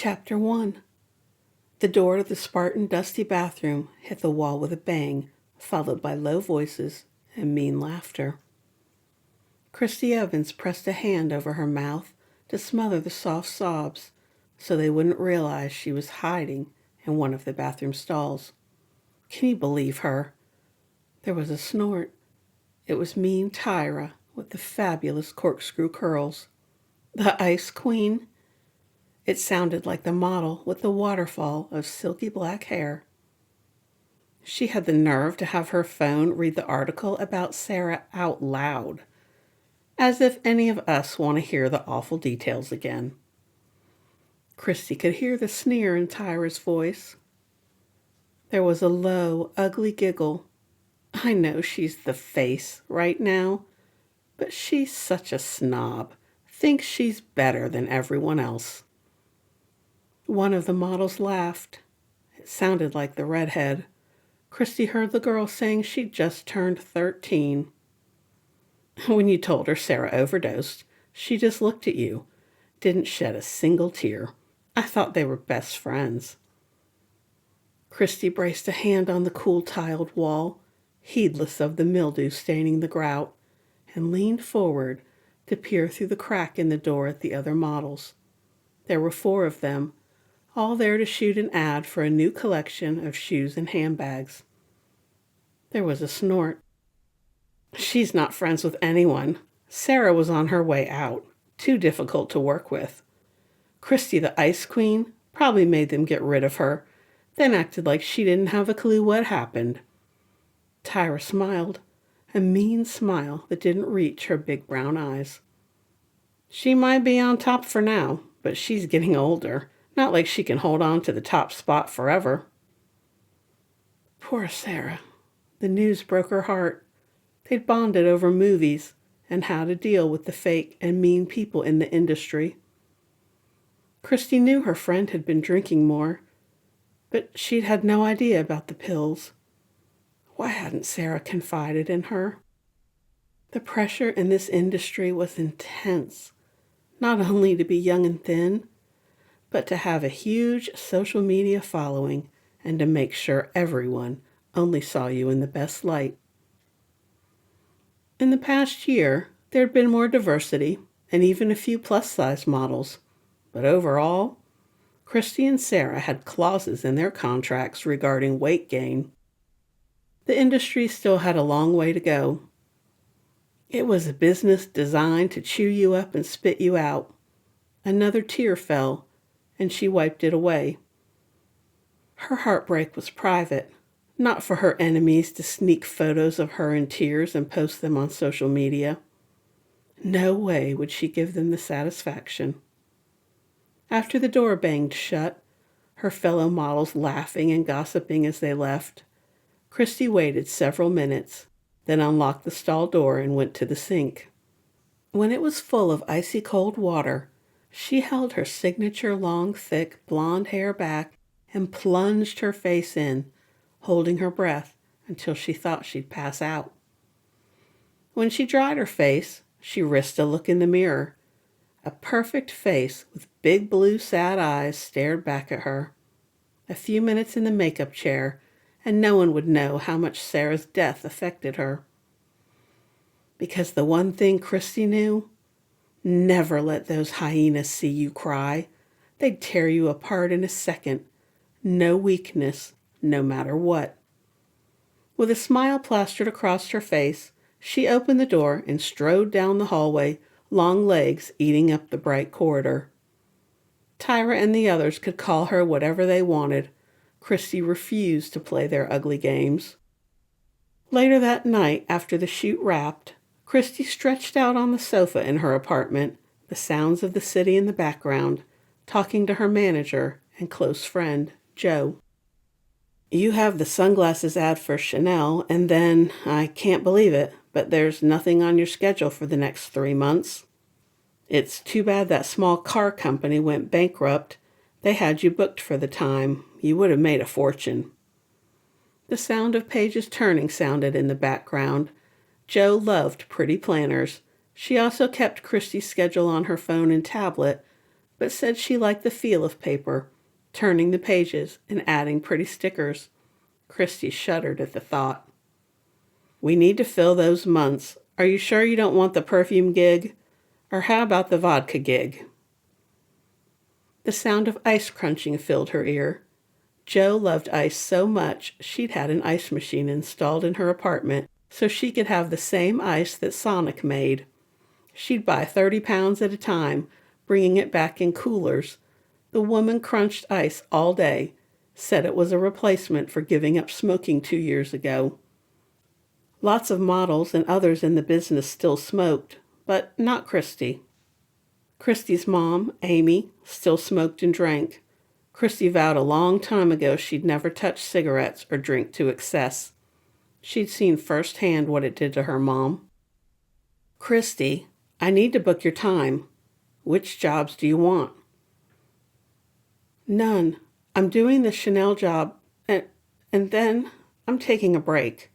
Chapter 1. The door to the Spartan dusty bathroom hit the wall with a bang, followed by low voices and mean laughter. Christy Evans pressed a hand over her mouth to smother the soft sobs so they wouldn't realize she was hiding in one of the bathroom stalls. Can you believe her? There was a snort. It was mean Tyra with the fabulous corkscrew curls. The Ice Queen. It sounded like the model with the waterfall of silky black hair. She had the nerve to have her phone read the article about Sarah out loud, as if any of us want to hear the awful details again. Christy could hear the sneer in Tyra's voice. There was a low, ugly giggle. I know she's the face right now, but she's such a snob, thinks she's better than everyone else. One of the models laughed. It sounded like the redhead. Christy heard the girl saying she'd just turned 13. When you told her Sarah overdosed, she just looked at you, didn't shed a single tear. I thought they were best friends. Christy braced a hand on the cool tiled wall, heedless of the mildew staining the grout, and leaned forward to peer through the crack in the door at the other models. There were 4 of them, all there to shoot an ad for a new collection of shoes and handbags. There was a snort. She's not friends with anyone. Sarah was on her way out, too difficult to work with. Christy the Ice Queen probably made them get rid of her, then acted like she didn't have a clue what happened. Tyra smiled, a mean smile that didn't reach her big brown eyes. She might be on top for now, but she's getting older. Not like she can hold on to the top spot forever. Poor Sarah. The news broke her heart. They'd bonded over movies and how to deal with the fake and mean people in the industry. Christy knew her friend had been drinking more, but she'd had no idea about the pills. Why hadn't Sarah confided in her? The pressure in this industry was intense, not only to be young and thin, but to have a huge social media following and to make sure everyone only saw you in the best light. In the past year, there had been more diversity and even a few plus-size models, but overall, Christy and Sarah had clauses in their contracts regarding weight gain. The industry still had a long way to go. It was a business designed to chew you up and spit you out. Another tear fell, and she wiped it away. Her heartbreak was private, not for her enemies to sneak photos of her in tears and post them on social media. No way would she give them the satisfaction. After the door banged shut, her fellow models laughing and gossiping as they left, Christy waited several minutes, then unlocked the stall door and went to the sink. When it was full of icy cold water, she held her signature long, thick, blonde hair back and plunged her face in, holding her breath until she thought she'd pass out. When she dried her face, she risked a look in the mirror. A perfect face with big blue sad eyes stared back at her. A few minutes in the makeup chair, and no one would know how much Sarah's death affected her. Because the one thing Christy knew, never let those hyenas see you cry. They'd tear you apart in a second. No weakness, no matter what. With a smile plastered across her face, she opened the door and strode down the hallway, long legs eating up the bright corridor. Tyra and the others could call her whatever they wanted. Christy refused to play their ugly games. Later that night, after the shoot wrapped, Christy stretched out on the sofa in her apartment, the sounds of the city in the background, talking to her manager and close friend, Joe. You have the sunglasses ad for Chanel, and then, I can't believe it, but there's nothing on your schedule for the next 3 months. It's too bad that small car company went bankrupt. They had you booked for the time. You would have made a fortune. The sound of pages turning sounded in the background. Joe loved pretty planners. She also kept Christy's schedule on her phone and tablet, but said she liked the feel of paper, turning the pages and adding pretty stickers. Christy shuddered at the thought. We need to fill those months. Are you sure you don't want the perfume gig? Or how about the vodka gig? The sound of ice crunching filled her ear. Jo loved ice so much she'd had an ice machine installed in her apartment so she could have the same ice that Sonic made. She'd buy 30 pounds at a time, bringing it back in coolers. The woman crunched ice all day, said it was a replacement for giving up smoking 2 years ago. Lots of models and others in the business still smoked, but not Christy. Christy's mom, Amy, still smoked and drank. Christy vowed a long time ago she'd never touch cigarettes or drink to excess. She'd seen firsthand what it did to her mom. Christy, I need to book your time. Which jobs do you want? None. I'm doing the Chanel job, and then I'm taking a break.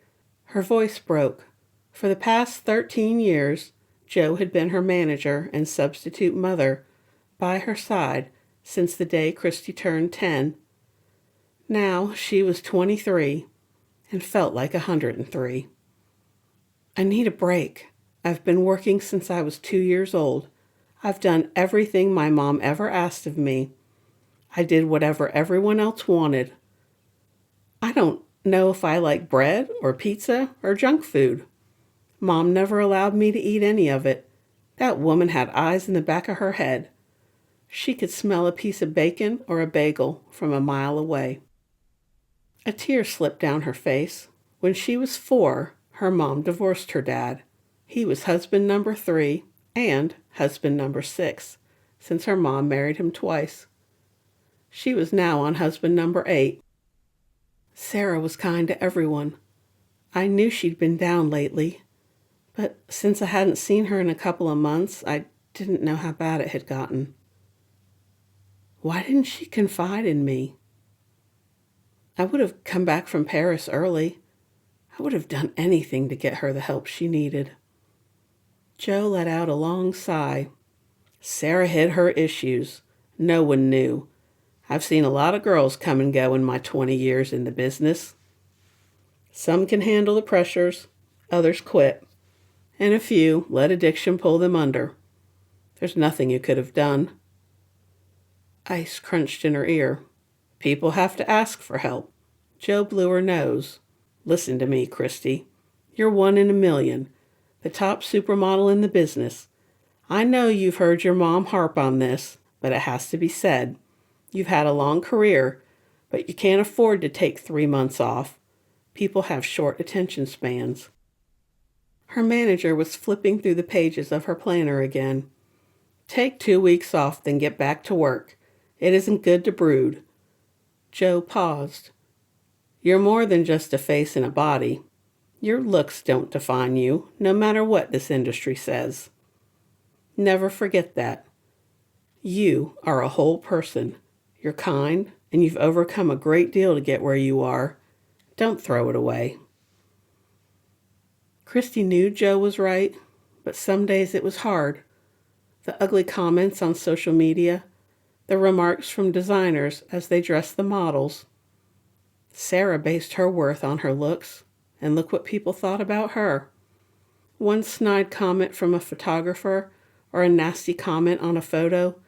Her voice broke. For the past 13 years, Jo had been her manager and substitute mother, by her side since the day Christy turned 10. Now she was 23 and felt like 103. I need a break. I've been working since I was 2 years old. I've done everything my mom ever asked of me. I did whatever everyone else wanted. I don't know if I like bread or pizza or junk food. Mom never allowed me to eat any of it. That woman had eyes in the back of her head. She could smell a piece of bacon or a bagel from a mile away. A tear slipped down her face. When she was 4, her mom divorced her dad. He was husband number 3 and husband number 6, since her mom married him twice. She was now on husband number 8. Sarah was kind to everyone. I knew she'd been down lately, but since I hadn't seen her in a couple of months, I didn't know how bad it had gotten. Why didn't she confide in me? I would have come back from Paris early. I would have done anything to get her the help she needed. Jo let out a long sigh. Sarah hid her issues. No one knew. I've seen a lot of girls come and go in my 20 years in the business. Some can handle the pressures, others quit, and a few let addiction pull them under. There's nothing you could have done. Ice crunched in her ear. People have to ask for help. Jo blew her nose. Listen to me, Christy. You're 1 in a million, the top supermodel in the business. I know you've heard your mom harp on this, but it has to be said. You've had a long career, but you can't afford to take 3 months off. People have short attention spans. Her manager was flipping through the pages of her planner again. Take 2 weeks off, then get back to work. It isn't good to brood. Jo paused. You're more than just a face and a body. Your looks don't define you, no matter what this industry says. Never forget that. You are a whole person. You're kind, and you've overcome a great deal to get where you are. Don't throw it away. Christy knew Jo was right, but some days it was hard. The ugly comments on social media, the remarks from designers as they dressed the models. Sarah based her worth on her looks, and look what people thought about her. One snide comment from a photographer or a nasty comment on a photo,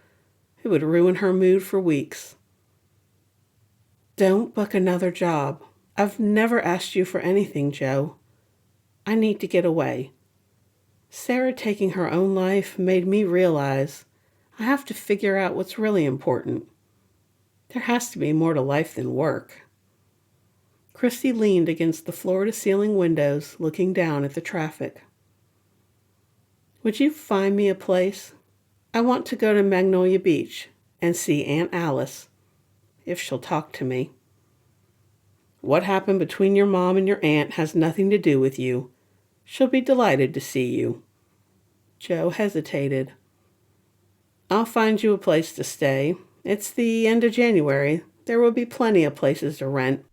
it would ruin her mood for weeks. Don't book another job. I've never asked you for anything, Jo. I need to get away. Sarah taking her own life made me realize I have to figure out what's really important. There has to be more to life than work. Christy leaned against the floor-to-ceiling windows, looking down at the traffic. Would you find me a place? I want to go to Magnolia Beach and see Aunt Alice, if she'll talk to me. What happened between your mom and your aunt has nothing to do with you. She'll be delighted to see you. Jo hesitated. I'll find you a place to stay. It's the end of January. There will be plenty of places to rent.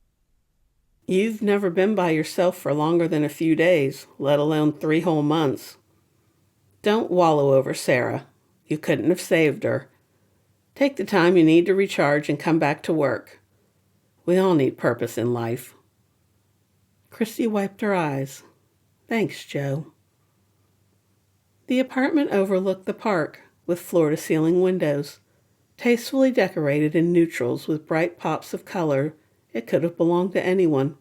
You've never been by yourself for longer than a few days, let alone 3 whole months. Don't wallow over Sarah. You couldn't have saved her. Take the time you need to recharge and come back to work. We all need purpose in life. Christy wiped her eyes. Thanks, Joe. The apartment overlooked the park, with floor-to-ceiling windows, tastefully decorated in neutrals with bright pops of color. It could have belonged to anyone.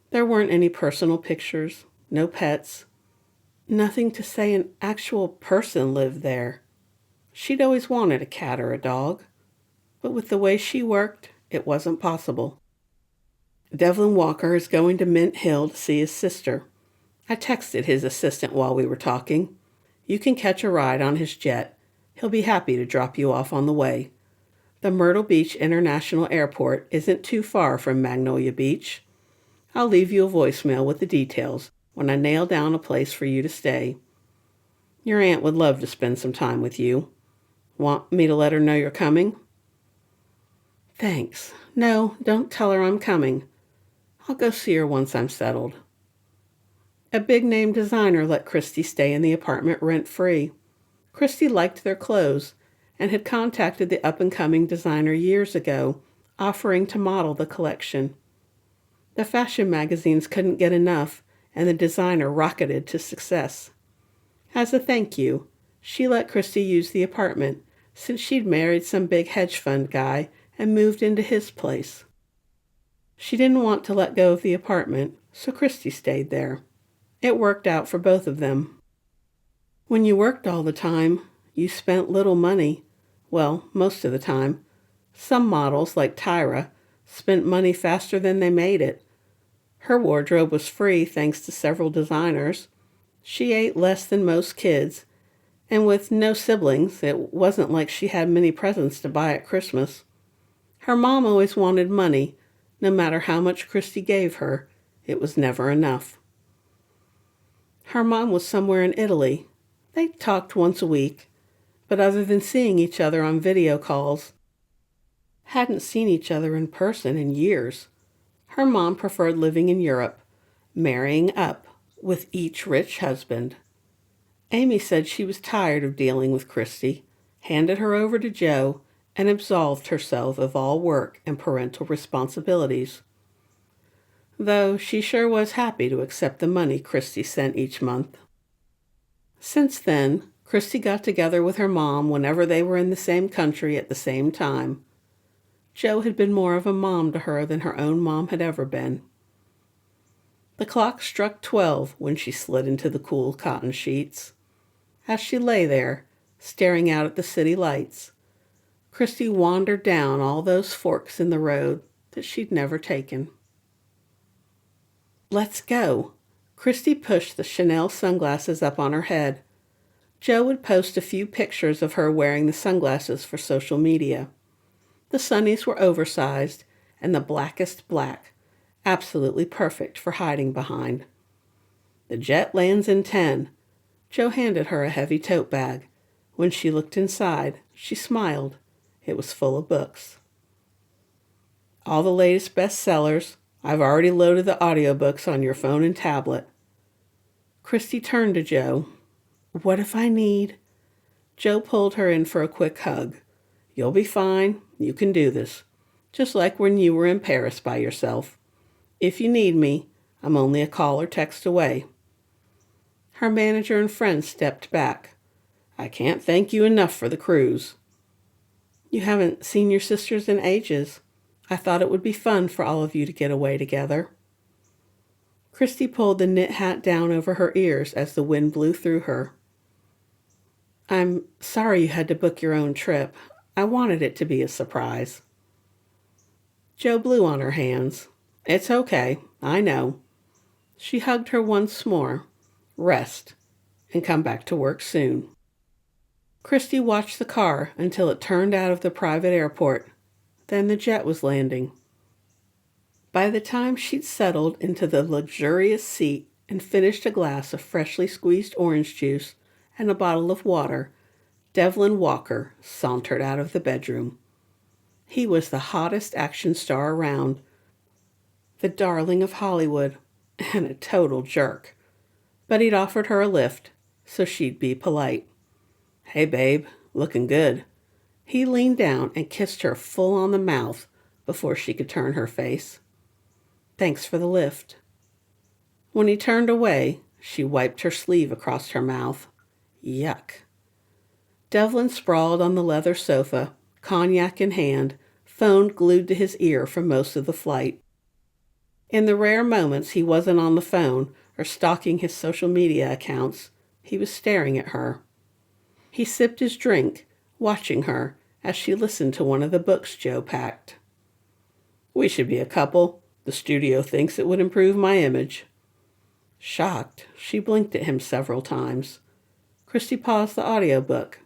There weren't any personal pictures, no pets, nothing to say an actual person lived there. She'd always wanted a cat or a dog, but with the way she worked, it wasn't possible. Devlin Walker is going to Mint Hill to see his sister. I texted his assistant while we were talking. You can catch a ride on his jet. He'll be happy to drop you off on the way. The Myrtle Beach International Airport isn't too far from Magnolia Beach. I'll leave you a voicemail with the details when I nail down a place for you to stay. Your aunt would love to spend some time with you. Want me to let her know you're coming? Thanks. No, don't tell her I'm coming. I'll go see her once I'm settled. A big-name designer let Christy stay in the apartment rent-free. Christy liked their clothes and had contacted the up-and-coming designer years ago, offering to model the collection. The fashion magazines couldn't get enough, and the designer rocketed to success. As a thank you, she let Christy use the apartment since she'd married some big hedge fund guy and moved into his place. She didn't want to let go of the apartment, so Christy stayed there. It worked out for both of them. When you worked all the time, you spent little money. Well, most of the time. Some models, like Tyra, spent money faster than they made it. Her wardrobe was free thanks to several designers. She ate less than most kids, and with no siblings, it wasn't like she had many presents to buy at Christmas. Her mom always wanted money. No matter how much Christy gave her, it was never enough. Her mom was somewhere in Italy. They talked once a week, but other than seeing each other on video calls, hadn't seen each other in person in years. Her mom preferred living in Europe, marrying up with each rich husband. Amy said she was tired of dealing with Christy, handed her over to Joe, and absolved herself of all work and parental responsibilities. Though she sure was happy to accept the money Christy sent each month. Since then, Christy got together with her mom whenever they were in the same country at the same time. Joe had been more of a mom to her than her own mom had ever been. The clock struck 12 when she slid into the cool cotton sheets. As she lay there, staring out at the city lights, Christy wandered down all those forks in the road that she'd never taken. Let's go. Christy pushed the Chanel sunglasses up on her head. Joe would post a few pictures of her wearing the sunglasses for social media. The sunnies were oversized and the blackest black, absolutely perfect for hiding behind. The jet lands in 10. Joe handed her a heavy tote bag. When she looked inside, she smiled. It was full of books. All the latest bestsellers. I've already loaded the audiobooks on your phone and tablet. Christy turned to Joe. What if I need? Joe pulled her in for a quick hug. You'll be fine. You can do this. Just like when you were in Paris by yourself. If you need me, I'm only a call or text away. Her manager and friend stepped back. I can't thank you enough for the cruise. You haven't seen your sisters in ages. I thought it would be fun for all of you to get away together. Christy pulled the knit hat down over her ears as the wind blew through her. I'm sorry you had to book your own trip. I wanted it to be a surprise. Joe blew on her hands. It's okay, I know. She hugged her once more. Rest, and come back to work soon. Christy watched the car until it turned out of the private airport. Then the jet was landing. By the time she'd settled into the luxurious seat and finished a glass of freshly squeezed orange juice and a bottle of water, Devlin Walker sauntered out of the bedroom. He was the hottest action star around, the darling of Hollywood, and a total jerk. But he'd offered her a lift, so she'd be polite. Hey, babe, looking good. He leaned down and kissed her full on the mouth before she could turn her face. "Thanks for the lift." When he turned away, she wiped her sleeve across her mouth. Yuck. Devlin sprawled on the leather sofa, cognac in hand, phone glued to his ear for most of the flight. In the rare moments he wasn't on the phone or stalking his social media accounts, he was staring at her. He sipped his drink, watching her as she listened to one of the books Joe packed. "We should be a couple. The studio thinks it would improve my image." Shocked, she blinked at him several times. Christy paused the audiobook.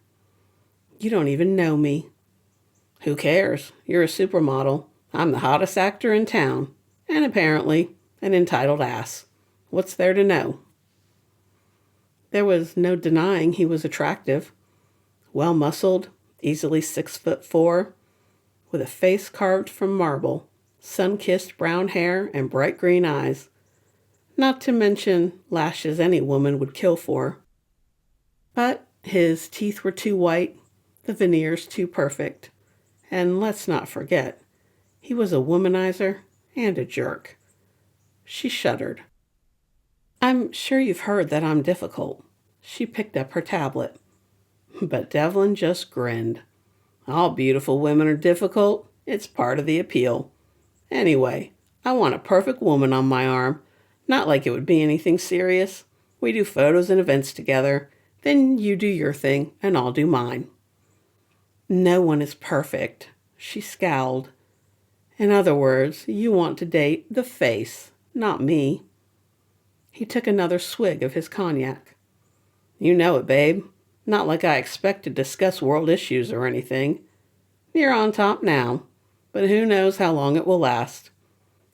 "You don't even know me." "Who cares? You're a supermodel. I'm the hottest actor in town. And apparently, an entitled ass. What's there to know?" There was no denying he was attractive. Well-muscled, easily 6'4", with a face carved from marble, sun-kissed brown hair and bright green eyes. Not to mention lashes any woman would kill for. But his teeth were too white, the veneers too perfect. And let's not forget, he was a womanizer and a jerk. She shuddered. "I'm sure you've heard that I'm difficult." She picked up her tablet. But Devlin just grinned. "All beautiful women are difficult. It's part of the appeal. Anyway, I want a perfect woman on my arm. Not like it would be anything serious. We do photos and events together. Then you do your thing, and I'll do mine." "No one is perfect." She scowled. "In other words, you want to date the face, not me." He took another swig of his cognac. "You know it, babe. Not like I expect to discuss world issues or anything. You're on top now, but who knows how long it will last.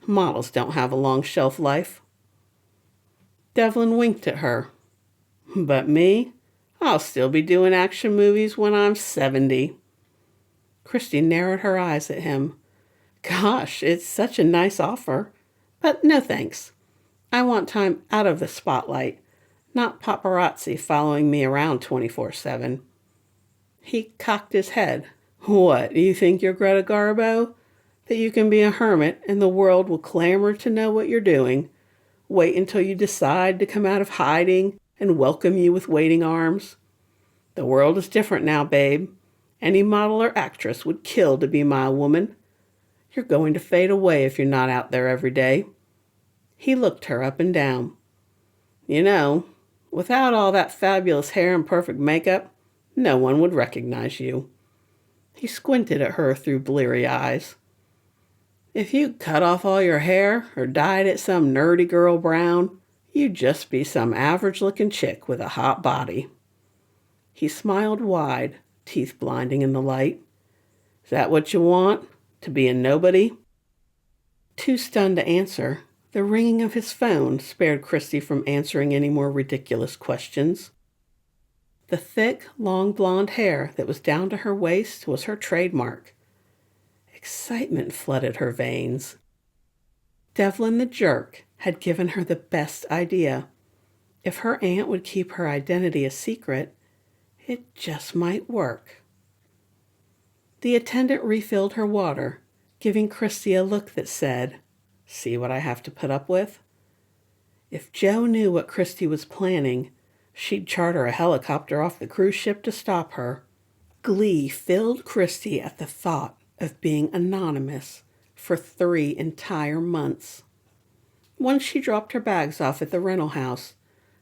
Models don't have a long shelf life." Devlin winked at her. "But me? I'll still be doing action movies when I'm 70. Christy narrowed her eyes at him. "Gosh, it's such a nice offer. But no thanks. I want time out of the spotlight, not paparazzi following me around 24/7. He cocked his head. "What, you think you're Greta Garbo? That you can be a hermit and the world will clamor to know what you're doing? Wait until you decide to come out of hiding and welcome you with waiting arms? The world is different now, babe. Any model or actress would kill to be my woman. You're going to fade away if you're not out there every day." He looked her up and down. "You know, without all that fabulous hair and perfect makeup, no one would recognize you." He squinted at her through bleary eyes. "If you cut off all your hair or dyed it some nerdy girl brown, you'd just be some average-looking chick with a hot body." He smiled wide, teeth blinding in the light. "Is that what you want? To be a nobody?" Too stunned to answer, the ringing of his phone spared Christy from answering any more ridiculous questions. The thick, long blonde hair that was down to her waist was her trademark. Excitement flooded her veins. Devlin the jerk had given her the best idea. If her aunt would keep her identity a secret, it just might work. The attendant refilled her water, giving Christy a look that said, "See what I have to put up with?" If Joe knew what Christy was planning, she'd charter a helicopter off the cruise ship to stop her. Glee filled Christy at the thought of being anonymous for 3 entire months. Once she dropped her bags off at the rental house,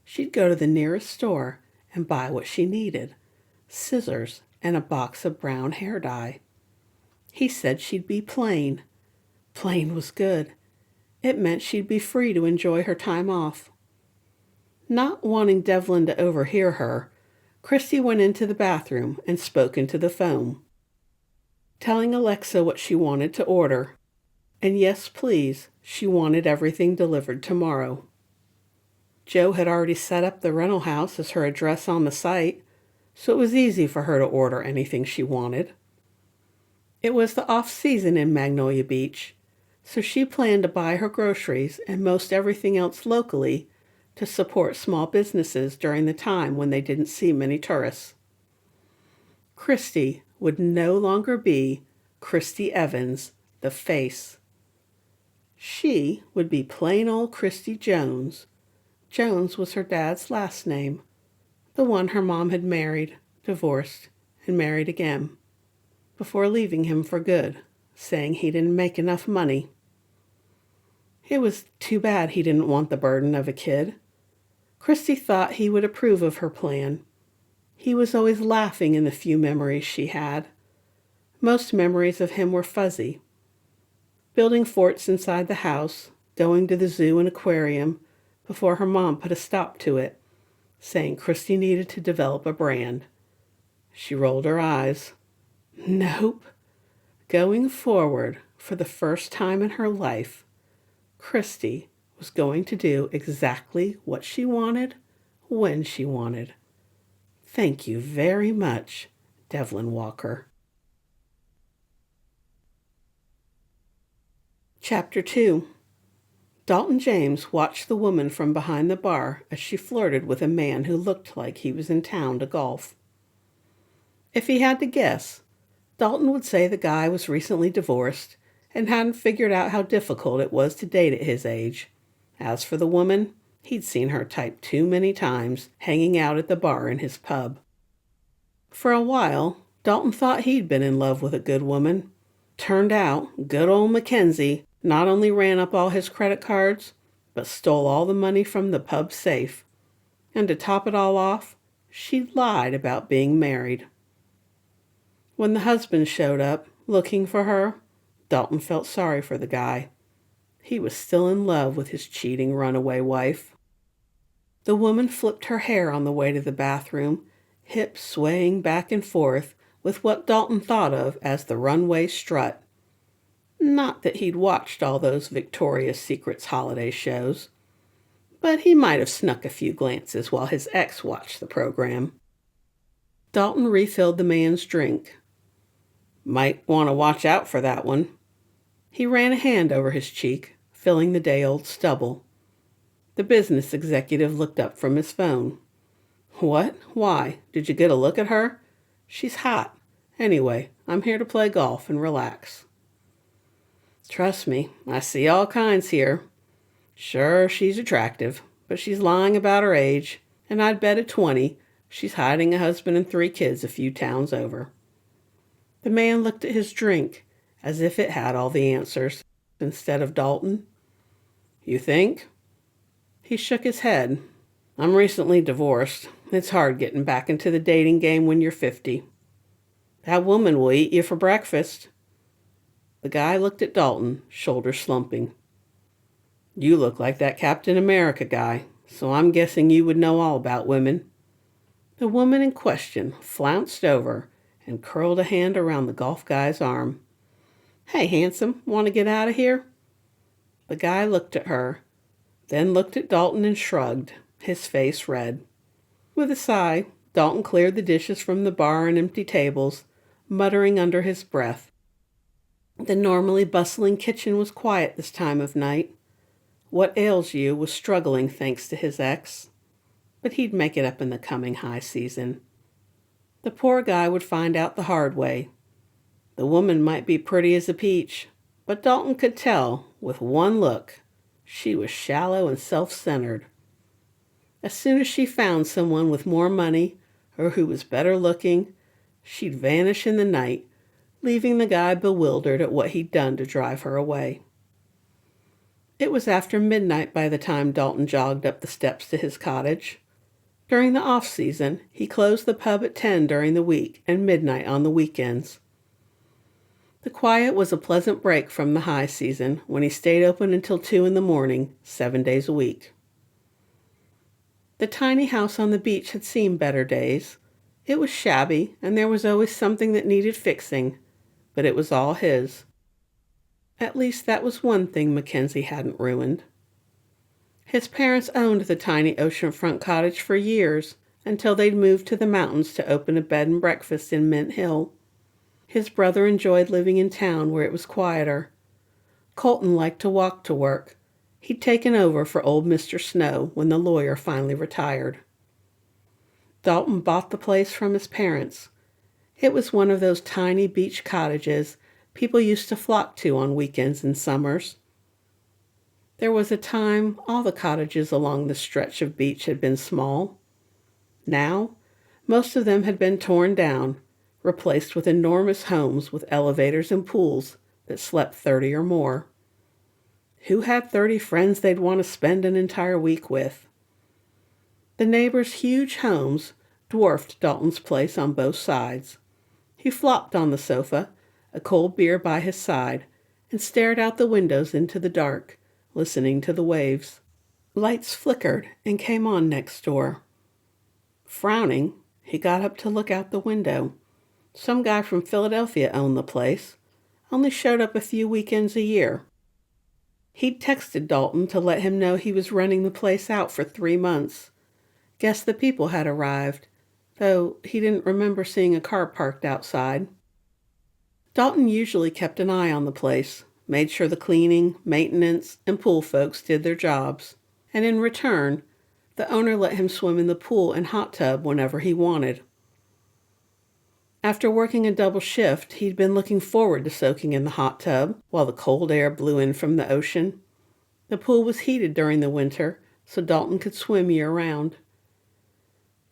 she'd go to the nearest store and buy what she needed: scissors and a box of brown hair dye. He said she'd be plain. Plain was good. It meant she'd be free to enjoy her time off. Not wanting Devlin to overhear her, Christy went into the bathroom and spoke into the phone, telling Alexa what she wanted to order. And yes, please, she wanted everything delivered tomorrow. Joe had already set up the rental house as her address on the site, so it was easy for her to order anything she wanted. It was the off-season in Magnolia Beach, so she planned to buy her groceries and most everything else locally to support small businesses during the time when they didn't see many tourists. Christy, would no longer be Christy Evans, the face. She would be plain old Christy Jones. Jones was her dad's last name, the one her mom had married, divorced, and married again, before leaving him for good, saying he didn't make enough money. It was too bad he didn't want the burden of a kid. Christy thought he would approve of her plan. He was always laughing in the few memories she had. Most memories of him were fuzzy. Building forts inside the house, going to the zoo and aquarium, before her mom put a stop to it, saying Christy needed to develop a brand. She rolled her eyes. Nope. Going forward, for the first time in her life, Christy was going to do exactly what she wanted, when she wanted. Thank you very much, Devlin Walker. Chapter 2. Dalton James watched the woman from behind the bar as she flirted with a man who looked like he was in town to golf. If he had to guess, Dalton would say the guy was recently divorced and hadn't figured out how difficult it was to date at his age. As for the woman, he'd seen her type too many times hanging out at the bar in his pub. For a while, Dalton thought he'd been in love with a good woman. Turned out, good old Mackenzie not only ran up all his credit cards, but stole all the money from the pub safe. And to top it all off, she lied about being married. When the husband showed up, looking for her, Dalton felt sorry for the guy. He was still in love with his cheating runaway wife. The woman flipped her hair on the way to the bathroom, hips swaying back and forth with what Dalton thought of as the runway strut. Not that he'd watched all those Victoria's Secrets holiday shows, but he might have snuck a few glances while his ex watched the program. Dalton refilled the man's drink. Might want to watch out for that one. He ran a hand over his cheek, filling the day-old stubble. The business executive looked up from his phone. What? Why? Did you get a look at her? She's hot. Anyway, I'm here to play golf and relax. Trust me, I see all kinds here. Sure, she's attractive, but she's lying about her age, and I'd bet at 20 she's hiding a husband and 3 kids a few towns over. The man looked at his drink as if it had all the answers, instead of Dalton. You think? He shook his head. I'm recently divorced. It's hard getting back into the dating game when you're 50. That woman will eat you for breakfast. The guy looked at Dalton, shoulders slumping. You look like that Captain America guy, so I'm guessing you would know all about women. The woman in question flounced over and curled a hand around the golf guy's arm. Hey, handsome, want to get out of here? The guy looked at her, then looked at Dalton and shrugged, his face red. With a sigh, Dalton cleared the dishes from the bar and empty tables, muttering under his breath. The normally bustling kitchen was quiet this time of night. What Ails You was struggling thanks to his ex, but he'd make it up in the coming high season. The poor guy would find out the hard way. The woman might be pretty as a peach, but Dalton could tell, with one look, she was shallow and self-centered. As soon as she found someone with more money, or who was better looking, she'd vanish in the night, leaving the guy bewildered at what he'd done to drive her away. It was after midnight by the time Dalton jogged up the steps to his cottage. During the off-season, he closed the pub at 10 during the week and midnight on the weekends. The quiet was a pleasant break from the high season when he stayed open until 2 in the morning, 7 days a week. The tiny house on the beach had seen better days. It was shabby, and there was always something that needed fixing, but it was all his. At least that was one thing Mackenzie hadn't ruined. His parents owned the tiny oceanfront cottage for years, until they'd moved to the mountains to open a bed and breakfast in Mint Hill. His brother enjoyed living in town where it was quieter. Colton liked to walk to work. He'd taken over for old Mr. Snow when the lawyer finally retired. Dalton bought the place from his parents. It was one of those tiny beach cottages people used to flock to on weekends and summers. There was a time all the cottages along the stretch of beach had been small. Now, most of them had been torn down, replaced with enormous homes with elevators and pools that slept 30 or more. Who had 30 friends they'd want to spend an entire week with? The neighbors' huge homes dwarfed Dalton's place on both sides. He flopped on the sofa, a cold beer by his side, and stared out the windows into the dark, listening to the waves. Lights flickered and came on next door. Frowning, he got up to look out the window. Some guy from Philadelphia owned the place, only showed up a few weekends a year. He'd texted Dalton to let him know he was renting the place out for 3 months. Guessed the people had arrived, though he didn't remember seeing a car parked outside. Dalton usually kept an eye on the place, made sure the cleaning, maintenance, and pool folks did their jobs, and in return, the owner let him swim in the pool and hot tub whenever he wanted. After working a double shift, he'd been looking forward to soaking in the hot tub while the cold air blew in from the ocean. The pool was heated during the winter, so Dalton could swim year-round.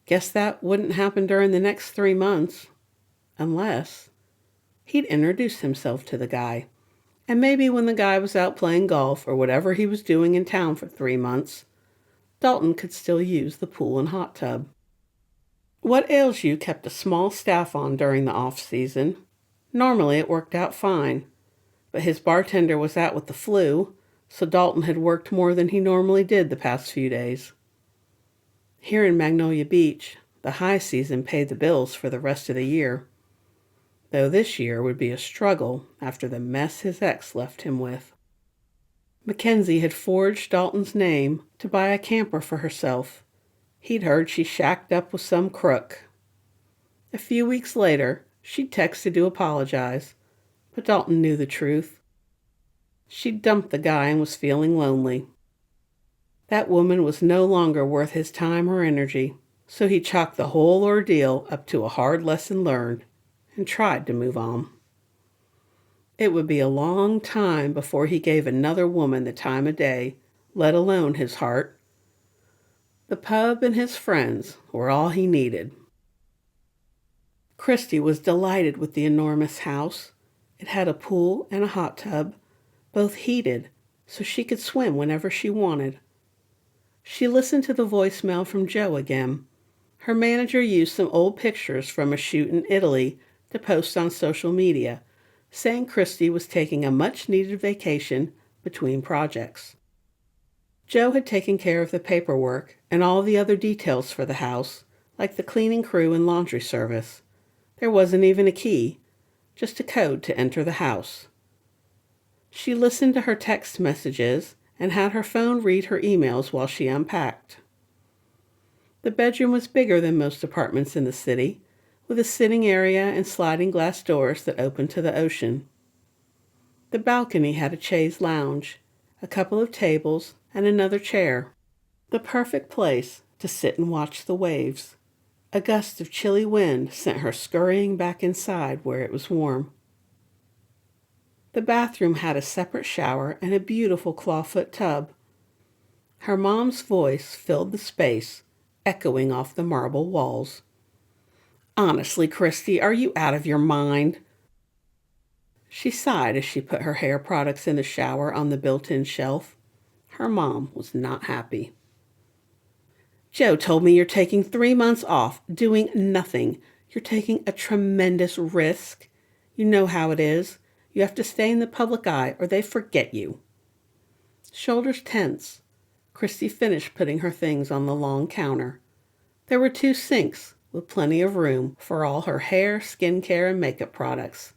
Guess that wouldn't happen during the next 3 months, unless he'd introduce himself to the guy. And maybe when the guy was out playing golf or whatever he was doing in town for 3 months, Dalton could still use the pool and hot tub. What Ails You kept a small staff on during the off-season. Normally it worked out fine, but his bartender was out with the flu, so Dalton had worked more than he normally did the past few days. Here in Magnolia Beach, the high season paid the bills for the rest of the year, though this year would be a struggle after the mess his ex left him with. Mackenzie had forged Dalton's name to buy a camper for herself. He'd heard she shacked up with some crook. A few weeks later, she texted to apologize, but Dalton knew the truth. She'd dumped the guy and was feeling lonely. That woman was no longer worth his time or energy, so he chalked the whole ordeal up to a hard lesson learned and tried to move on. It would be a long time before he gave another woman the time of day, let alone his heart. The pub and his friends were all he needed. Christy was delighted with the enormous house. It had a pool and a hot tub, both heated, so she could swim whenever she wanted. She listened to the voicemail from Joe again. Her manager used some old pictures from a shoot in Italy to post on social media, saying Christy was taking a much-needed vacation between projects. Joe had taken care of the paperwork and all the other details for the house, like the cleaning crew and laundry service. There wasn't even a key, just a code to enter the house. She listened to her text messages and had her phone read her emails while she unpacked. The bedroom was bigger than most apartments in the city, with a sitting area and sliding glass doors that opened to the ocean. The balcony had a chaise lounge, a couple of tables, and another chair. The perfect place to sit and watch the waves. A gust of chilly wind sent her scurrying back inside where it was warm. The bathroom had a separate shower and a beautiful clawfoot tub. Her mom's voice filled the space, echoing off the marble walls. "Honestly, Christy, are you out of your mind?" She sighed as she put her hair products in the shower on the built-in shelf. Her mom was not happy. "Joe told me you're taking 3 months off, doing nothing. You're taking a tremendous risk. You know how it is. You have to stay in the public eye or they forget you." Shoulders tense, Christy finished putting her things on the long counter. There were 2 sinks with plenty of room for all her hair, skincare, and makeup products.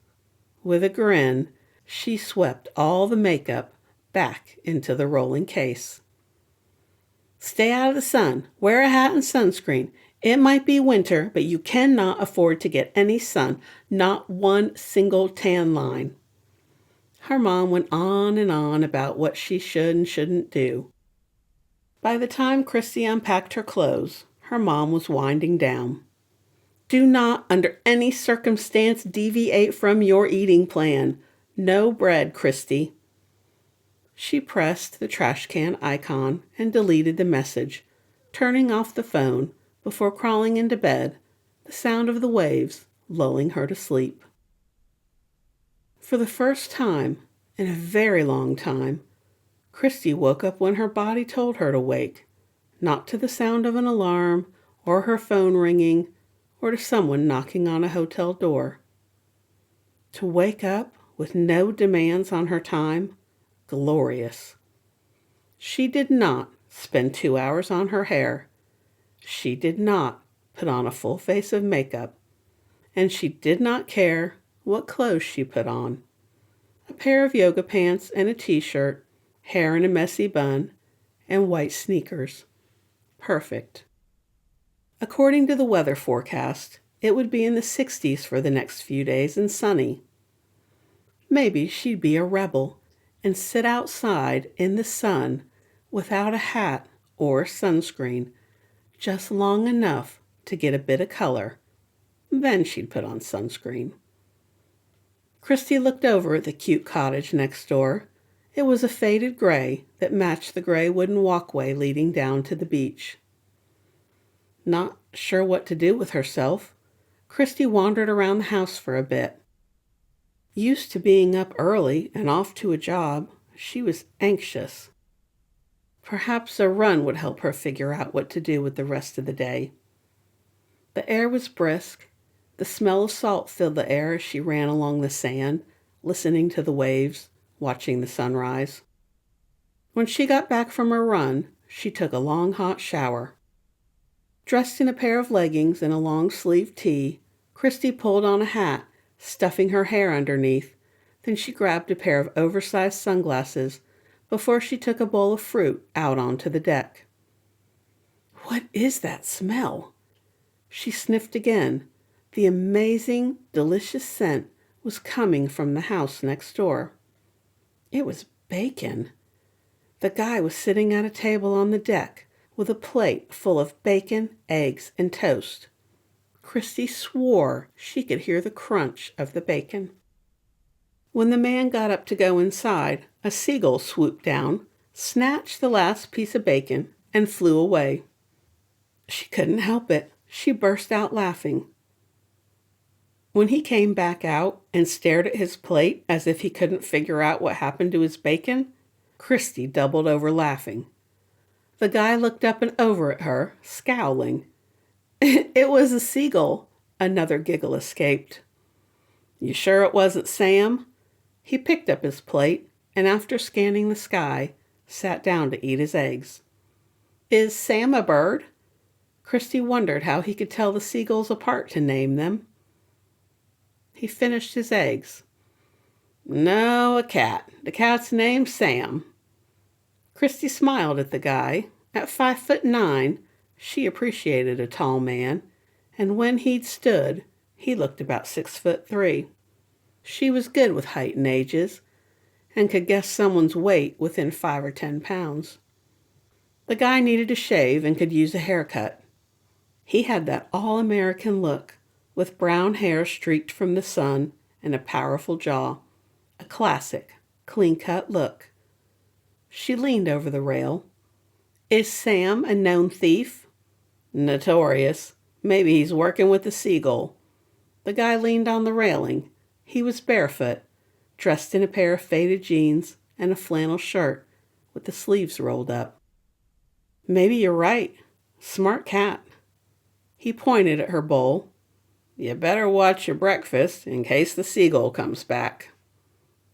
With a grin, she swept all the makeup back into the rolling case. "Stay out of the sun. Wear a hat and sunscreen. It might be winter, but you cannot afford to get any sun, not one single tan line." Her mom went on and on about what she should and shouldn't do. By the time Christy unpacked her clothes, her mom was winding down. Do not, under any circumstance, deviate from your eating plan. No bread, Christy. She pressed the trash can icon and deleted the message, turning off the phone before crawling into bed, the sound of the waves lulling her to sleep. For the first time in a very long time, Christy woke up when her body told her to wake, not to the sound of an alarm or her phone ringing or to someone knocking on a hotel door. To wake up with no demands on her time, glorious. She did not spend 2 hours on her hair. She did not put on a full face of makeup. And she did not care what clothes she put on. A pair of yoga pants and a t-shirt, hair in a messy bun, and white sneakers. Perfect. According to the weather forecast, it would be in the 60s for the next few days and sunny. Maybe she'd be a rebel and sit outside in the sun without a hat or sunscreen, just long enough to get a bit of color. Then she'd put on sunscreen. Christy looked over at the cute cottage next door. It was a faded gray that matched the gray wooden walkway leading down to the beach. Not sure what to do with herself, Christy wandered around the house for a bit. Used to being up early and off to a job, she was anxious. Perhaps a run would help her figure out what to do with the rest of the day. The air was brisk. The smell of salt filled the air as she ran along the sand, listening to the waves, watching the sunrise. When she got back from her run, she took a long hot shower. Dressed in a pair of leggings and a long-sleeved tee, Christy pulled on a hat, stuffing her hair underneath. Then she grabbed a pair of oversized sunglasses before she took a bowl of fruit out onto the deck. What is that smell? She sniffed again. The amazing, delicious scent was coming from the house next door. It was bacon. The guy was sitting at a table on the deck with a plate full of bacon, eggs, and toast. Christy swore she could hear the crunch of the bacon. When the man got up to go inside, a seagull swooped down, snatched the last piece of bacon, and flew away. She couldn't help it. She burst out laughing. When he came back out and stared at his plate as if he couldn't figure out what happened to his bacon, Christy doubled over laughing. The guy looked up and over at her, scowling. It was a seagull. Another giggle escaped. You sure it wasn't Sam? He picked up his plate and after scanning the sky, sat down to eat his eggs. Is Sam a bird? Christy wondered how he could tell the seagulls apart to name them. He finished his eggs. No, a cat. The cat's name's Sam. Christy smiled at the guy. At 5'9", she appreciated a tall man, and when he'd stood, he looked about 6'3". She was good with height and ages, and could guess someone's weight within 5 or 10 pounds. The guy needed a shave and could use a haircut. He had that all-American look, with brown hair streaked from the sun and a powerful jaw. A classic, clean-cut look. She leaned over the rail. Is Sam a known thief? Notorious. Maybe he's working with the seagull. The guy leaned on the railing. He was barefoot, dressed in a pair of faded jeans and a flannel shirt with the sleeves rolled up. Maybe you're right. Smart cat. He pointed at her bowl. You better watch your breakfast in case the seagull comes back.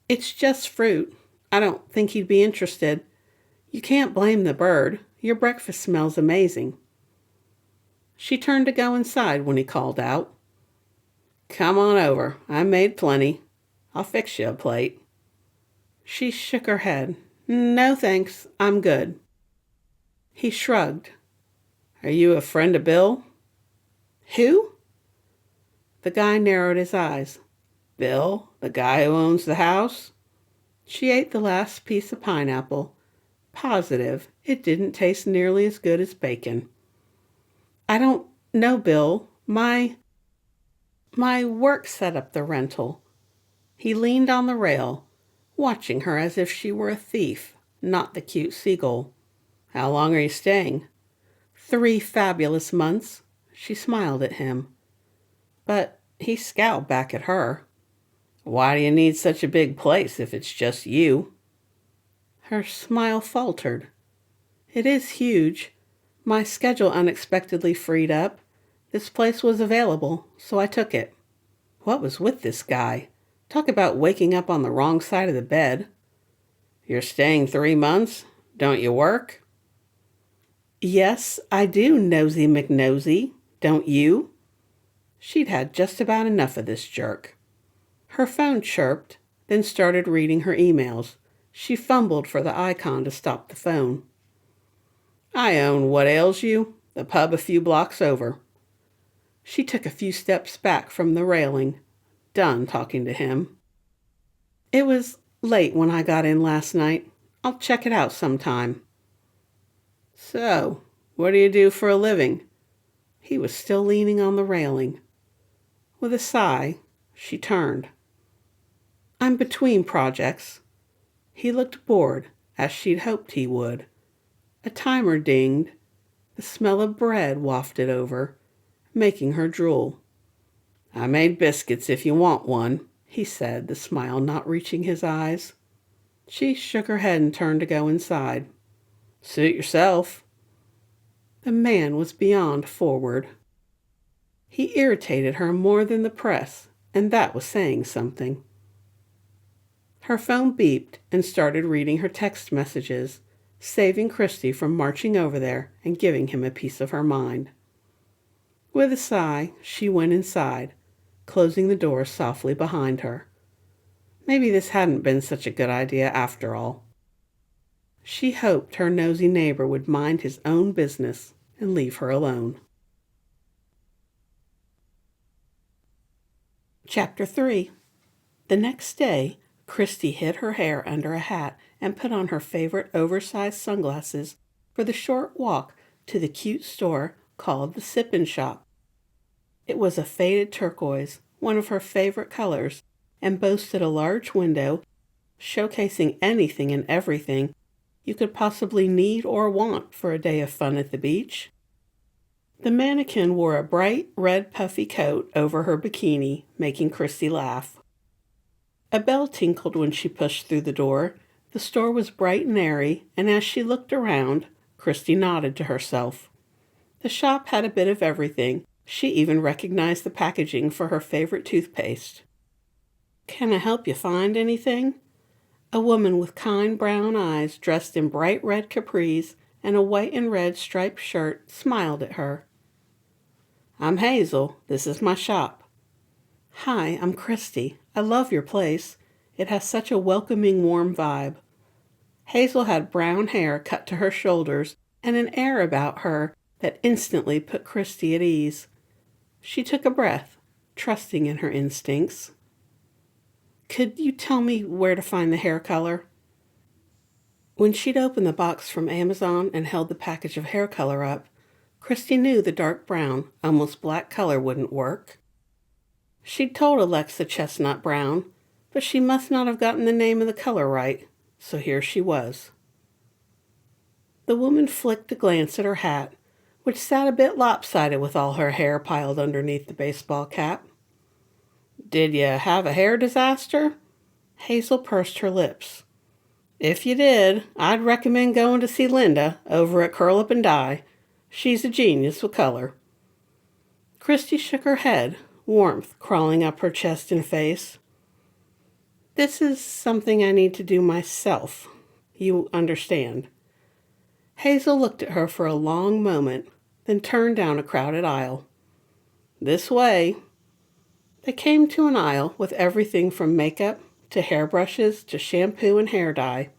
It's just fruit. I don't think he'd be interested. You can't blame the bird. Your breakfast smells amazing. She turned to go inside when he called out. Come on over. I made plenty. I'll fix you a plate. She shook her head. No thanks. I'm good. He shrugged. Are you a friend of Bill? Who? The guy narrowed his eyes. Bill, the guy who owns the house? She ate the last piece of pineapple, positive it didn't taste nearly as good as bacon. I don't know Bill. My work set up the rental. He leaned on the rail, watching her as if she were a thief, not the cute seagull. How long are you staying? 3 fabulous months. She smiled at him. But he scowled back at her. Why do you need such a big place if it's just you? Her smile faltered. It is huge. My schedule unexpectedly freed up. This place was available, so I took it. What was with this guy? Talk about waking up on the wrong side of the bed. You're staying 3 months? Don't you work? Yes, I do, Nosy McNosy. Don't you? She'd had just about enough of this jerk. Her phone chirped, then started reading her emails. She fumbled for the icon to stop the phone. I own What Ails You, the pub a few blocks over. She took a few steps back from the railing, done talking to him. It was late when I got in last night. I'll check it out sometime. So, what do you do for a living? He was still leaning on the railing. With a sigh, she turned. I'm between projects. He looked bored, as she'd hoped he would. A timer dinged. The smell of bread wafted over, making her drool. I made biscuits if you want one, he said, the smile not reaching his eyes. She shook her head and turned to go inside. Suit yourself. The man was beyond forward. He irritated her more than the press, and that was saying something. Her phone beeped and started reading her text messages, saving Christy from marching over there and giving him a piece of her mind. With a sigh, she went inside, closing the door softly behind her. Maybe this hadn't been such a good idea after all. She hoped her nosy neighbor would mind his own business and leave her alone. Chapter 3. The next day, Christy hid her hair under a hat and put on her favorite oversized sunglasses for the short walk to the cute store called the Sip-N Shop. It was a faded turquoise, one of her favorite colors, and boasted a large window showcasing anything and everything you could possibly need or want for a day of fun at the beach. The mannequin wore a bright red puffy coat over her bikini, making Christy laugh. A bell tinkled when she pushed through the door. The store was bright and airy, and as she looked around, Christy nodded to herself. The shop had a bit of everything. She even recognized the packaging for her favorite toothpaste. Can I help you find anything? A woman with kind brown eyes, dressed in bright red capris and a white and red striped shirt, smiled at her. I'm Hazel. This is my shop. Hi, I'm Christy. I love your place. It has such a welcoming, warm vibe. Hazel had brown hair cut to her shoulders and an air about her that instantly put Christy at ease. She took a breath, trusting in her instincts. Could you tell me where to find the hair color? When she'd opened the box from Amazon and held the package of hair color up, Christy knew the dark brown, almost black color wouldn't work. She'd told Alexa chestnut brown, but she must not have gotten the name of the color right, so here she was. The woman flicked a glance at her hat, which sat a bit lopsided with all her hair piled underneath the baseball cap. Did you have a hair disaster? Hazel pursed her lips. If you did, I'd recommend going to see Linda over at Curl Up and Dye. She's a genius with color. Christy shook her head, warmth crawling up her chest and face. This is something I need to do myself. You understand. Hazel looked at her for a long moment, then turned down a crowded aisle. This way. They came to an aisle with everything from makeup to hairbrushes to shampoo and hair dye.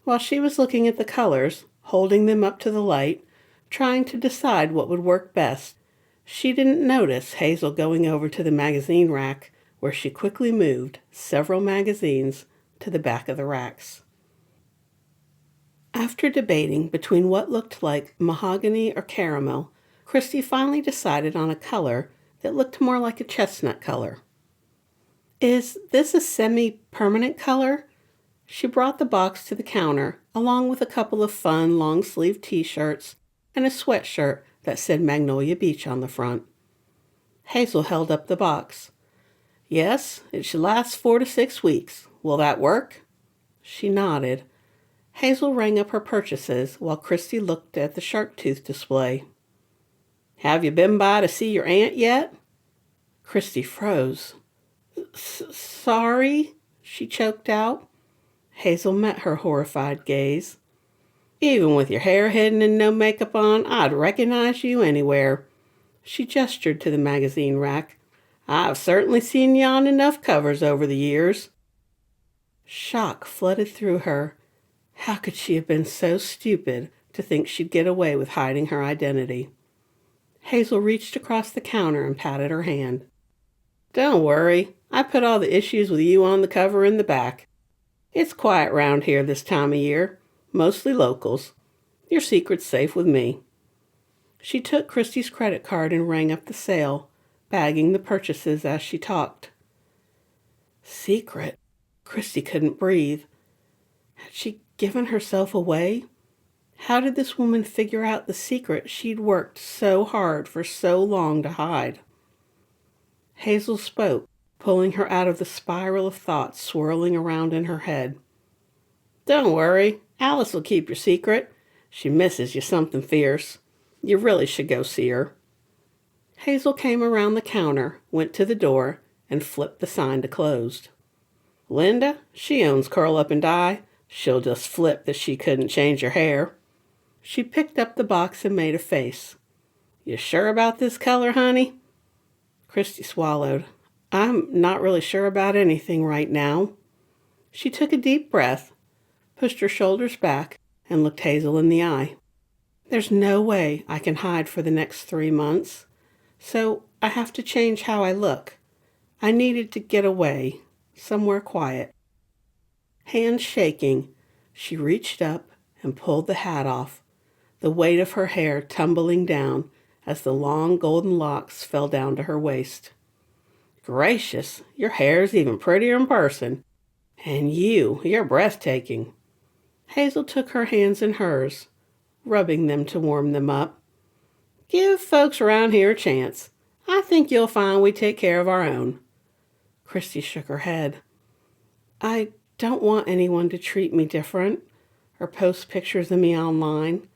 While she was looking at the colors, holding them up to the light, trying to decide what would work best, she didn't notice Hazel going over to the magazine rack, where she quickly moved several magazines to the back of the racks. After debating between what looked like mahogany or caramel, Christy finally decided on a color It looked more like a chestnut color. "Is this a semi-permanent color?" She brought the box to the counter, along with a couple of fun long-sleeved t-shirts and a sweatshirt that said Magnolia Beach on the front. Hazel held up the box. "Yes, it should last 4 to 6 weeks. Will that work?" She nodded. Hazel rang up her purchases while Christy looked at the shark tooth display. "Have you been by to see your aunt yet?" Christy froze. "Sorry," she choked out. Hazel met her horrified gaze. "Even with your hair hidden and no makeup on, I'd recognize you anywhere." She gestured to the magazine rack. "I've certainly seen you on enough covers over the years." Shock flooded through her. How could she have been so stupid to think she'd get away with hiding her identity? Hazel reached across the counter and patted her hand. "Don't worry, I put all the issues with you on the cover in the back. It's quiet round here this time of year, mostly locals. Your secret's safe with me." She took Christy's credit card and rang up the sale, bagging the purchases as she talked. Secret? Christy couldn't breathe. Had she given herself away? How did this woman figure out the secret she'd worked so hard for so long to hide? Hazel spoke, pulling her out of the spiral of thoughts swirling around in her head. "Don't worry, Alice will keep your secret. She misses you something fierce. You really should go see her." Hazel came around the counter, went to the door, and flipped the sign to closed. "Linda, she owns Curl Up and Die. She'll just flip that she couldn't change your hair." She picked up the box and made a face. "You sure about this color, honey?" Christy swallowed. "I'm not really sure about anything right now." She took a deep breath, pushed her shoulders back, and looked Hazel in the eye. "There's no way I can hide for the next 3 months, so I have to change how I look. I needed to get away, somewhere quiet." Hands shaking, she reached up and pulled the hat off, the weight of her hair tumbling down as the long golden locks fell down to her waist. "Gracious, your hair's even prettier in person. And you're breathtaking." Hazel took her hands in hers, rubbing them to warm them up. "Give folks around here a chance. I think you'll find we take care of our own." Christy shook her head. "I don't want anyone to treat me different or post pictures of me online.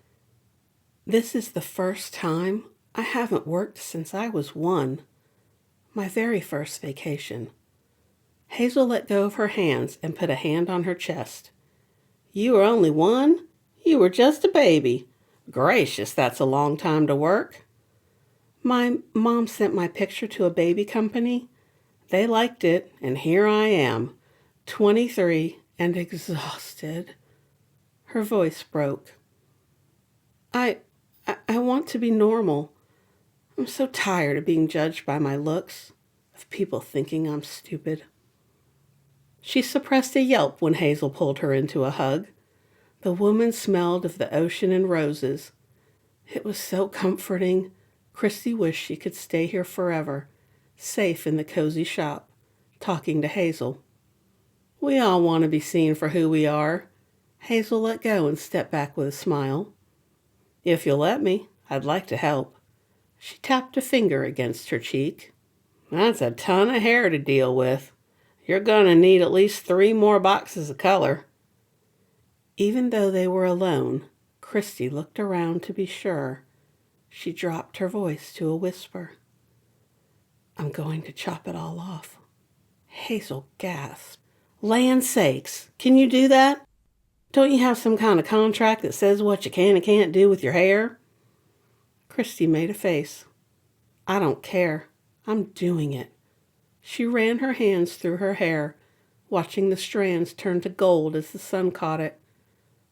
This is the first time. I haven't worked since I was 1. My very first vacation." Hazel let go of her hands and put a hand on her chest. "You were only 1? You were just a baby. Gracious, that's a long time to work." "My mom sent my picture to a baby company. They liked it, and here I am, 23 and exhausted." Her voice broke. I want to be normal. I'm so tired of being judged by my looks, of people thinking I'm stupid." She suppressed a yelp when Hazel pulled her into a hug. The woman smelled of the ocean and roses. It was so comforting. Christy wished she could stay here forever, safe in the cozy shop, talking to Hazel. "We all want to be seen for who we are." Hazel let go and stepped back with a smile. "If you'll let me, I'd like to help." She tapped a finger against her cheek. "That's a ton of hair to deal with. You're gonna need at least 3 more boxes of color." Even though they were alone, Christy looked around to be sure. She dropped her voice to a whisper. "I'm going to chop it all off." Hazel gasped. "Land sakes, can you do that? Don't you have some kind of contract that says what you can and can't do with your hair?" Christy made a face. "I don't care. I'm doing it." She ran her hands through her hair, watching the strands turn to gold as the sun caught it.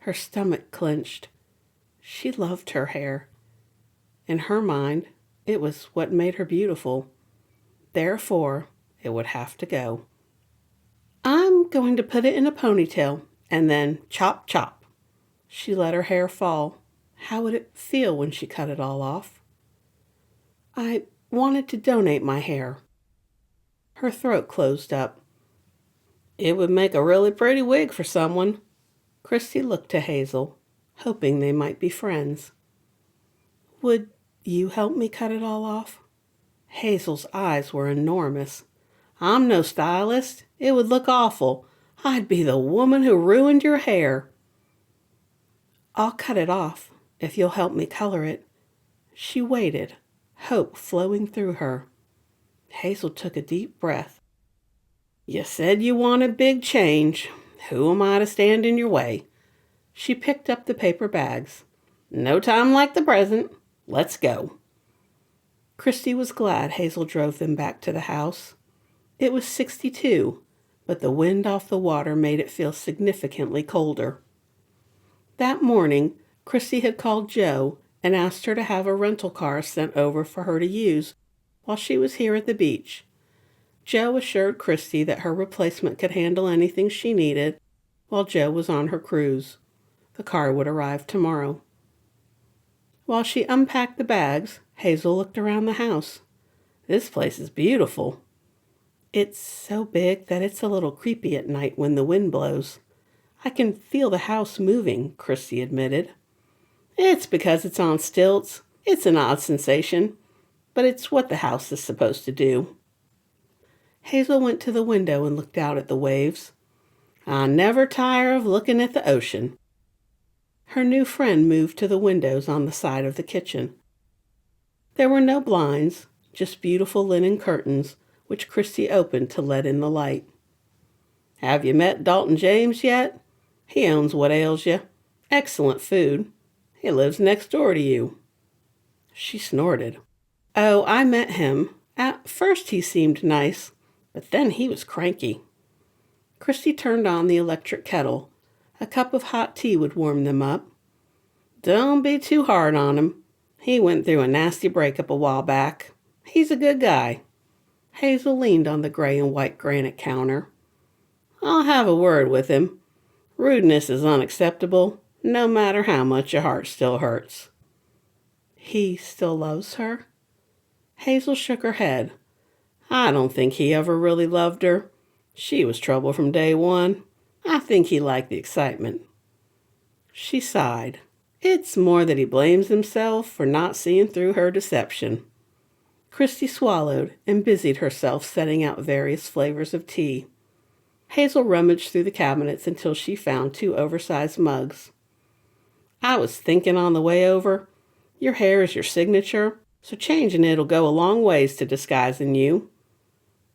Her stomach clenched. She loved her hair. In her mind, it was what made her beautiful. Therefore, it would have to go. "I'm going to put it in a ponytail, and then chop, chop." She let her hair fall. How would it feel when she cut it all off? "I wanted to donate my hair." Her throat closed up. "It would make a really pretty wig for someone." Christy looked to Hazel, hoping they might be friends. "Would you help me cut it all off?" Hazel's eyes were enormous. "I'm no stylist. It would look awful. I'd be the woman who ruined your hair." "I'll cut it off if you'll help me color it." She waited, hope flowing through her. Hazel took a deep breath. "You said you wanted big change. Who am I to stand in your way?" She picked up the paper bags. "No time like the present. Let's go." Christy was glad Hazel drove them back to the house. It was 62, but the wind off the water made it feel significantly colder. That morning, Christy had called Jo and asked her to have a rental car sent over for her to use while she was here at the beach. Jo assured Christy that her replacement could handle anything she needed while Jo was on her cruise. The car would arrive tomorrow. While she unpacked the bags, Hazel looked around the house. "This place is beautiful." "It's so big that it's a little creepy at night when the wind blows. I can feel the house moving," Christy admitted. "It's because it's on stilts. It's an odd sensation, but it's what the house is supposed to do." Hazel went to the window and looked out at the waves. "I never tire of looking at the ocean." Her new friend moved to the windows on the side of the kitchen. There were no blinds, just beautiful linen curtains, which Christy opened to let in the light. "Have you met Dalton James yet? He owns What Ails You. Excellent food. He lives next door to you." She snorted. "Oh, I met him. At first he seemed nice, but then he was cranky." Christy turned on the electric kettle. A cup of hot tea would warm them up. "Don't be too hard on him. He went through a nasty breakup a while back. He's a good guy." Hazel leaned on the gray and white granite counter. "I'll have a word with him. Rudeness is unacceptable, no matter how much your heart still hurts." "He still loves her?" Hazel shook her head. "I don't think he ever really loved her. She was trouble from day one. I think he liked the excitement." She sighed. "It's more that he blames himself for not seeing through her deception." Christy swallowed and busied herself setting out various flavors of tea. Hazel rummaged through the cabinets until she found 2 oversized mugs. "I was thinking on the way over, your hair is your signature, so changing it'll go a long ways to disguising you."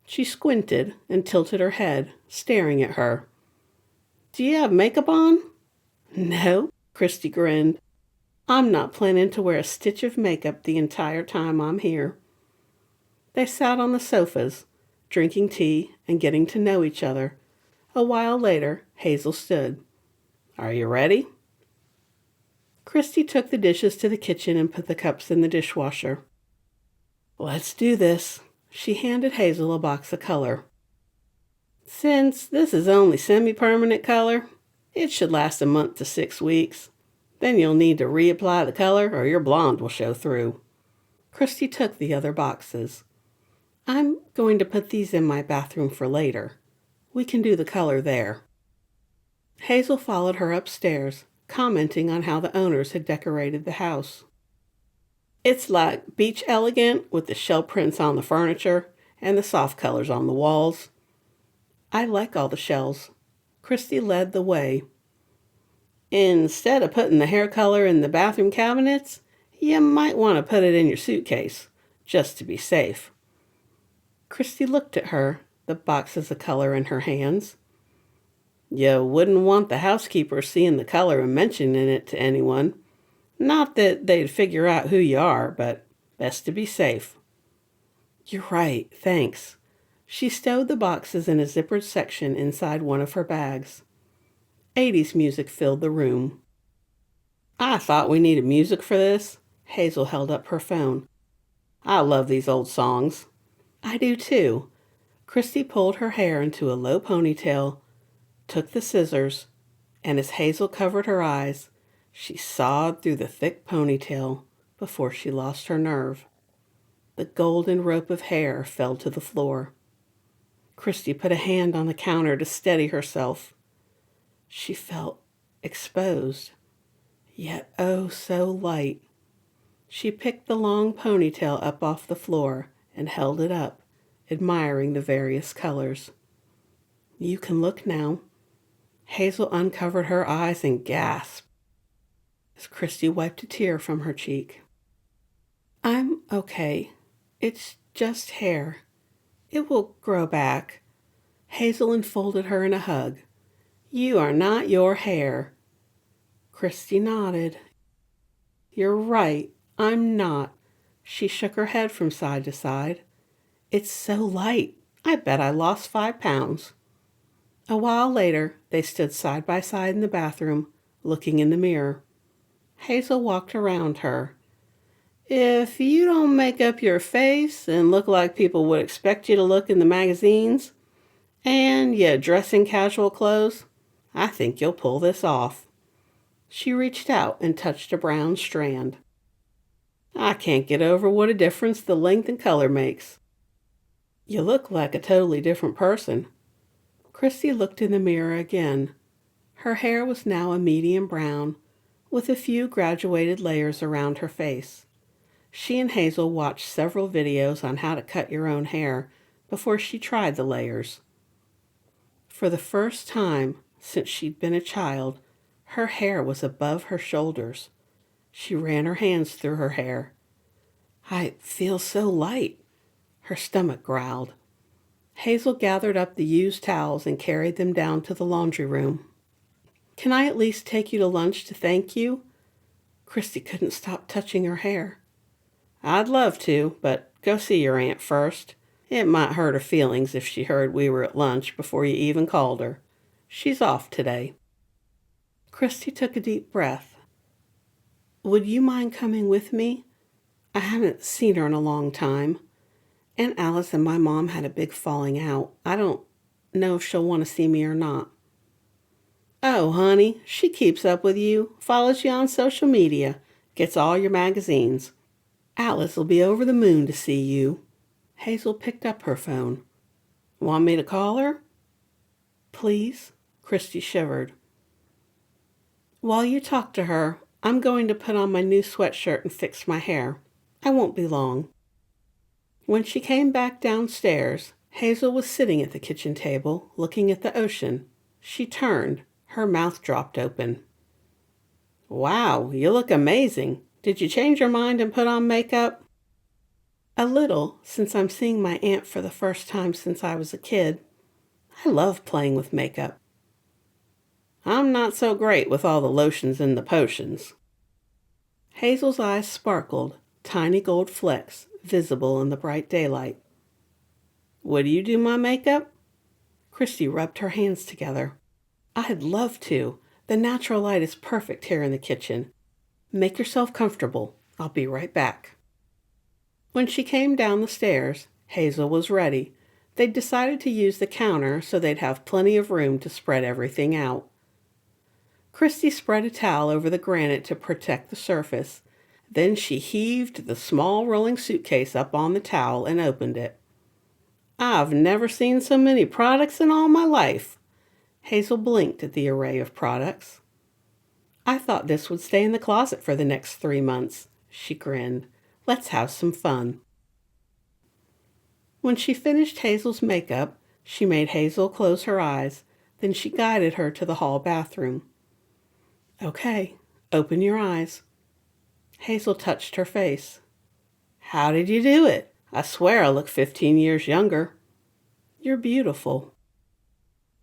She squinted and tilted her head, staring at her. "Do you have makeup on?" "No," Christy grinned. "I'm not planning to wear a stitch of makeup the entire time I'm here." They sat on the sofas, drinking tea and getting to know each other. A while later, Hazel stood. "Are you ready?" Christy took the dishes to the kitchen and put the cups in the dishwasher. "Let's do this." She handed Hazel a box of color. "Since this is only semi-permanent color, it should last a month to 6 weeks. Then you'll need to reapply the color or your blonde will show through." Christy took the other boxes. "I'm going to put these in my bathroom for later. We can do the color there." Hazel followed her upstairs, commenting on how the owners had decorated the house. "It's like beach elegant with the shell prints on the furniture and the soft colors on the walls." "I like all the shells." Christy led the way. "Instead of putting the hair color in the bathroom cabinets, you might want to put it in your suitcase, just to be safe." Christy looked at her, the boxes of color in her hands. "You wouldn't want the housekeeper seeing the color and mentioning it to anyone. Not that they'd figure out who you are, but best to be safe." "You're right, thanks." She stowed the boxes in a zippered section inside one of her bags. 80s music filled the room. "I thought we needed music for this." Hazel held up her phone. "I love these old songs." "I do too." Christy pulled her hair into a low ponytail, took the scissors, and as Hazel covered her eyes, she sawed through the thick ponytail before she lost her nerve. The golden rope of hair fell to the floor. Christy put a hand on the counter to steady herself. She felt exposed, yet oh so light. She picked the long ponytail up off the floor and held it up, admiring the various colors. You can look now. Hazel uncovered her eyes and gasped as Christy wiped a tear from her cheek. I'm okay. It's just hair. It will grow back. Hazel enfolded her in a hug. You are not your hair. Christy nodded. You're right. I'm not. She shook her head from side to side. It's so light. I bet I lost 5 pounds. A while later, they stood side by side in the bathroom, looking in the mirror. Hazel walked around her. If you don't make up your face and look like people would expect you to look in the magazines, and you dress in casual clothes, I think you'll pull this off. She reached out and touched a brown strand. I can't get over what a difference the length and color makes. You look like a totally different person. Christy looked in the mirror again. Her hair was now a medium brown, with a few graduated layers around her face. She and Hazel watched several videos on how to cut your own hair before she tried the layers. For the first time since she'd been a child, her hair was above her shoulders. She ran her hands through her hair. I feel so light, her stomach growled. Hazel gathered up the used towels and carried them down to the laundry room. Can I at least take you to lunch to thank you? Christy couldn't stop touching her hair. I'd love to, but go see your aunt first. It might hurt her feelings if she heard we were at lunch before you even called her. She's off today. Christy took a deep breath. Would you mind coming with me? I haven't seen her in a long time. Aunt Alice and my mom had a big falling out. I don't know if she'll want to see me or not. Oh, honey, she keeps up with you, follows you on social media, gets all your magazines. Alice will be over the moon to see you. Hazel picked up her phone. Want me to call her? Please? Christy shivered. While you talk to her, I'm going to put on my new sweatshirt and fix my hair. I won't be long. When she came back downstairs, Hazel was sitting at the kitchen table, looking at the ocean. She turned. Her mouth dropped open. Wow, you look amazing. Did you change your mind and put on makeup? A little, since I'm seeing my aunt for the first time since I was a kid. I love playing with makeup. I'm not so great with all the lotions and the potions. Hazel's eyes sparkled, tiny gold flecks visible in the bright daylight. Would you do my makeup? Christy rubbed her hands together. I'd love to. The natural light is perfect here in the kitchen. Make yourself comfortable. I'll be right back. When she came down the stairs, Hazel was ready. They'd decided to use the counter so they'd have plenty of room to spread everything out. Christy spread a towel over the granite to protect the surface. Then she heaved the small rolling suitcase up on the towel and opened it. I've never seen so many products in all my life. Hazel blinked at the array of products. I thought this would stay in the closet for the next 3 months, she grinned. Let's have some fun. When she finished Hazel's makeup, she made Hazel close her eyes. Then she guided her to the hall bathroom. Okay, open your eyes. Hazel touched her face. How did you do it? I swear I look 15 years younger. You're beautiful.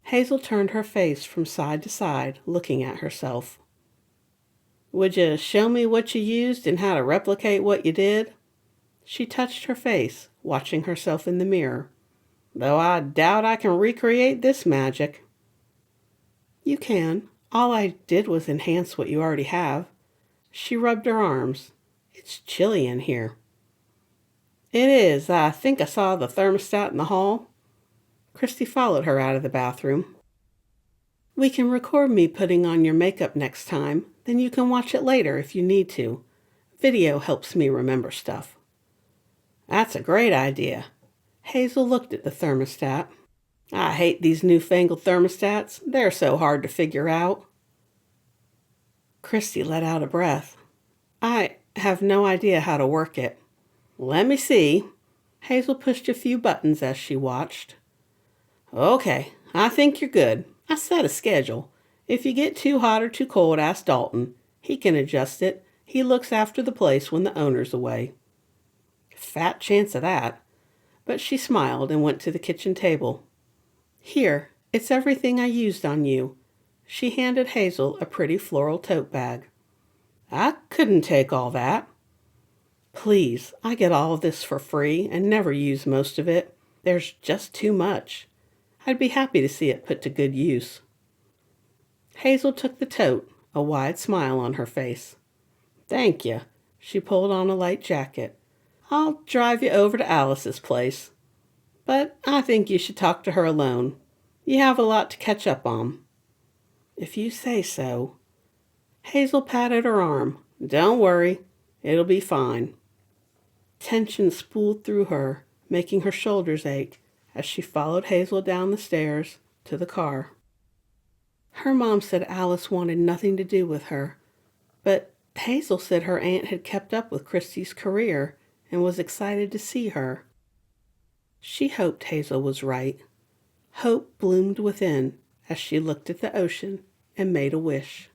Hazel turned her face from side to side, looking at herself. Would you show me what you used and how to replicate what you did? She touched her face, watching herself in the mirror. Though I doubt I can recreate this magic. You can. All I did was enhance what you already have. She rubbed her arms. It's chilly in here. It is. I think I saw the thermostat in the hall. Christy followed her out of the bathroom. We can record me putting on your makeup next time, then you can watch it later if you need to. Video helps me remember stuff. That's a great idea. Hazel looked at the thermostat. I hate these newfangled thermostats. They're so hard to figure out. Christy let out a breath. I have no idea how to work it. Let me see. Hazel pushed a few buttons as she watched. Okay, I think you're good. I set a schedule. If you get too hot or too cold, ask Dalton. He can adjust it. He looks after the place when the owner's away. Fat chance of that. But she smiled and went to the kitchen table. Here, it's everything I used on you. She handed Hazel a pretty floral tote bag. I couldn't take all that. Please, I get all of this for free and never use most of it. There's just too much. I'd be happy to see it put to good use. Hazel took the tote, a wide smile on her face. Thank you. She pulled on a light jacket. I'll drive you over to Alice's place. But I think you should talk to her alone. You have a lot to catch up on. If you say so. Hazel patted her arm. Don't worry. It'll be fine. Tension spooled through her, making her shoulders ache as she followed Hazel down the stairs to the car. Her mom said Alice wanted nothing to do with her, but Hazel said her aunt had kept up with Christy's career and was excited to see her. She hoped Hazel was right. Hope bloomed within as she looked at the ocean and made a wish.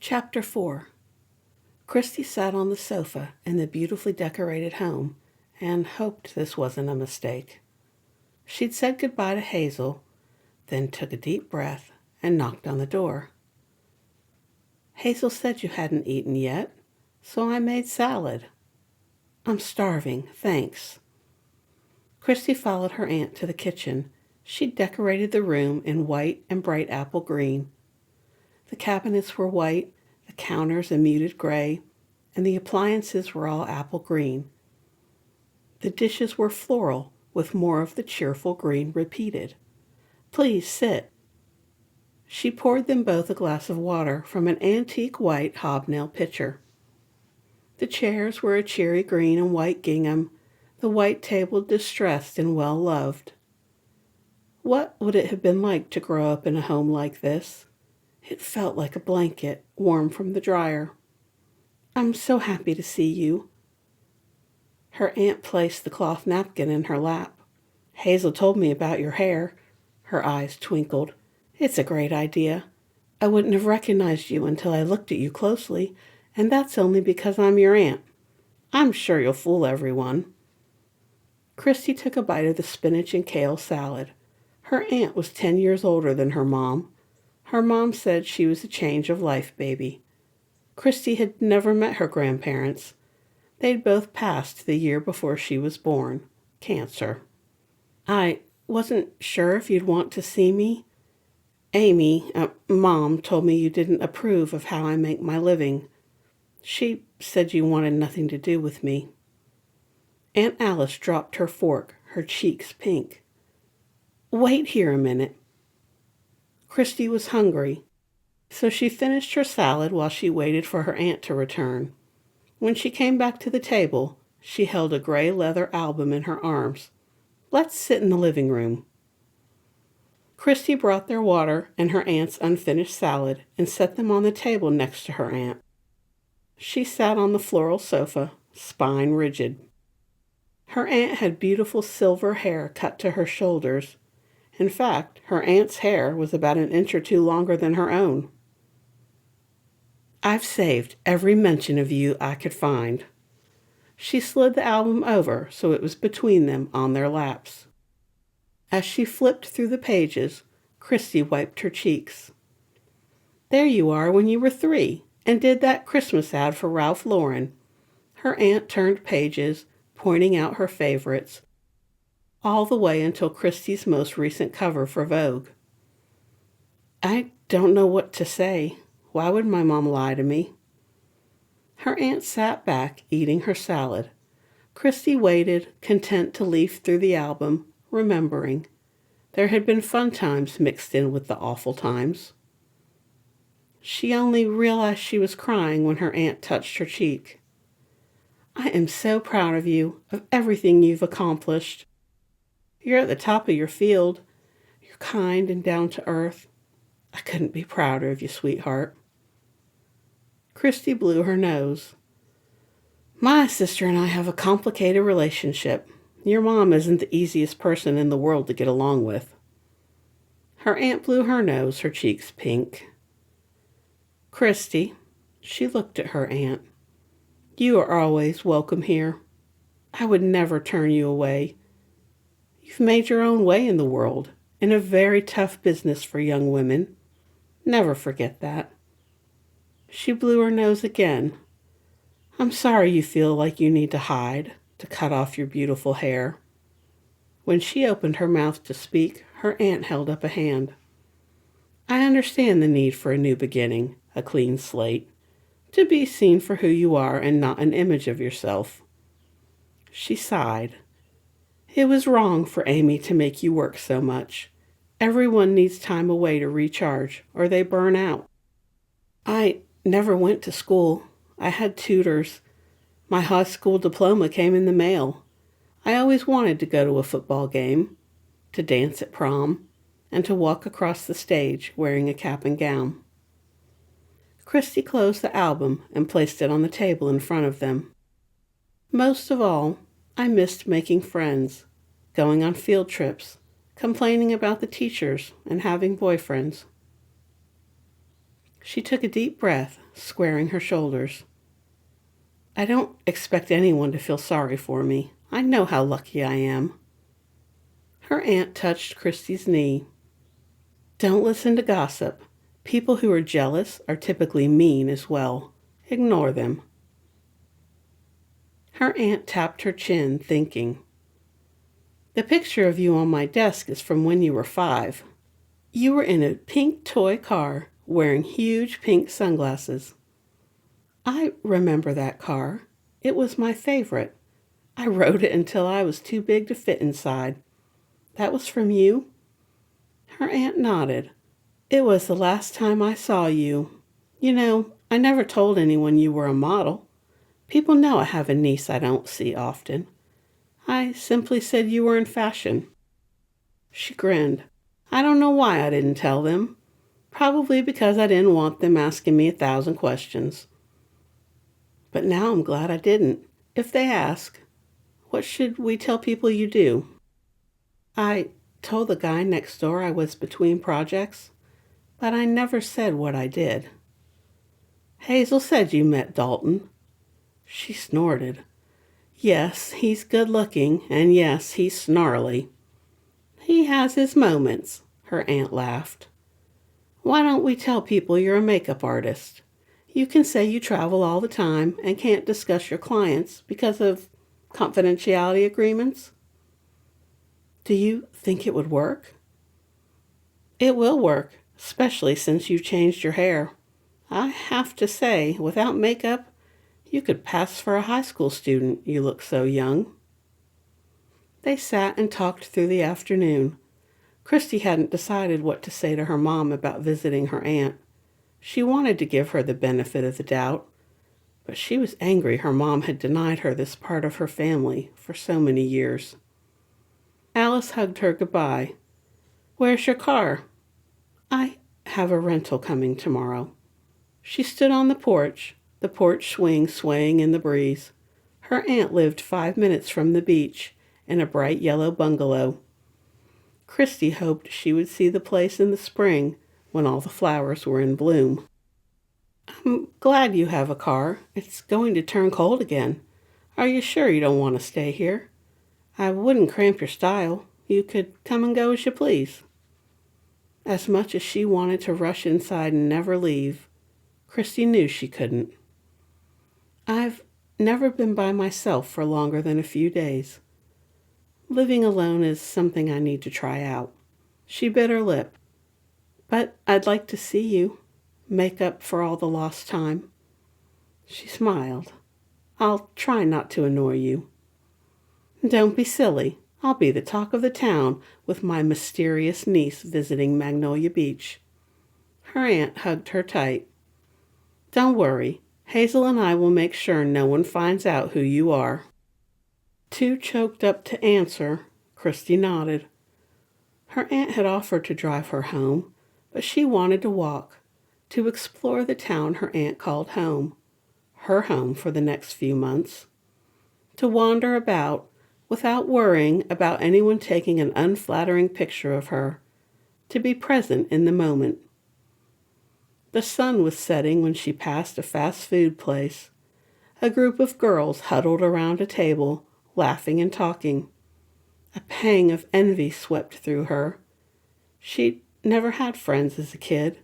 Chapter 4. Christy sat on the sofa in the beautifully decorated home and hoped this wasn't a mistake. She'd said goodbye to Hazel, then took a deep breath and knocked on the door. Hazel said you hadn't eaten yet, so I made salad. I'm starving, thanks. Christy followed her aunt to the kitchen. She'd decorated the room in white and bright apple green. The cabinets were white, the counters a muted gray, and the appliances were all apple green. The dishes were floral, with more of the cheerful green repeated. Please sit. She poured them both a glass of water from an antique white hobnail pitcher. The chairs were a cherry green and white gingham, the white table distressed and well-loved. What would it have been like to grow up in a home like this? It felt like a blanket, warm from the dryer. I'm so happy to see you. Her aunt placed the cloth napkin in her lap. Hazel told me about your hair. Her eyes twinkled. It's a great idea. I wouldn't have recognized you until I looked at you closely, and that's only because I'm your aunt. I'm sure you'll fool everyone. Christy took a bite of the spinach and kale salad. Her aunt was 10 years older than her mom. Her mom said she was a change-of-life baby. Christy had never met her grandparents. They'd both passed the year before she was born. Cancer. I wasn't sure if you'd want to see me. Amy, Mom, told me you didn't approve of how I make my living. She said you wanted nothing to do with me. Aunt Alice dropped her fork, her cheeks pink. Wait here a minute. Christy was hungry, so she finished her salad while she waited for her aunt to return. When she came back to the table, she held a gray leather album in her arms. Let's sit in the living room. Christy brought their water and her aunt's unfinished salad and set them on the table next to her aunt. She sat on the floral sofa, spine rigid. Her aunt had beautiful silver hair cut to her shoulders. In fact, her aunt's hair was about an inch or two longer than her own. I've saved every mention of you I could find. She slid the album over so it was between them on their laps. As she flipped through the pages, Christy wiped her cheeks. There you are when you were 3 and did that Christmas ad for Ralph Lauren. Her aunt turned pages, pointing out her favorites, all the way until Christy's most recent cover for Vogue. I don't know what to say. Why would my mom lie to me? Her aunt sat back, eating her salad. Christy waited, content to leaf through the album, remembering. There had been fun times mixed in with the awful times. She only realized she was crying when her aunt touched her cheek. "I am so proud of you, of everything you've accomplished. You're at the top of your field. You're kind and down to earth. I couldn't be prouder of you, sweetheart." Christy blew her nose. "My sister and I have a complicated relationship. Your mom isn't the easiest person in the world to get along with." Her aunt blew her nose, her cheeks pink. "Christy," she looked at her aunt, "you are always welcome here. I would never turn you away. You've made your own way in the world, in a very tough business for young women. Never forget that." She blew her nose again. "I'm sorry you feel like you need to hide, to cut off your beautiful hair." When she opened her mouth to speak, her aunt held up a hand. "I understand the need for a new beginning, a clean slate, to be seen for who you are and not an image of yourself." She sighed. "It was wrong for Amy to make you work so much. Everyone needs time away to recharge, or they burn out. I never went to school. I had tutors. My high school diploma came in the mail. I always wanted to go to a football game, to dance at prom, and to walk across the stage wearing a cap and gown." Christy closed the album and placed it on the table in front of them. "Most of all, I missed making friends, going on field trips, complaining about the teachers, and having boyfriends." She took a deep breath, squaring her shoulders. "I don't expect anyone to feel sorry for me. I know how lucky I am." Her aunt touched Christy's knee. "Don't listen to gossip. People who are jealous are typically mean as well. Ignore them." Her aunt tapped her chin, thinking. "The picture of you on my desk is from when you were 5. You were in a pink toy car, wearing huge pink sunglasses. I remember that car. It was my favorite. I rode it until I was too big to fit inside. That was from you?" Her aunt nodded. "It was the last time I saw you. You know, I never told anyone you were a model. People know I have a niece I don't see often. I simply said you were in fashion." She grinned. "I don't know why I didn't tell them. Probably because I didn't want them asking me 1,000 questions. But now I'm glad I didn't. If they ask, what should we tell people you do?" "I told the guy next door I was between projects, but I never said what I did." "Hazel said you met Dalton." She snorted. "Yes, he's good looking, and yes, he's snarly." "He has his moments," her aunt laughed. "Why don't we tell people you're a makeup artist? You can say you travel all the time and can't discuss your clients because of confidentiality agreements." "Do you think it would work?" "It will work, especially since you changed your hair. I have to say, without makeup, you could pass for a high school student, you look so young." They sat and talked through the afternoon. Christy hadn't decided what to say to her mom about visiting her aunt. She wanted to give her the benefit of the doubt, but she was angry her mom had denied her this part of her family for so many years. Alice hugged her goodbye. "Where's your car?" "I have a rental coming tomorrow." She stood on the porch swing swaying in the breeze. Her aunt lived 5 minutes from the beach in a bright yellow bungalow. Christy hoped she would see the place in the spring when all the flowers were in bloom. "I'm glad you have a car. It's going to turn cold again. Are you sure you don't want to stay here? I wouldn't cramp your style. You could come and go as you please." As much as she wanted to rush inside and never leave, Christy knew she couldn't. "I've never been by myself for longer than a few days. Living alone is something I need to try out." She bit her lip. "But I'd like to see you, make up for all the lost time." She smiled. "I'll try not to annoy you." "Don't be silly. I'll be the talk of the town with my mysterious niece visiting Magnolia Beach." Her aunt hugged her tight. Don't worry. Hazel and I will make sure no one finds out who you are." Too choked up to answer, Christy nodded. Her aunt had offered to drive her home, but she wanted to walk, to explore the town her aunt called home, her home for the next few months, to wander about without worrying about anyone taking an unflattering picture of her, to be present in the moment. The sun was setting when she passed a fast food place. A group of girls huddled around a table, laughing and talking. A pang of envy swept through her. She'd never had friends as a kid,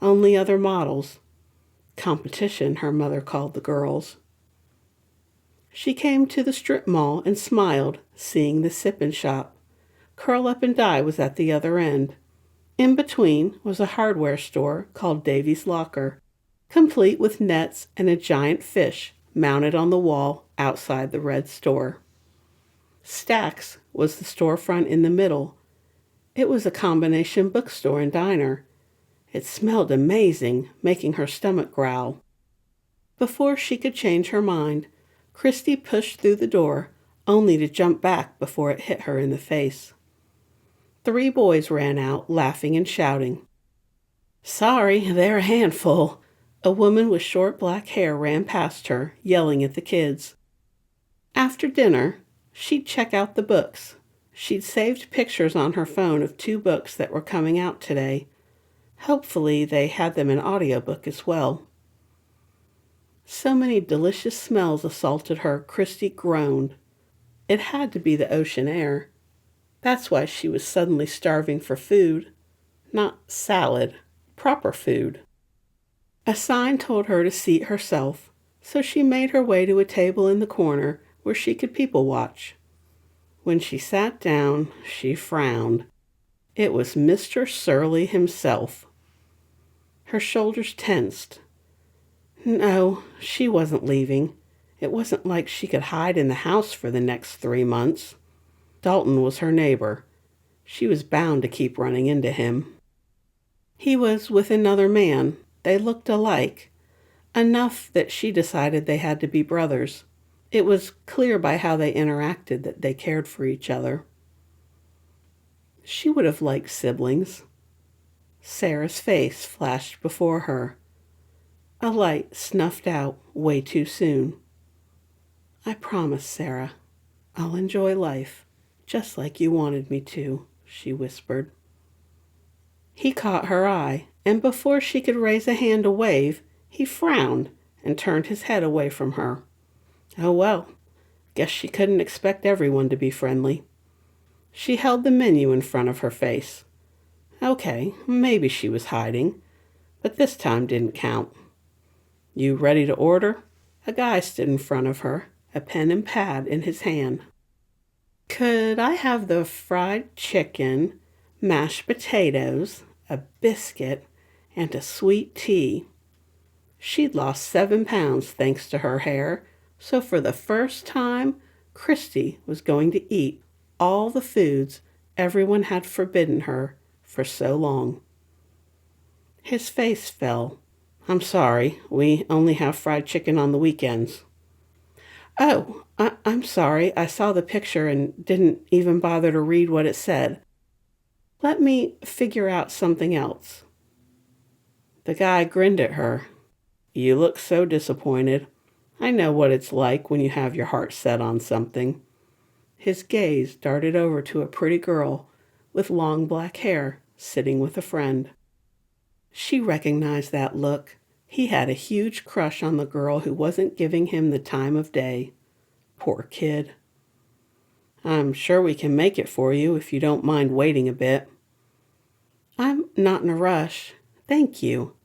only other models. Competition, her mother called the girls. She came to the strip mall and smiled, seeing the sip-in shop. Curl Up and Die was at the other end. In between was a hardware store called Davy's Locker, complete with nets and a giant fish mounted on the wall outside the red store. Stack's was the storefront in the middle. It was a combination bookstore and diner. It smelled amazing, making her stomach growl. Before she could change her mind, Christy pushed through the door, only to jump back before it hit her in the face. 3 boys ran out, laughing and shouting. "Sorry, they're a handful." A woman with short black hair ran past her, yelling at the kids. After dinner, she'd check out the books. She'd saved pictures on her phone of 2 books that were coming out today. Hopefully they had them in audiobook as well. So many delicious smells assaulted her, Christy groaned. It had to be the ocean air. That's why she was suddenly starving for food. Not salad, proper food. A sign told her to seat herself, so she made her way to a table in the corner where she could people watch. When she sat down, she frowned. It was Mr. Surly himself. Her shoulders tensed. No, she wasn't leaving. It wasn't like she could hide in the house for the next 3 months. Dalton was her neighbor. She was bound to keep running into him. He was with another man. They looked alike, enough that she decided they had to be brothers. It was clear by how they interacted that they cared for each other. She would have liked siblings. Sarah's face flashed before her. A light snuffed out way too soon. "I promise, Sarah, I'll enjoy life, just like you wanted me to," she whispered. He caught her eye, and before she could raise a hand to wave, he frowned and turned his head away from her. Oh well, guess she couldn't expect everyone to be friendly. She held the menu in front of her face. Okay, maybe she was hiding, but this time didn't count. "You ready to order?" A guy stood in front of her, a pen and pad in his hand. "Could I have the fried chicken, mashed potatoes, a biscuit, and a sweet tea?" She'd lost 7 pounds thanks to her hair, so for the first time, Christy was going to eat all the foods everyone had forbidden her for so long. His face fell. "I'm sorry, we only have fried chicken on the weekends." "Oh, I'm sorry, I saw the picture and didn't even bother to read what it said. Let me figure out something else." The guy grinned at her. "You look so disappointed. I know what it's like when you have your heart set on something." His gaze darted over to a pretty girl with long black hair sitting with a friend. She recognized that look. He had a huge crush on the girl who wasn't giving him the time of day. Poor kid. "I'm sure we can make it for you if you don't mind waiting a bit." "I'm not in a rush. Thank you."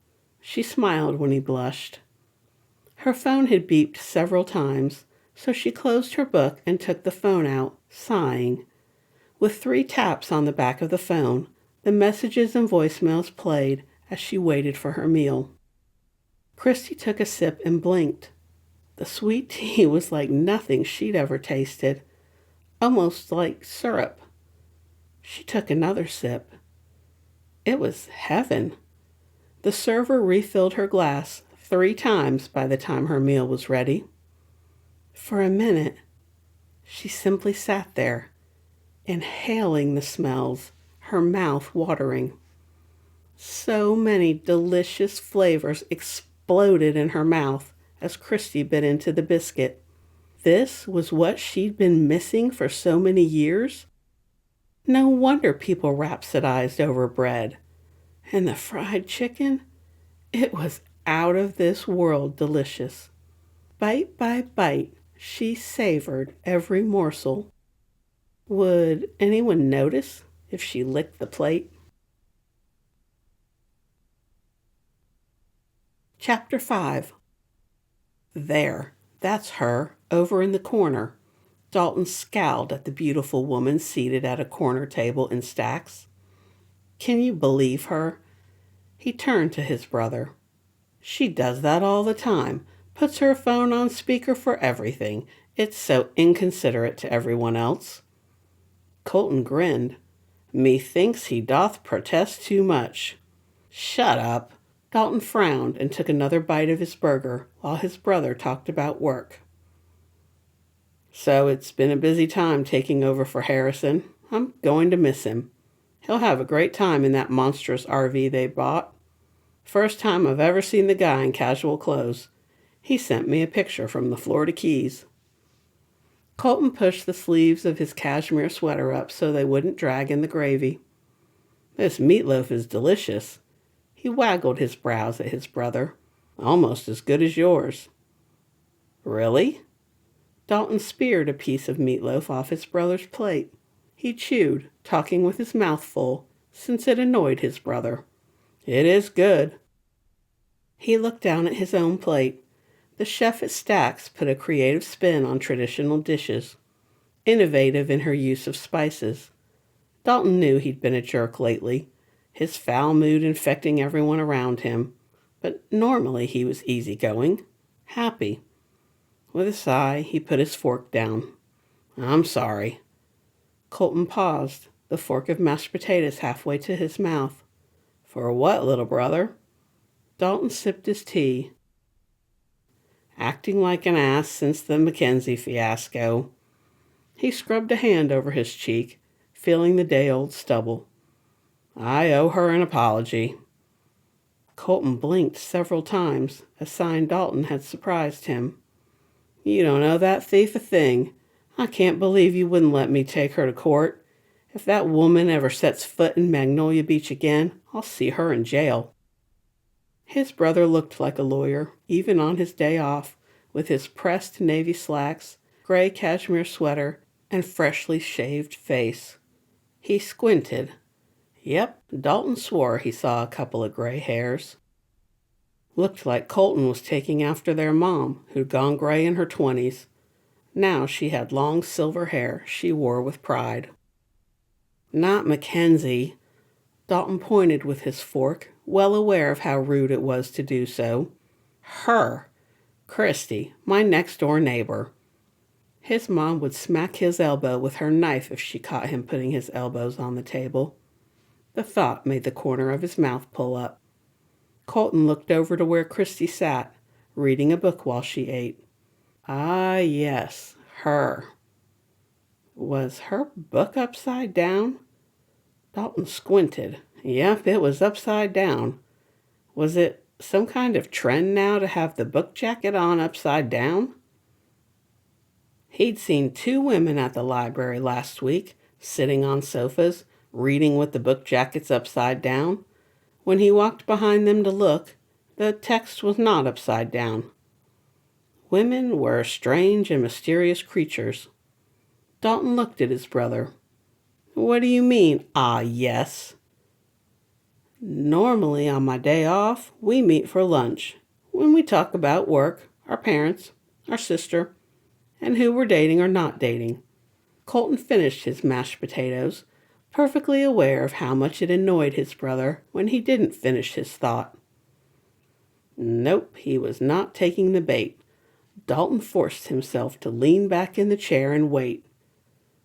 She smiled when he blushed. Her phone had beeped several times, so she closed her book and took the phone out, sighing. With 3 taps on the back of the phone, the messages and voicemails played as she waited for her meal. Christy took a sip and blinked. The sweet tea was like nothing she'd ever tasted, almost like syrup. She took another sip. It was heaven. The server refilled her glass, 3 times by the time her meal was ready. For a minute, she simply sat there, inhaling the smells, her mouth watering. So many delicious flavors exploded in her mouth as Christy bit into the biscuit. This was what she'd been missing for so many years. No wonder people rhapsodized over bread. And the fried chicken? It was out of this world delicious. Bite by bite, she savored every morsel. Would anyone notice if she licked the plate? Chapter 5. There, that's her, over in the corner. Dalton scowled at the beautiful woman seated at a corner table in stacks. Can you believe her? He turned to his brother. She does that all the time, puts her phone on speaker for everything. It's so inconsiderate to everyone else. Colton grinned. Methinks he doth protest too much. Shut up. Dalton frowned and took another bite of his burger while his brother talked about work. So it's been a busy time taking over for Harrison. I'm going to miss him. He'll have a great time in that monstrous RV they bought. First time I've ever seen the guy in casual clothes. He sent me a picture from the Florida Keys. Colton pushed the sleeves of his cashmere sweater up so they wouldn't drag in the gravy. This meatloaf is delicious. He waggled his brows at his brother. Almost as good as yours. Really? Dalton speared a piece of meatloaf off his brother's plate. He chewed, talking with his mouth full, since it annoyed his brother. It is good. He looked down at his own plate. The chef at Stack's put a creative spin on traditional dishes, innovative in her use of spices. Dalton knew he'd been a jerk lately, his foul mood infecting everyone around him, but normally he was easygoing, happy. With a sigh, he put his fork down. I'm sorry. Colton paused, the fork of mashed potatoes halfway to his mouth. For what, little brother? Dalton sipped his tea. Acting like an ass since the Mackenzie fiasco. He scrubbed a hand over his cheek, feeling the day-old stubble. I owe her an apology. Colton blinked several times, a sign Dalton had surprised him. You don't owe that thief a thing. I can't believe you wouldn't let me take her to court. If that woman ever sets foot in Magnolia Beach again, I'll see her in jail. His brother looked like a lawyer, even on his day off, with his pressed navy slacks, gray cashmere sweater, and freshly shaved face. He squinted. Yep, Dalton swore he saw a couple of gray hairs. Looked like Colton was taking after their mom, who'd gone gray in her 20s. Now she had long silver hair she wore with pride. Not Mackenzie. Dalton pointed with his fork, well aware of how rude it was to do so. Her. Christy, my next-door neighbor. His mom would smack his elbow with her knife if she caught him putting his elbows on the table. The thought made the corner of his mouth pull up. Colton looked over to where Christy sat, reading a book while she ate. Ah, yes, her. Was her book upside down? Dalton squinted. Yep, it was upside down. Was it some kind of trend now to have the book jacket on upside down? He'd seen 2 women at the library last week, sitting on sofas, reading with the book jackets upside down. When he walked behind them to look, the text was not upside down. Women were strange and mysterious creatures. Dalton looked at his brother. What do you mean, ah, yes? Normally on my day off, we meet for lunch, when we talk about work, our parents, our sister, and who we're dating or not dating. Colton finished his mashed potatoes, perfectly aware of how much it annoyed his brother when he didn't finish his thought. Nope, he was not taking the bait. Dalton forced himself to lean back in the chair and wait.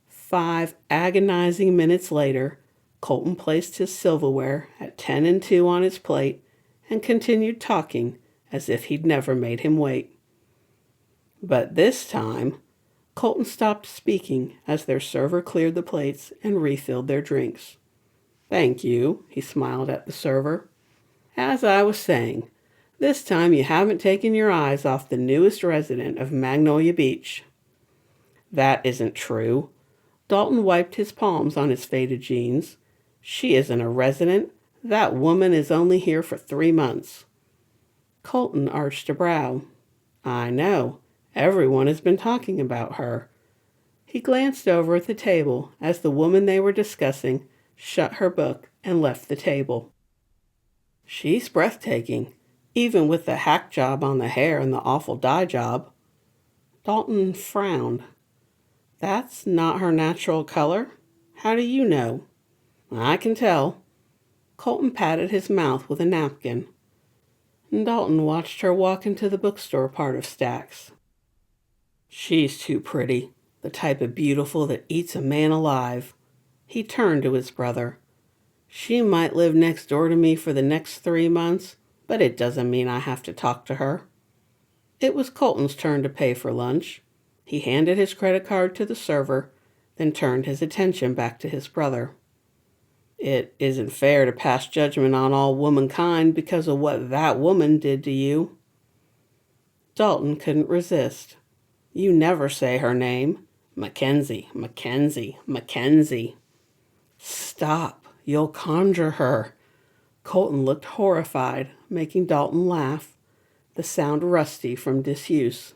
5 agonizing minutes later, Colton placed his silverware at 10 and 2 on his plate and continued talking as if he'd never made him wait. But this time, Colton stopped speaking as their server cleared the plates and refilled their drinks. "Thank you," he smiled at the server. "As I was saying, this time you haven't taken your eyes off the newest resident of Magnolia Beach." "That isn't true." Dalton wiped his palms on his faded jeans. "She isn't a resident. That woman is only here for 3 months. Colton arched a brow. "I know. Everyone has been talking about her." He glanced over at the table as the woman they were discussing shut her book and left the table. "She's breathtaking, even with the hack job on the hair and the awful dye job." Dalton frowned. "That's not her natural color? How do you know?" "I can tell." Colton patted his mouth with a napkin. Dalton watched her walk into the bookstore part of Stack's. "She's too pretty, the type of beautiful that eats a man alive." He turned to his brother. "She might live next door to me for the next 3 months, but it doesn't mean I have to talk to her." It was Colton's turn to pay for lunch. He handed his credit card to the server, then turned his attention back to his brother. "It isn't fair to pass judgment on all womankind because of what that woman did to you." Dalton couldn't resist. "You never say her name. Mackenzie, Mackenzie, Mackenzie." "Stop. You'll conjure her." Colton looked horrified, making Dalton laugh, the sound rusty from disuse.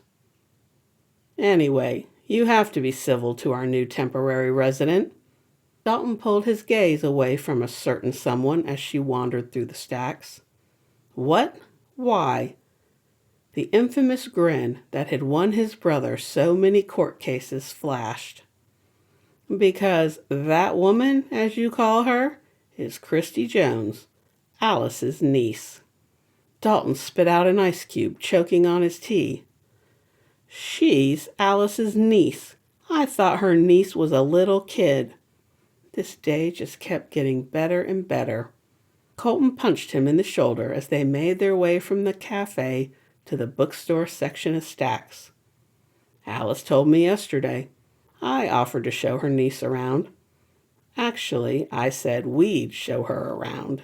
"Anyway, you have to be civil to our new temporary resident." Dalton pulled his gaze away from a certain someone as she wandered through the stacks. "What? Why?" The infamous grin that had won his brother so many court cases flashed. "Because that woman, as you call her, is Christy Jones, Alice's niece." Dalton spit out an ice cube, choking on his tea. "She's Alice's niece. I thought her niece was a little kid." This day just kept getting better and better. Colton punched him in the shoulder as they made their way from the cafe to the bookstore section of Stack's. "Alice told me yesterday. I offered to show her niece around. Actually, I said we'd show her around."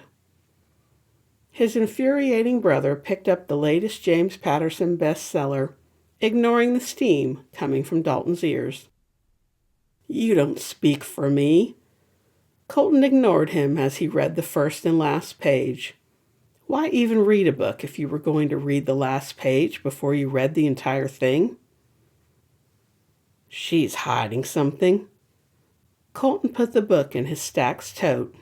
His infuriating brother picked up the latest James Patterson bestseller, ignoring the steam coming from Dalton's ears. "You don't speak for me." Colton ignored him as he read the first and last page. Why even read a book if you were going to read the last page before you read the entire thing? "She's hiding something." Colton put the book in his Stack's tote.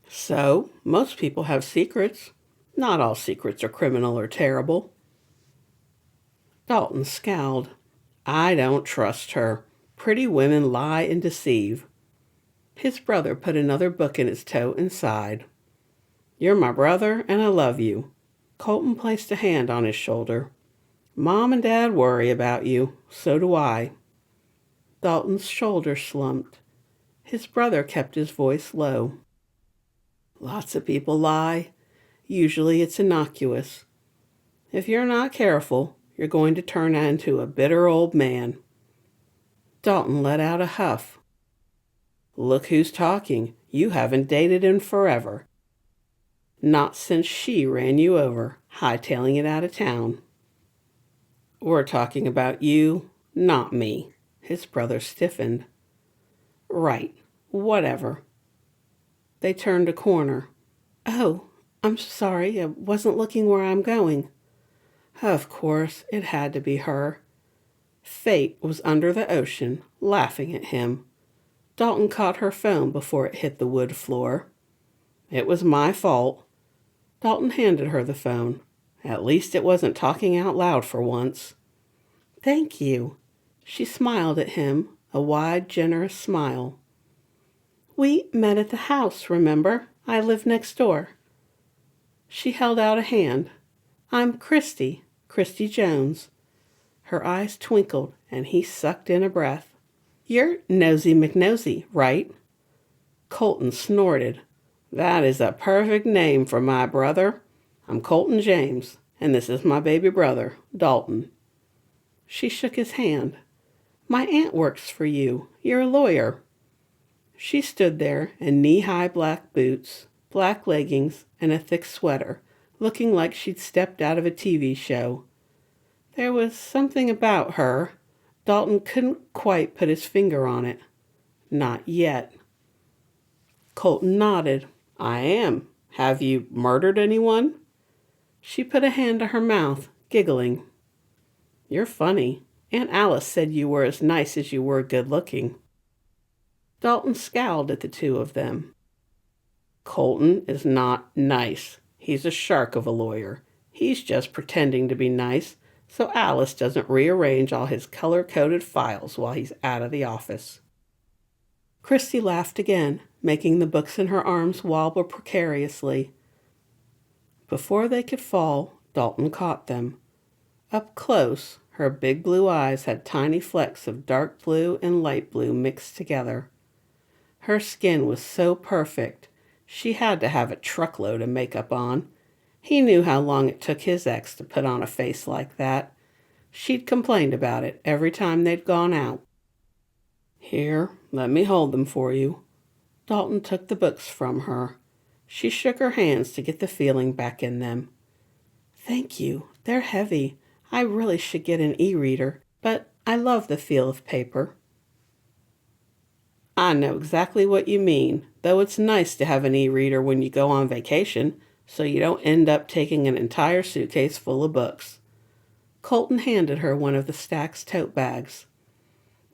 "So, most people have secrets. Not all secrets are criminal or terrible." Dalton scowled. "I don't trust her. Pretty women lie and deceive." His brother put another book in his tote and sighed. "You're my brother, and I love you." Colton placed a hand on his shoulder. "Mom and Dad worry about you. So do I." Dalton's shoulders slumped. His brother kept his voice low. "Lots of people lie. Usually it's innocuous. If you're not careful, you're going to turn into a bitter old man." Dalton let out a huff. "Look who's talking. You haven't dated in forever." "Not since she ran you over, hightailing it out of town." "We're talking about you, not me." His brother stiffened. "Right. Whatever." They turned a corner. "Oh, I'm sorry. I wasn't looking where I'm going." Of course, it had to be her. Fate was under the ocean, laughing at him. Dalton caught her phone before it hit the wood floor. "It was my fault." Dalton handed her the phone. At least it wasn't talking out loud for once. "Thank you." She smiled at him, a wide, generous smile. "We met at the house, remember? I live next door." She held out a hand. "I'm Christy Jones." Her eyes twinkled, and he sucked in a breath. "You're Nosy McNosy, right?" Colton snorted. "That is a perfect name for my brother. I'm Colton James, And this is my baby brother, Dalton." She shook his hand. "My aunt works for you. You're a lawyer." She stood there in knee-high black boots, black leggings, and a thick sweater, looking like she'd stepped out of a TV show. There was something about her. Dalton couldn't quite put his finger on it. Not yet. Colton nodded. "I am. Have you murdered anyone?" She put a hand to her mouth, giggling. "You're funny. Aunt Alice said you were as nice as you were good-looking." Dalton scowled at the two of them. "Colton is not nice. He's a shark of a lawyer. He's just pretending to be nice, so Alice doesn't rearrange all his color-coded files while he's out of the office." Christy laughed again, making the books in her arms wobble precariously. Before they could fall, Dalton caught them. Up close, her big blue eyes had tiny flecks of dark blue and light blue mixed together. Her skin was so perfect, she had to have a truckload of makeup on. He knew how long it took his ex to put on a face like that. She'd complained about it every time they'd gone out. "Here, let me hold them for you." Dalton took the books from her. She shook her hands to get the feeling back in them. "Thank you. They're heavy. I really should get an e-reader, but I love the feel of paper." "I know exactly what you mean, though it's nice to have an e-reader when you go on vacation, so you don't end up taking an entire suitcase full of books." Colton handed her one of the Stack's tote bags.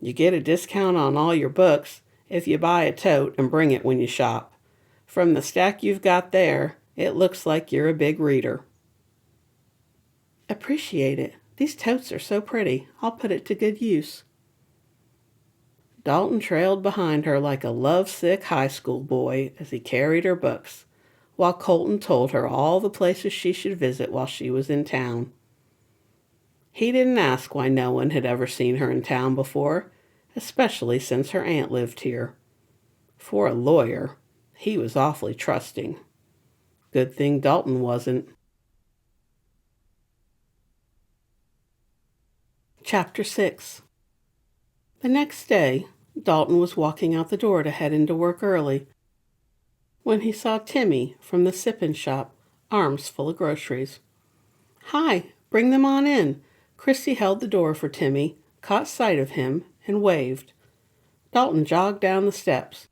"You get a discount on all your books if you buy a tote and bring it when you shop. From the stack you've got there, it looks like you're a big reader." "Appreciate it. These totes are so pretty. I'll put it to good use." Dalton trailed behind her like a lovesick high school boy as he carried her books, while Colton told her all the places she should visit while she was in town. He didn't ask why no one had ever seen her in town before, especially since her aunt lived here. For a lawyer, he was awfully trusting. Good thing Dalton wasn't. Chapter 6. The next day, Dalton was walking out the door to head into work early when he saw Timmy from the Sippin' Shop, arms full of groceries. "Hi, bring them on in." Christy held the door for Timmy, caught sight of him, and waved. Dalton jogged down the steps.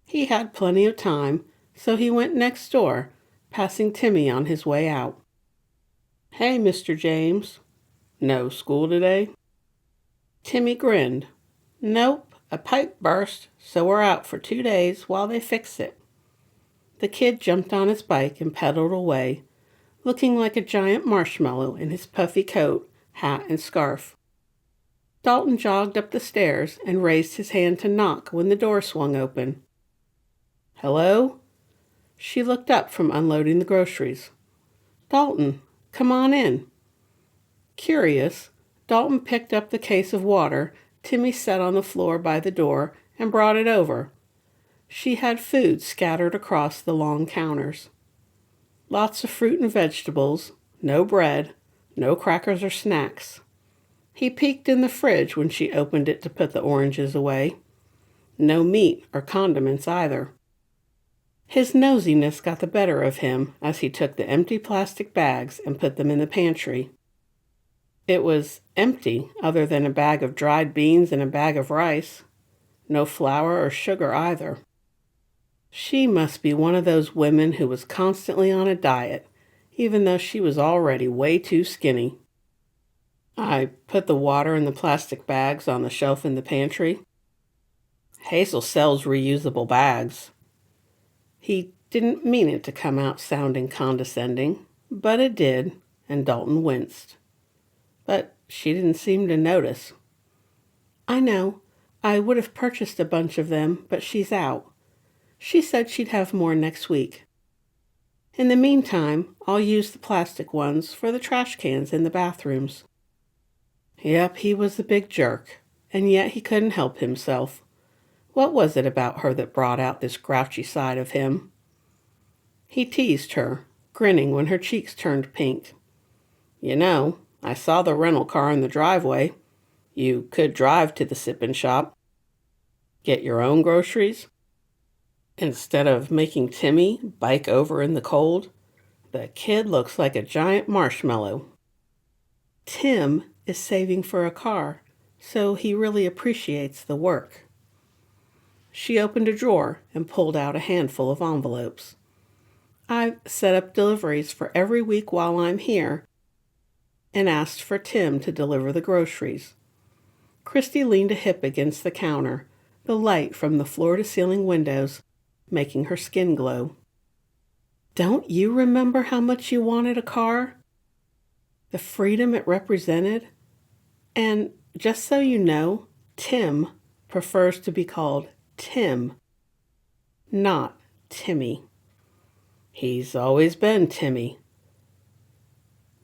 He had plenty of time, so he went next door, passing Timmy on his way out. "Hey, Mr. James. No school today?" Timmy grinned. "Nope, a pipe burst, so we're out for 2 days while they fix it." The kid jumped on his bike and pedaled away, looking like a giant marshmallow in his puffy coat, hat, and scarf. Dalton jogged up the stairs and raised his hand to knock when the door swung open. "Hello?" She looked up from unloading the groceries. "Dalton, come on in." Curious, Dalton picked up the case of water Timmy set on the floor by the door and brought it over. She had food scattered across the long counters. Lots of fruit and vegetables, no bread, no crackers or snacks. He peeked in the fridge when she opened it to put the oranges away. No meat or condiments either. His nosiness got the better of him as he took the empty plastic bags and put them in the pantry. It was empty other than a bag of dried beans and a bag of rice. No flour or sugar either. She must be one of those women who was constantly on a diet, even though she was already way too skinny. I put the water in the plastic bags on the shelf in the pantry. Hazel sells reusable bags. He didn't mean it to come out sounding condescending, but it did, and Dalton winced. But she didn't seem to notice. "I know. I would have purchased a bunch of them, but she's out. She said she'd have more next week. In the meantime, I'll use the plastic ones for the trash cans in the bathrooms." Yep, he was a big jerk, and yet he couldn't help himself. What was it about her that brought out this grouchy side of him? He teased her, grinning when her cheeks turned pink. You know, I saw the rental car in the driveway. You could drive to the sip-in shop, get your own groceries, instead of making Timmy bike over in the cold. The kid looks like a giant marshmallow. Tim is saving for a car, so he really appreciates the work. She opened a drawer and pulled out a handful of envelopes. I've set up deliveries for every week while I'm here and asked for Tim to deliver the groceries. Christy leaned a hip against the counter, the light from the floor-to-ceiling windows making her skin glow. Don't you remember how much you wanted a car? The freedom it represented? And just so you know, Tim prefers to be called Tim, not Timmy. He's always been Timmy.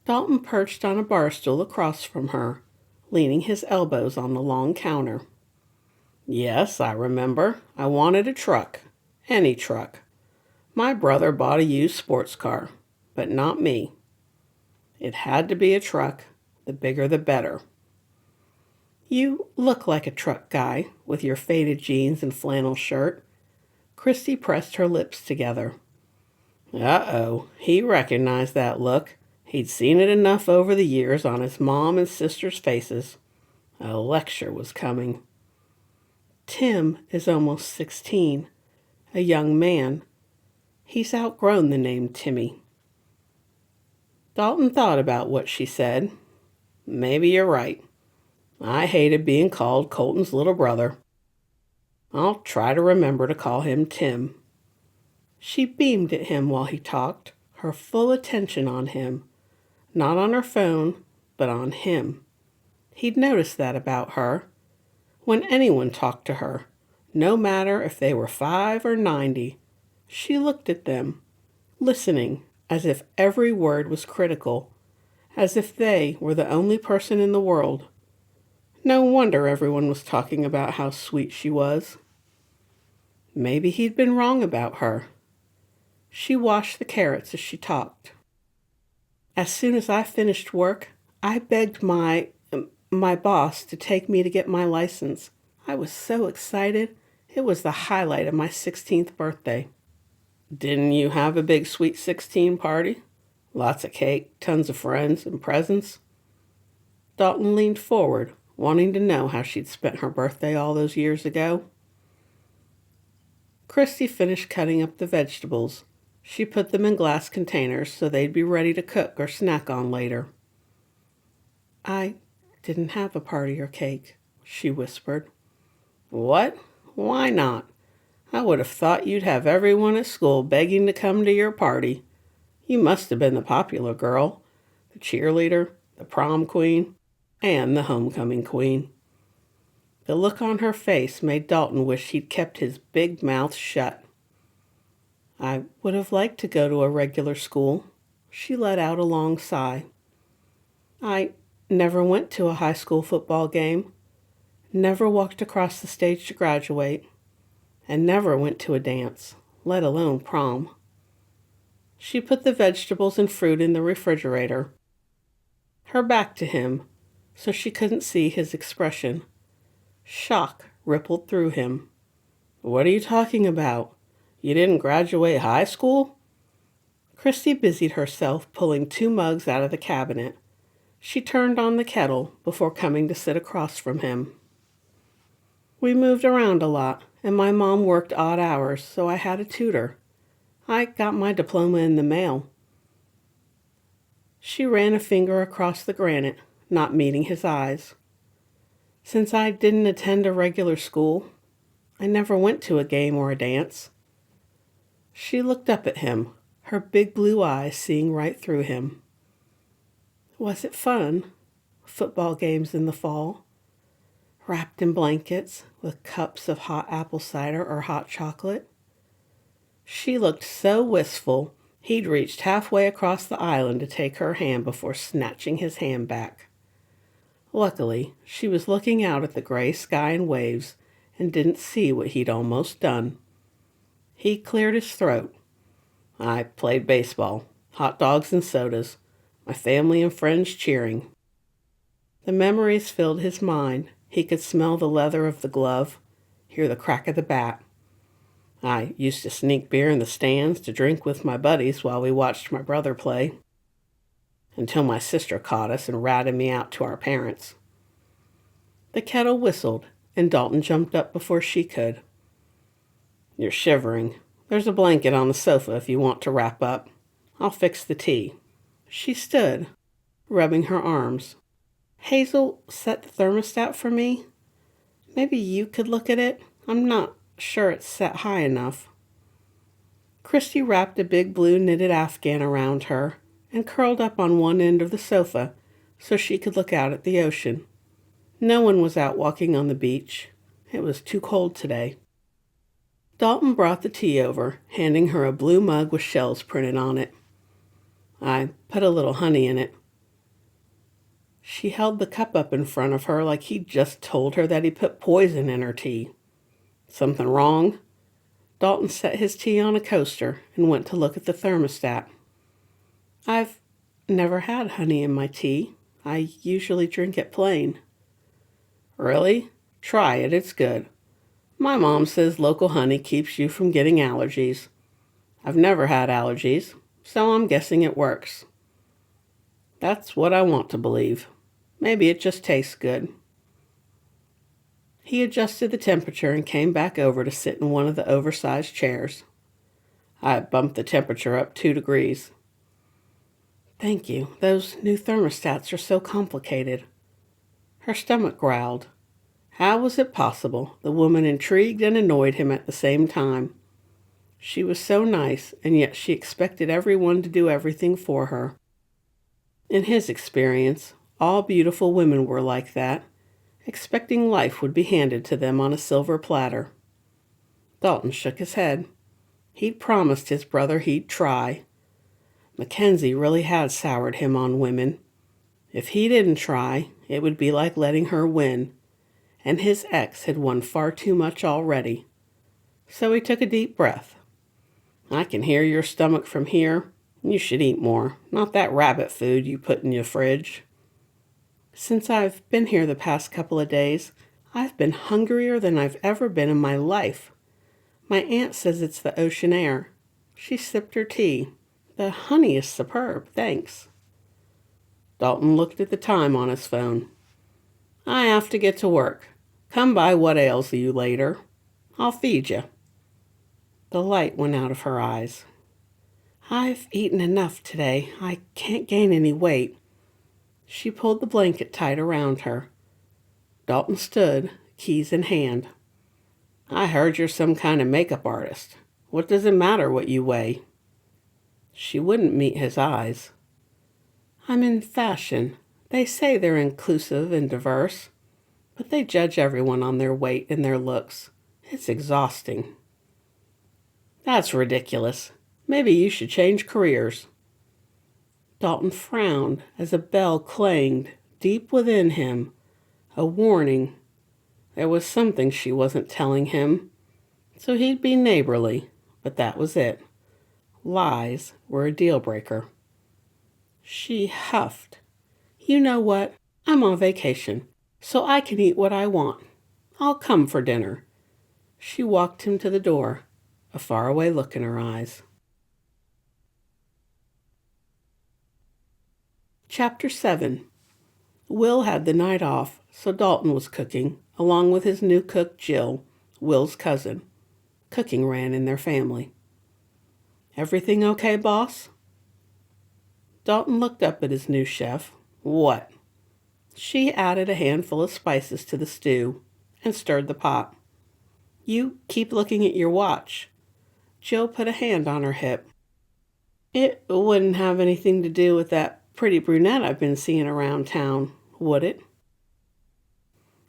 Dalton perched on a bar stool across from her, leaning his elbows on the long counter. Yes, I remember. I wanted a truck. Any truck. My brother bought a used sports car, but not me. It had to be a truck. The bigger the better. You look like a truck guy with your faded jeans and flannel shirt. Christy pressed her lips together. Uh-oh, he recognized that look. He'd seen it enough over the years on his mom and sister's faces. A lecture was coming. Tim is almost 16, a young man. He's outgrown the name Timmy. Dalton thought about what she said. Maybe you're right. I hated being called Colton's little brother. I'll try to remember to call him Tim. She beamed at him while he talked, her full attention on him. Not on her phone, but on him. He'd noticed that about her. When anyone talked to her, no matter if they were 5 or 90, she looked at them, listening as if every word was critical, as if they were the only person in the world. No wonder everyone was talking about how sweet she was. Maybe he'd been wrong about her. She washed the carrots as she talked. As soon as I finished work, I begged my boss to take me to get my license. I was so excited. It was the highlight of my 16th birthday. Didn't you have a big sweet 16 party? Lots of cake, tons of friends, and presents? Dalton leaned forward, wanting to know how she'd spent her birthday all those years ago. Christy finished cutting up the vegetables. She put them in glass containers so they'd be ready to cook or snack on later. I didn't have a party or cake, she whispered. What? Why not? I would have thought you'd have everyone at school begging to come to your party. You must have been the popular girl, the cheerleader, the prom queen, and the homecoming queen. The look on her face made Dalton wish he'd kept his big mouth shut. I would have liked to go to a regular school. She let out a long sigh. I never went to a high school football game, never walked across the stage to graduate, and never went to a dance, let alone prom. She put the vegetables and fruit in the refrigerator, her back to him, so she couldn't see his expression. Shock rippled through him. What are you talking about? You didn't graduate high school? Christy busied herself pulling 2 mugs out of the cabinet. She turned on the kettle before coming to sit across from him. We moved around a lot, and my mom worked odd hours, so I had a tutor. I got my diploma in the mail. She ran a finger across the granite, not meeting his eyes. Since I didn't attend a regular school, I never went to a game or a dance. She looked up at him, her big blue eyes seeing right through him. Was it fun? Football games in the fall, wrapped in blankets with cups of hot apple cider or hot chocolate? She looked so wistful, he'd reached halfway across the island to take her hand before snatching his hand back. Luckily, she was looking out at the gray sky and waves and didn't see what he'd almost done. He cleared his throat. I played baseball, hot dogs and sodas. my family and friends cheering. The memories filled his mind. He could smell the leather of the glove, hear the crack of the bat. I used to sneak beer in the stands to drink with my buddies while we watched my brother play, until my sister caught us and ratted me out to our parents. The kettle whistled, and Dalton jumped up before she could. You're shivering. There's a blanket on the sofa if you want to wrap up. I'll fix the tea. She stood, rubbing her arms. Hazel, set the thermostat for me. Maybe you could look at it. I'm not sure it's set high enough. Christy wrapped a big blue knitted afghan around her and curled up on one end of the sofa so she could look out at the ocean. No one was out walking on the beach. It was too cold today. Dalton brought the tea over, handing her a blue mug with shells printed on it. I put a little honey in it. She held the cup up in front of her like he'd just told her that he put poison in her tea. Something wrong? Dalton set his tea on a coaster and went to look at the thermostat. I've never had honey in my tea. I usually drink it plain. Really? Try it, it's good. My mom says local honey keeps you from getting allergies. I've never had allergies, so I'm guessing it works. That's what I want to believe. Maybe it just tastes good. He adjusted the temperature and came back over to sit in one of the oversized chairs. I bumped the temperature up 2 degrees. Thank you. Those new thermostats are so complicated. Her stomach growled. How was it possible? The woman intrigued and annoyed him at the same time. She was so nice, and yet she expected everyone to do everything for her. In his experience, all beautiful women were like that, expecting life would be handed to them on a silver platter. Dalton shook his head. He'd promised his brother he'd try. Mackenzie really had soured him on women. If he didn't try, it would be like letting her win, and his ex had won far too much already. So he took a deep breath. I can hear your stomach from here. You should eat more, not that rabbit food you put in your fridge. Since I've been here the past couple of days, I've been hungrier than I've ever been in my life. My aunt says it's the ocean air. She sipped her tea. The honey is superb, thanks. Dalton looked at the time on his phone. I have to get to work. Come by what ails you later. I'll feed you. The light went out of her eyes. I've eaten enough today. I can't gain any weight. She pulled the blanket tight around her. Dalton stood, keys in hand. I heard you're some kind of makeup artist. What does it matter what you weigh? She wouldn't meet his eyes. I'm in fashion. They say they're inclusive and diverse, but they judge everyone on their weight and their looks. It's exhausting. That's ridiculous. Maybe you should change careers. Dalton frowned as a bell clanged deep within him, a warning. There was something she wasn't telling him, so he'd be neighborly, but that was it. Lies were a deal breaker. She huffed. You know what? I'm on vacation, so I can eat what I want. I'll come for dinner. She walked him to the door, a faraway look in her eyes. Chapter 7. Will had the night off, so Dalton was cooking, along with his new cook Jill, Will's cousin. Cooking ran in their family. Everything okay, boss? Dalton looked up at his new chef. What? She added a handful of spices to the stew and stirred the pot. You keep looking at your watch. Jill put a hand on her hip. It wouldn't have anything to do with that pretty brunette I've been seeing around town, would it?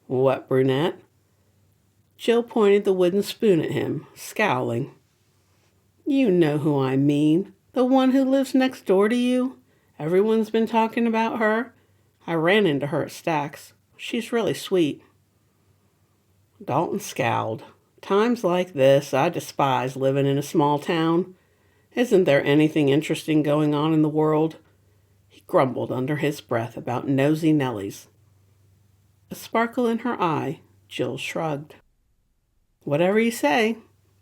What brunette? Jill pointed the wooden spoon at him, scowling. You know who I mean. The one who lives next door to you. Everyone's been talking about her. I ran into her at Stack's. She's really sweet. Dalton scowled. Times like this, I despise living in a small town. Isn't there anything interesting going on in the world? He grumbled under his breath about nosy Nellies. A sparkle in her eye, Jill shrugged. Whatever you say,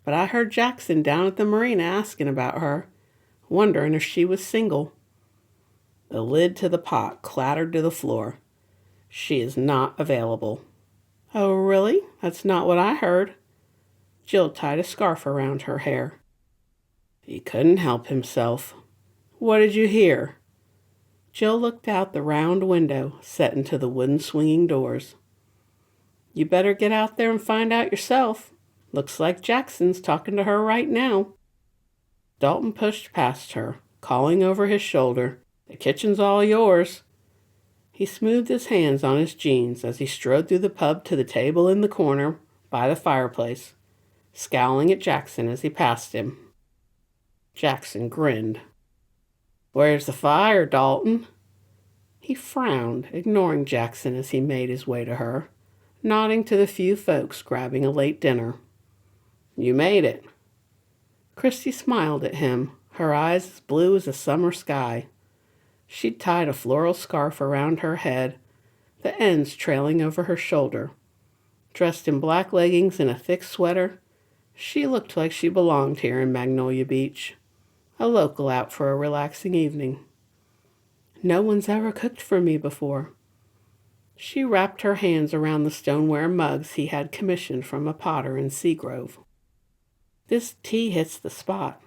but I heard Jackson down at the marina asking about her, wondering if she was single. The lid to the pot clattered to the floor. She is not available. Oh, really? That's not what I heard. Jill tied a scarf around her hair. He couldn't help himself. What did you hear? Jill looked out the round window set into the wooden swinging doors. You better get out there and find out yourself. Looks like Jackson's talking to her right now. Dalton pushed past her, calling over his shoulder, The kitchen's all yours. He smoothed his hands on his jeans as he strode through the pub to the table in the corner by the fireplace, scowling at Jackson as he passed him. Jackson grinned. Where's the fire, Dalton? He frowned, ignoring Jackson as he made his way to her, nodding to the few folks grabbing a late dinner. You made it. Christy smiled at him, her eyes as blue as a summer sky. She'd tied a floral scarf around her head, the ends trailing over her shoulder. Dressed in black leggings and a thick sweater, she looked like she belonged here in Magnolia Beach, a local out for a relaxing evening. No one's ever cooked for me before. She wrapped her hands around the stoneware mugs he had commissioned from a potter in Seagrove. This tea hits the spot.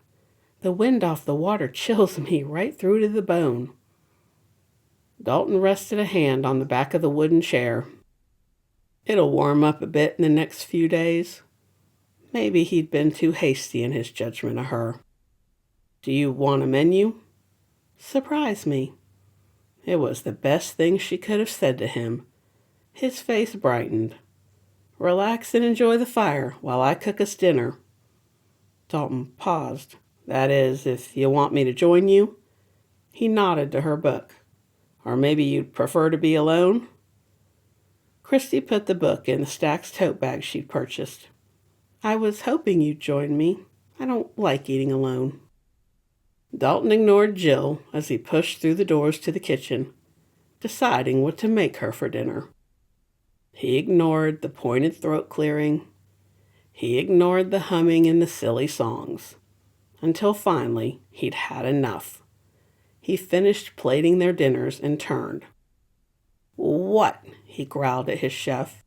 The wind off the water chills me right through to the bone. Dalton rested a hand on the back of the wooden chair. It'll warm up a bit in the next few days. Maybe he'd been too hasty in his judgment of her. Do you want a menu? Surprise me. It was the best thing she could have said to him. His face brightened. Relax and enjoy the fire while I cook us dinner. Dalton paused. That is, if you want me to join you? He nodded to her book. Or maybe you'd prefer to be alone? Christy put the book in the Stack's tote bag she'd purchased. I was hoping you'd join me. I don't like eating alone. Dalton ignored Jill as he pushed through the doors to the kitchen, deciding what to make her for dinner. He ignored the pointed throat clearing. He ignored the humming and the silly songs, until finally he'd had enough. He finished plating their dinners and turned. What? He growled at his chef.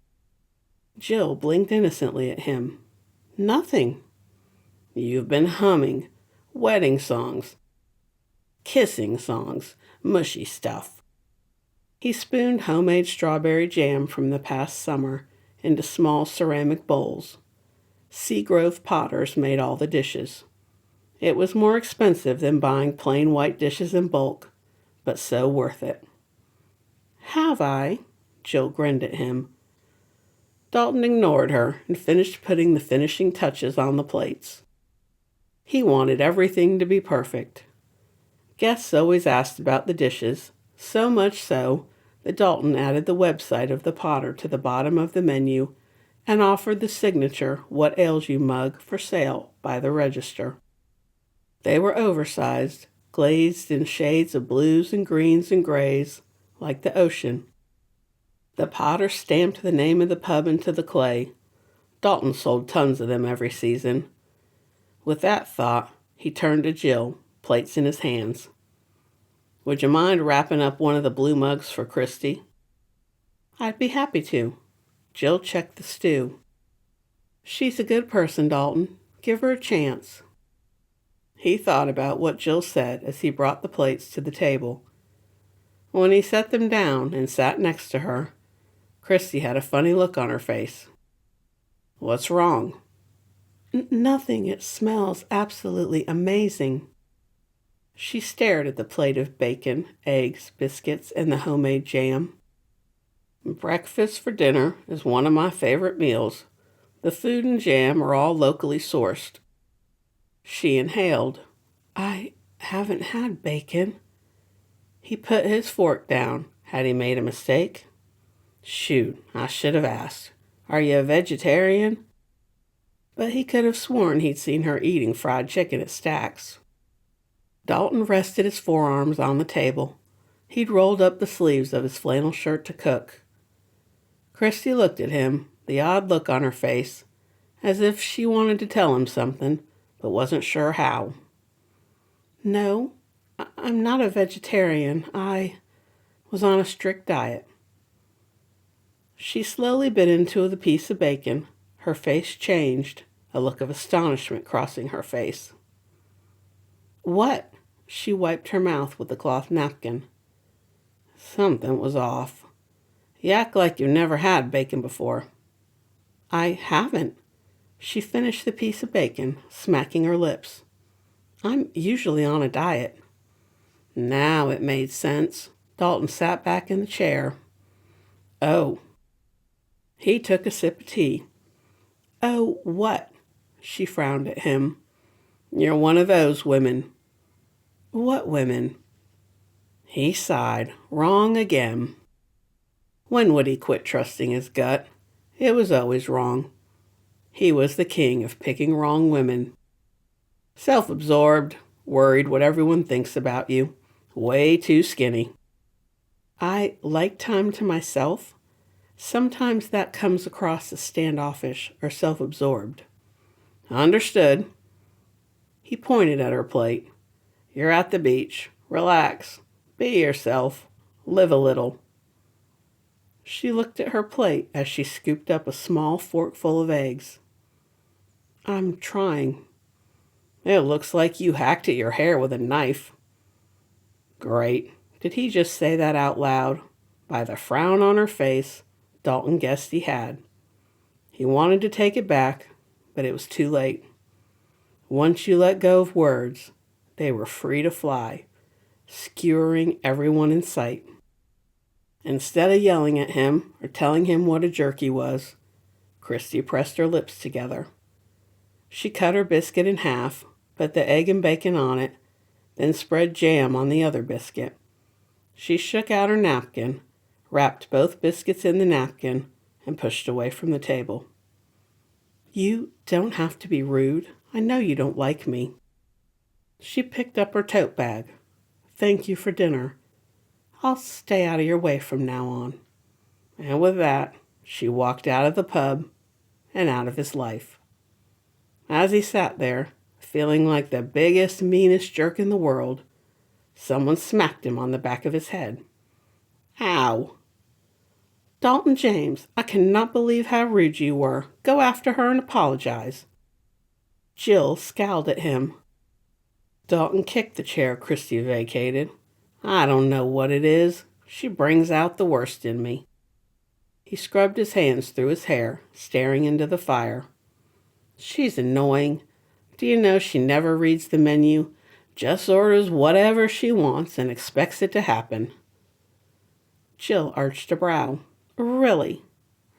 Jill blinked innocently at him. Nothing. You've been humming. Wedding songs. Kissing songs. Mushy stuff. He spooned homemade strawberry jam from the past summer into small ceramic bowls. Seagrove potters made all the dishes. It was more expensive than buying plain white dishes in bulk, but so worth it. Have I? Jill grinned at him. Dalton ignored her and finished putting the finishing touches on the plates. He wanted everything to be perfect. Guests always asked about the dishes, so much so that Dalton added the website of the potter to the bottom of the menu and offered the signature What Ails You mug for sale by the register. They were oversized, glazed in shades of blues and greens and grays, like the ocean. The potter stamped the name of the pub into the clay. Dalton sold tons of them every season. With that thought, he turned to Jill, plates in his hands. Would you mind wrapping up one of the blue mugs for Christy? I'd be happy to. Jill checked the stew. She's a good person, Dalton. Give her a chance. He thought about what Jill said as he brought the plates to the table. When he set them down and sat next to her, Christy had a funny look on her face. What's wrong? Nothing. It smells absolutely amazing. She stared at the plate of bacon, eggs, biscuits, and the homemade jam. Breakfast for dinner is one of my favorite meals. The food and jam are all locally sourced. She inhaled. I haven't had bacon. He put his fork down. Had he made a mistake? Shoot, I should have asked. Are you a vegetarian? But he could have sworn he'd seen her eating fried chicken at Stack's. Dalton rested his forearms on the table. He'd rolled up the sleeves of his flannel shirt to cook. Christy looked at him, the odd look on her face, as if she wanted to tell him something, but wasn't sure how. "No, I'm not a vegetarian. I was on a strict diet." She slowly bit into the piece of bacon. Her face changed, a look of astonishment crossing her face. "What?" She wiped her mouth with the cloth napkin. Something was off. "You act like you've never had bacon before." "I haven't." She finished the piece of bacon, smacking her lips. "I'm usually on a diet." Now it made sense. Dalton sat back in the chair. "Oh." He took a sip of tea. "Oh, what?" She frowned at him. "You're one of those women." "What women?" He sighed. Wrong again. When would he quit trusting his gut? It was always wrong. He was the king of picking wrong women. Self-absorbed, worried what everyone thinks about you. Way too skinny. "I like time to myself. Sometimes that comes across as standoffish or self-absorbed." "Understood." He pointed at her plate. "You're at the beach. Relax. Be yourself. Live a little." She looked at her plate as she scooped up a small forkful of eggs. "I'm trying." "It looks like you hacked at your hair with a knife." Great. Did he just say that out loud? By the frown on her face, Dalton guessed he had. He wanted to take it back, but it was too late. Once you let go of words, they were free to fly, skewering everyone in sight. Instead of yelling at him or telling him what a jerk he was, Christy pressed her lips together. She cut her biscuit in half, put the egg and bacon on it, then spread jam on the other biscuit. She shook out her napkin, wrapped both biscuits in the napkin, and pushed away from the table. "You don't have to be rude. I know you don't like me." She picked up her tote bag. "Thank you for dinner. I'll stay out of your way from now on." And with that, she walked out of the pub and out of his life. As he sat there, feeling like the biggest, meanest jerk in the world, someone smacked him on the back of his head. "Ow!" "Dalton James, I cannot believe how rude you were. Go after her and apologize." Jill scowled at him. Dalton kicked the chair Christy vacated. "I don't know what it is. She brings out the worst in me." He scrubbed his hands through his hair, staring into the fire. "She's annoying. Do you know she never reads the menu? Just orders whatever she wants and expects it to happen." Jill arched a brow. "Really?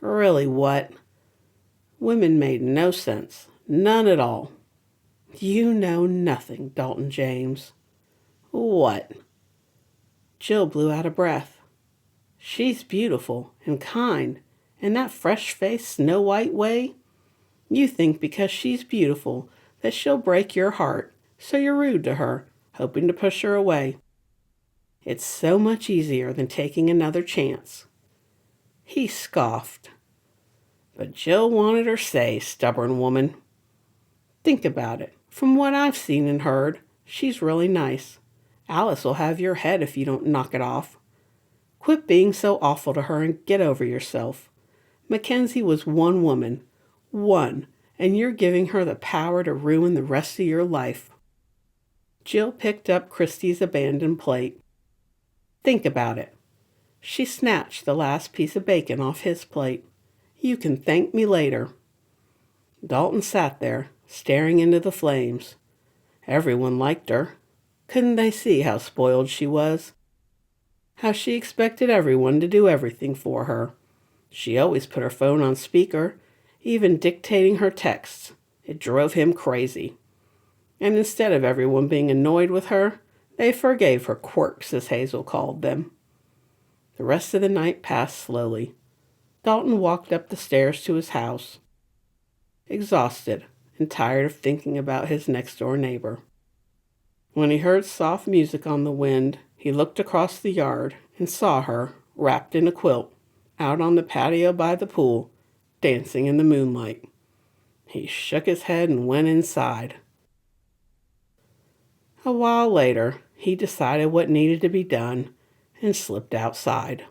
Really what?" Women made no sense. None at all. "You know nothing, Dalton James." "What?" Jill blew out a breath. "She's beautiful and kind, and that fresh-faced Snow White way. You think because she's beautiful that she'll break your heart, so you're rude to her, hoping to push her away. It's so much easier than taking another chance." He scoffed. But Jill wanted her say, stubborn woman. "Think about it. From what I've seen and heard, she's really nice. Alice will have your head if you don't knock it off. Quit being so awful to her and get over yourself. Mackenzie was one woman. One. And you're giving her the power to ruin the rest of your life." Jill picked up Christy's abandoned plate. "Think about it." She snatched the last piece of bacon off his plate. "You can thank me later." Dalton sat there, staring into the flames. Everyone liked her. Couldn't they see how spoiled she was? How she expected everyone to do everything for her. She always put her phone on speaker, even dictating her texts. It drove him crazy. And instead of everyone being annoyed with her, they forgave her quirks, as Hazel called them. The rest of the night passed slowly. Dalton walked up the stairs to his house, exhausted and tired of thinking about his next-door neighbor. When he heard soft music on the wind, He looked across the yard and saw her, wrapped in a quilt, out on the patio by the pool, dancing in the moonlight. He shook his head and went inside. A while later, he decided what needed to be done and slipped outside.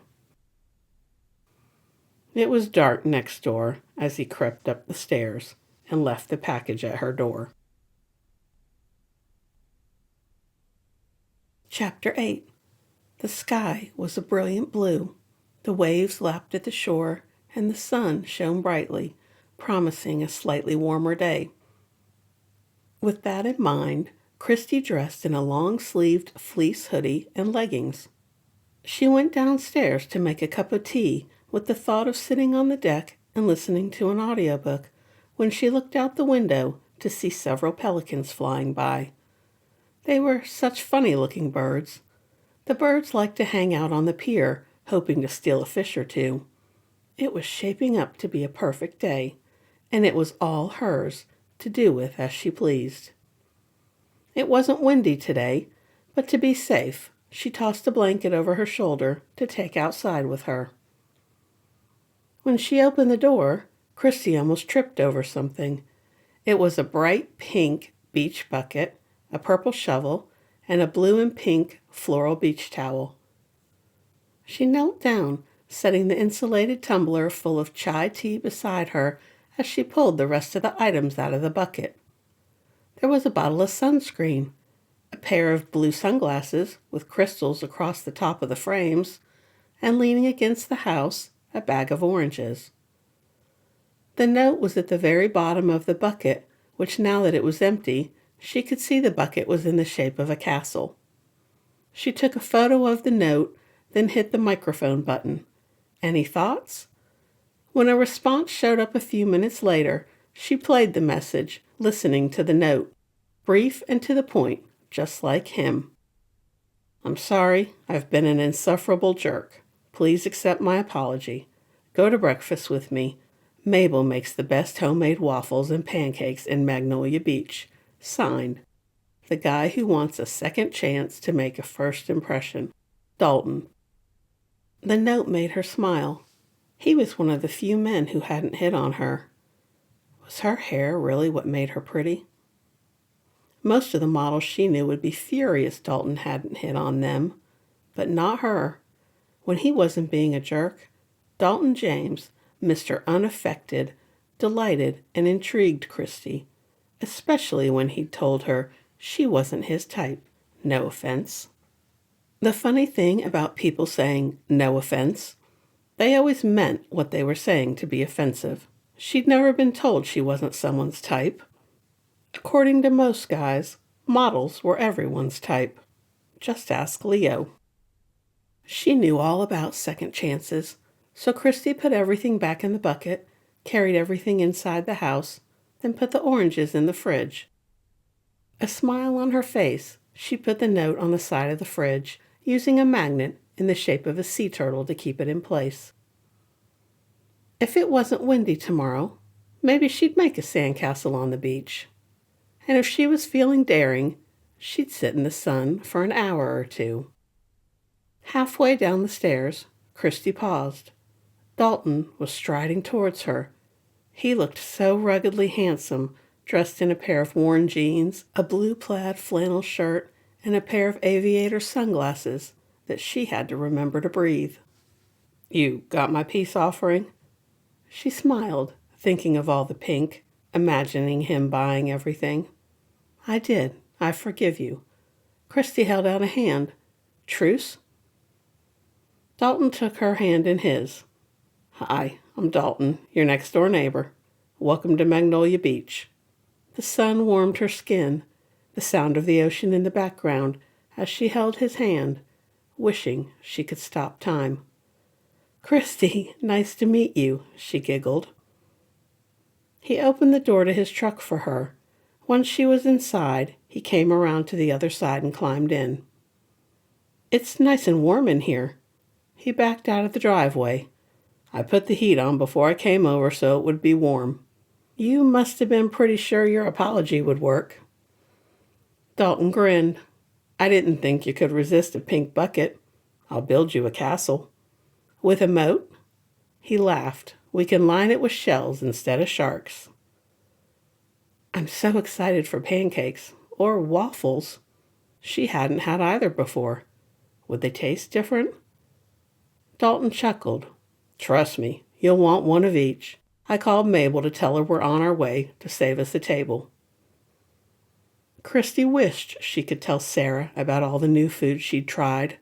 It was dark next door as he crept up the stairs and left the package at her door. Chapter 8. The sky was a brilliant blue. The waves lapped at the shore, and the sun shone brightly, promising a slightly warmer day. With that in mind, Christy dressed in a long-sleeved fleece hoodie and leggings. She went downstairs to make a cup of tea with the thought of sitting on the deck and listening to an audiobook when she looked out the window to see several pelicans flying by. They were such funny-looking birds. The birds liked to hang out on the pier, hoping to steal a fish or two. It was shaping up to be a perfect day, and it was all hers to do with as she pleased. It wasn't windy today, but to be safe, she tossed a blanket over her shoulder to take outside with her. When she opened the door, Christy almost tripped over something. It was a bright pink beach bucket, a purple shovel, and a blue and pink floral beach towel. She knelt down, setting the insulated tumbler full of chai tea beside her as she pulled the rest of the items out of the bucket. There was a bottle of sunscreen, a pair of blue sunglasses with crystals across the top of the frames, and leaning against the house, a bag of oranges. The note was at the very bottom of the bucket, which now that it was empty, she could see the bucket was in the shape of a castle. She took a photo of the note, then hit the microphone button. Any thoughts? When a response showed up a few minutes later, she played the message, listening to the note. Brief and to the point, just like him. I'm sorry, I've been an insufferable jerk. Please accept my apology. Go to breakfast with me. Mabel makes the best homemade waffles and pancakes in Magnolia Beach. Signed, the guy who wants a second chance to make a first impression. Dalton. The note made her smile. He was one of the few men who hadn't hit on her. Was her hair really what made her pretty? Most of the models she knew would be furious Dalton hadn't hit on them, but not her. When he wasn't being a jerk, Dalton James, Mr. Unaffected, delighted and intrigued Christy, especially when he'd told her she wasn't his type. No offense. The funny thing about people saying no offense, they always meant what they were saying to be offensive. She'd never been told she wasn't someone's type. According to most guys, models were everyone's type. Just ask Leo. She knew all about second chances, so Christy put everything back in the bucket, carried everything inside the house, then put the oranges in the fridge. A smile on her face, she put the note on the side of the fridge, using a magnet in the shape of a sea turtle to keep it in place. If it wasn't windy tomorrow, maybe she'd make a sandcastle on the beach. And if she was feeling daring, she'd sit in the sun for an hour or two. Halfway down the stairs, Christy paused. Dalton was striding towards her. He looked so ruggedly handsome, dressed in a pair of worn jeans, a blue plaid flannel shirt, and a pair of aviator sunglasses, that she had to remember to breathe. You got my peace offering? She smiled, thinking of all the pink, imagining him buying everything. I did. I forgive you. Christy held out a hand. Truce? Dalton took her hand in his. Hi, I'm Dalton, your next-door neighbor. Welcome to Magnolia Beach. The sun warmed her skin, the sound of the ocean in the background, as she held his hand, wishing she could stop time. Christy, nice to meet you, she giggled. He opened the door to his truck for her. Once she was inside, he came around to the other side and climbed in. It's nice and warm in here. He backed out of the driveway. I put the heat on before I came over so it would be warm. You must have been pretty sure your apology would work. Dalton grinned. I didn't think you could resist a pink bucket. I'll build you a castle. With a moat? He laughed. We can line it with shells instead of sharks. I'm so excited for pancakes. Or waffles. She hadn't had either before. Would they taste different? Dalton chuckled. Trust me, you'll want one of each. I called Mabel to tell her we're on our way to save us a table. Christy wished she could tell Sarah about all the new foods she'd tried.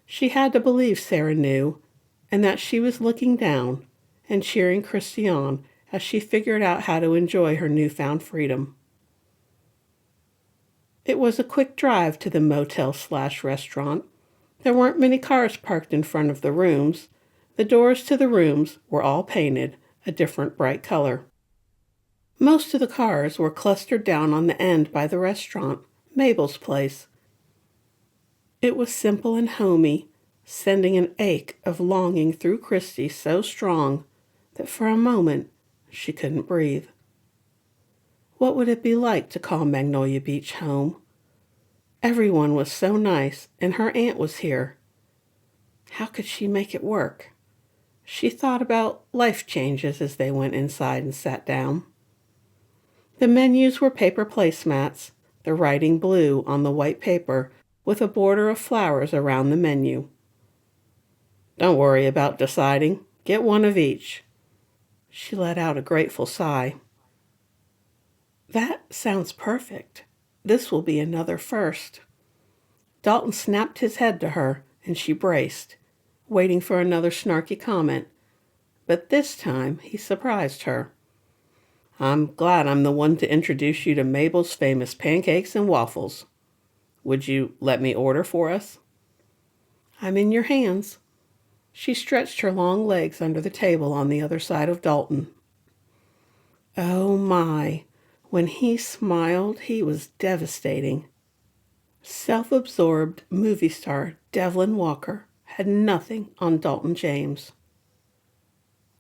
She had to believe Sarah knew, and that she was looking down and cheering Christy on as she figured out how to enjoy her newfound freedom. It was a quick drive to the motel/restaurant. There weren't many cars parked in front of the rooms. The doors to the rooms were all painted a different bright color. Most of the cars were clustered down on the end by the restaurant, Mabel's place. It was simple and homey, sending an ache of longing through Christy so strong that for a moment she couldn't breathe. What would it be like to call Magnolia Beach home? Everyone was so nice, and her aunt was here. How could she make it work? She thought about life changes as they went inside and sat down. The menus were paper placemats, the writing blue on the white paper with a border of flowers around the menu. Don't worry about deciding. Get one of each. She let out a grateful sigh. That sounds perfect. This will be another first. Dalton snapped his head to her, and she braced, waiting for another snarky comment. But this time he surprised her. I'm glad I'm the one to introduce you to Mabel's famous pancakes and waffles. Would you let me order for us? I'm in your hands. She stretched her long legs under the table on the other side of Dalton. Oh my, when he smiled, he was devastating. Self-absorbed movie star Devlin Walker had nothing on Dalton James.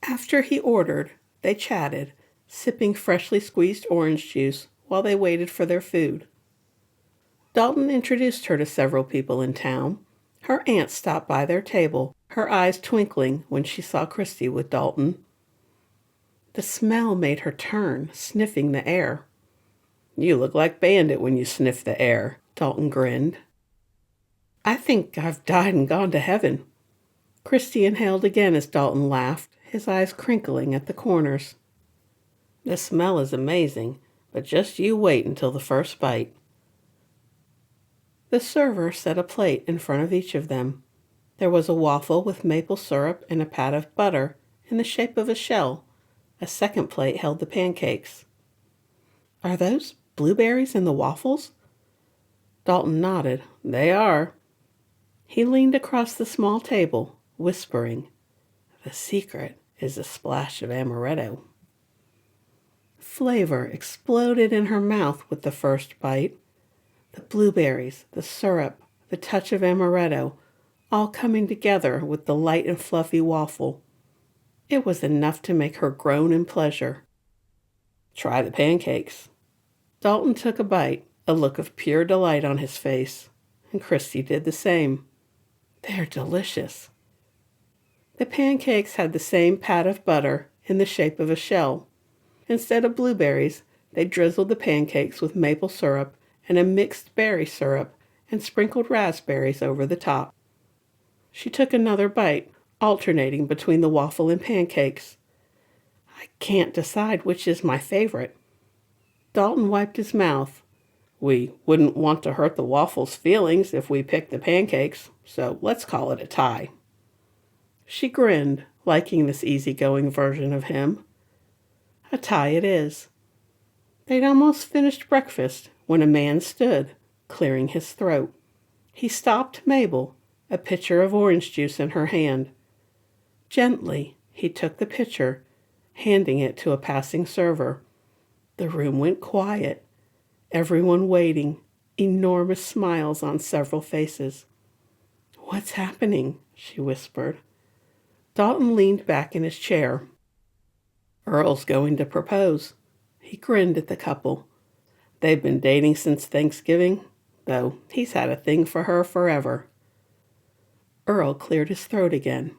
After he ordered, they chatted, sipping freshly squeezed orange juice while they waited for their food. Dalton introduced her to several people in town. Her aunt stopped by their table, her eyes twinkling when she saw Christy with Dalton. The smell made her turn, sniffing the air. You look like Bandit when you sniff the air, Dalton grinned. I think I've died and gone to heaven. Christy inhaled again as Dalton laughed, his eyes crinkling at the corners. The smell is amazing, but just you wait until the first bite. The server set a plate in front of each of them. There was a waffle with maple syrup and a pat of butter in the shape of a shell. A second plate held the pancakes. Are those blueberries in the waffles? Dalton nodded. They are. He leaned across the small table, whispering, The secret is a splash of amaretto. Flavor exploded in her mouth with the first bite. The blueberries, the syrup, the touch of amaretto, all coming together with the light and fluffy waffle. It was enough to make her groan in pleasure. Try the pancakes. Dalton took a bite, a look of pure delight on his face, and Christy did the same. They're delicious. The pancakes had the same pat of butter in the shape of a shell. Instead of blueberries, they drizzled the pancakes with maple syrup and a mixed berry syrup and sprinkled raspberries over the top. She took another bite, alternating between the waffle and pancakes. I can't decide which is my favorite. Dalton wiped his mouth. We wouldn't want to hurt the waffle's feelings if we picked the pancakes, so let's call it a tie. She grinned, liking this easygoing version of him. A tie it is. They'd almost finished breakfast when a man stood, clearing his throat. He stopped Mabel, a pitcher of orange juice in her hand. Gently, he took the pitcher, handing it to a passing server. The room went quiet, everyone waiting, enormous smiles on several faces. What's happening? She whispered. Dalton leaned back in his chair. Earl's going to propose. He grinned at the couple. They've been dating since Thanksgiving. though he's had a thing for her forever. Earl cleared his throat again.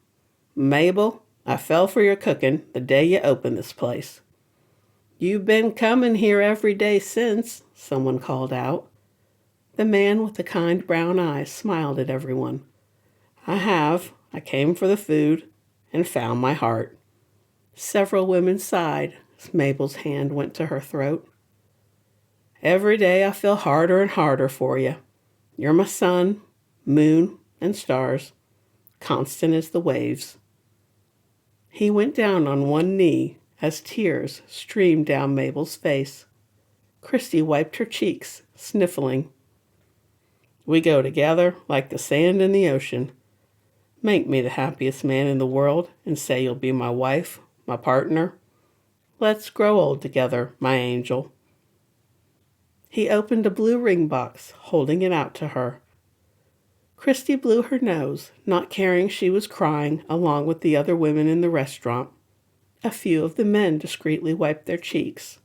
Mabel, I fell for your cooking the day you opened this place. You've been coming here every day since, someone called out. The man with the kind brown eyes smiled at everyone. I have. I came for the food and found my heart. Several women sighed as Mabel's hand went to her throat. Every day I feel harder and harder for you. You're my sun, moon, and stars, constant as the waves. He went down on one knee as tears streamed down Mabel's face. Christy wiped her cheeks, sniffling. We go together like the sand in the ocean. Make me the happiest man in the world and say you'll be my wife, my partner. Let's grow old together, my angel. He opened a blue ring box, holding it out to her. Christy blew her nose, not caring she was crying along with the other women in the restaurant. A few of the men discreetly wiped their cheeks.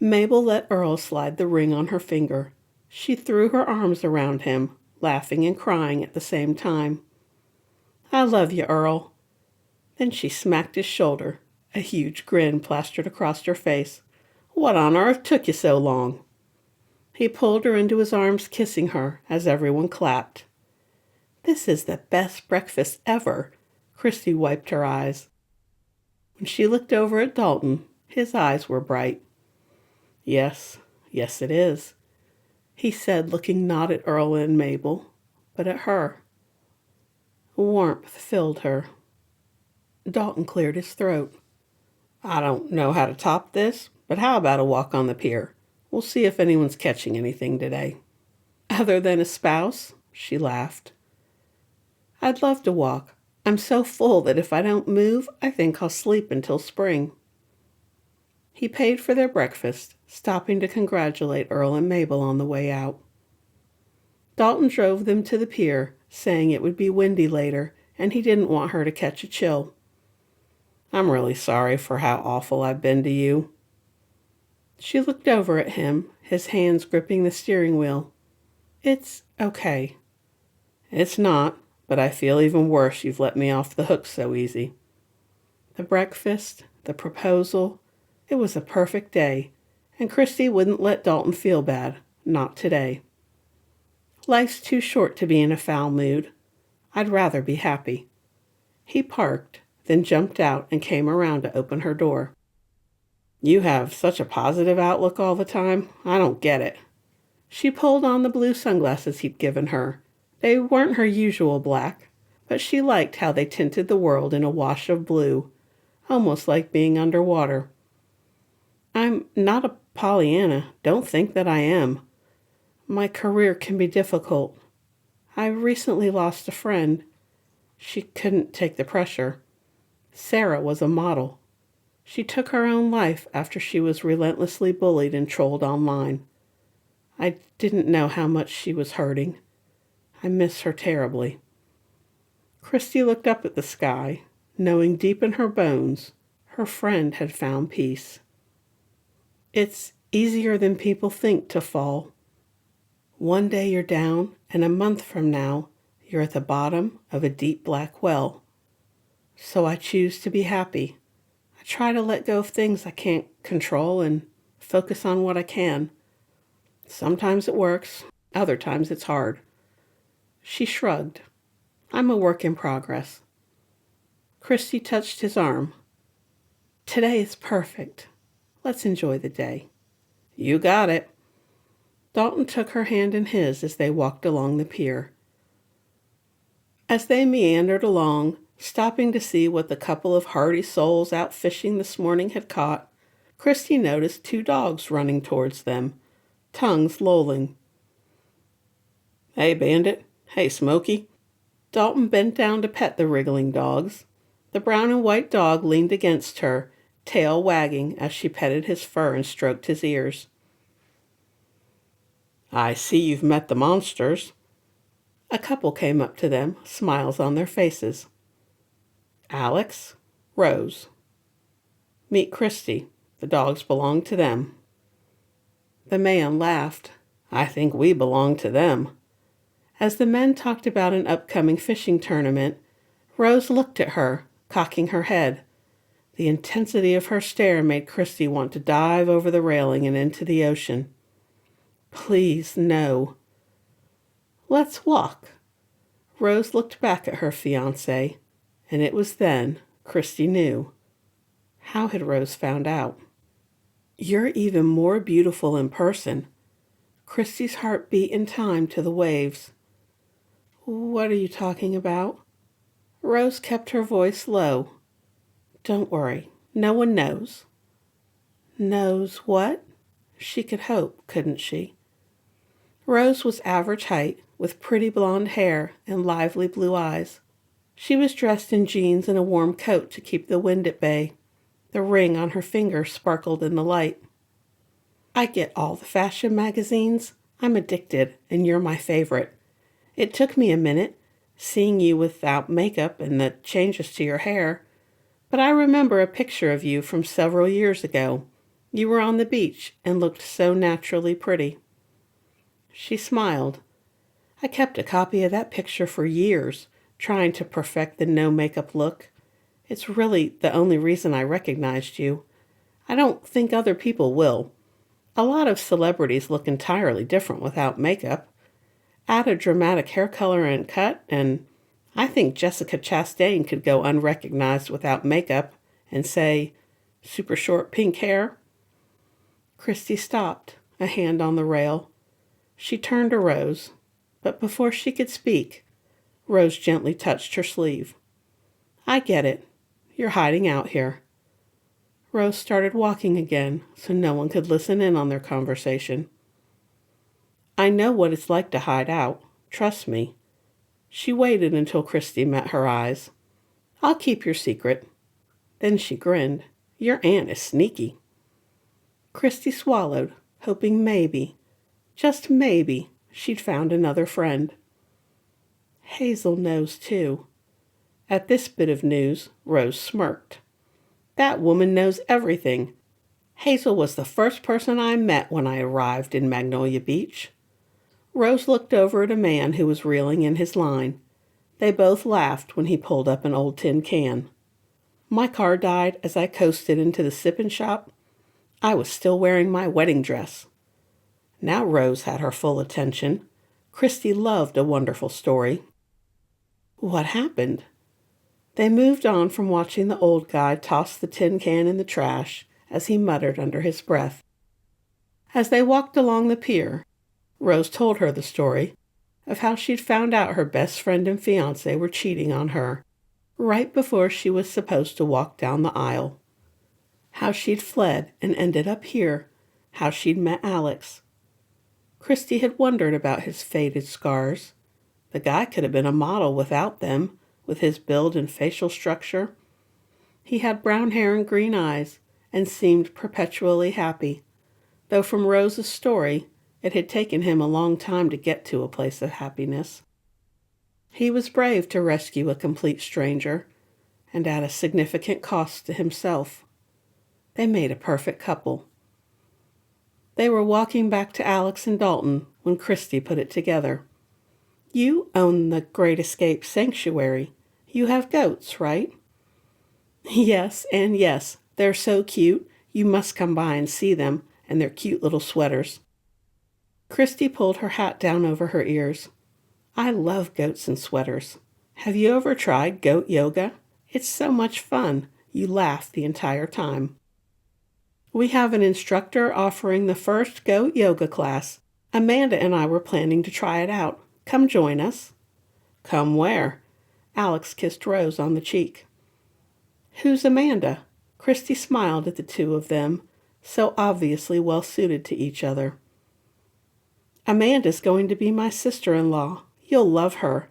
Mabel let Earl slide the ring on her finger. She threw her arms around him, laughing and crying at the same time. I love you, Earl. Then she smacked his shoulder. A huge grin plastered across her face. What on earth took you so long? He pulled her into his arms, kissing her as everyone clapped. This is the best breakfast ever. Christy wiped her eyes. When she looked over at Dalton, his eyes were bright. Yes, it is, he said, looking not at Earl and Mabel, but at her. Warmth filled her. Dalton cleared his throat. I don't know how to top this, but how about a walk on the pier? We'll see if anyone's catching anything today. Other than a spouse? She laughed. I'd love to walk. I'm so full that if I don't move, I think I'll sleep until spring. He paid for their breakfast, stopping to congratulate Earl and Mabel on the way out. Dalton drove them to the pier, saying it would be windy later, and he didn't want her to catch a chill. I'm really sorry for how awful I've been to you. She looked over at him, his hands gripping the steering wheel. It's okay. It's not, but I feel even worse you've let me off the hook so easy. The breakfast, the proposal, it was a perfect day, and Christy wouldn't let Dalton feel bad, not today. Life's too short to be in a foul mood. I'd rather be happy. He parked, then jumped out and came around to open her door. You have such a positive outlook all the time. I don't get it. She pulled on the blue sunglasses he'd given her. They weren't her usual black, but she liked how they tinted the world in a wash of blue, almost like being underwater. I'm not a Pollyanna. Don't think that I am. My career can be difficult. I recently lost a friend. She couldn't take the pressure. Sarah was a model. She took her own life after she was relentlessly bullied and trolled online. I didn't know how much she was hurting. I miss her terribly. Christy looked up at the sky, knowing deep in her bones her friend had found peace. It's easier than people think to fall. One day you're down, and a month from now, you're at the bottom of a deep black well. So I choose to be happy. I try to let go of things I can't control and focus on what I can. Sometimes it works, other times it's hard. She shrugged. I'm a work in progress. Christy touched his arm. Today is perfect. Let's enjoy the day. You got it. Dalton took her hand in his as they walked along the pier. As they meandered along, stopping to see what the couple of hardy souls out fishing this morning had caught, Christy noticed 2 dogs running towards them, tongues lolling. Hey, Bandit. Hey, Smokey. Dalton bent down to pet the wriggling dogs. The brown and white dog leaned against her, tail wagging as she petted his fur and stroked his ears. I see you've met the monsters. A couple came up to them, smiles on their faces. Alex, Rose. Meet Christy. The dogs belong to them. The man laughed. I think we belong to them." As the men talked about an upcoming fishing tournament, Rose looked at her, cocking her head. The intensity of her stare made Christy want to dive over the railing and into the ocean. "Please, no." "Let's walk." Rose looked back at her fiancé, and it was then Christy knew. How had Rose found out? "You're even more beautiful in person." Christy's heart beat in time to the waves. "What are you talking about?" Rose kept her voice low. "Don't worry, no one knows." Knows what? She could hope, couldn't she? Rose was average height, with pretty blonde hair and lively blue eyes. She was dressed in jeans and a warm coat to keep the wind at bay. The ring on her finger sparkled in the light. "I get all the fashion magazines. I'm addicted, and you're my favorite. It took me a minute, seeing you without makeup and the changes to your hair. But I remember a picture of you from several years ago. You were on the beach and looked so naturally pretty." She smiled. "I kept a copy of that picture for years, trying to perfect the no-makeup look. It's really the only reason I recognized you. I don't think other people will. A lot of celebrities look entirely different without makeup. Add a dramatic hair color and cut, and I think Jessica Chastain could go unrecognized without makeup and say, 'super short pink hair.'" Christy stopped, a hand on the rail. She turned to Rose, but before she could speak, Rose gently touched her sleeve. "I get it. You're hiding out here." Rose started walking again so no one could listen in on their conversation. "I know what it's like to hide out. Trust me." She waited until Christy met her eyes. "I'll keep your secret." Then she grinned. "Your aunt is sneaky." Christy swallowed, hoping maybe, just maybe, she'd found another friend. Hazel knows too. At this bit of news, Rose smirked. "That woman knows everything. Hazel was the first person I met when I arrived in Magnolia Beach." Rose looked over at a man who was reeling in his line. They both laughed when he pulled up an old tin can. "My car died as I coasted into the sippin' shop. I was still wearing my wedding dress." Now Rose had her full attention. Christy loved a wonderful story. "What happened?" They moved on from watching the old guy toss the tin can in the trash as he muttered under his breath. As they walked along the pier, Rose told her the story of how she'd found out her best friend and fiancé were cheating on her right before she was supposed to walk down the aisle. How she'd fled and ended up here, how she'd met Alex. Christy had wondered about his faded scars. The guy could have been a model without them, with his build and facial structure. He had brown hair and green eyes, and seemed perpetually happy, though from Rose's story, it had taken him a long time to get to a place of happiness. He was brave to rescue a complete stranger, and at a significant cost to himself. They made a perfect couple. They were walking back to Alex and Dalton when Christy put it together. "You own the Great Escape Sanctuary. You have goats, right?" "Yes, and yes. They're so cute. You must come by and see them, and their cute little sweaters." Christy pulled her hat down over her ears. "I love goats and sweaters. Have you ever tried goat yoga? It's so much fun. You laugh the entire time." "We have an instructor offering the first goat yoga class. Amanda and I were planning to try it out. Come join us." "Come where?" Alex kissed Rose on the cheek. "Who's Amanda?" Christy smiled at the two of them, so obviously well suited to each other. "Amanda's going to be my sister-in-law. You'll love her."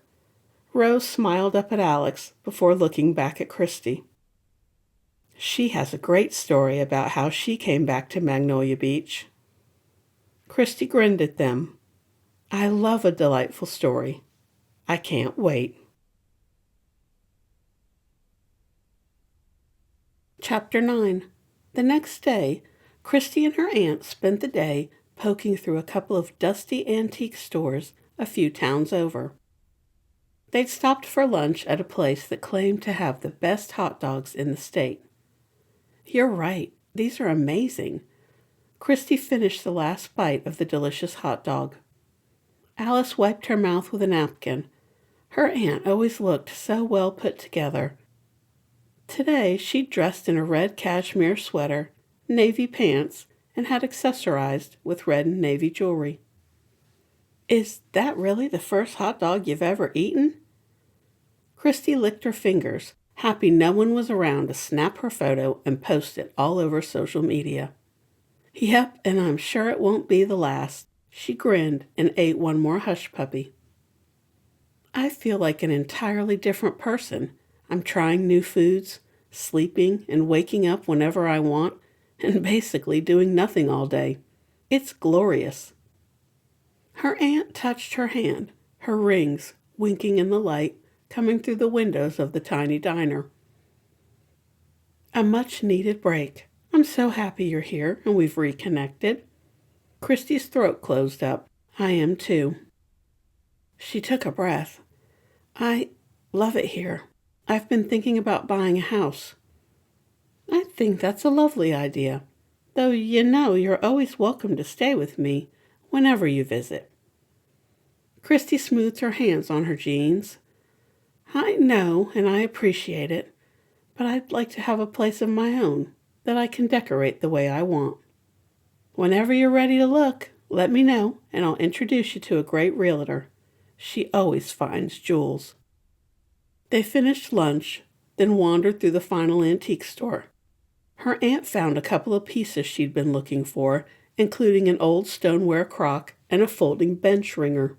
Rose smiled up at Alex before looking back at Christy. "She has a great story about how she came back to Magnolia Beach." Christy grinned at them. "I love a delightful story. I can't wait." Chapter 9. The next day, Christy and her aunt spent the day poking through a couple of dusty antique stores a few towns over. They'd stopped for lunch at a place that claimed to have the best hot dogs in the state. "You're right, these are amazing." Christy finished the last bite of the delicious hot dog. Alice wiped her mouth with a napkin. Her aunt always looked so well put together. Today she'd dressed in a red cashmere sweater, navy pants, and had accessorized with red and navy jewelry. "Is that really the first hot dog you've ever eaten?" Christy licked her fingers, happy no one was around to snap her photo and post it all over social media. "Yep, and I'm sure it won't be the last." She grinned and ate one more hush puppy. "I feel like an entirely different person. I'm trying new foods, sleeping and waking up whenever I want, and basically doing nothing all day. It's glorious." Her aunt touched her hand, her rings winking in the light coming through the windows of the tiny diner. "A much-needed break. I'm so happy you're here and we've reconnected." Christy's throat closed up. "I am too." She took a breath. "I love it here. I've been thinking about buying a house." "I think that's a lovely idea, though you're always welcome to stay with me whenever you visit." Christy smoothed her hands on her jeans. "I know, and I appreciate it, but I'd like to have a place of my own that I can decorate the way I want. Whenever you're ready to look, let me know, and I'll introduce you to a great realtor. She always finds jewels." They finished lunch, then wandered through the final antique store. Her aunt found a couple of pieces she'd been looking for, including an old stoneware crock and a folding bench wringer.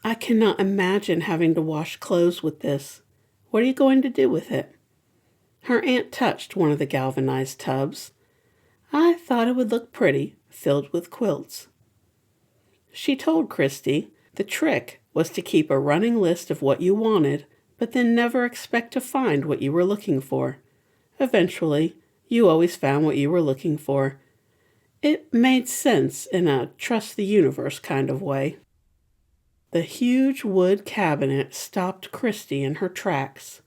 "I cannot imagine having to wash clothes with this. What are you going to do with it?" Her aunt touched one of the galvanized tubs. "I thought it would look pretty, filled with quilts." She told Christy the trick was to keep a running list of what you wanted, but then never expect to find what you were looking for. Eventually, you always found what you were looking for. It made sense in a trust the universe kind of way. The huge wood cabinet stopped Christy in her tracks.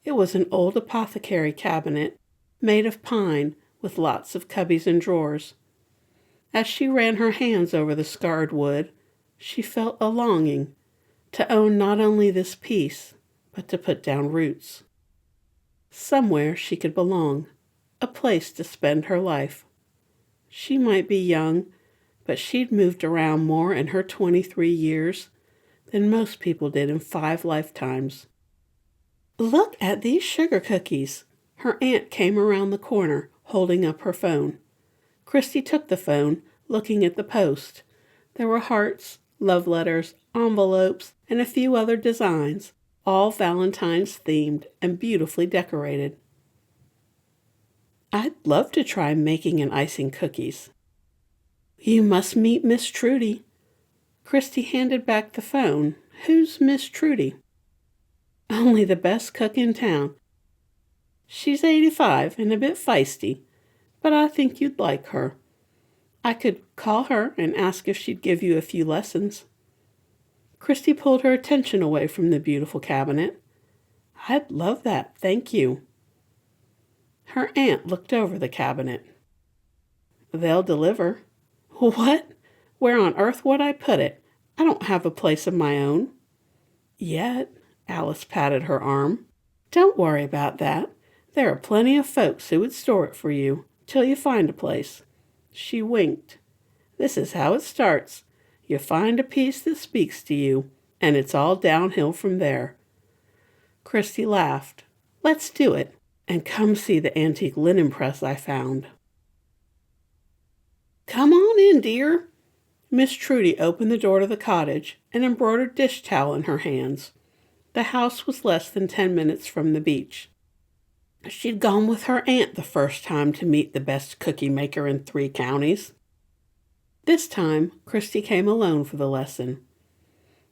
It was an old apothecary cabinet made of pine with lots of cubbies and drawers. As she ran her hands over the scarred wood, she felt a longing to own not only this piece, but to put down roots. Somewhere she could belong, a place to spend her life. She might be young, but she'd moved around more in her 23 years than most people did in 5 lifetimes. "Look at these sugar cookies." Her aunt came around the corner, holding up her phone. Christy took the phone, looking at the post. There were hearts, love letters, envelopes, and a few other designs, all Valentine's themed and beautifully decorated. "I'd love to try making and icing cookies." "You must meet Miss Trudy." Christy handed back the phone. "Who's Miss Trudy?" "Only the best cook in town. She's 85 and a bit feisty, but I think you'd like her. I could call her and ask if she'd give you a few lessons." Christy pulled her attention away from the beautiful cabinet. "I'd love that, thank you." Her aunt looked over the cabinet. "They'll deliver." "What? Where on earth would I put it? I don't have a place of my own." "Yet." Alice patted her arm. "Don't worry about that. There are plenty of folks who would store it for you till you find a place." She winked. "This is how it starts. You find a piece that speaks to you, and it's all downhill from there." Christy laughed. "Let's do it, and come see the antique linen press I found." "Come on in, dear." Miss Trudy opened the door to the cottage, an embroidered dish towel in her hands. The house was less than 10 minutes from the beach. She'd gone with her aunt the first time to meet the best cookie maker in 3 counties. This time, Christy came alone for the lesson.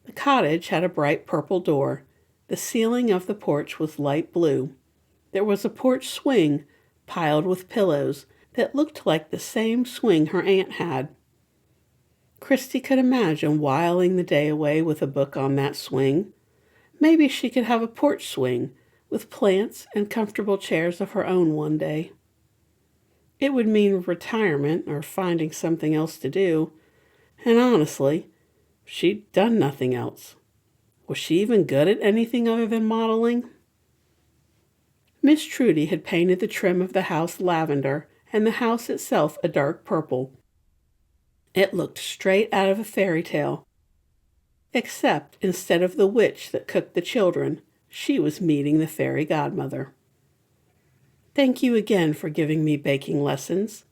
The cottage had a bright purple door. The ceiling of the porch was light blue. There was a porch swing piled with pillows that looked like the same swing her aunt had. Christy could imagine whiling the day away with a book on that swing. Maybe she could have a porch swing with plants and comfortable chairs of her own one day. It would mean retirement or finding something else to do, and honestly, she'd done nothing else. Was she even good at anything other than modeling? Miss Trudy had painted the trim of the house lavender and the house itself a dark purple. It looked straight out of a fairy tale, except instead of the witch that cooked the children, she was meeting the fairy godmother. "Thank you again for giving me baking lessons."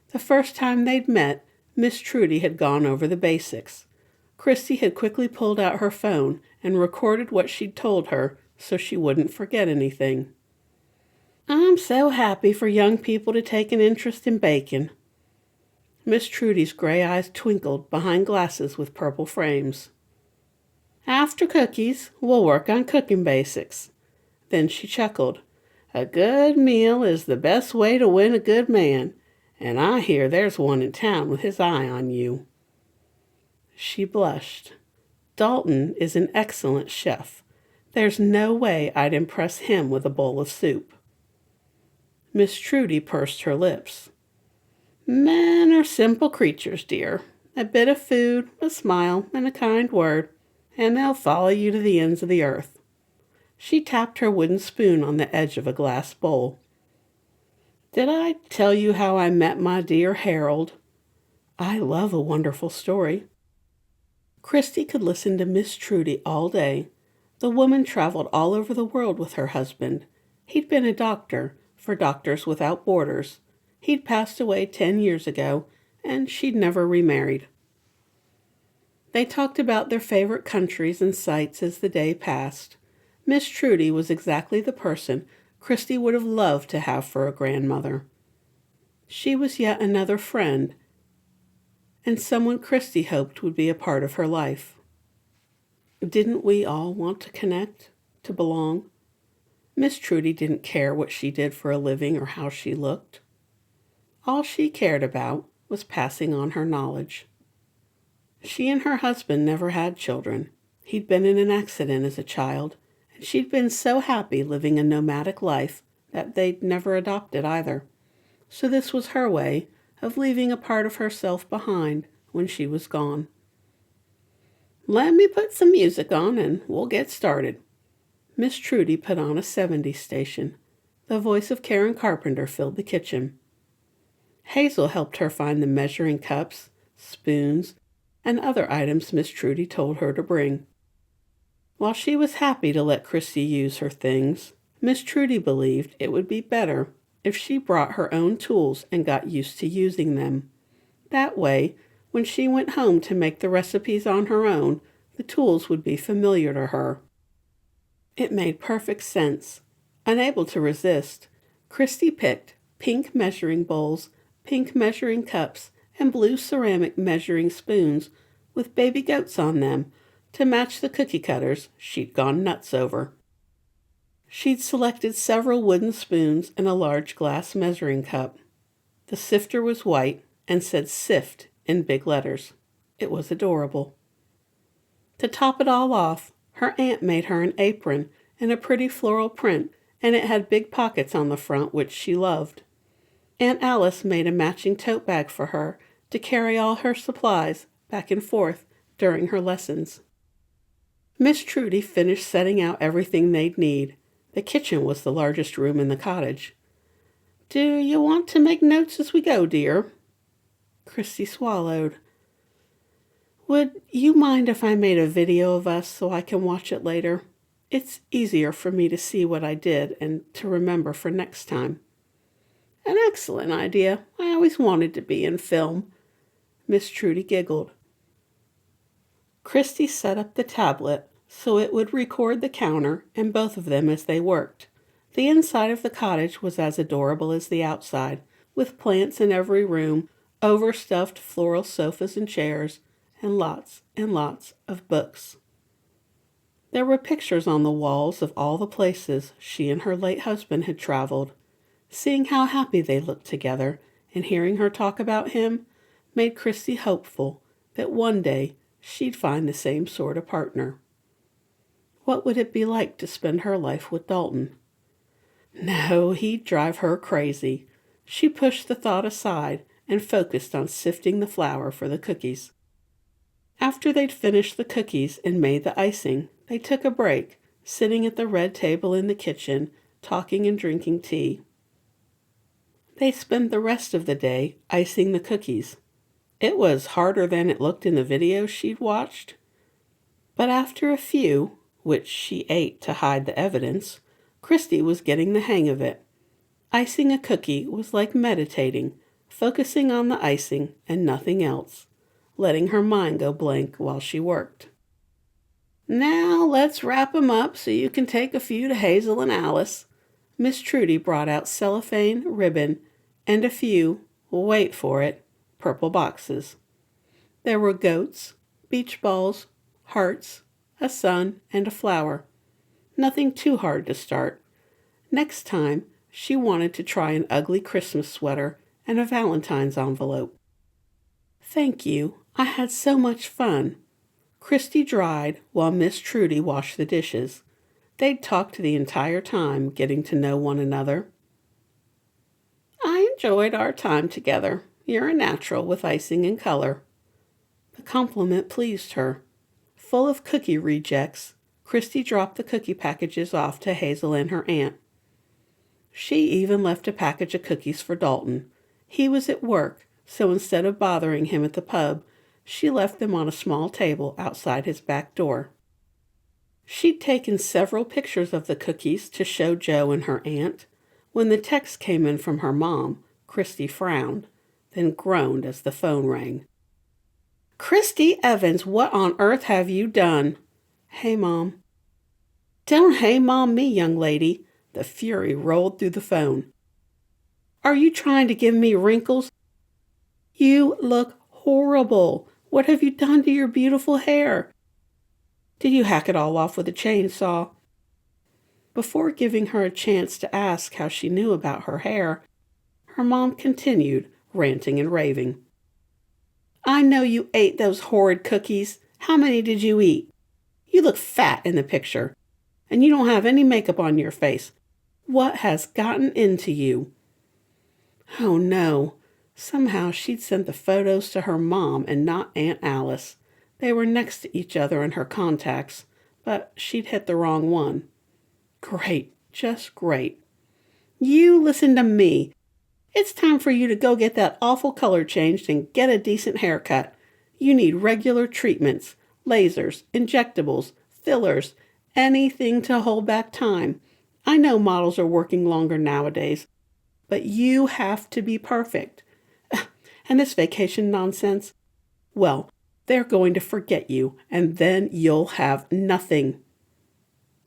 The first time they'd met, Miss Trudy had gone over the basics. Christy had quickly pulled out her phone and recorded what she'd told her so she wouldn't forget anything. "I'm so happy for young people to take an interest in baking." Miss Trudy's gray eyes twinkled behind glasses with purple frames. "After cookies, we'll work on cooking basics." Then she chuckled. "A good meal is the best way to win a good man, and I hear there's one in town with his eye on you." She blushed. "Dalton is an excellent chef. There's no way I'd impress him with a bowl of soup." Miss Trudy pursed her lips. "Men are simple creatures, dear. A bit of food, a smile, and a kind word, and they'll follow you to the ends of the earth." She tapped her wooden spoon on the edge of a glass bowl. "Did I tell you how I met my dear Harold?" "I love a wonderful story." Christy could listen to Miss Trudy all day. The woman traveled all over the world with her husband. He'd been a doctor for Doctors Without Borders. He'd passed away 10 years ago, and she'd never remarried. They talked about their favorite countries and sights as the day passed. Miss Trudy was exactly the person Christy would have loved to have for a grandmother. She was yet another friend, and someone Christy hoped would be a part of her life. Didn't we all want to connect, to belong? Miss Trudy didn't care what she did for a living or how she looked. All she cared about was passing on her knowledge. She and her husband never had children. He'd been in an accident as a child, and she'd been so happy living a nomadic life that they'd never adopted either. So this was her way of leaving a part of herself behind when she was gone. "Let me put some music on and we'll get started." Miss Trudy put on a 70s station. The voice of Karen Carpenter filled the kitchen. Hazel helped her find the measuring cups, spoons, and other items Miss Trudy told her to bring. While she was happy to let Christy use her things, Miss Trudy believed it would be better if she brought her own tools and got used to using them. That way, when she went home to make the recipes on her own, the tools would be familiar to her. It made perfect sense. Unable to resist, Christy picked pink measuring bowls, pink measuring cups, and blue ceramic measuring spoons with baby goats on them to match the cookie cutters she'd gone nuts over. She'd selected several wooden spoons and a large glass measuring cup. The sifter was white and said "Sift" in big letters. It was adorable. To top it all off, her aunt made her an apron in a pretty floral print, and it had big pockets on the front, which she loved. Aunt Alice made a matching tote bag for her to carry all her supplies back and forth during her lessons. Miss Trudy finished setting out everything they'd need. The kitchen was the largest room in the cottage. "Do you want to make notes as we go, dear?" Christy swallowed. "Would you mind if I made a video of us so I can watch it later? It's easier for me to see what I did and to remember for next time." "An excellent idea. I always wanted to be in film." Miss Trudy giggled. Christy set up the tablet so it would record the counter and both of them as they worked. The inside of the cottage was as adorable as the outside, with plants in every room, overstuffed floral sofas and chairs, and lots of books. There were pictures on the walls of all the places she and her late husband had traveled. Seeing how happy they looked together, and hearing her talk about him made Christy hopeful that one day she'd find the same sort of partner. What would it be like to spend her life with Dalton? No, he'd drive her crazy. She pushed the thought aside and focused on sifting the flour for the cookies. After they'd finished the cookies and made the icing, they took a break, sitting at the red table in the kitchen, talking and drinking tea. They spent the rest of the day icing the cookies. It was harder than it looked in the video she'd watched, but after a few, which she ate to hide the evidence, Christy was getting the hang of it. Icing a cookie was like meditating, focusing on the icing and nothing else, letting her mind go blank while she worked. Now let's wrap 'em up so you can take a few to Hazel and Alice. Miss Trudy brought out cellophane, ribbon, and a few, wait for it, purple boxes. There were goats, beach balls, hearts, a sun, and a flower. Nothing too hard to start. Next time, she wanted to try an ugly Christmas sweater and a Valentine's envelope. Thank you. I had so much fun. Christy dried while Miss Trudy washed the dishes. They'd talked the entire time, getting to know one another. I enjoyed our time together. You're a natural with icing and color. The compliment pleased her. Full of cookie rejects, Christy dropped the cookie packages off to Hazel and her aunt. She even left a package of cookies for Dalton. He was at work, so instead of bothering him at the pub, she left them on a small table outside his back door. She'd taken several pictures of the cookies to show Joe and her aunt. When the text came in from her mom, Christy frowned, then groaned as the phone rang. Christy Evans, what on earth have you done? Hey, Mom. Don't hey Mom me, young lady. The fury rolled through the phone. Are you trying to give me wrinkles? You look horrible. What have you done to your beautiful hair? Did you hack it all off with a chainsaw? Before giving her a chance to ask how she knew about her hair, her mom continued, ranting and raving. I know you ate those horrid cookies. How many did you eat? You look fat in the picture, and you don't have any makeup on your face. What has gotten into you? Oh no. Somehow she'd sent the photos to her mom and not Aunt Alice. They were next to each other in her contacts, but she'd hit the wrong one. Great, just great. You listen to me. It's time for you to go get that awful color changed and get a decent haircut. You need regular treatments, lasers, injectables, fillers, anything to hold back time. I know models are working longer nowadays, but you have to be perfect. And this vacation nonsense? Well, they're going to forget you, and then you'll have nothing.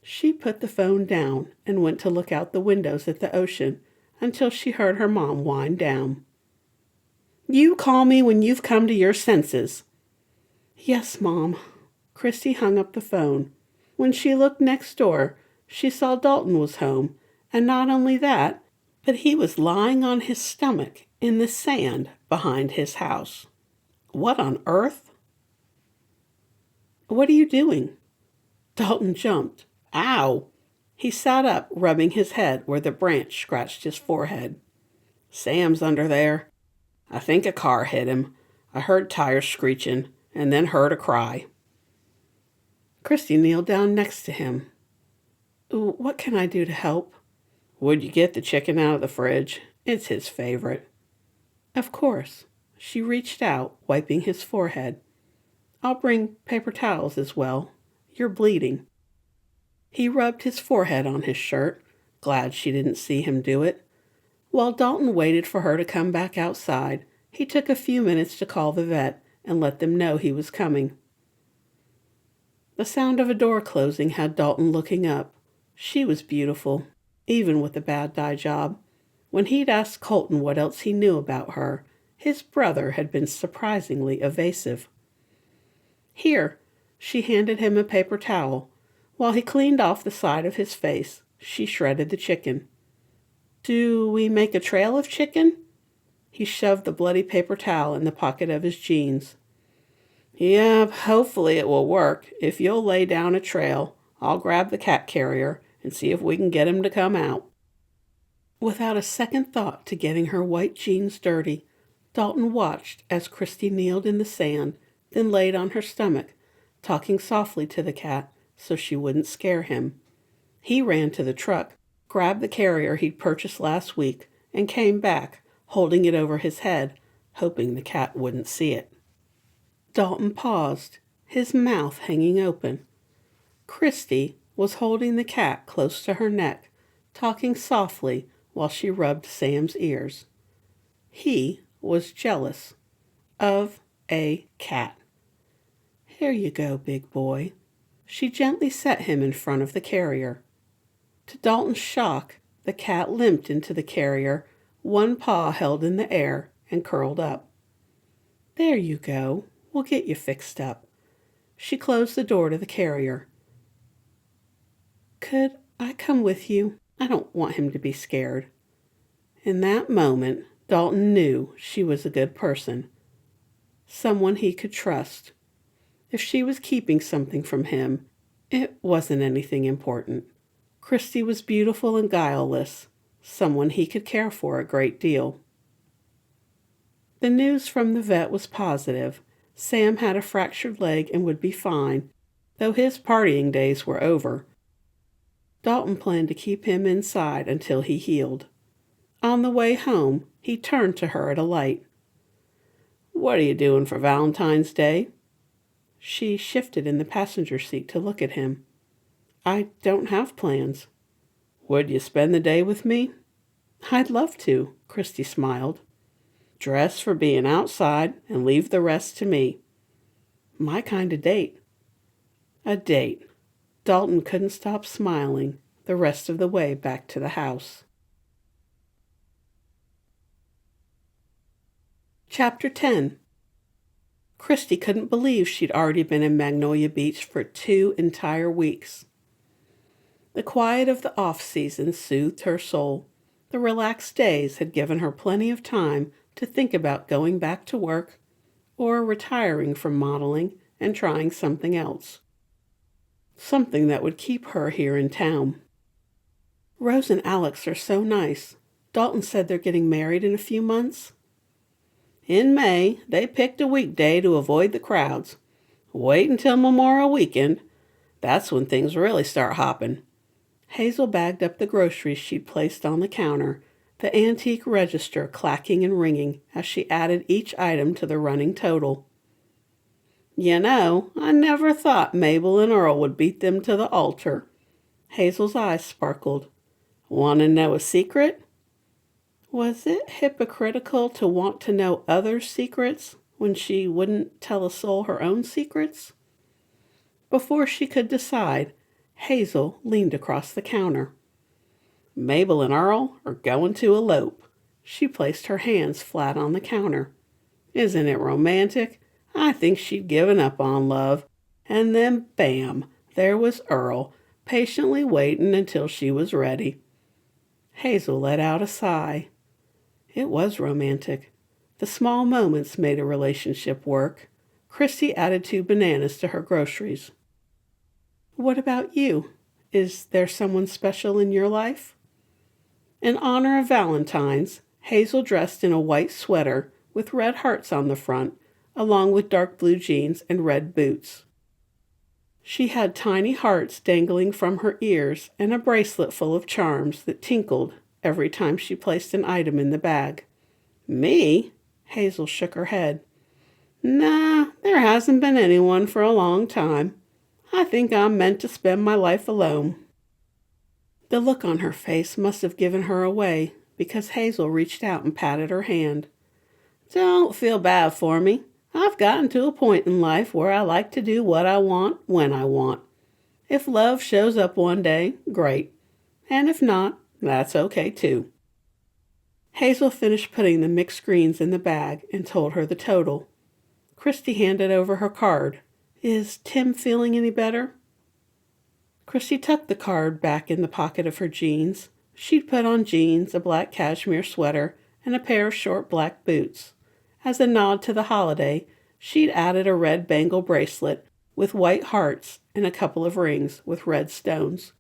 She put the phone down and went to look out the windows at the ocean until she heard her mom wind down. You call me when you've come to your senses. Yes, Mom. Christy hung up the phone. When she looked next door, she saw Dalton was home, and not only that, but he was lying on his stomach in the sand behind his house. What on earth? What are you doing? Dalton jumped. Ow! He sat up, rubbing his head where the branch scratched his forehead. Sam's under there. I think a car hit him. I heard tires screeching, and then heard a cry. Christy kneeled down next to him. What can I do to help? Would you get the chicken out of the fridge? It's his favorite. Of course. She reached out, wiping his forehead. I'll bring paper towels as well. You're bleeding. He rubbed his forehead on his shirt, glad she didn't see him do it. While Dalton waited for her to come back outside, he took a few minutes to call the vet and let them know he was coming. The sound of a door closing had Dalton looking up. She was beautiful, even with the bad dye job. When he'd asked Colton what else he knew about her, his brother had been surprisingly evasive. Here, she handed him a paper towel. While he cleaned off the side of his face, she shredded the chicken. Do we make a trail of chicken? He shoved the bloody paper towel in the pocket of his jeans. "Yep, hopefully it will work. If you'll lay down a trail, I'll grab the cat carrier and see if we can get him to come out." Without a second thought to getting her white jeans dirty, Dalton watched as Christy kneeled in the sand, then laid on her stomach, talking softly to the cat so she wouldn't scare him. He ran to the truck, grabbed the carrier he'd purchased last week, and came back, holding it over his head, hoping the cat wouldn't see it. Dalton paused, his mouth hanging open. Christy was holding the cat close to her neck, talking softly while she rubbed Sam's ears. He was jealous of a cat. "Here you go, big boy." She gently set him in front of the carrier. To Dalton's shock, the cat limped into the carrier, one paw held in the air and curled up. "There you go. We'll get you fixed up." She closed the door to the carrier. "Could I come with you? I don't want him to be scared." In that moment, Dalton knew she was a good person, someone he could trust. If she was keeping something from him, it wasn't anything important. Christy was beautiful and guileless, someone he could care for a great deal. The news from the vet was positive. Sam had a fractured leg and would be fine, though his partying days were over. Dalton planned to keep him inside until he healed. On the way home, he turned to her at a light. "What are you doing for Valentine's Day?" She shifted in the passenger seat to look at him. "I don't have plans." "Would you spend the day with me?" "I'd love to," Christy smiled. "Dress for being outside and leave the rest to me." "My kind of date." A date. Dalton couldn't stop smiling the rest of the way back to the house. Chapter 10. Christy couldn't believe she'd already been in Magnolia Beach for 2 entire weeks. The quiet of the off-season soothed her soul. The relaxed days had given her plenty of time to think about going back to work or retiring from modeling and trying something else. Something that would keep her here in town. Rose and Alex are so nice. Dalton said they're getting married in a few months. In May, they picked a weekday to avoid the crowds. Wait until Memorial Weekend. That's when things really start hopping. Hazel bagged up the groceries she'd placed on the counter, the antique register clacking and ringing as she added each item to the running total. "You know, I never thought Mabel and Earl would beat them to the altar." Hazel's eyes sparkled. "Want to know a secret?" Was it hypocritical to want to know others' secrets when she wouldn't tell a soul her own secrets? Before she could decide, Hazel leaned across the counter. "Mabel and Earl are going to elope." She placed her hands flat on the counter. "Isn't it romantic? I think she'd given up on love. And then, bam, there was Earl, patiently waiting until she was ready." Hazel let out a sigh. It was romantic. The small moments made a relationship work. Christy added 2 bananas to her groceries. "What about you? Is there someone special in your life?" In honor of Valentine's, Hazel dressed in a white sweater with red hearts on the front, along with dark blue jeans and red boots. She had tiny hearts dangling from her ears and a bracelet full of charms that tinkled every time she placed an item in the bag. "Me?" Hazel shook her head. "Nah, there hasn't been anyone for a long time. I think I'm meant to spend my life alone." The look on her face must have given her away, because Hazel reached out and patted her hand. "Don't feel bad for me. I've gotten to a point in life where I like to do what I want when I want. If love shows up one day, great. And if not, that's okay too." Hazel finished putting the mixed greens in the bag and told her the total. Christy handed over her card. "Is Tim feeling any better?" Christy tucked the card back in the pocket of her jeans. She'd put on jeans, a black cashmere sweater, and a pair of short black boots. As a nod to the holiday, she'd added a red bangle bracelet with white hearts and a couple of rings with red stones.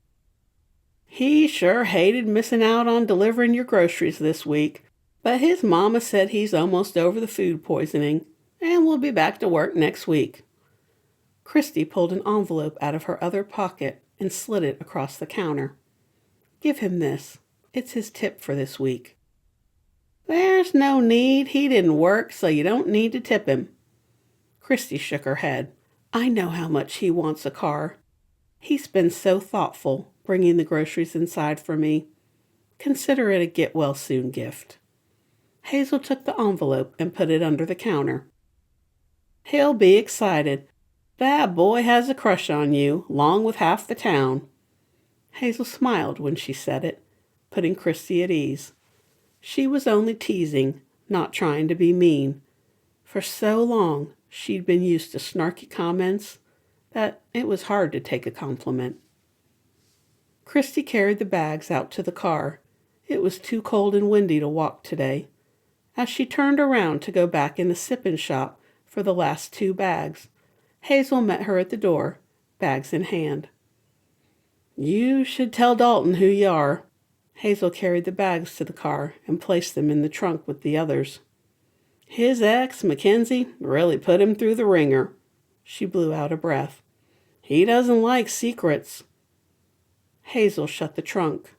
"He sure hated missing out on delivering your groceries this week, but his mama said he's almost over the food poisoning, and will be back to work next week." Christy pulled an envelope out of her other pocket and slid it across the counter. "Give him this. It's his tip for this week." "There's no need. He didn't work, so you don't need to tip him." Christy shook her head. "I know how much he wants a car. He's been so thoughtful, bringing the groceries inside for me. Consider it a get-well-soon gift." Hazel took the envelope and put it under the counter. "He'll be excited. That boy has a crush on you, along with half the town." Hazel smiled when she said it, putting Christy at ease. She was only teasing, not trying to be mean. For so long, she'd been used to snarky comments that it was hard to take a compliment. Christy carried the bags out to the car. It was too cold and windy to walk today. As she turned around to go back in the sip-in shop for the last 2 bags, Hazel met her at the door, bags in hand. "You should tell Dalton who you are." Hazel carried the bags to the car and placed them in the trunk with the others. "His ex, Mackenzie, really put him through the ringer." She blew out a breath. "He doesn't like secrets." Hazel shut the trunk.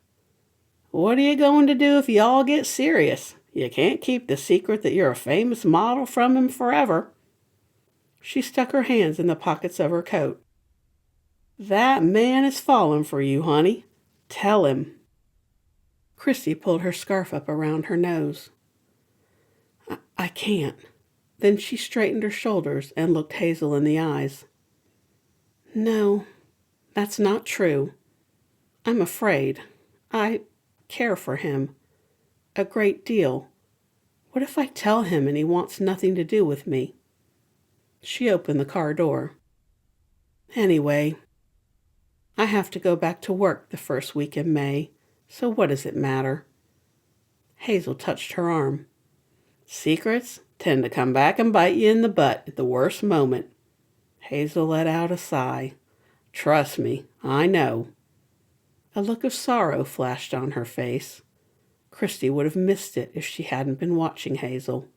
"What are you going to do if you all get serious? You can't keep the secret that you're a famous model from him forever." She stuck her hands in the pockets of her coat. "That man is falling for you, honey. Tell him." Christy pulled her scarf up around her nose. I can't." Then she straightened her shoulders and looked Hazel in the eyes. "No, that's not true. I'm afraid. I care for him. A great deal. What if I tell him and he wants nothing to do with me?" She opened the car door. "Anyway, I have to go back to work the first week in May, so what does it matter?" Hazel touched her arm. "Secrets tend to come back and bite you in the butt at the worst moment." Hazel let out a sigh. "Trust me, I know." A look of sorrow flashed on her face. Christy would have missed it if she hadn't been watching Hazel.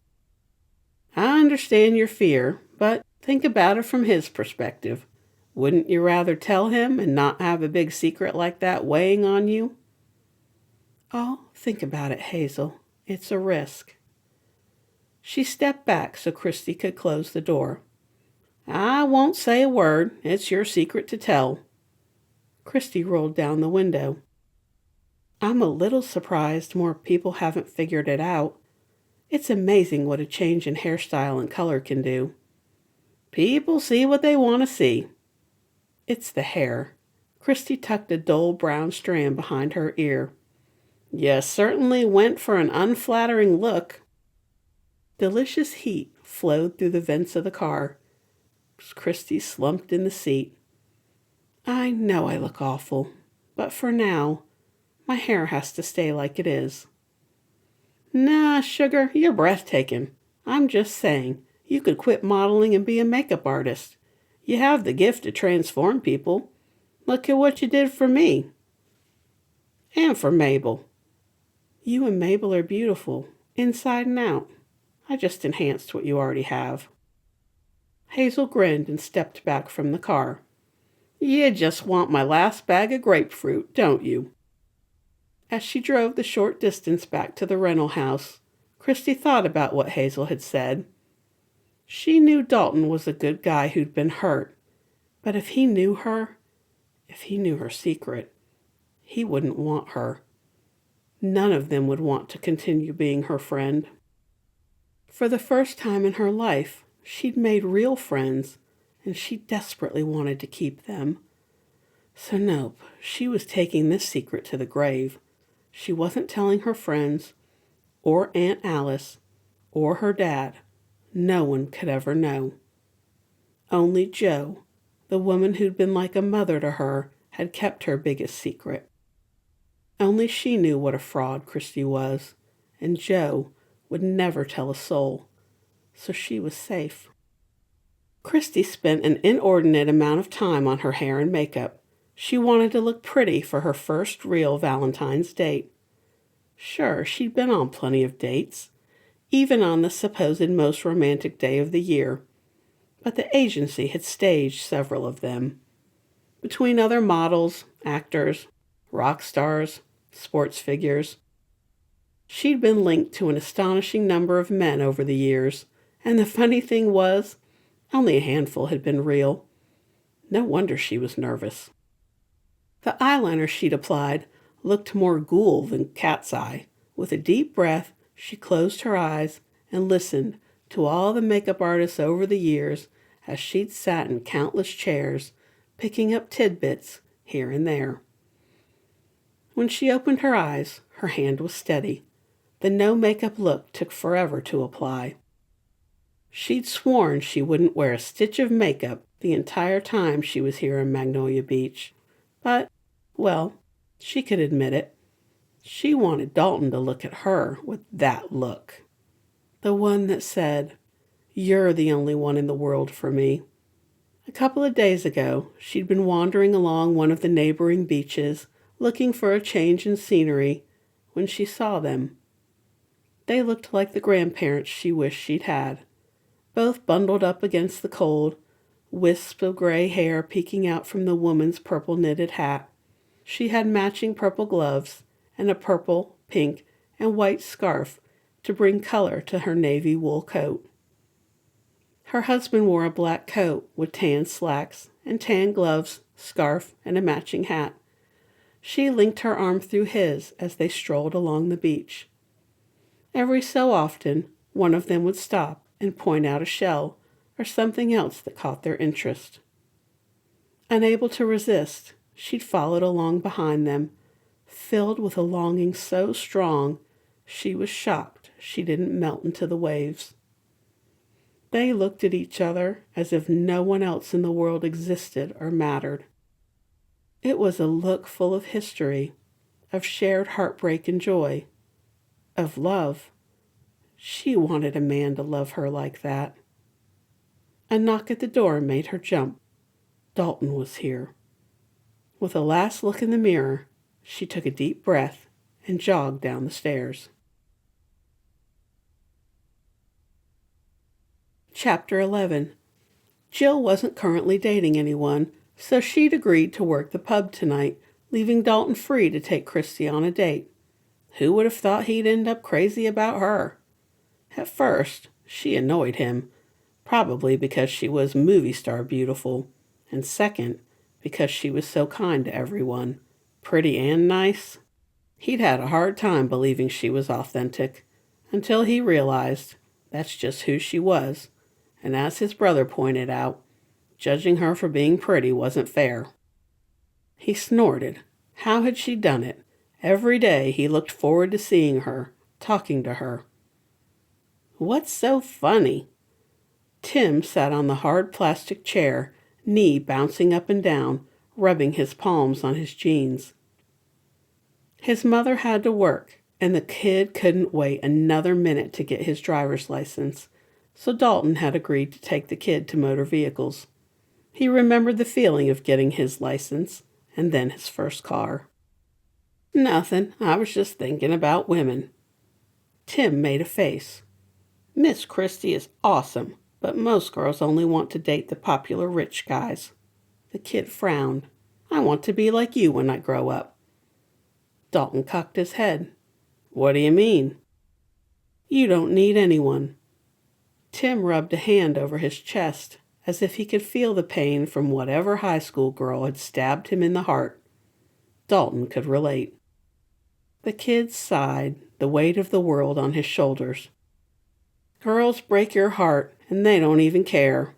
"I understand your fear, but think about it from his perspective. Wouldn't you rather tell him and not have a big secret like that weighing on you?" "Oh, think about it, Hazel. It's a risk." She stepped back so Christy could close the door. "I won't say a word. It's your secret to tell." Christy rolled down the window. "I'm a little surprised more people haven't figured it out. It's amazing what a change in hairstyle and color can do." "People see what they want to see." "It's the hair." Christy tucked a dull brown strand behind her ear. "You certainly went for an unflattering look." Delicious heat flowed through the vents of the car. Christy slumped in the seat. "I know I look awful, but for now, my hair has to stay like it is." "Nah, sugar, you're breathtaking. I'm just saying, you could quit modeling and be a makeup artist. You have the gift to transform people. Look at what you did for me. And for Mabel." "You and Mabel are beautiful, inside and out. I just enhanced what you already have." Hazel grinned and stepped back from the car. "You just want my last bag of grapefruit, don't you?" As she drove the short distance back to the rental house, Christy thought about what Hazel had said. She knew Dalton was a good guy who'd been hurt, but if he knew her secret, he wouldn't want her. None of them would want to continue being her friend. For the first time in her life, she'd made real friends, and she desperately wanted to keep them. So nope, she was taking this secret to the grave. She wasn't telling her friends, or Aunt Alice, or her dad. No one could ever know. Only Jo, the woman who'd been like a mother to her, had kept her biggest secret. Only she knew what a fraud Christy was, and Joe would never tell a soul, so she was safe. Christy spent an inordinate amount of time on her hair and makeup. She wanted to look pretty for her first real Valentine's date. Sure, she'd been on plenty of dates, even on the supposed most romantic day of the year, but the agency had staged several of them. Between other models, actors, rock stars, sports figures, she'd been linked to an astonishing number of men over the years, and the funny thing was, only a handful had been real. No wonder she was nervous. The eyeliner she'd applied looked more ghoul than cat's eye. With a deep breath, she closed her eyes and listened to all the makeup artists over the years as she'd sat in countless chairs, picking up tidbits here and there. When she opened her eyes, her hand was steady. The no-makeup look took forever to apply. She'd sworn she wouldn't wear a stitch of makeup the entire time she was here in Magnolia Beach. But, well, she could admit it. She wanted Dalton to look at her with that look. The one that said, "You're the only one in the world for me." A couple of days ago, she'd been wandering along one of the neighboring beaches, looking for a change in scenery, when she saw them. They looked like the grandparents she wished she'd had, both bundled up against the cold, wisps of gray hair peeking out from the woman's purple knitted hat. She had matching purple gloves and a purple, pink, and white scarf to bring color to her navy wool coat. Her husband wore a black coat with tan slacks and tan gloves, scarf, and a matching hat. She linked her arm through his as they strolled along the beach. Every so often, one of them would stop and point out a shell or something else that caught their interest. Unable to resist, she'd followed along behind them, filled with a longing so strong she was shocked she didn't melt into the waves. They looked at each other as if no one else in the world existed or mattered. It was a look full of history, of shared heartbreak and joy, of love. She wanted a man to love her like that. A knock at the door made her jump. Dalton was here. With a last look in the mirror, she took a deep breath and jogged down the stairs. Chapter 11. Jill wasn't currently dating anyone, so she'd agreed to work the pub tonight, leaving Dalton free to take Christy on a date. Who would have thought he'd end up crazy about her? At first, she annoyed him, probably because she was movie star beautiful, and second, because she was so kind to everyone, pretty and nice. He'd had a hard time believing she was authentic, until he realized that's just who she was, and as his brother pointed out, judging her for being pretty wasn't fair. He snorted. How had she done it? Every day he looked forward to seeing her, talking to her. What's so funny? Tim sat on the hard plastic chair, knee bouncing up and down, rubbing his palms on his jeans. His mother had to work, and the kid couldn't wait another minute to get his driver's license, so Dalton had agreed to take the kid to motor vehicles. He remembered the feeling of getting his license, and then his first car. "Nothing, I was just thinking about women." Tim made a face. "Miss Christy is awesome, but most girls only want to date the popular rich guys." The kid frowned. "I want to be like you when I grow up." Dalton cocked his head. "What do you mean?" "You don't need anyone." Tim rubbed a hand over his chest, as if he could feel the pain from whatever high school girl had stabbed him in the heart. Dalton could relate. The kid sighed, the weight of the world on his shoulders. "Girls break your heart, and they don't even care."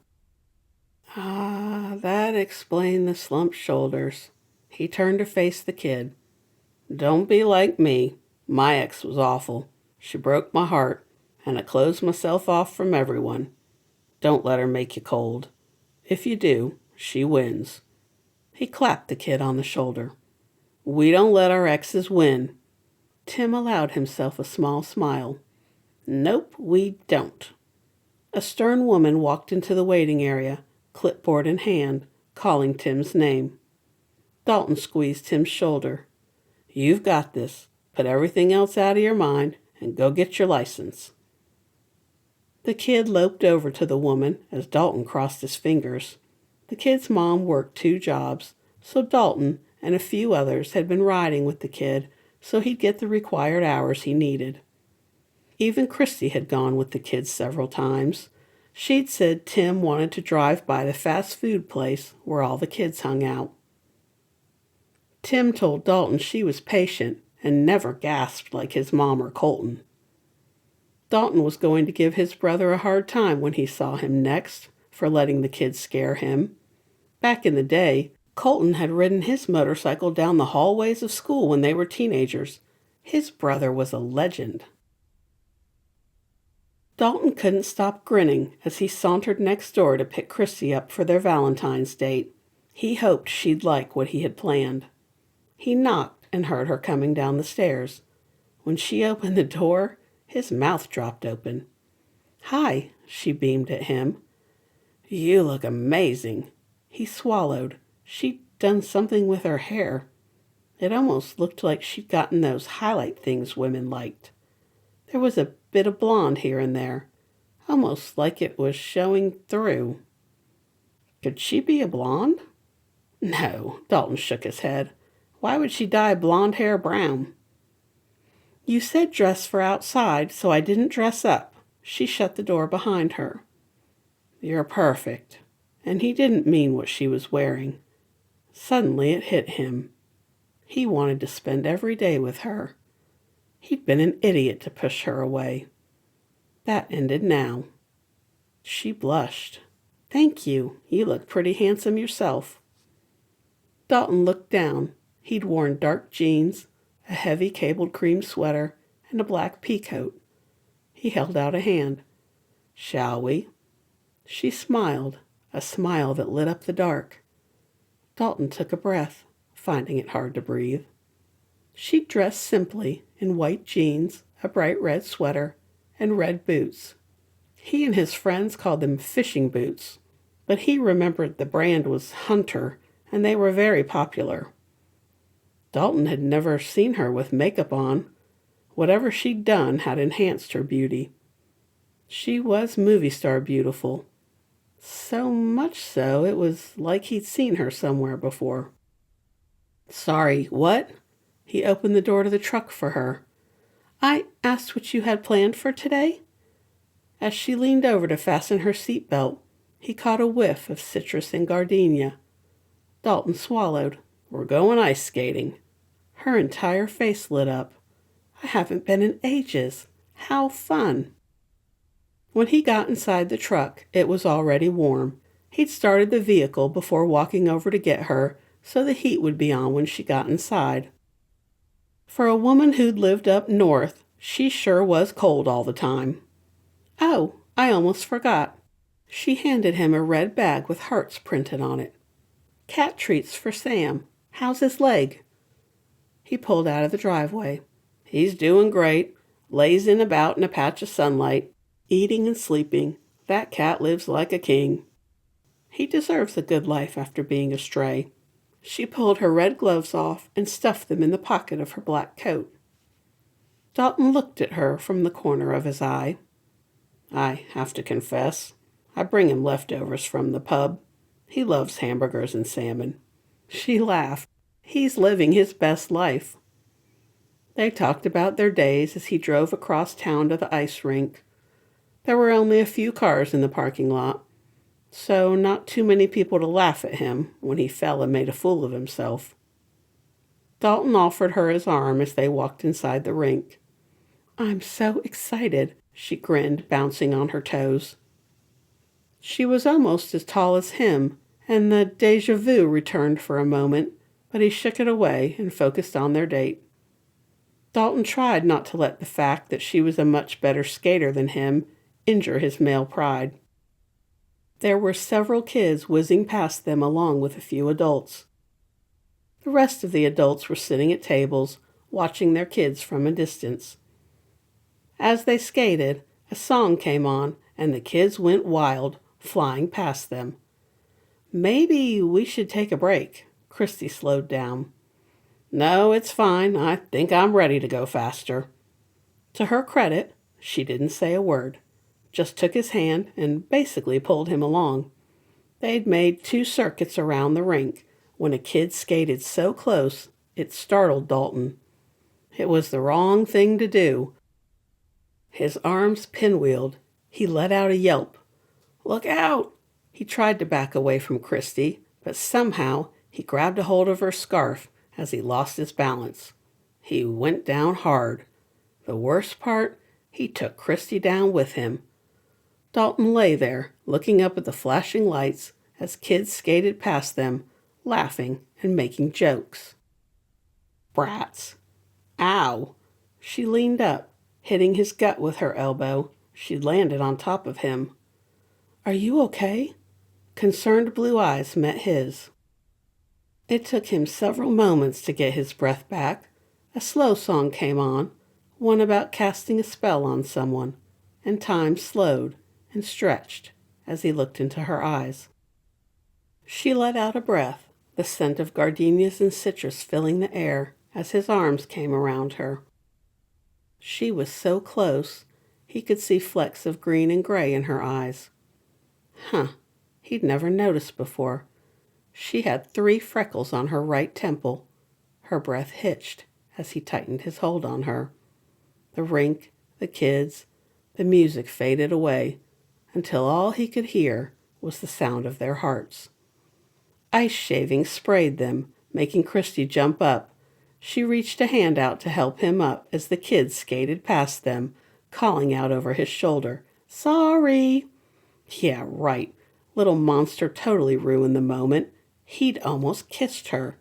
Ah, that explained the slumped shoulders. He turned to face the kid. "Don't be like me. My ex was awful. She broke my heart, and I closed myself off from everyone. Don't let her make you cold. If you do, she wins." He clapped the kid on the shoulder. "We don't let our exes win." Tim allowed himself a small smile. Nope, we don't. A stern woman walked into the waiting area, clipboard in hand, calling Tim's name. Dalton squeezed Tim's shoulder. You've got this. Put everything else out of your mind and go get your license. The kid loped over to the woman as Dalton crossed his fingers. The kid's mom worked 2 jobs, so Dalton and a few others had been riding with the kid so he'd get the required hours he needed. Even Christy had gone with the kids several times. She'd said Tim wanted to drive by the fast food place where all the kids hung out. Tim told Dalton she was patient and never gasped like his mom or Colton. Dalton was going to give his brother a hard time when he saw him next for letting the kids scare him. Back in the day, Colton had ridden his motorcycle down the hallways of school when they were teenagers. His brother was a legend. Dalton couldn't stop grinning as he sauntered next door to pick Christy up for their Valentine's date. He hoped she'd like what he had planned. He knocked and heard her coming down the stairs. When she opened the door, his mouth dropped open. Hi, she beamed at him. You look amazing. He swallowed. She'd done something with her hair. It almost looked like she'd gotten those highlight things women liked. There was a bit of blonde here and there, almost like it was showing through. Could she be a blonde? No, Dalton shook his head. Why would she dye blonde hair brown? You said dress for outside, so I didn't dress up. She shut the door behind her. You're perfect. And he didn't mean what she was wearing. Suddenly it hit him. He wanted to spend every day with her. He'd been an idiot to push her away. That ended now. She blushed. Thank you. You look pretty handsome yourself. Dalton looked down. He'd worn dark jeans, a heavy cabled cream sweater, and a black peacoat. He held out a hand. Shall we? She smiled, a smile that lit up the dark. Dalton took a breath, finding it hard to breathe. She dressed simply in white jeans, a bright red sweater, and red boots. He and his friends called them fishing boots, but he remembered the brand was Hunter, and they were very popular. Dalton had never seen her with makeup on. Whatever she'd done had enhanced her beauty. She was movie star beautiful. So much so it was like he'd seen her somewhere before. Sorry, what? He opened the door to the truck for her. I asked what you had planned for today? As she leaned over to fasten her seatbelt, he caught a whiff of citrus and gardenia. Dalton swallowed. We're going ice skating. Her entire face lit up. I haven't been in ages. How fun. When he got inside the truck, it was already warm. He'd started the vehicle before walking over to get her, so the heat would be on when she got inside. For a woman who'd lived up north, she sure was cold all the time. Oh, I almost forgot. She handed him a red bag with hearts printed on it. Cat treats for Sam. How's his leg? He pulled out of the driveway. He's doing great. Lazing about in a patch of sunlight. Eating and sleeping. That cat lives like a king. He deserves a good life after being a stray. She pulled her red gloves off and stuffed them in the pocket of her black coat. Dalton looked at her from the corner of his eye. I have to confess, I bring him leftovers from the pub. He loves hamburgers and salmon. She laughed. He's living his best life. They talked about their days as he drove across town to the ice rink. There were only a few cars in the parking lot, so not too many people to laugh at him when he fell and made a fool of himself. Dalton offered her his arm as they walked inside the rink. I'm so excited, she grinned, bouncing on her toes. She was almost as tall as him, and the déjà vu returned for a moment, but he shook it away and focused on their date. Dalton tried not to let the fact that she was a much better skater than him injure his male pride. There were several kids whizzing past them along with a few adults. The rest of the adults were sitting at tables, watching their kids from a distance. As they skated, a song came on, and the kids went wild, flying past them. "Maybe we should take a break." Christy slowed down. "No, it's fine. I think I'm ready to go faster." To her credit, she didn't say a word, just took his hand and basically pulled him along. They'd made 2 circuits around the rink when a kid skated so close it startled Dalton. It was the wrong thing to do. His arms pinwheeled. He let out a yelp. "Look out!" He tried to back away from Christy, but somehow he grabbed a hold of her scarf as he lost his balance. He went down hard. The worst part, he took Christy down with him. Dalton lay there, looking up at the flashing lights as kids skated past them, laughing and making jokes. Brats. Ow! She leaned up, hitting his gut with her elbow. She landed on top of him. "Are you okay?" Concerned blue eyes met his. It took him several moments to get his breath back. A slow song came on, one about casting a spell on someone, and time slowed and stretched as he looked into her eyes. She let out a breath, the scent of gardenias and citrus filling the air as his arms came around her. She was so close, he could see flecks of green and gray in her eyes. He'd never noticed before. She had 3 freckles on her right temple. Her breath hitched as he tightened his hold on her. The rink, the kids, the music faded away until all he could hear was the sound of their hearts. Ice shavings sprayed them, making Christy jump up. She reached a hand out to help him up as the kids skated past them, calling out over his shoulder, "Sorry!" Yeah, right. Little monster totally ruined the moment. He'd almost kissed her.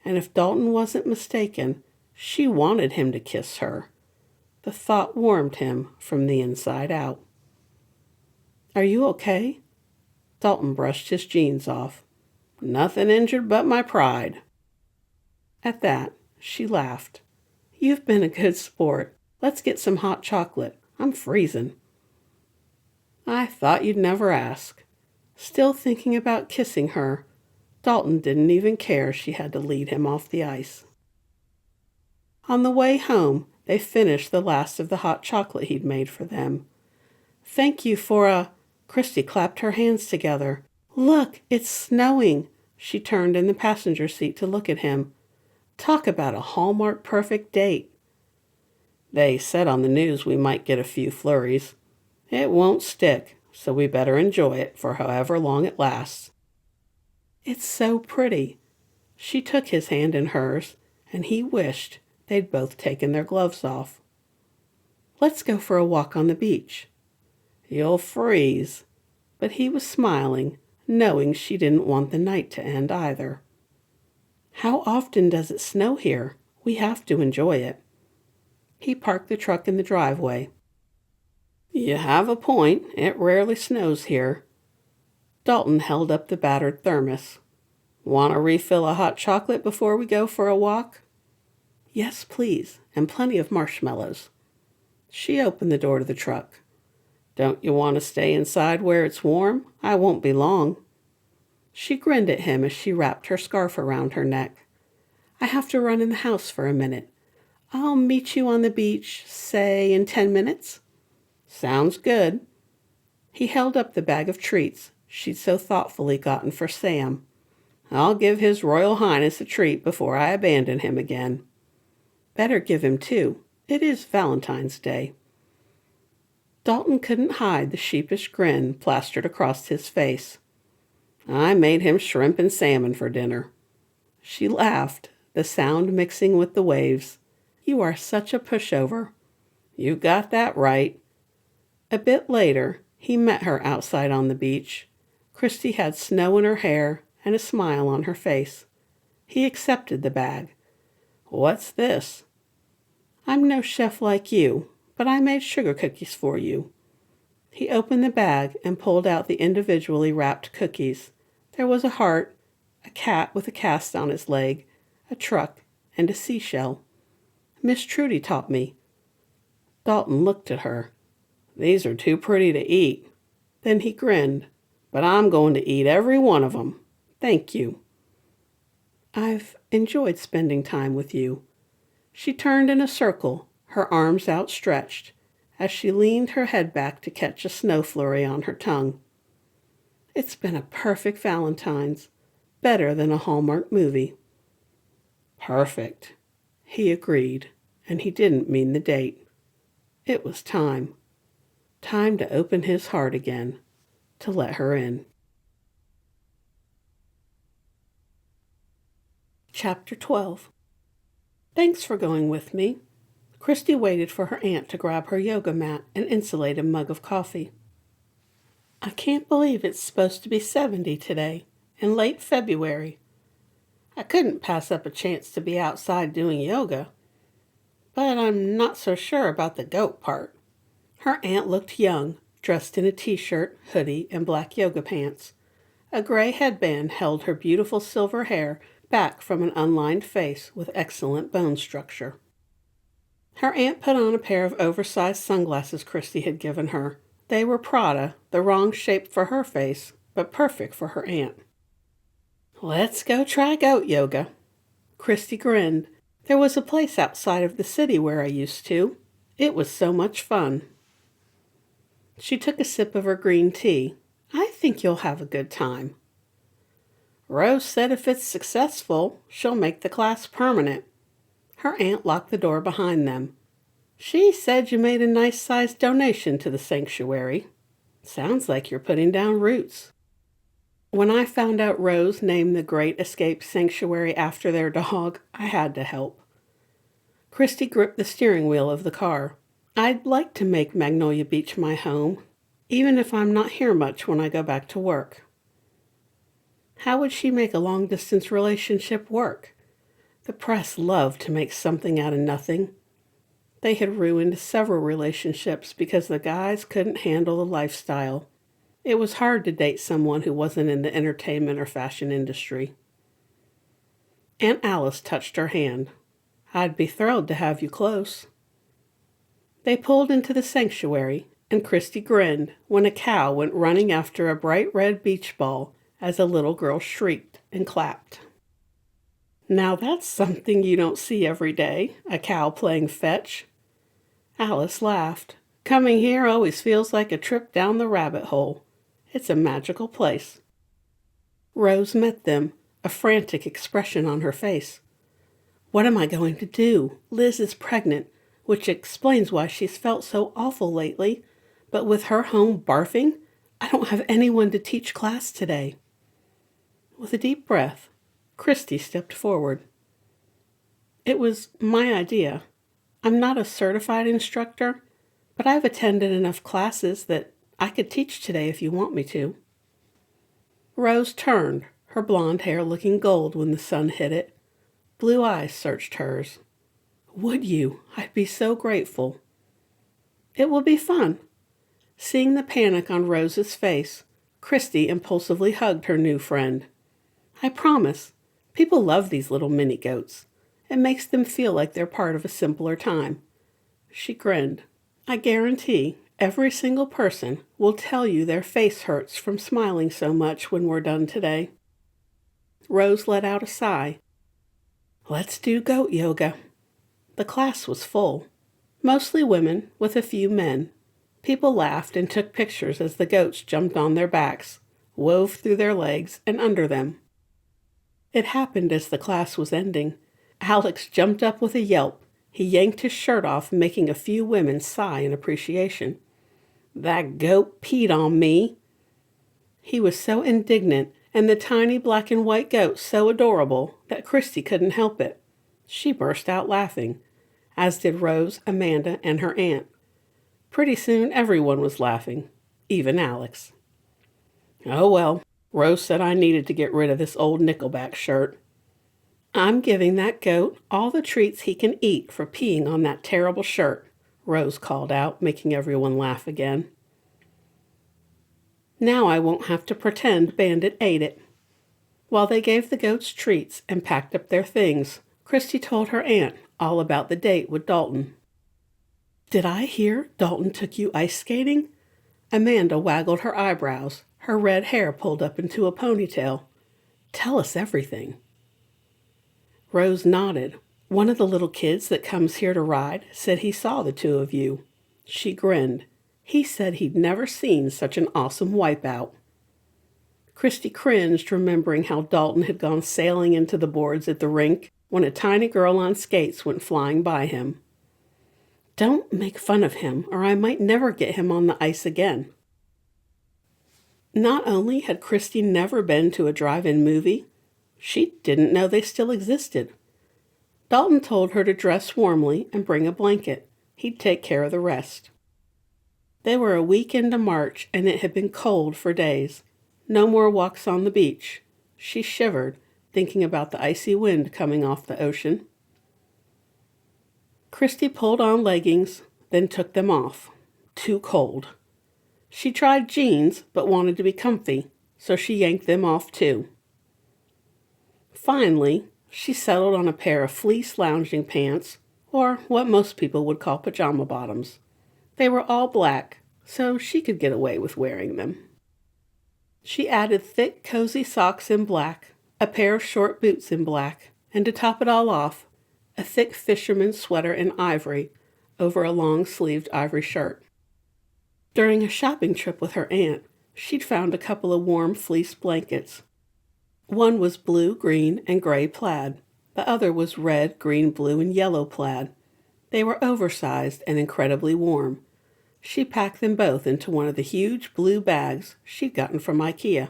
And if Dalton wasn't mistaken, she wanted him to kiss her. The thought warmed him from the inside out. "Are you okay?" Dalton brushed his jeans off. "Nothing injured but my pride." At that, she laughed. "You've been a good sport. Let's get some hot chocolate. I'm freezing." "I thought you'd never ask." Still thinking about kissing her, Dalton didn't even care she had to lead him off the ice. On the way home, they finished the last of the hot chocolate he'd made for them. "Thank you for Christy clapped her hands together. "Look, it's snowing." She turned in the passenger seat to look at him. "Talk about a Hallmark perfect date." "They said on the news we might get a few flurries. It won't stick, so we better enjoy it for however long it lasts." "It's so pretty." She took his hand in hers, and he wished they'd both taken their gloves off. "Let's go for a walk on the beach." "You'll freeze." But he was smiling, knowing she didn't want the night to end either. "How often does it snow here? We have to enjoy it." He parked the truck in the driveway. "You have a point. It rarely snows here." Dalton held up the battered thermos. "Want a refill of hot chocolate before we go for a walk?" "Yes, please, and plenty of marshmallows." She opened the door to the truck. "Don't you want to stay inside where it's warm? I won't be long." She grinned at him as she wrapped her scarf around her neck. "I have to run in the house for a minute. I'll meet you on the beach, say, in 10 minutes. "Sounds good." He held up the bag of treats she'd so thoughtfully gotten for Sam. "I'll give His Royal Highness a treat before I abandon him again." "Better give him 2. It is Valentine's Day." Dalton couldn't hide the sheepish grin plastered across his face. "I made him shrimp and salmon for dinner." She laughed, the sound mixing with the waves. "You are such a pushover." "You got that right." A bit later, he met her outside on the beach. Christy had snow in her hair and a smile on her face. He accepted the bag. "What's this?" "I'm no chef like you, but I made sugar cookies for you." He opened the bag and pulled out the individually wrapped cookies. There was a heart, a cat with a cast on his leg, a truck, and a seashell. Miss Trudy taught me." Dalton looked at her. "These are too pretty to eat." Then he grinned. "But I'm going to eat every one of 'em. Thank you." "I've enjoyed spending time with you." She turned in a circle, her arms outstretched, as she leaned her head back to catch a snow flurry on her tongue. "It's been a perfect Valentine's, better than a Hallmark movie." "Perfect," he agreed, and he didn't mean the date. It was time to open his heart again, to let her in. Chapter 12. "Thanks for going with me." Christy waited for her aunt to grab her yoga mat and insulate a mug of coffee. "I can't believe it's supposed to be 70 today, in late February. I couldn't pass up a chance to be outside doing yoga, but I'm not so sure about the goat part." Her aunt looked young, dressed in a t-shirt, hoodie, and black yoga pants. A gray headband held her beautiful silver hair back from an unlined face with excellent bone structure. Her aunt put on a pair of oversized sunglasses Christy had given her. They were Prada, the wrong shape for her face, but perfect for her aunt. "Let's go try goat yoga." Christy grinned. "There was a place outside of the city where I used to. It was so much fun." She took a sip of her green tea. "I think you'll have a good time." "Rose said if it's successful, she'll make the class permanent." Her aunt locked the door behind them. "She said you made a nice-sized donation to the sanctuary. Sounds like you're putting down roots." When I found out Rose named the Great Escape Sanctuary after their dog, I had to help. Christy gripped the steering wheel of the car. "I'd like to make Magnolia Beach my home, even if I'm not here much when I go back to work." How would she make a long-distance relationship work? The press loved to make something out of nothing. They had ruined several relationships because the guys couldn't handle the lifestyle. It was hard to date someone who wasn't in the entertainment or fashion industry. Aunt Alice touched her hand. "I'd be thrilled to have you close." They pulled into the sanctuary, and Christy grinned when a cow went running after a bright red beach ball as a little girl shrieked and clapped. "Now that's something you don't see every day, a cow playing fetch." Alice laughed. "Coming here always feels like a trip down the rabbit hole. It's a magical place." Rose met them, a frantic expression on her face. "What am I going to do? Liz is pregnant, which explains why she's felt so awful lately. But with her home barfing, I don't have anyone to teach class today." With a deep breath, Christy stepped forward. "It was my idea. I'm not a certified instructor, but I've attended enough classes that I could teach today if you want me to." Rose turned, her blonde hair looking gold when the sun hit it. Blue eyes searched hers. "Would you? I'd be so grateful." "It will be fun." Seeing the panic on Rose's face, Christy impulsively hugged her new friend. "I promise. People love these little mini goats. It makes them feel like they're part of a simpler time." She grinned. "I guarantee every single person will tell you their face hurts from smiling so much when we're done today." Rose let out a sigh. "Let's do goat yoga." The class was full. Mostly women, with a few men. People laughed and took pictures as the goats jumped on their backs, wove through their legs and under them. It happened as the class was ending. Alex jumped up with a yelp. He yanked his shirt off, making a few women sigh in appreciation. "That goat peed on me." He was so indignant, and the tiny black and white goat so adorable, that Christy couldn't help it. She burst out laughing, as did Rose, Amanda, and her aunt. Pretty soon everyone was laughing, even Alex. "Oh well, Rose said I needed to get rid of this old Nickelback shirt." "I'm giving that goat all the treats he can eat for peeing on that terrible shirt," Rose called out, making everyone laugh again. "Now I won't have to pretend Bandit ate it." While they gave the goats treats and packed up their things, Christy told her aunt all about the date with Dalton. "Did I hear Dalton took you ice skating?" Amanda waggled her eyebrows, her red hair pulled up into a ponytail. "Tell us everything." Rose nodded. "One of the little kids that comes here to ride said he saw the two of you." She grinned. "He said he'd never seen such an awesome wipeout." Christy cringed, remembering how Dalton had gone sailing into the boards at the rink when a tiny girl on skates went flying by him. "Don't make fun of him, or I might never get him on the ice again." Not only had Christy never been to a drive-in movie, she didn't know they still existed. Dalton told her to dress warmly and bring a blanket. He'd take care of the rest. They were a week into March, and it had been cold for days. No more walks on the beach. She shivered, thinking about the icy wind coming off the ocean. Christy pulled on leggings, then took them off. Too cold. She tried jeans, but wanted to be comfy, so she yanked them off too. Finally, she settled on a pair of fleece lounging pants, or what most people would call pajama bottoms. They were all black, so she could get away with wearing them. She added thick, cozy socks in black, a pair of short boots in black, and to top it all off, a thick fisherman's sweater in ivory over a long-sleeved ivory shirt. During a shopping trip with her aunt, she'd found a couple of warm fleece blankets. One was blue, green, and gray plaid. The other was red, green, blue, and yellow plaid. They were oversized and incredibly warm. She packed them both into one of the huge blue bags she'd gotten from IKEA.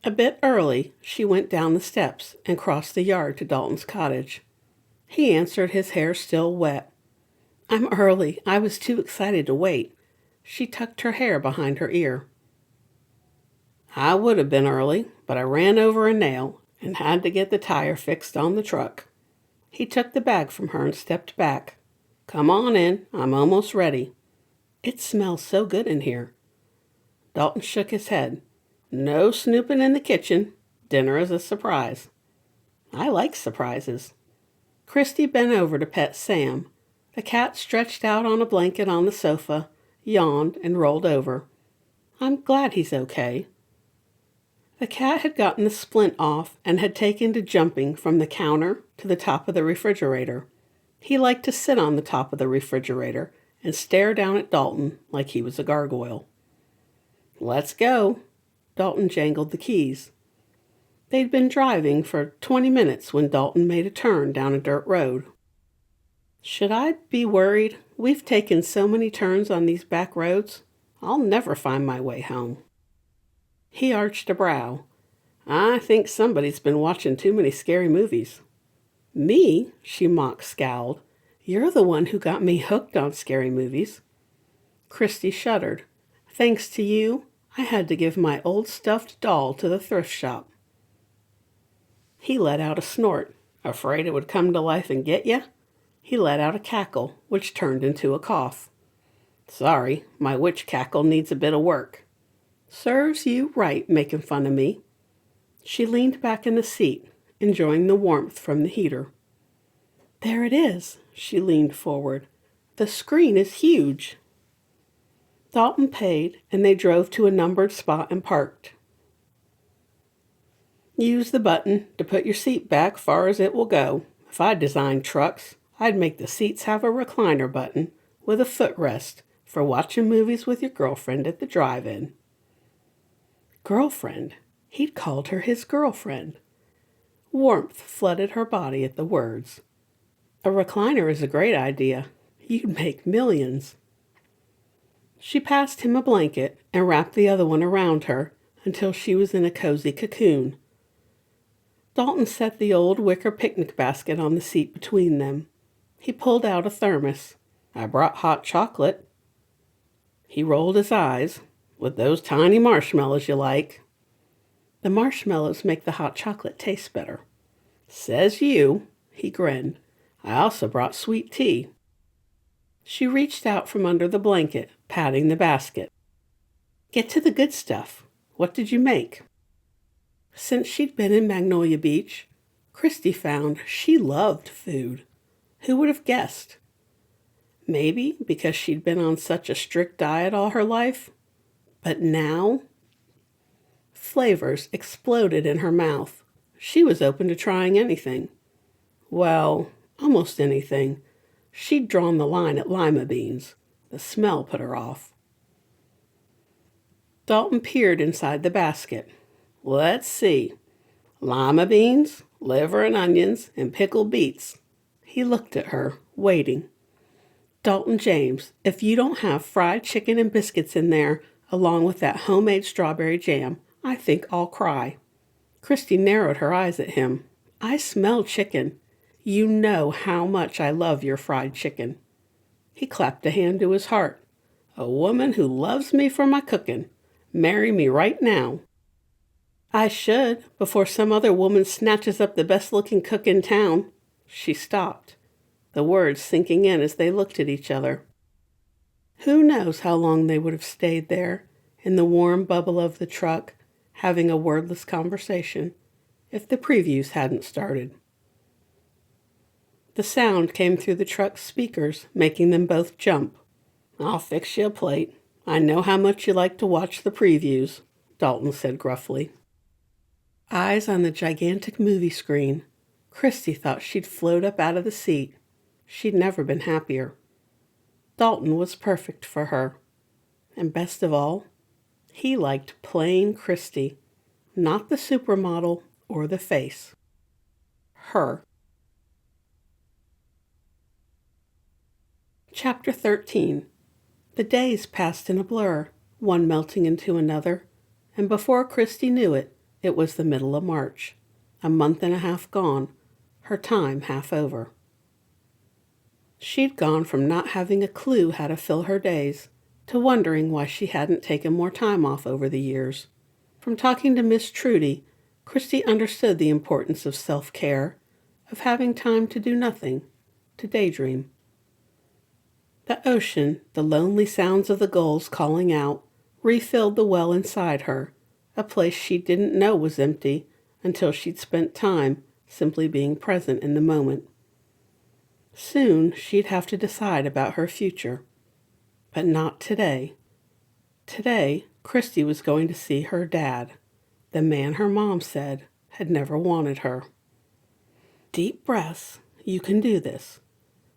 A bit early, she went down the steps and crossed the yard to Dalton's cottage. He answered, his hair still wet. "I'm early. I was too excited to wait." She tucked her hair behind her ear. "I would have been early, but I ran over a nail and had to get the tire fixed on the truck." He took the bag from her and stepped back. "Come on in. I'm almost ready." "It smells so good in here." Dalton shook his head. "No snooping in the kitchen. Dinner is a surprise." "I like surprises." Christy bent over to pet Sam. The cat stretched out on a blanket on the sofa, yawned, and rolled over. "I'm glad he's okay." The cat had gotten the splint off and had taken to jumping from the counter to the top of the refrigerator. He liked to sit on the top of the refrigerator and stare down at Dalton like he was a gargoyle. "Let's go." Dalton jangled the keys. They'd been driving for 20 minutes when Dalton made a turn down a dirt road. "Should I be worried? We've taken so many turns on these back roads. I'll never find my way home." He arched a brow. "I think somebody's been watching too many scary movies." "Me?" she mock scowled. "You're the one who got me hooked on scary movies." Christy shuddered. "Thanks to you, I had to give my old stuffed doll to the thrift shop." He let out a snort. "Afraid it would come to life and get ya?" He let out a cackle, which turned into a cough. "Sorry, my witch cackle needs a bit of work." "Serves you right, making fun of me." She leaned back in the seat, enjoying the warmth from the heater. "There it is." She leaned forward. "The screen is huge." Dalton paid, and they drove to a numbered spot and parked. "Use the button to put your seat back far as it will go. If I designed trucks, I'd make the seats have a recliner button with a footrest for watching movies with your girlfriend at the drive-in." Girlfriend? He'd called her his girlfriend. Warmth flooded her body at the words. "A recliner is a great idea. You'd make millions." She passed him a blanket and wrapped the other one around her until she was in a cozy cocoon. Dalton set the old wicker picnic basket on the seat between them. He pulled out a thermos. "I brought hot chocolate." He rolled his eyes. "With those tiny marshmallows you like." "The marshmallows make the hot chocolate taste better." "Says you." He grinned. "I also brought sweet tea." She reached out from under the blanket, patting the basket. "Get to the good stuff. What did you make?" Since she'd been in Magnolia Beach, Christy found she loved food. Who would have guessed? Maybe because she'd been on such a strict diet all her life. But now, flavors exploded in her mouth. She was open to trying anything. Well, almost anything. She'd drawn the line at lima beans. The smell put her off. Dalton peered inside the basket. Let's see. Lima beans, liver and onions, and pickled beets. He looked at her, waiting. Dalton James, if you don't have fried chicken and biscuits in there, along with that homemade strawberry jam, I think I'll cry. Christy narrowed her eyes at him. I smell chicken. You know how much I love your fried chicken. He clapped a hand to his heart. A woman who loves me for my cooking. Marry me right now. I should, before some other woman snatches up the best-looking cook in town. She stopped, the words sinking in as they looked at each other. Who knows how long they would have stayed there, in the warm bubble of the truck, having a wordless conversation, if the previews hadn't started. The sound came through the truck's speakers, making them both jump. I'll fix you a plate. I know how much you like to watch the previews, Dalton said gruffly. Eyes on the gigantic movie screen, Christy thought she'd float up out of the seat. She'd never been happier. Dalton was perfect for her. And best of all, he liked plain Christy, not the supermodel or the face. Her. Chapter 13. The days passed in a blur, one melting into another, and before Christy knew it, it was the middle of March. A month and a half gone, her time half over. She'd gone from not having a clue how to fill her days to wondering why she hadn't taken more time off over the years. From talking to Miss Trudy, Christy understood the importance of self-care, of having time to do nothing, to daydream. The ocean, the lonely sounds of the gulls calling out, refilled the well inside her, a place she didn't know was empty until she'd spent time simply being present in the moment. Soon she'd have to decide about her future. But not today. Today, Christy was going to see her dad, the man her mom said had never wanted her. Deep breaths. You can do this.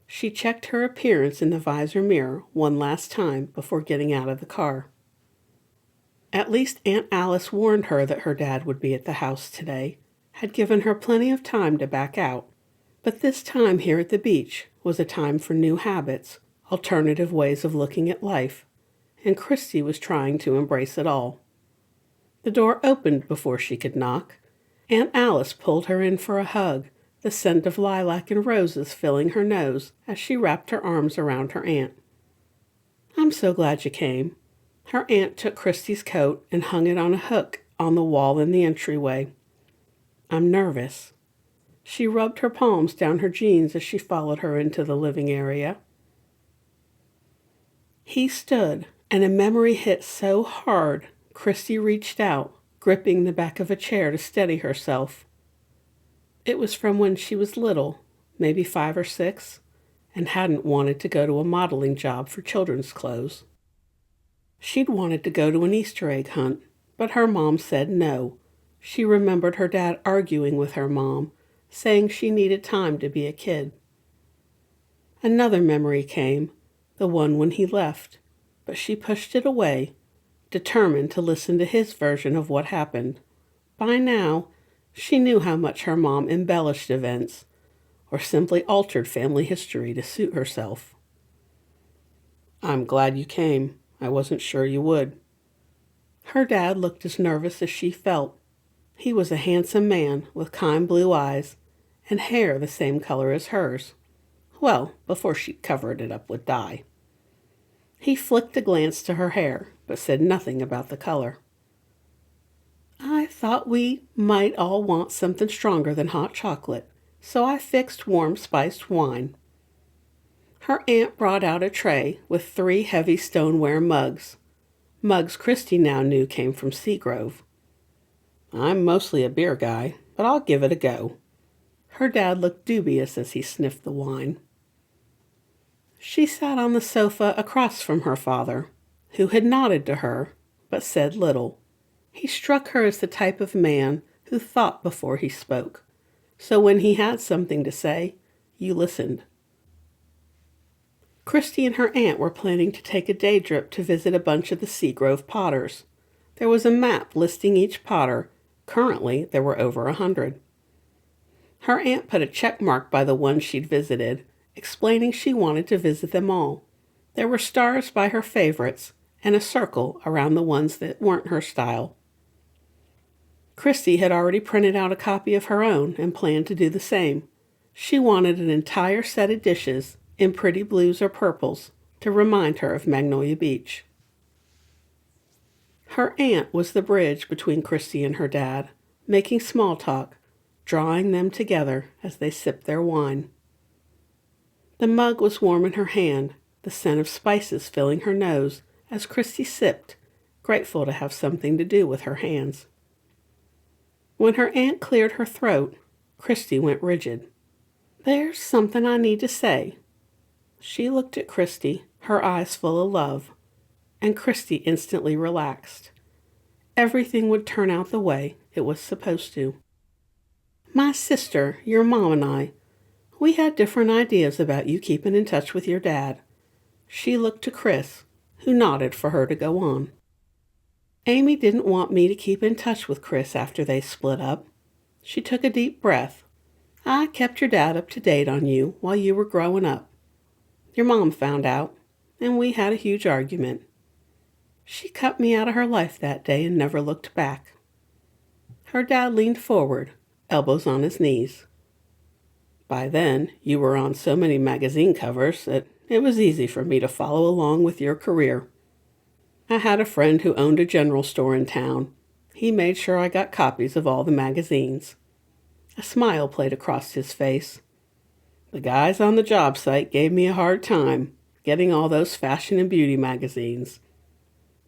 She checked her appearance in the visor mirror one last time before getting out of the car. At least Aunt Alice warned her that her dad would be at the house today, had given her plenty of time to back out. But this time here at the beach was a time for new habits, alternative ways of looking at life, and Christy was trying to embrace it all. The door opened before she could knock. Aunt Alice pulled her in for a hug, the scent of lilac and roses filling her nose as she wrapped her arms around her aunt. I'm so glad you came. Her aunt took Christy's coat and hung it on a hook on the wall in the entryway. I'm nervous. She rubbed her palms down her jeans as she followed her into the living area. He stood, and a memory hit so hard, Christy reached out, gripping the back of a chair to steady herself. It was from when she was little, maybe 5 or 6, and hadn't wanted to go to a modeling job for children's clothes. She'd wanted to go to an Easter egg hunt, but her mom said no. She remembered her dad arguing with her mom, saying she needed time to be a kid. Another memory came, the one when he left, but she pushed it away, determined to listen to his version of what happened. By now, she knew how much her mom embellished events, or simply altered family history to suit herself. I'm glad you came. I wasn't sure you would. Her dad looked as nervous as she felt. He was a handsome man with kind blue eyes and hair the same color as hers. Well, before she covered it up with dye. He flicked a glance to her hair, but said nothing about the color. I thought we might all want something stronger than hot chocolate, so I fixed warm spiced wine. Her aunt brought out a tray with 3 heavy stoneware mugs. Mugs Christy now knew came from Seagrove. I'm mostly a beer guy, but I'll give it a go. Her dad looked dubious as he sniffed the wine. She sat on the sofa across from her father, who had nodded to her, but said little. He struck her as the type of man who thought before he spoke, so when he had something to say, you listened. Christy and her aunt were planning to take a day trip to visit a bunch of the Seagrove potters. There was a map listing each potter. Currently, there were over 100. Her aunt put a check mark by the ones she'd visited, explaining she wanted to visit them all. There were stars by her favorites and a circle around the ones that weren't her style. Christy had already printed out a copy of her own and planned to do the same. She wanted an entire set of dishes in pretty blues or purples to remind her of Magnolia Beach. Her aunt was the bridge between Christy and her dad, making small talk, drawing them together as they sipped their wine. The mug was warm in her hand, the scent of spices filling her nose as Christy sipped, grateful to have something to do with her hands. When her aunt cleared her throat, Christy went rigid. "There's something I need to say." She looked at Christy, her eyes full of love, and Christy instantly relaxed. Everything would turn out the way it was supposed to. "My sister, your mom, and I, we had different ideas about you keeping in touch with your dad." She looked to Chris, who nodded for her to go on. "Amy didn't want me to keep in touch with Chris after they split up." She took a deep breath. "I kept your dad up to date on you while you were growing up. Your mom found out, and we had a huge argument. She cut me out of her life that day and never looked back." Her dad leaned forward, elbows on his knees. "By then, you were on so many magazine covers that it was easy for me to follow along with your career. I had a friend who owned a general store in town. He made sure I got copies of all the magazines." A smile played across his face. "The guys on the job site gave me a hard time getting all those fashion and beauty magazines.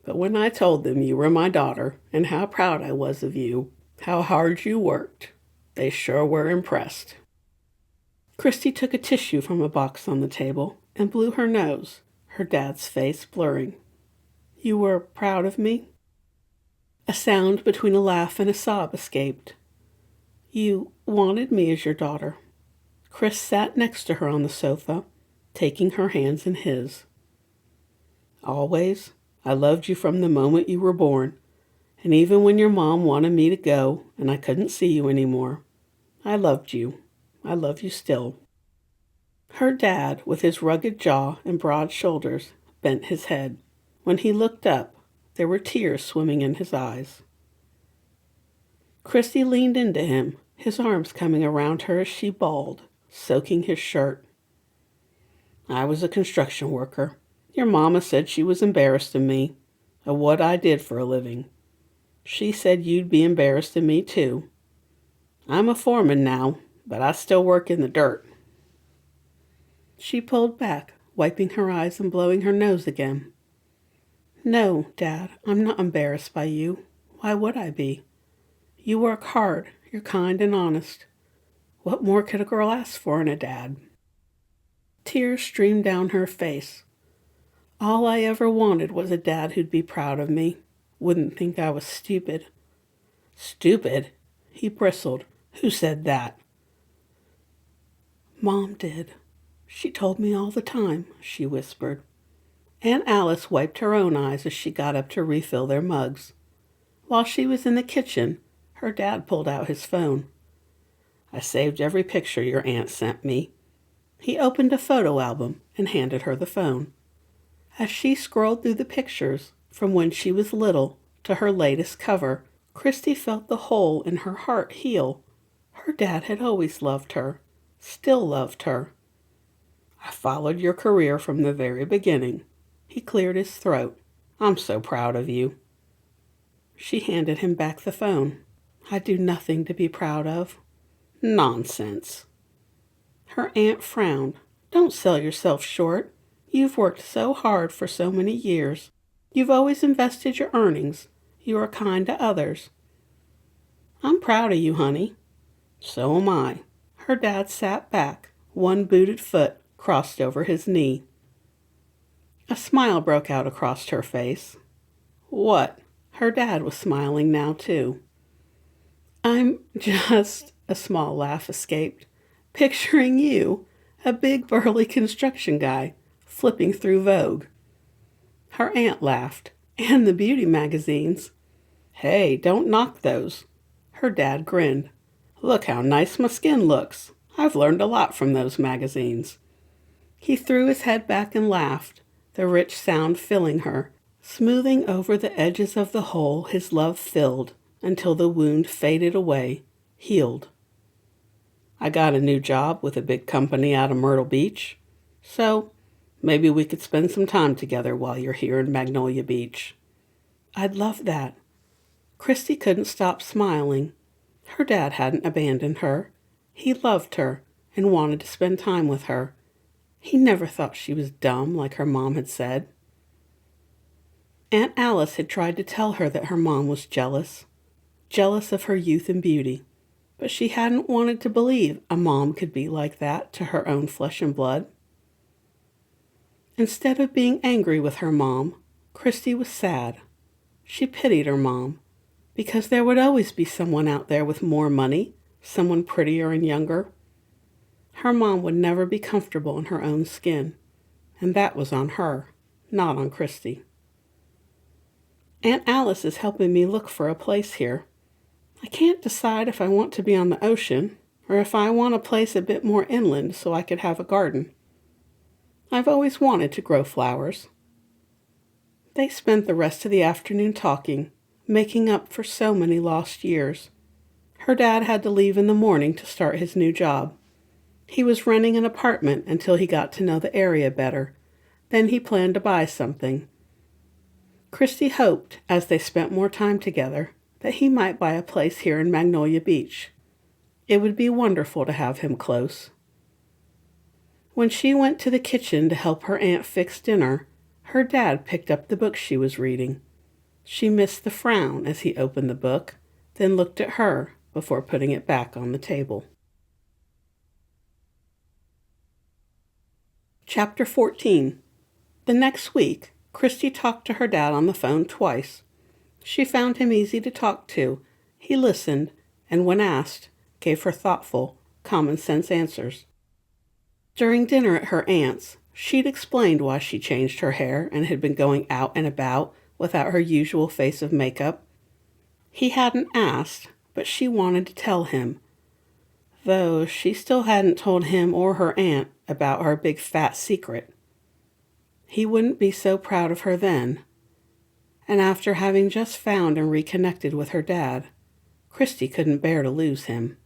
But when I told them you were my daughter and how proud I was of you, how hard you worked, they sure were impressed." Christy took a tissue from a box on the table and blew her nose, her dad's face blurring. "You were proud of me?" A sound between a laugh and a sob escaped. "You wanted me as your daughter." Chris sat next to her on the sofa, taking her hands in his. "Always. I loved you from the moment you were born, and even when your mom wanted me to go and I couldn't see you anymore, I loved you. I love you still." Her dad, with his rugged jaw and broad shoulders, bent his head. When he looked up, there were tears swimming in his eyes. Christy leaned into him, his arms coming around her as she bawled, soaking his shirt. "I was a construction worker. Your mama said she was embarrassed of me, of what I did for a living. She said you'd be embarrassed of me too. I'm a foreman now, but I still work in the dirt." She pulled back, wiping her eyes and blowing her nose again. "No, Dad, I'm not embarrassed by you. Why would I be? You work hard, you're kind and honest. What more could a girl ask for in a dad?" Tears streamed down her face. "All I ever wanted was a dad who'd be proud of me, wouldn't think I was stupid." "Stupid?" He bristled. "Who said that?" "Mom did. She told me all the time," she whispered. Aunt Alice wiped her own eyes as she got up to refill their mugs. While she was in the kitchen, her dad pulled out his phone. "I saved every picture your aunt sent me." He opened a photo album and handed her the phone. As she scrolled through the pictures, from when she was little to her latest cover, Christy felt the hole in her heart heal. Her dad had always loved her, still loved her. "I followed your career from the very beginning." He cleared his throat. "I'm so proud of you." She handed him back the phone. "I do nothing to be proud of." "Nonsense." Her aunt frowned. "Don't sell yourself short. You've worked so hard for so many years. You've always invested your earnings. You are kind to others." "I'm proud of you, honey." "So am I." Her dad sat back, one booted foot crossed over his knee. A smile broke out across her face. What? Her dad was smiling now, too. I'm just, a small laugh escaped, picturing you, a big burly construction guy, flipping through Vogue. Her aunt laughed. And the beauty magazines. Hey, don't knock those. Her dad grinned. Look how nice my skin looks. I've learned a lot from those magazines. He threw his head back and laughed, the rich sound filling her, smoothing over the edges of the hole his love filled until the wound faded away, healed. I got a new job with a big company out of Myrtle Beach, so maybe we could spend some time together while you're here in Magnolia Beach. I'd love that. Christy couldn't stop smiling. Her dad hadn't abandoned her. He loved her and wanted to spend time with her. He never thought she was dumb like her mom had said. Aunt Alice had tried to tell her that her mom was jealous of her youth and beauty, but she hadn't wanted to believe a mom could be like that to her own flesh and blood. Instead of being angry with her mom, Christy was sad. She pitied her mom, because there would always be someone out there with more money, someone prettier and younger. Her mom would never be comfortable in her own skin, and that was on her, not on Christy. Aunt Alice is helping me look for a place here. I can't decide if I want to be on the ocean, or if I want a place a bit more inland so I could have a garden. I've always wanted to grow flowers. They spent the rest of the afternoon talking, making up for so many lost years. Her dad had to leave in the morning to start his new job. He was renting an apartment until he got to know the area better. Then he planned to buy something. Christy hoped, as they spent more time together, that he might buy a place here in Magnolia Beach. It would be wonderful to have him close. When she went to the kitchen to help her aunt fix dinner, her dad picked up the book she was reading. She missed the frown as he opened the book, then looked at her before putting it back on the table. Chapter 14. The next week, Christy talked to her dad on the phone twice. She found him easy to talk to. He listened, and when asked, gave her thoughtful, common-sense answers. During dinner at her aunt's, she'd explained why she changed her hair and had been going out and about without her usual face of makeup. He hadn't asked, but she wanted to tell him, though she still hadn't told him or her aunt about her big fat secret. He wouldn't be so proud of her then. And after having just found and reconnected with her dad, Christy couldn't bear to lose him.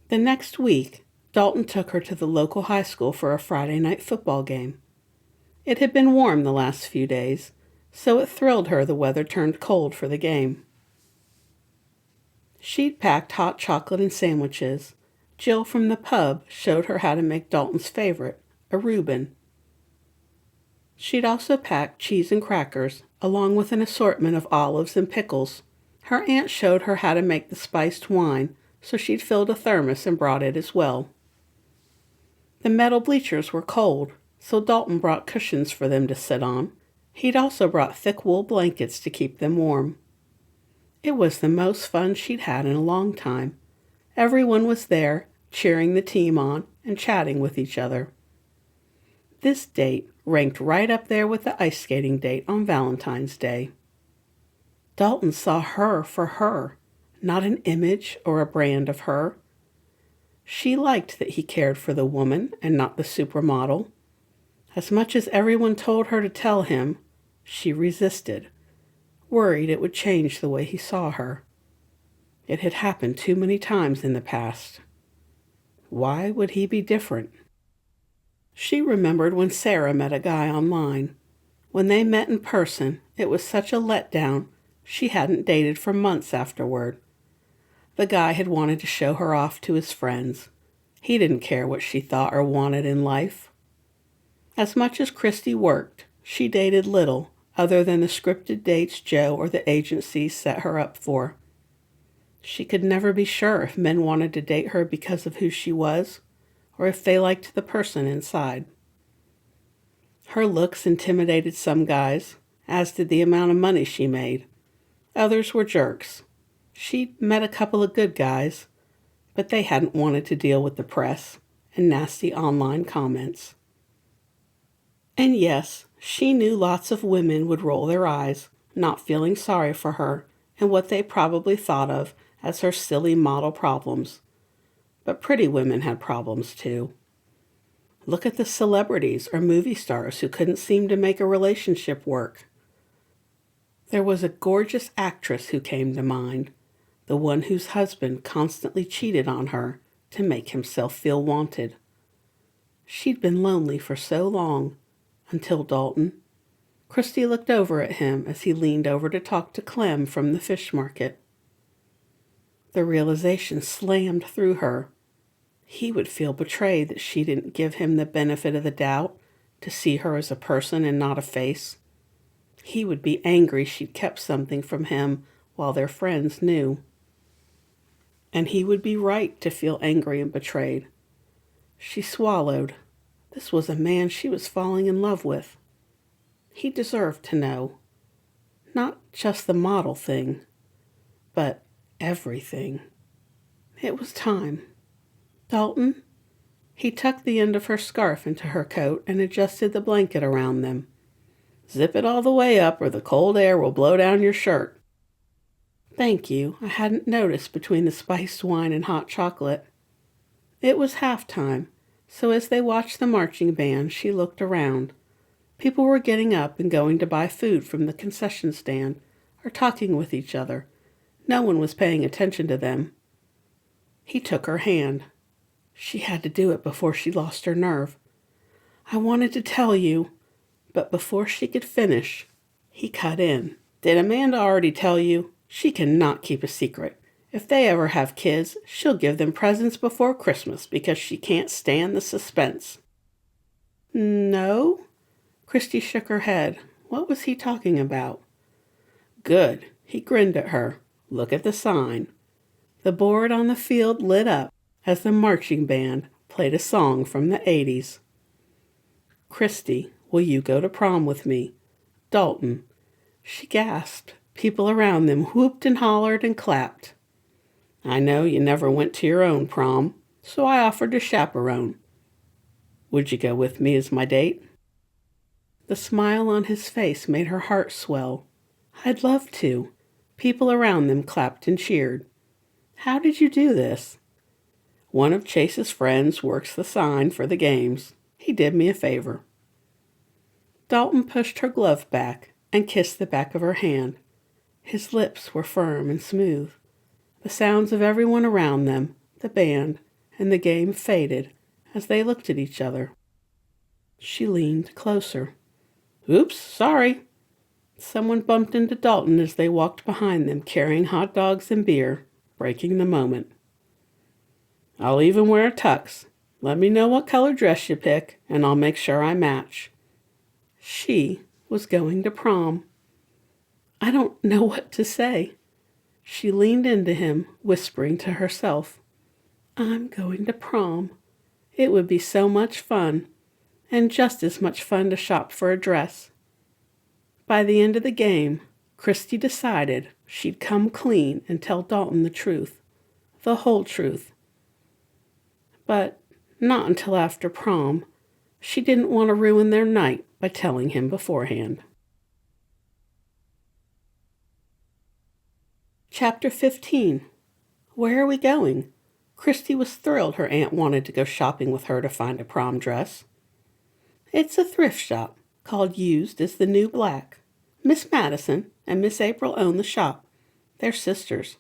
The next week, Dalton took her to the local high school for a Friday night football game. It had been warm the last few days, so it thrilled her the weather turned cold for the game. She'd packed hot chocolate and sandwiches. Jill from the pub showed her how to make Dalton's favorite, a Reuben. She'd also packed cheese and crackers, along with an assortment of olives and pickles. Her aunt showed her how to make the spiced wine, so she'd filled a thermos and brought it as well. The metal bleachers were cold, so Dalton brought cushions for them to sit on. He'd also brought thick wool blankets to keep them warm. It was the most fun she'd had in a long time. Everyone was there, cheering the team on and chatting with each other. This date ranked right up there with the ice skating date on Valentine's Day. Dalton saw her for her, not an image or a brand of her. She liked that he cared for the woman and not the supermodel. As much as everyone told her to tell him, she resisted, worried it would change the way he saw her. It had happened too many times in the past. Why would he be different? She remembered when Sarah met a guy online. When they met in person, it was such a letdown she hadn't dated for months afterward. The guy had wanted to show her off to his friends. He didn't care what she thought or wanted in life. As much as Christy worked, she dated little other than the scripted dates Joe or the agencies set her up for. She could never be sure if men wanted to date her because of who she was, or if they liked the person inside. Her looks intimidated some guys, as did the amount of money she made. Others were jerks. She'd met a couple of good guys, but they hadn't wanted to deal with the press and nasty online comments. And yes, she knew lots of women would roll their eyes, not feeling sorry for her and what they probably thought of as her silly model problems. But pretty women had problems too. Look at the celebrities or movie stars who couldn't seem to make a relationship work. There was a gorgeous actress who came to mind, the one whose husband constantly cheated on her to make himself feel wanted. She'd been lonely for so long, until Dalton. Christy looked over at him as he leaned over to talk to Clem from the fish market. The realization slammed through her. He would feel betrayed that she didn't give him the benefit of the doubt to see her as a person and not a face. He would be angry she'd kept something from him while their friends knew. And he would be right to feel angry and betrayed. She swallowed. This was a man she was falling in love with. He deserved to know. Not just the model thing, but everything. It was time. Dalton? He tucked the end of her scarf into her coat and adjusted the blanket around them. Zip it all the way up or the cold air will blow down your shirt. Thank you. I hadn't noticed between the spiced wine and hot chocolate. It was halftime, so as they watched the marching band, she looked around. People were getting up and going to buy food from the concession stand or talking with each other. No one was paying attention to them. He took her hand. She had to do it before she lost her nerve. I wanted to tell you, but before she could finish, he cut in. Did Amanda already tell you? She cannot keep a secret. If they ever have kids, she'll give them presents before Christmas because she can't stand the suspense. No? Christy shook her head. What was he talking about? Good. He grinned at her. Look at the sign. The board on the field lit up as the marching band played a song from the 80s. Christy, will you go to prom with me? Dalton. She gasped. People around them whooped and hollered and clapped. I know you never went to your own prom, so I offered to chaperone. Would you go with me as my date? The smile on his face made her heart swell. I'd love to. People around them clapped and cheered. How did you do this? One of Chase's friends works the sign for the games. He did me a favor. Dalton pushed her glove back and kissed the back of her hand. His lips were firm and smooth. The sounds of everyone around them, the band, and the game faded as they looked at each other. She leaned closer. Oops, sorry. Someone bumped into Dalton as they walked behind them carrying hot dogs and beer, breaking the moment. I'll even wear a tux. Let me know what color dress you pick, and I'll make sure I match. She was going to prom. I don't know what to say. She leaned into him, whispering to herself, I'm going to prom. It would be so much fun, and just as much fun to shop for a dress. By the end of the game, Christy decided she'd come clean and tell Dalton the truth, the whole truth. But not until after prom. She didn't want to ruin their night by telling him beforehand. Chapter 15. Where are we going? Christy was thrilled her aunt wanted to go shopping with her to find a prom dress. It's a thrift shop called Used is the New Black. Miss Madison and Miss April own the shop. They're sisters,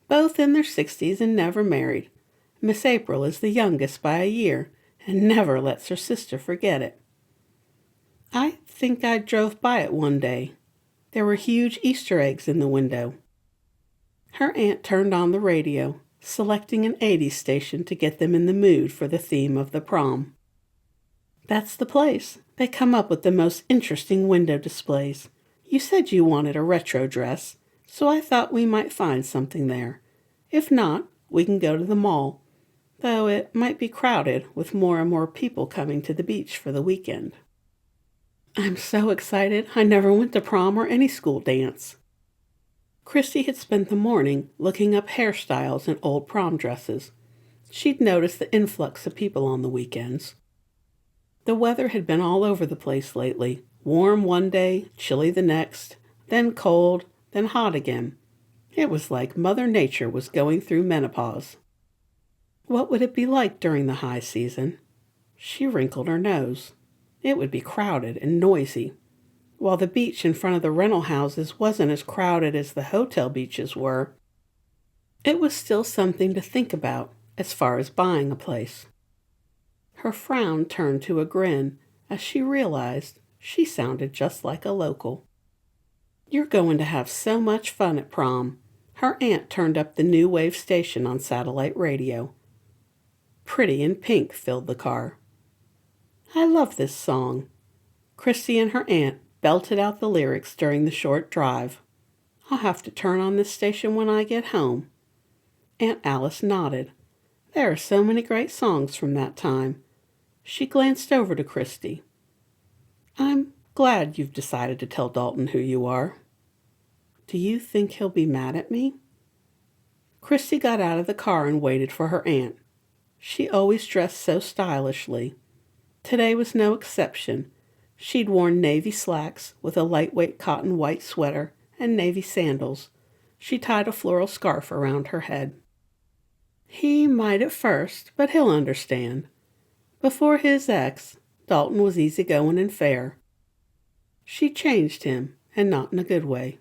both in their 60s and never married. Miss April is the youngest by a year and never lets her sister forget it. I think I drove by it one day. There were huge Easter eggs in the window. Her aunt turned on the radio, selecting an 80s station to get them in the mood for the theme of the prom. That's the place. They come up with the most interesting window displays. You said you wanted a retro dress, so I thought we might find something there. If not, we can go to the mall, though it might be crowded with more and more people coming to the beach for the weekend." "I'm so excited. I never went to prom or any school dance." Christy had spent the morning looking up hairstyles and old prom dresses. She'd noticed the influx of people on the weekends. The weather had been all over the place lately. Warm one day, chilly the next, then cold, then hot again. It was like Mother Nature was going through menopause. What would it be like during the high season? She wrinkled her nose. It would be crowded and noisy. While the beach in front of the rental houses wasn't as crowded as the hotel beaches were, it was still something to think about as far as buying a place. Her frown turned to a grin as she realized she sounded just like a local. "You're going to have so much fun at prom." Her aunt turned up the new wave station on satellite radio. Pretty in Pink filled the car. "I love this song." Christy and her aunt belted out the lyrics during the short drive. "I'll have to turn on this station when I get home." Aunt Alice nodded. There are so many great songs from that time. She glanced over to Christy. "I'm glad you've decided to tell Dalton who you are." "Do you think he'll be mad at me?" Christy got out of the car and waited for her aunt. She always dressed so stylishly. Today was no exception. She'd worn navy slacks with a lightweight cotton white sweater and navy sandals. She tied a floral scarf around her head. "He might at first, but he'll understand. Before his ex, Dalton was easygoing and fair. She changed him, and not in a good way."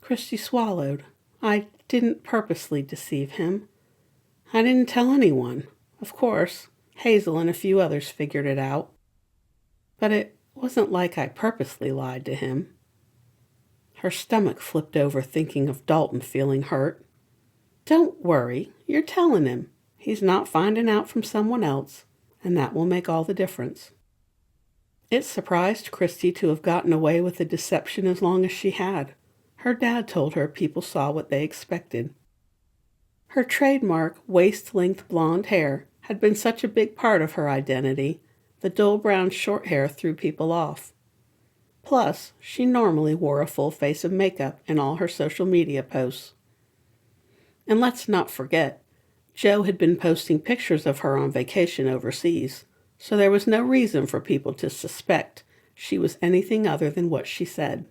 Christy swallowed. "I didn't purposely deceive him. I didn't tell anyone. Of course, Hazel and a few others figured it out. But it wasn't like I purposely lied to him." Her stomach flipped over thinking of Dalton feeling hurt. "Don't worry, you're telling him. He's not finding out from someone else, and that will make all the difference." It surprised Christy to have gotten away with the deception as long as she had. Her dad told her people saw what they expected. Her trademark waist-length blonde hair had been such a big part of her identity. The dull brown short hair threw people off. Plus, she normally wore a full face of makeup in all her social media posts. And let's not forget, Joe had been posting pictures of her on vacation overseas, so there was no reason for people to suspect she was anything other than what she said.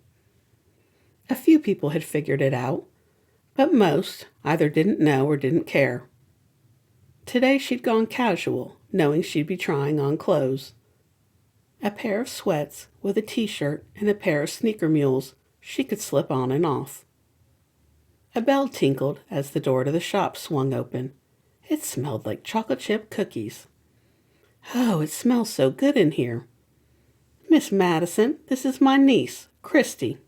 A few people had figured it out, but most either didn't know or didn't care. Today she'd gone casual, knowing she'd be trying on clothes. A pair of sweats with a t-shirt and a pair of sneaker mules she could slip on and off. A bell tinkled as the door to the shop swung open. It smelled like chocolate chip cookies. "Oh, it smells so good in here." "Miss Madison, this is my niece, Christy."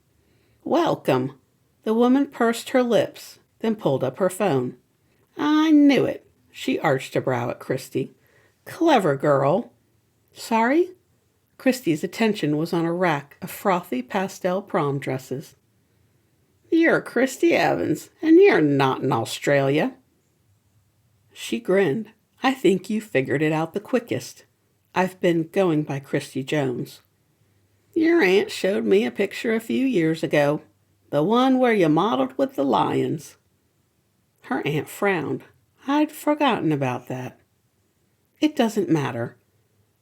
"Welcome." The woman pursed her lips, then pulled up her phone. "I knew it." She arched a brow at Christy. "Clever girl." "Sorry?" Christy's attention was on a rack of frothy pastel prom dresses. "You're Christy Evans, and you're not in Australia." She grinned. "I think you figured it out the quickest. I've been going by Christy Jones." "Your aunt showed me a picture a few years ago, the one where you modeled with the lions." Her aunt frowned. "I'd forgotten about that." "It doesn't matter."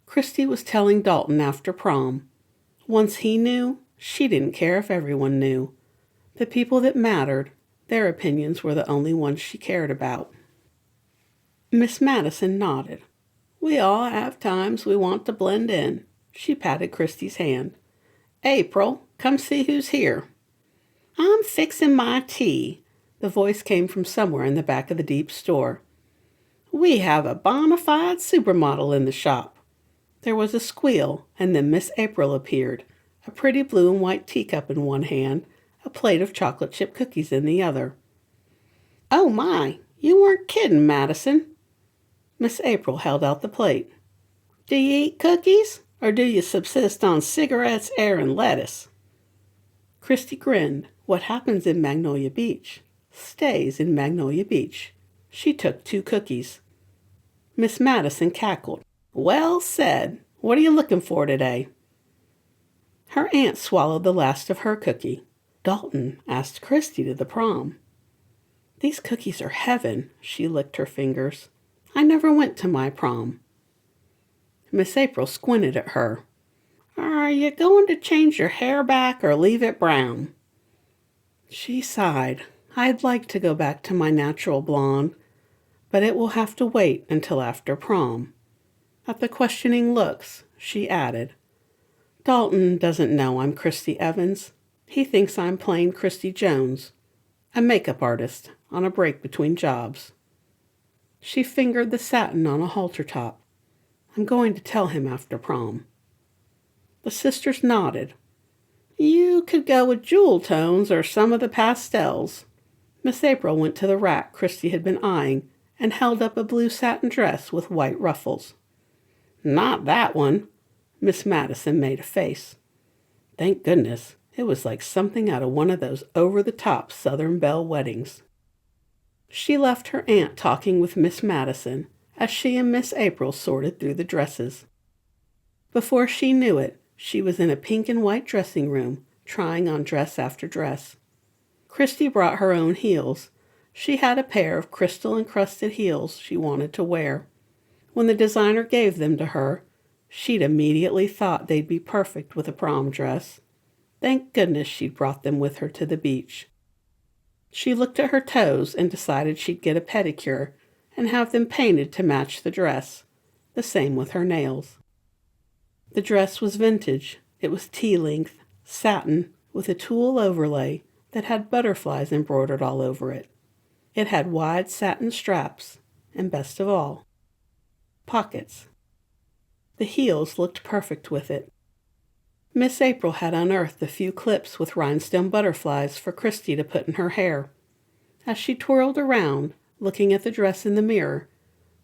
Christy was telling Dalton after prom. Once he knew, she didn't care if everyone knew. The people that mattered, their opinions were the only ones she cared about. Miss Madison nodded. "We all have times we want to blend in." She patted Christy's hand. "April, come see who's here." "I'm fixing my tea." The voice came from somewhere in the back of the deep store. "We have a bona fide supermodel in the shop." There was a squeal, and then Miss April appeared, a pretty blue and white teacup in one hand, a plate of chocolate chip cookies in the other. "Oh my, you weren't kidding, Madison." Miss April held out the plate. "Do you eat cookies, or do you subsist on cigarettes, air, and lettuce?" Christy grinned. What happens in Magnolia Beach stays in Magnolia Beach. She took 2 cookies. Miss Madison cackled. Well said. What are you looking for today? Her aunt swallowed the last of her cookie. Dalton asked Christy to the prom. These cookies are heaven, she licked her fingers. I never went to my prom. Miss April squinted at her. Are you going to change your hair back or leave it brown? She sighed. I'd like to go back to my natural blonde, but it will have to wait until after prom. At the questioning looks, she added, Dalton doesn't know I'm Christy Evans. He thinks I'm plain Christy Jones, a makeup artist on a break between jobs. She fingered the satin on a halter top. I'm going to tell him after prom. The sisters nodded. You could go with jewel tones or some of the pastels. Miss April went to the rack Christy had been eyeing and held up a blue satin dress with white ruffles. Not that one. Miss Madison made a face. Thank goodness, it was like something out of one of those over-the-top Southern Belle weddings. She left her aunt talking with Miss Madison as she and Miss April sorted through the dresses. Before she knew it, she was in a pink and white dressing room, trying on dress after dress. Christy brought her own heels. She had a pair of crystal-encrusted heels she wanted to wear. When the designer gave them to her, she'd immediately thought they'd be perfect with a prom dress. Thank goodness she'd brought them with her to the beach. She looked at her toes and decided she'd get a pedicure and have them painted to match the dress. The same with her nails. The dress was vintage. It was tea-length, satin, with a tulle overlay that had butterflies embroidered all over it. It had wide satin straps, and best of all, pockets. The heels looked perfect with it. Miss April had unearthed a few clips with rhinestone butterflies for Christy to put in her hair. As she twirled around, looking at the dress in the mirror,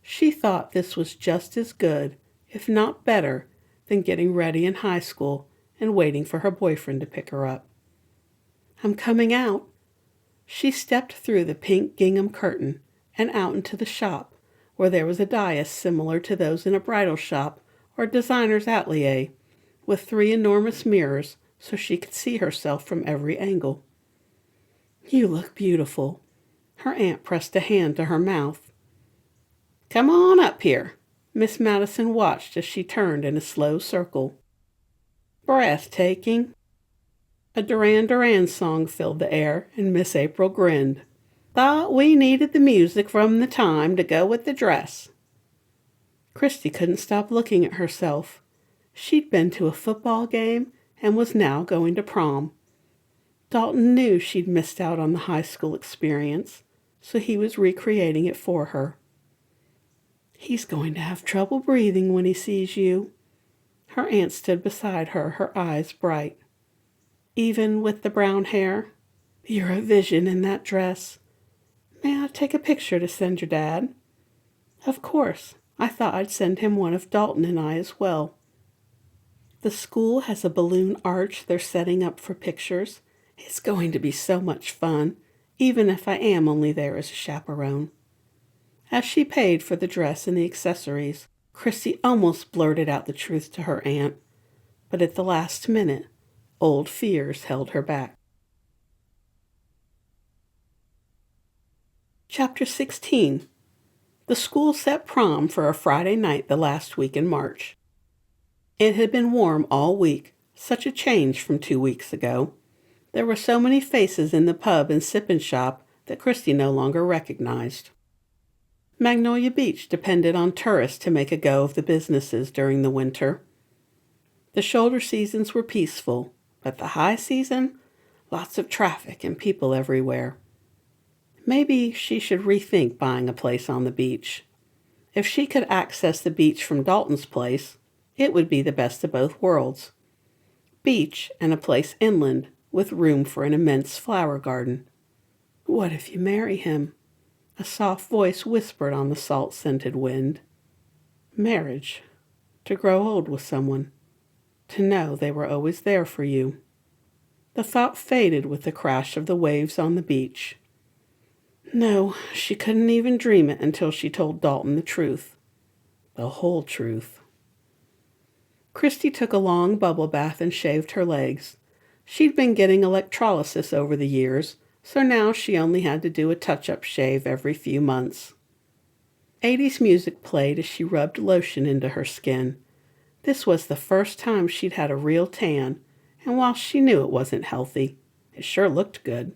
she thought this was just as good, if not better, than getting ready in high school and waiting for her boyfriend to pick her up. I'm coming out. She stepped through the pink gingham curtain and out into the shop, where there was a dais similar to those in a bridal shop or designer's atelier, with 3 enormous mirrors so she could see herself from every angle. You look beautiful. Her aunt pressed a hand to her mouth. Come on up here. Miss Madison watched as she turned in a slow circle. Breathtaking. A Duran Duran song filled the air, and Miss April grinned. Thought we needed the music from the time to go with the dress. Christy couldn't stop looking at herself. She'd been to a football game and was now going to prom. Dalton knew she'd missed out on the high school experience, so he was recreating it for her. He's going to have trouble breathing when he sees you. Her aunt stood beside her, her eyes bright. Even with the brown hair? You're a vision in that dress. May I take a picture to send your dad? Of course. I thought I'd send him one of Dalton and I as well. The school has a balloon arch they're setting up for pictures. It's going to be so much fun, even if I am only there as a chaperone. As she paid for the dress and the accessories, Christy almost blurted out the truth to her aunt, but at the last minute, old fears held her back. Chapter 16. The school set prom for a Friday night the last week in March. It had been warm all week, such a change from 2 weeks ago. There were so many faces in the pub and sip-in shop that Christy no longer recognized. Magnolia Beach depended on tourists to make a go of the businesses during the winter. The shoulder seasons were peaceful, but the high season, lots of traffic and people everywhere. Maybe she should rethink buying a place on the beach. If she could access the beach from Dalton's place, it would be the best of both worlds. Beach and a place inland with room for an immense flower garden. What if you marry him? A soft voice whispered on the salt-scented wind. Marriage. To grow old with someone. To know they were always there for you. The thought faded with the crash of the waves on the beach. No, she couldn't even dream it until she told Dalton the truth. The whole truth. Christy took a long bubble bath and shaved her legs. She'd been getting electrolysis over the years, so now she only had to do a touch-up shave every few months. 80s music played as she rubbed lotion into her skin. This was the first time she'd had a real tan, and while she knew it wasn't healthy, it sure looked good.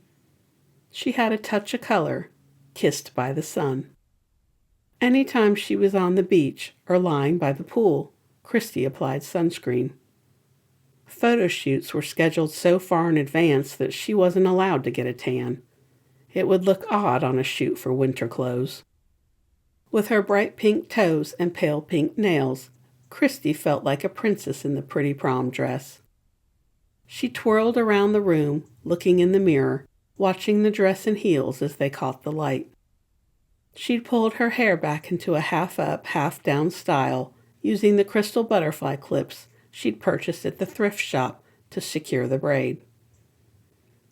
She had a touch of color, kissed by the sun. Any time she was on the beach or lying by the pool, Christy applied sunscreen. Photo shoots were scheduled so far in advance that she wasn't allowed to get a tan. It would look odd on a shoot for winter clothes. With her bright pink toes and pale pink nails, Christy felt like a princess in the pretty prom dress. She twirled around the room, looking in the mirror, watching the dress and heels as they caught the light. She'd pulled her hair back into a half-up, half-down style, using the crystal butterfly clips she'd purchased at the thrift shop to secure the braid.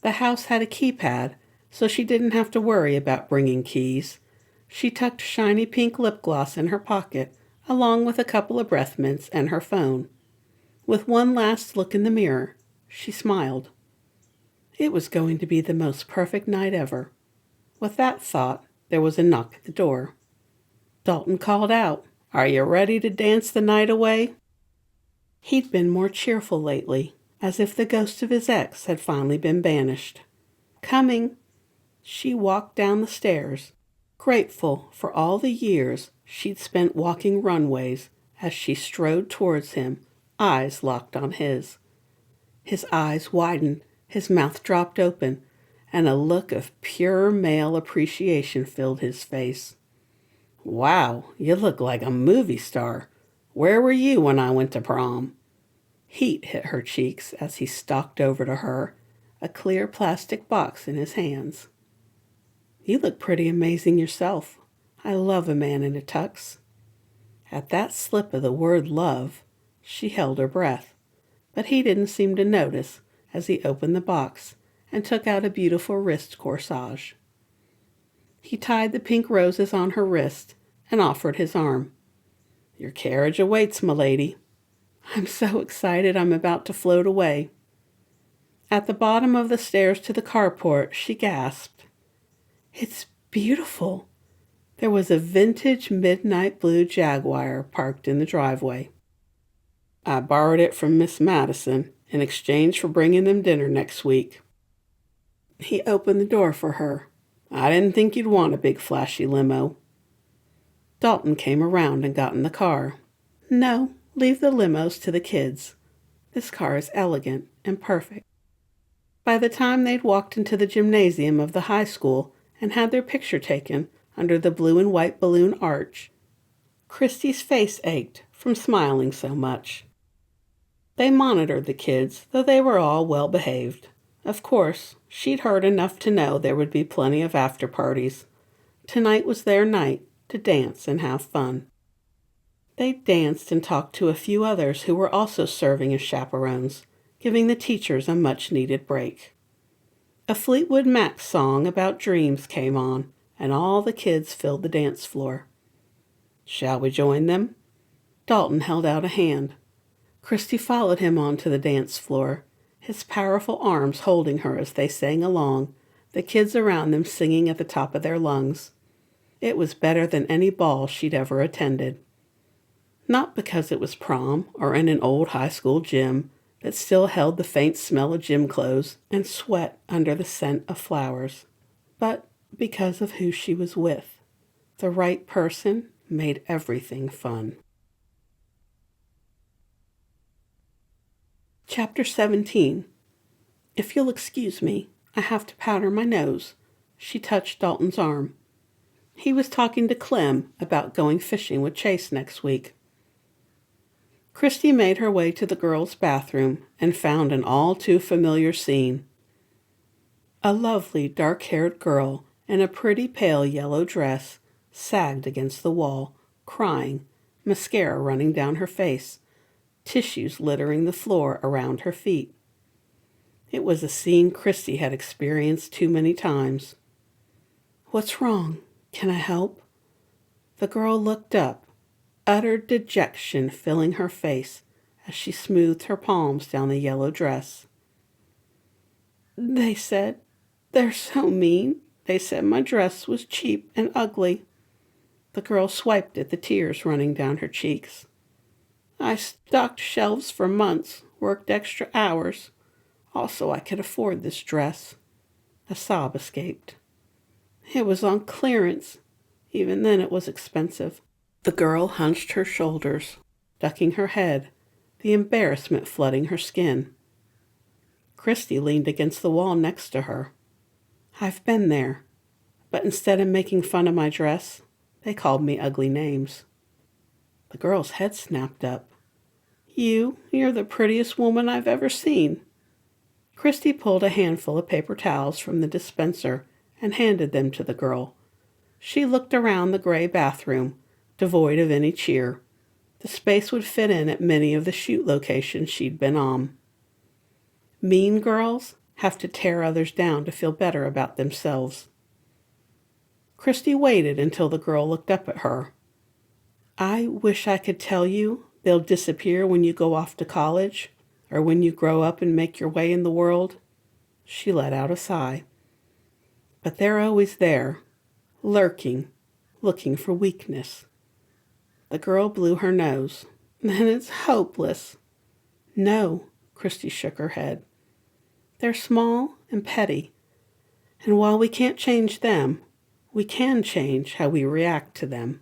The house had a keypad, so she didn't have to worry about bringing keys. She tucked shiny pink lip gloss in her pocket, along with a couple of breath mints and her phone. With one last look in the mirror, she smiled. It was going to be the most perfect night ever. With that thought, there was a knock at the door. Dalton called out, "Are you ready to dance the night away?" He'd been more cheerful lately, as if the ghost of his ex had finally been banished. "Coming." She walked down the stairs, grateful for all the years she'd spent walking runways as she strode towards him, eyes locked on his. His eyes widened, his mouth dropped open, and a look of pure male appreciation filled his face. "Wow, you look like a movie star. Where were you when I went to prom?" Heat hit her cheeks as he stalked over to her, a clear plastic box in his hands. "You look pretty amazing yourself. I love a man in a tux." At that slip of the word love, she held her breath, but he didn't seem to notice as he opened the box and took out a beautiful wrist corsage. He tied the pink roses on her wrist and offered his arm. "Your carriage awaits, m'lady." "I'm so excited I'm about to float away." At the bottom of the stairs to the carport, she gasped. "It's beautiful." There was a vintage midnight blue Jaguar parked in the driveway. "I borrowed it from Miss Madison in exchange for bringing them dinner next week." He opened the door for her. "I didn't think you'd want a big flashy limo." Dalton came around and got in the car. "No, leave the limos to the kids. This car is elegant and perfect." By the time they'd walked into the gymnasium of the high school and had their picture taken under the blue and white balloon arch, Christy's face ached from smiling so much. They monitored the kids, though they were all well behaved. Of course, she'd heard enough to know there would be plenty of after parties. Tonight was their night to dance and have fun. They danced and talked to a few others who were also serving as chaperones, giving the teachers a much-needed break. A Fleetwood Mac song about dreams came on, and all the kids filled the dance floor. "Shall we join them?" Dalton held out a hand. Christy followed him onto the dance floor, his powerful arms holding her as they sang along, the kids around them singing at the top of their lungs. It was better than any ball she'd ever attended. Not because it was prom or in an old high school gym that still held the faint smell of gym clothes and sweat under the scent of flowers, but because of who she was with. The right person made everything fun. Chapter 17. "If you'll excuse me, I have to powder my nose." She touched Dalton's arm. He was talking to Clem about going fishing with Chase next week. Christy made her way to the girls' bathroom and found an all-too-familiar scene. A lovely dark-haired girl in a pretty pale yellow dress sagged against the wall, crying, mascara running down her face, tissues littering the floor around her feet. It was a scene Christy had experienced too many times. What's wrong? Can I help? The girl looked up, utter dejection filling her face as she smoothed her palms down the yellow dress. They said, they're so mean. They said my dress was cheap and ugly. The girl swiped at the tears running down her cheeks. I stocked shelves for months, worked extra hours. Also, I could afford this dress. A sob escaped. It was on clearance. Even then it was expensive. The girl hunched her shoulders, ducking her head, the embarrassment flooding her skin. Christy leaned against the wall next to her. I've been there, but instead of making fun of my dress, they called me ugly names. The girl's head snapped up. You're the prettiest woman I've ever seen. Christy pulled a handful of paper towels from the dispenser and handed them to the girl. She looked around the gray bathroom, devoid of any cheer. The space would fit in at many of the shoot locations she'd been on. Mean girls have to tear others down to feel better about themselves. Christy waited until the girl looked up at her. I wish I could tell you they'll disappear when you go off to college or when you grow up and make your way in the world. She let out a sigh. But they're always there, lurking, looking for weakness. The girl blew her nose. Then it's hopeless. No, Christy shook her head. They're small and petty. And while we can't change them, we can change how we react to them.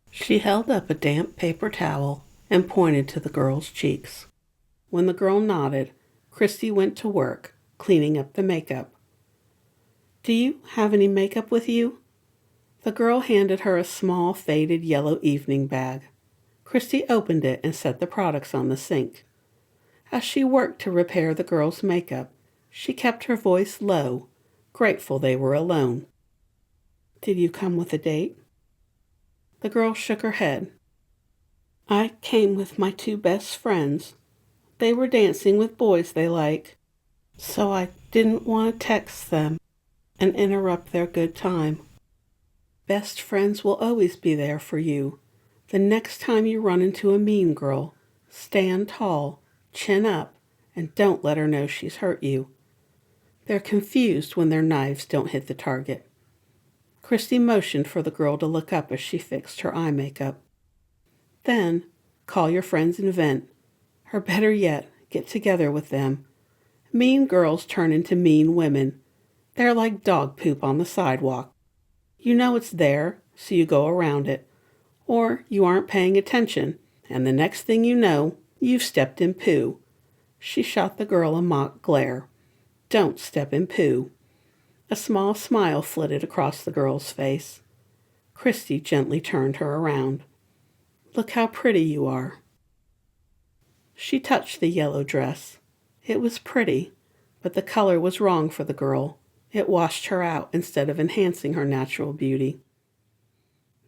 She held up a damp paper towel and pointed to the girl's cheeks. When the girl nodded, Christy went to work, cleaning up the makeup. Do you have any makeup with you? The girl handed her a small, faded yellow evening bag. Christy opened it and set the products on the sink. As she worked to repair the girl's makeup, she kept her voice low, grateful they were alone. Did you come with a date? The girl shook her head. I came with my 2 best friends. They were dancing with boys they like, so I didn't want to text them and interrupt their good time. Best friends will always be there for you. The next time you run into a mean girl, stand tall, chin up, and don't let her know she's hurt you. They're confused when their knives don't hit the target. Christy motioned for the girl to look up as she fixed her eye makeup. Then, call your friends and vent. Or better yet, get together with them. Mean girls turn into mean women. They're like dog poop on the sidewalk. You know it's there, so you go around it. Or you aren't paying attention, and the next thing you know, you've stepped in poo. She shot the girl a mock glare. Don't step in poo. A small smile flitted across the girl's face. Christy gently turned her around. Look how pretty you are. She touched the yellow dress. It was pretty, but the color was wrong for the girl. It washed her out instead of enhancing her natural beauty.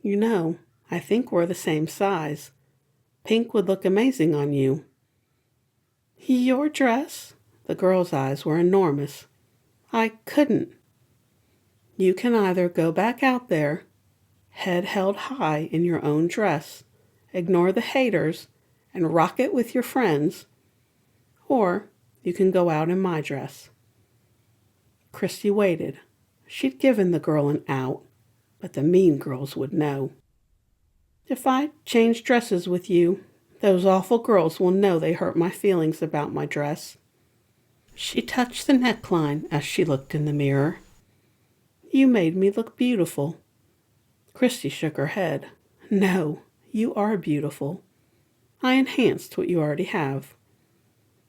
You know, I think we're the same size. Pink would look amazing on you. Your dress? The girl's eyes were enormous. I couldn't. You can either go back out there, head held high in your own dress, ignore the haters, and rock it with your friends, or you can go out in my dress. Christy waited. She'd given the girl an out, but the mean girls would know. If I change dresses with you, those awful girls will know they hurt my feelings about my dress. She touched the neckline as she looked in the mirror. You made me look beautiful. Christy shook her head. No, you are beautiful. I enhanced what you already have.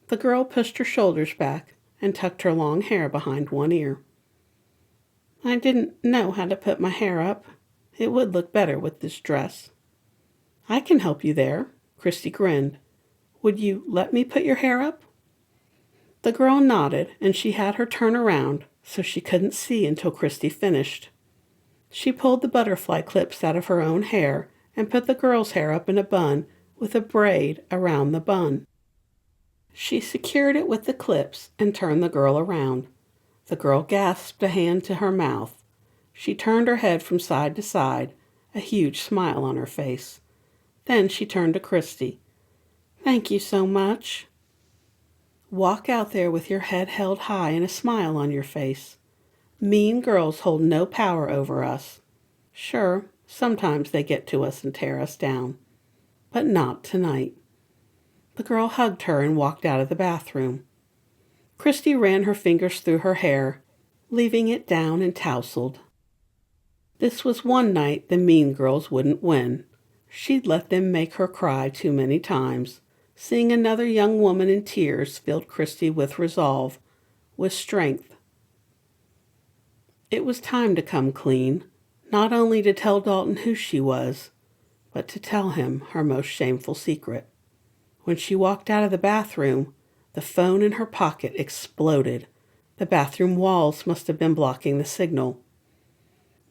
The girl pushed her shoulders back and tucked her long hair behind one ear. I didn't know how to put my hair up. It would look better with this dress. I can help you there, Christy grinned. Would you let me put your hair up? The girl nodded, and she had her turn around so she couldn't see until Christy finished. She pulled the butterfly clips out of her own hair and put the girl's hair up in a bun with a braid around the bun. She secured it with the clips and turned the girl around. The girl gasped a hand to her mouth. She turned her head from side to side, a huge smile on her face. Then she turned to Christy. "Thank you so much." Walk out there with your head held high and a smile on your face. Mean girls hold no power over us. Sure, sometimes they get to us and tear us down, but not tonight. The girl hugged her and walked out of the bathroom. Christy ran her fingers through her hair, leaving it down and tousled. This was one night the mean girls wouldn't win. She'd let them make her cry too many times. Seeing another young woman in tears filled Christy with resolve, with strength. It was time to come clean, not only to tell Dalton who she was, but to tell him her most shameful secret. When she walked out of the bathroom, the phone in her pocket exploded. The bathroom walls must have been blocking the signal.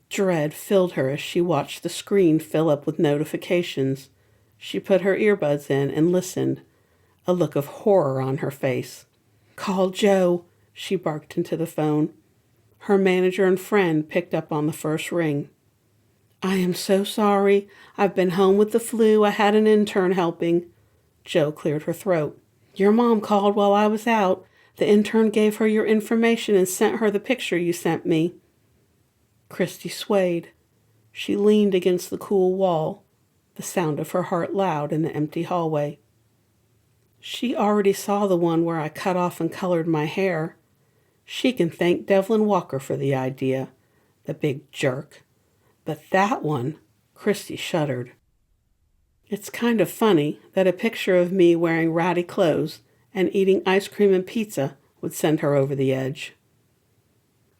Dread filled her as she watched the screen fill up with notifications. She put her earbuds in and listened, a look of horror on her face. "Call Joe," she barked into the phone. Her manager and friend picked up on the first ring. "I am so sorry. I've been home with the flu. I had an intern helping." Joe cleared her throat. "Your mom called while I was out. The intern gave her your information and sent her the picture you sent me." Christy swayed. She leaned against the cool wall, the sound of her heart loud in the empty hallway. She already saw the one where I cut off and colored my hair. She can thank Devlin Walker for the idea, the big jerk. But that one, Christy shuddered. It's kind of funny that a picture of me wearing ratty clothes and eating ice cream and pizza would send her over the edge.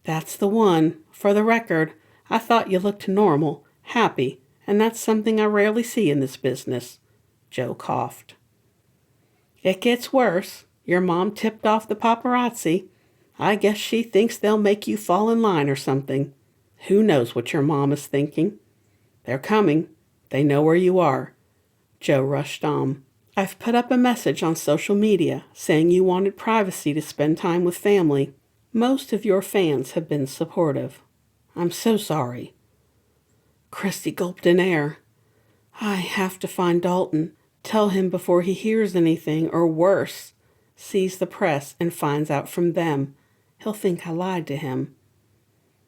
"That's the one. For the record, I thought you looked normal, happy, and that's something I rarely see in this business." Joe coughed. "It gets worse. Your mom tipped off the paparazzi. I guess she thinks they'll make you fall in line or something. Who knows what your mom is thinking? They're coming. They know where you are." Joe rushed on. "I've put up a message on social media saying you wanted privacy to spend time with family. Most of your fans have been supportive. I'm so sorry." Christy gulped in air. "I have to find Dalton. Tell him before he hears anything, or worse, sees the press and finds out from them. He'll think I lied to him."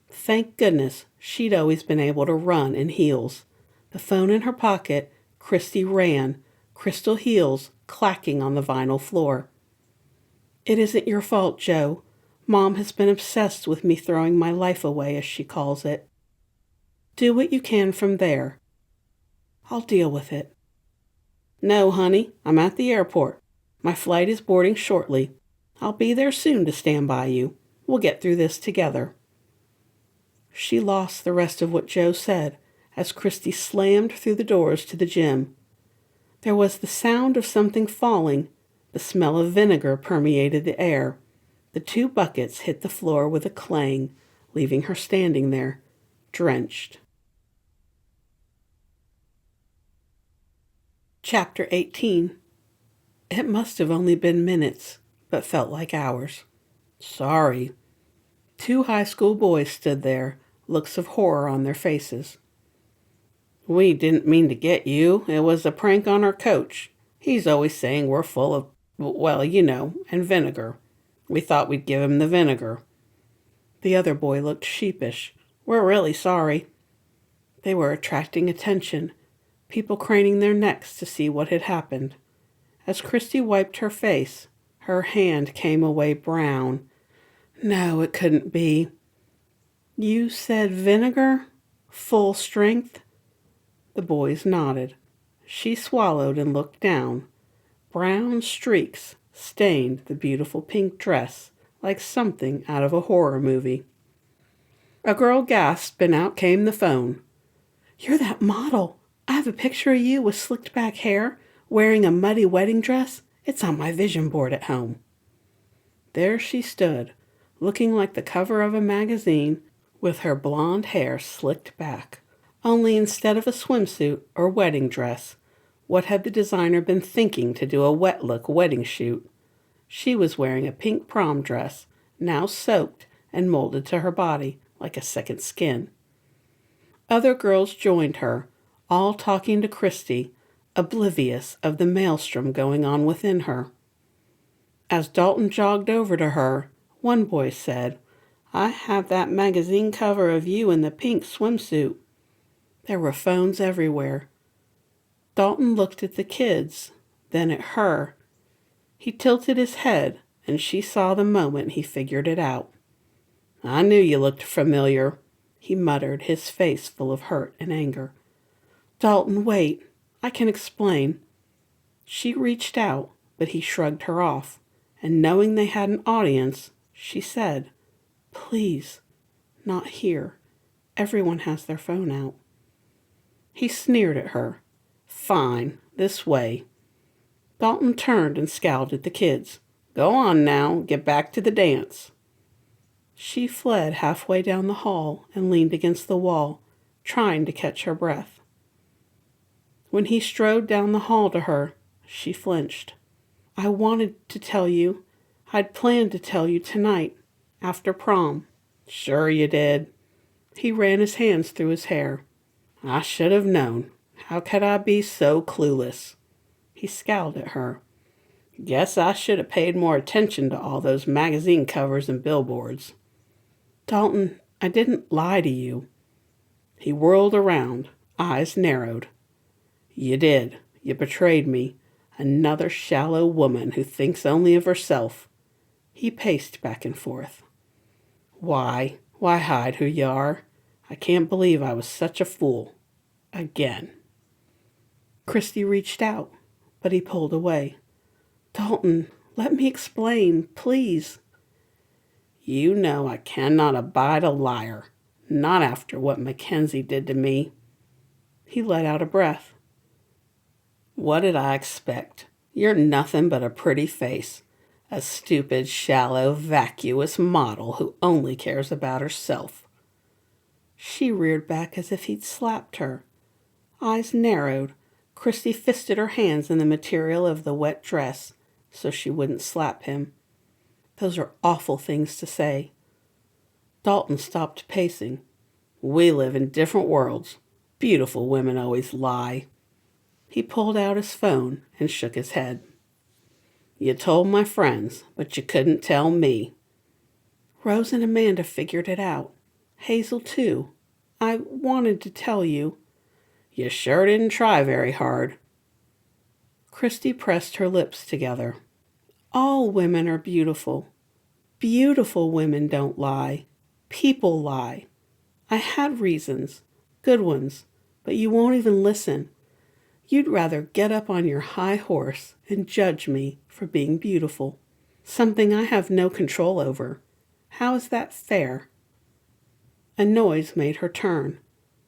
Thank goodness she'd always been able to run in heels. The phone in her pocket, Christy ran, crystal heels clacking on the vinyl floor. "It isn't your fault, Joe. Mom has been obsessed with me throwing my life away, as she calls it. Do what you can from there. I'll deal with it." "No, honey, I'm at the airport. My flight is boarding shortly. I'll be there soon to stand by you. We'll get through this together." She lost the rest of what Joe said as Christy slammed through the doors to the gym. There was the sound of something falling. The smell of vinegar permeated the air. The 2 buckets hit the floor with a clang, leaving her standing there, drenched. Chapter 18. It must have only been minutes, but felt like hours. "Sorry." 2 high school boys stood there, looks of horror on their faces. "We didn't mean to get you. It was a prank on our coach. He's always saying we're full of, well, you know, and vinegar. We thought we'd give him the vinegar." The other boy looked sheepish. "We're really sorry." They were attracting attention, people craning their necks to see what had happened. As Christy wiped her face, her hand came away brown. No, it couldn't be. "You said vinegar? Full strength?" The boys nodded. She swallowed and looked down. Brown streaks stained the beautiful pink dress like something out of a horror movie. A girl gasped, and out came the phone. "You're that model. I have a picture of you with slicked back hair, wearing a muddy wedding dress. It's on my vision board at home." There she stood, looking like the cover of a magazine, with her blonde hair slicked back. Only instead of a swimsuit or wedding dress, what had the designer been thinking to do a wet-look wedding shoot? She was wearing a pink prom dress, now soaked and molded to her body like a second skin. Other girls joined her, all talking to Christy, oblivious of the maelstrom going on within her. As Dalton jogged over to her, one boy said, "I have that magazine cover of you in the pink swimsuit." There were phones everywhere. Dalton looked at the kids, then at her. He tilted his head, and she saw the moment he figured it out. "I knew you looked familiar," he muttered, his face full of hurt and anger. "Dalton, wait. I can explain." She reached out, but he shrugged her off, and knowing they had an audience, she said, "Please, not here. Everyone has their phone out." He sneered at her. "Fine, this way." Dalton turned and scowled at the kids. "Go on now, get back to the dance." She fled halfway down the hall and leaned against the wall, trying to catch her breath. When he strode down the hall to her, she flinched. "I wanted to tell you. I'd planned to tell you tonight, after prom." "Sure you did." He ran his hands through his hair. "I should have known. How could I be so clueless?" He scowled at her. "Guess I should have paid more attention to all those magazine covers and billboards." "Dalton, I didn't lie to you." He whirled around, eyes narrowed. "You did. You betrayed me. Another shallow woman who thinks only of herself." He paced back and forth. Why hide who you are? I can't believe I was such a fool. Again." Christy reached out, but he pulled away. "Dalton, let me explain, please." "You know I cannot abide a liar, not after what Mackenzie did to me." He let out a breath. "What did I expect? You're nothing but a pretty face, a stupid, shallow, vacuous model who only cares about herself." She reared back as if he'd slapped her. Eyes narrowed, Christy fisted her hands in the material of the wet dress so she wouldn't slap him. Those are awful things to say. Dalton stopped pacing. "We live in different worlds. Beautiful women always lie." He pulled out his phone and shook his head. "You told my friends, but you couldn't tell me." "Rose and Amanda figured it out. Hazel, too. I wanted to tell you." "You sure didn't try very hard." Christy pressed her lips together. "All women are beautiful. Beautiful women don't lie. People lie. I had reasons, good ones, but you won't even listen. You'd rather get up on your high horse and judge me for being beautiful, something I have no control over. How is that fair?" A noise made her turn.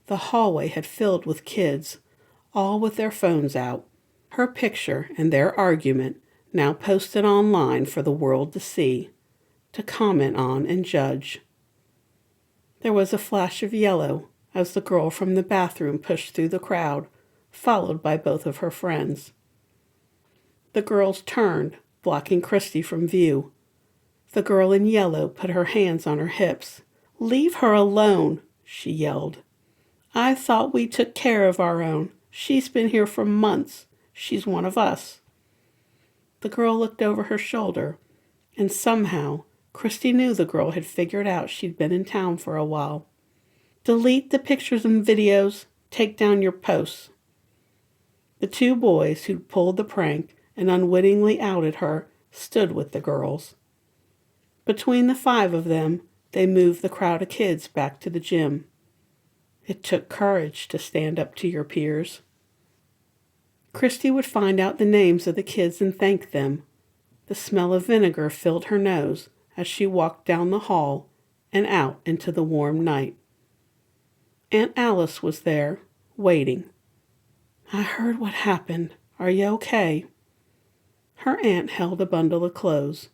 The hallway had filled with kids, all with their phones out, her picture and their argument now posted online for the world to see, to comment on and judge. There was a flash of yellow as the girl from the bathroom pushed through the crowd, followed by both of her friends. The girls turned, blocking Christy from view. The girl in yellow put her hands on her hips. "Leave her alone," she yelled. "I thought we took care of our own. She's been here for months. She's one of us." The girl looked over her shoulder, and somehow Christy knew the girl had figured out she'd been in town for a while. "Delete the pictures and videos. Take down your posts." The two boys who'd pulled the prank and unwittingly outed her stood with the girls. Between the 5 of them, they moved the crowd of kids back to the gym. It took courage to stand up to your peers. Christy would find out the names of the kids and thank them. The smell of vinegar filled her nose as she walked down the hall and out into the warm night. Aunt Alice was there, waiting. "I heard what happened. Are you okay?" Her aunt held a bundle of clothes.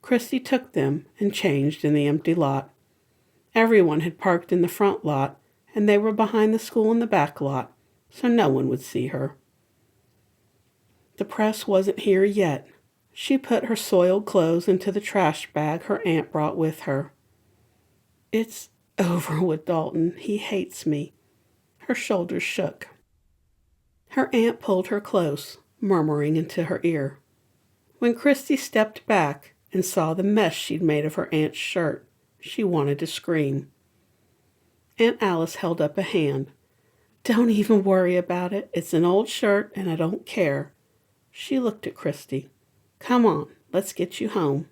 Christy took them and changed in the empty lot. Everyone had parked in the front lot, and they were behind the school in the back lot, so no one would see her. The press wasn't here yet. She put her soiled clothes into the trash bag her aunt brought with her. "It's over with Dalton. He hates me." Her shoulders shook. Her aunt pulled her close, murmuring into her ear. When Christy stepped back and saw the mess she'd made of her aunt's shirt, she wanted to scream. Aunt Alice held up a hand. "Don't even worry about it. It's an old shirt and I don't care." She looked at Christy. "Come on, let's get you home."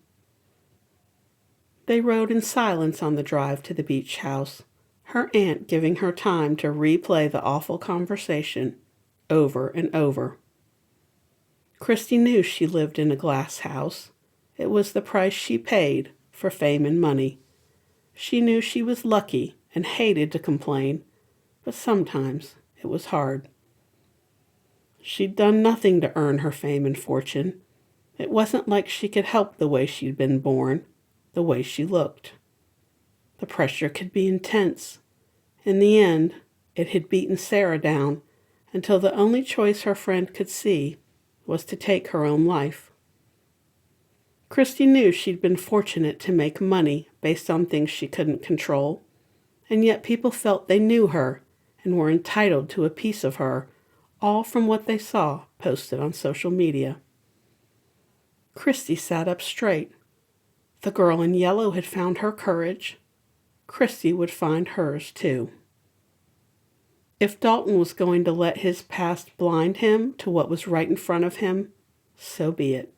They rode in silence on the drive to the beach house, her aunt giving her time to replay the awful conversation over and over. Christy knew she lived in a glass house. It was the price she paid for fame and money. She knew she was lucky and hated to complain, but sometimes it was hard. She'd done nothing to earn her fame and fortune. It wasn't like she could help the way she'd been born, the way she looked. The pressure could be intense. In the end, it had beaten Sarah down until the only choice her friend could see was to take her own life. Christy knew she'd been fortunate to make money based on things she couldn't control, and yet people felt they knew her and were entitled to a piece of her, all from what they saw posted on social media. Christy sat up straight. The girl in yellow had found her courage. Christy would find hers too. If Dalton was going to let his past blind him to what was right in front of him, so be it.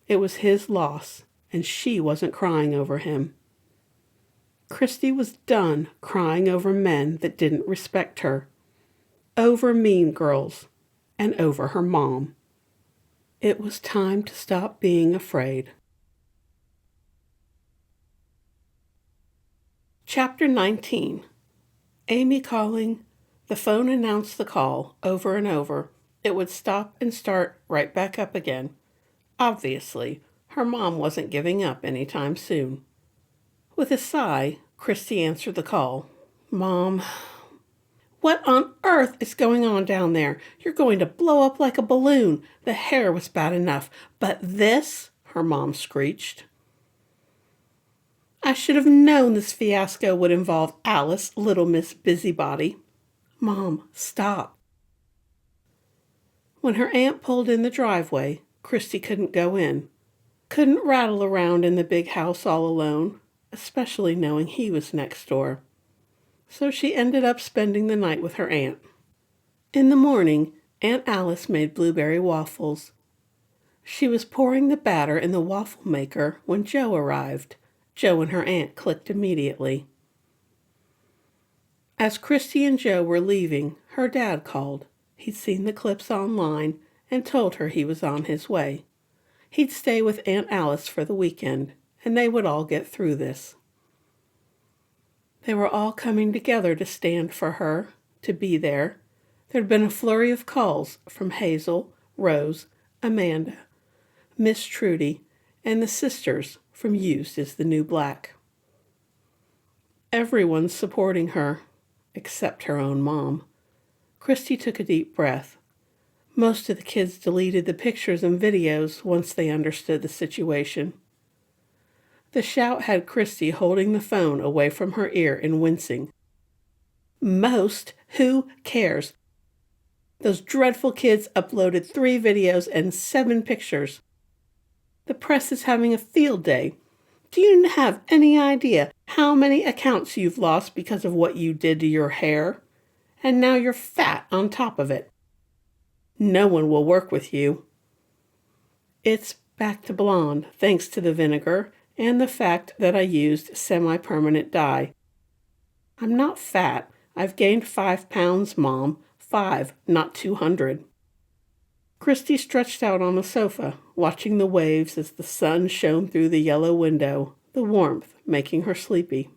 It was his loss, and she wasn't crying over him. Christy was done crying over men that didn't respect her, over mean girls, and over her mom. It was time to stop being afraid. Chapter 19. Amy calling. The phone announced the call over and over. It would stop and start right back up again. Obviously, her mom wasn't giving up anytime soon. With a sigh, Christy answered the call. "Mom, what on earth is going on down there? You're going to blow up like a balloon. The hair was bad enough, but this?" her mom screeched. "I should have known this fiasco would involve Alice, Little Miss Busybody." "Mom, stop." When her aunt pulled in the driveway, Christy couldn't go in. Couldn't rattle around in the big house all alone, especially knowing he was next door. So she ended up spending the night with her aunt. In the morning, Aunt Alice made blueberry waffles. She was pouring the batter in the waffle maker when Joe arrived. Joe and her aunt clicked immediately. As Christy and Joe were leaving, her dad called. He'd seen the clips online and told her he was on his way. He'd stay with Aunt Alice for the weekend, and they would all get through this. They were all coming together to stand for her, to be there. There'd been a flurry of calls from Hazel, Rose, Amanda, Miss Trudy, and the sisters from Used is the New Black. Everyone's supporting her, except her own mom. Christy took a deep breath. Most of the kids deleted the pictures and videos once they understood the situation. The shout had Christy holding the phone away from her ear and wincing. "Most? Who cares? Those dreadful kids uploaded 3 videos and 7 pictures. The press is having a field day. Do you have any idea how many accounts you've lost because of what you did to your hair? And now you're fat on top of it. No one will work with you." It's back to blonde, thanks to the vinegar and the fact that I used semi-permanent dye. I'm not fat. I've gained 5 pounds, Mom. 5, not 200. Christy stretched out on the sofa, watching the waves as the sun shone through the yellow window, the warmth making her sleepy.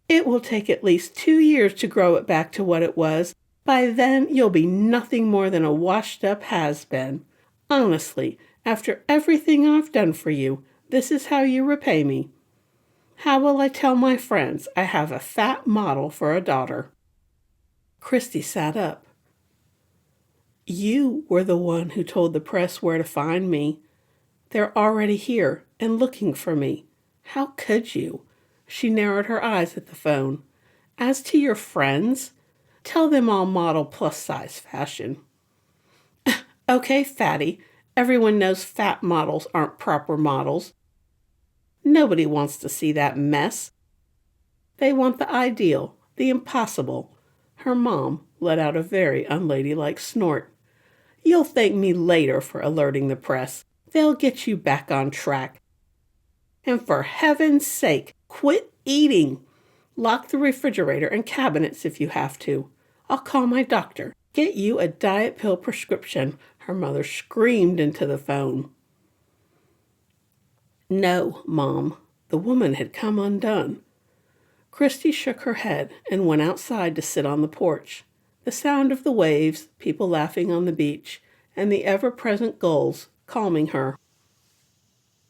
"It will take at least 2 years to grow it back to what it was. By then, you'll be nothing more than a washed-up has-been. Honestly, after everything I've done for you, this is how you repay me. How will I tell my friends I have a fat model for a daughter?" Christy sat up. "You were the one who told the press where to find me. They're already here and looking for me. How could you?" She narrowed her eyes at the phone. "As to your friends, Tell them I'll model plus-size fashion. Okay, fatty. Everyone knows fat models aren't proper models. Nobody wants to see that mess. They want the ideal, the impossible. Her mom let out a very unladylike snort. You'll thank me later for alerting the press. They'll get you back on track. And for heaven's sake, quit eating. Lock the refrigerator and cabinets if you have to. I'll call my doctor. Get you a diet pill prescription, her mother screamed into the phone. No, Mom. The woman had come undone. Christy shook her head and went outside to sit on the porch. The sound of the waves, people laughing on the beach, and the ever-present gulls calming her.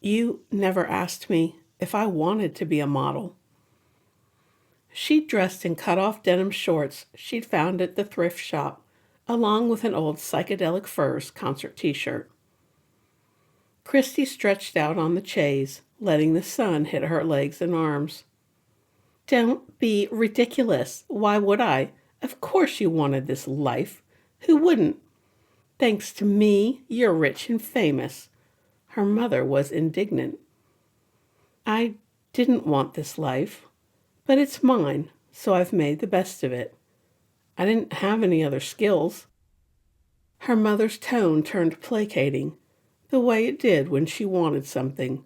You never asked me if I wanted to be a model. She'd dressed in cut-off denim shorts she'd found at the thrift shop, along with an old Psychedelic Furs concert t-shirt. Christy stretched out on the chaise, letting the sun hit her legs and arms. Don't be ridiculous. Why would I? Of course you wanted this life. Who wouldn't? Thanks to me, you're rich and famous. Her mother was indignant. I didn't want this life, but it's mine, so I've made the best of it. I didn't have any other skills. Her mother's tone turned placating, the way it did when she wanted something.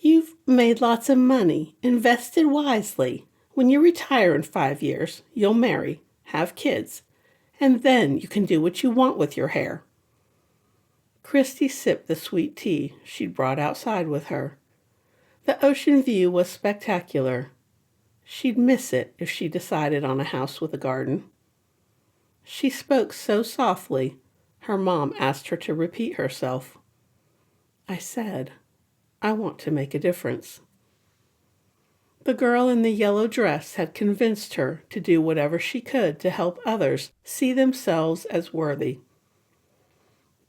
You've made lots of money, invested wisely. When you retire in 5 years, you'll marry, have kids, and then you can do what you want with your hair. Christy sipped the sweet tea she'd brought outside with her. The ocean view was spectacular. She'd miss it if she decided on a house with a garden. She spoke so softly, her mom asked her to repeat herself. I said, I want to make a difference. The girl in the yellow dress had convinced her to do whatever she could to help others see themselves as worthy.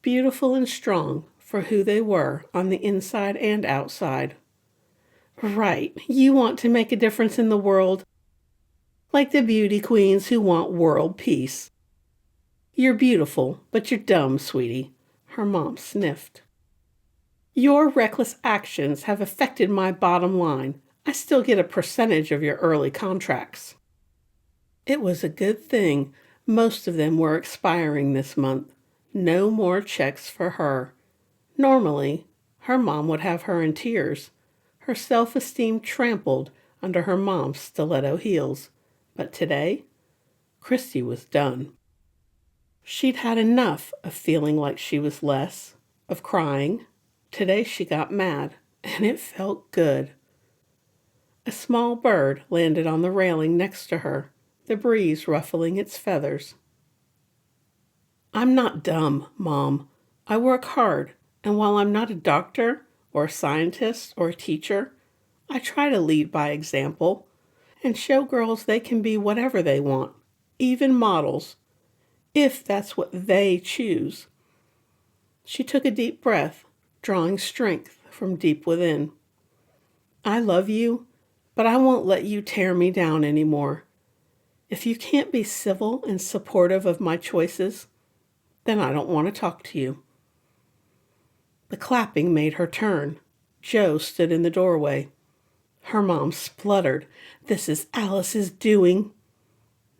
Beautiful and strong for who they were on the inside and outside. Right, you want to make a difference in the world, like the beauty queens who want world peace. You're beautiful, but you're dumb, sweetie, her mom sniffed. Your reckless actions have affected my bottom line. I still get a percentage of your early contracts. It was a good thing most of them were expiring this month. No more checks for her. Normally, her mom would have her in tears, her self-esteem trampled under her mom's stiletto heels. But today, Christy was done. She'd had enough of feeling like she was less, of crying. Today she got mad, and it felt good. A small bird landed on the railing next to her, the breeze ruffling its feathers. I'm not dumb, Mom. I work hard, and while I'm not a doctor or a scientist or a teacher, I try to lead by example and show girls they can be whatever they want, even models, if that's what they choose. She took a deep breath, drawing strength from deep within. I love you, but I won't let you tear me down anymore. If you can't be civil and supportive of my choices, then I don't want to talk to you. The clapping made her turn. Joe stood in the doorway. Her mom spluttered. This is Alice's doing.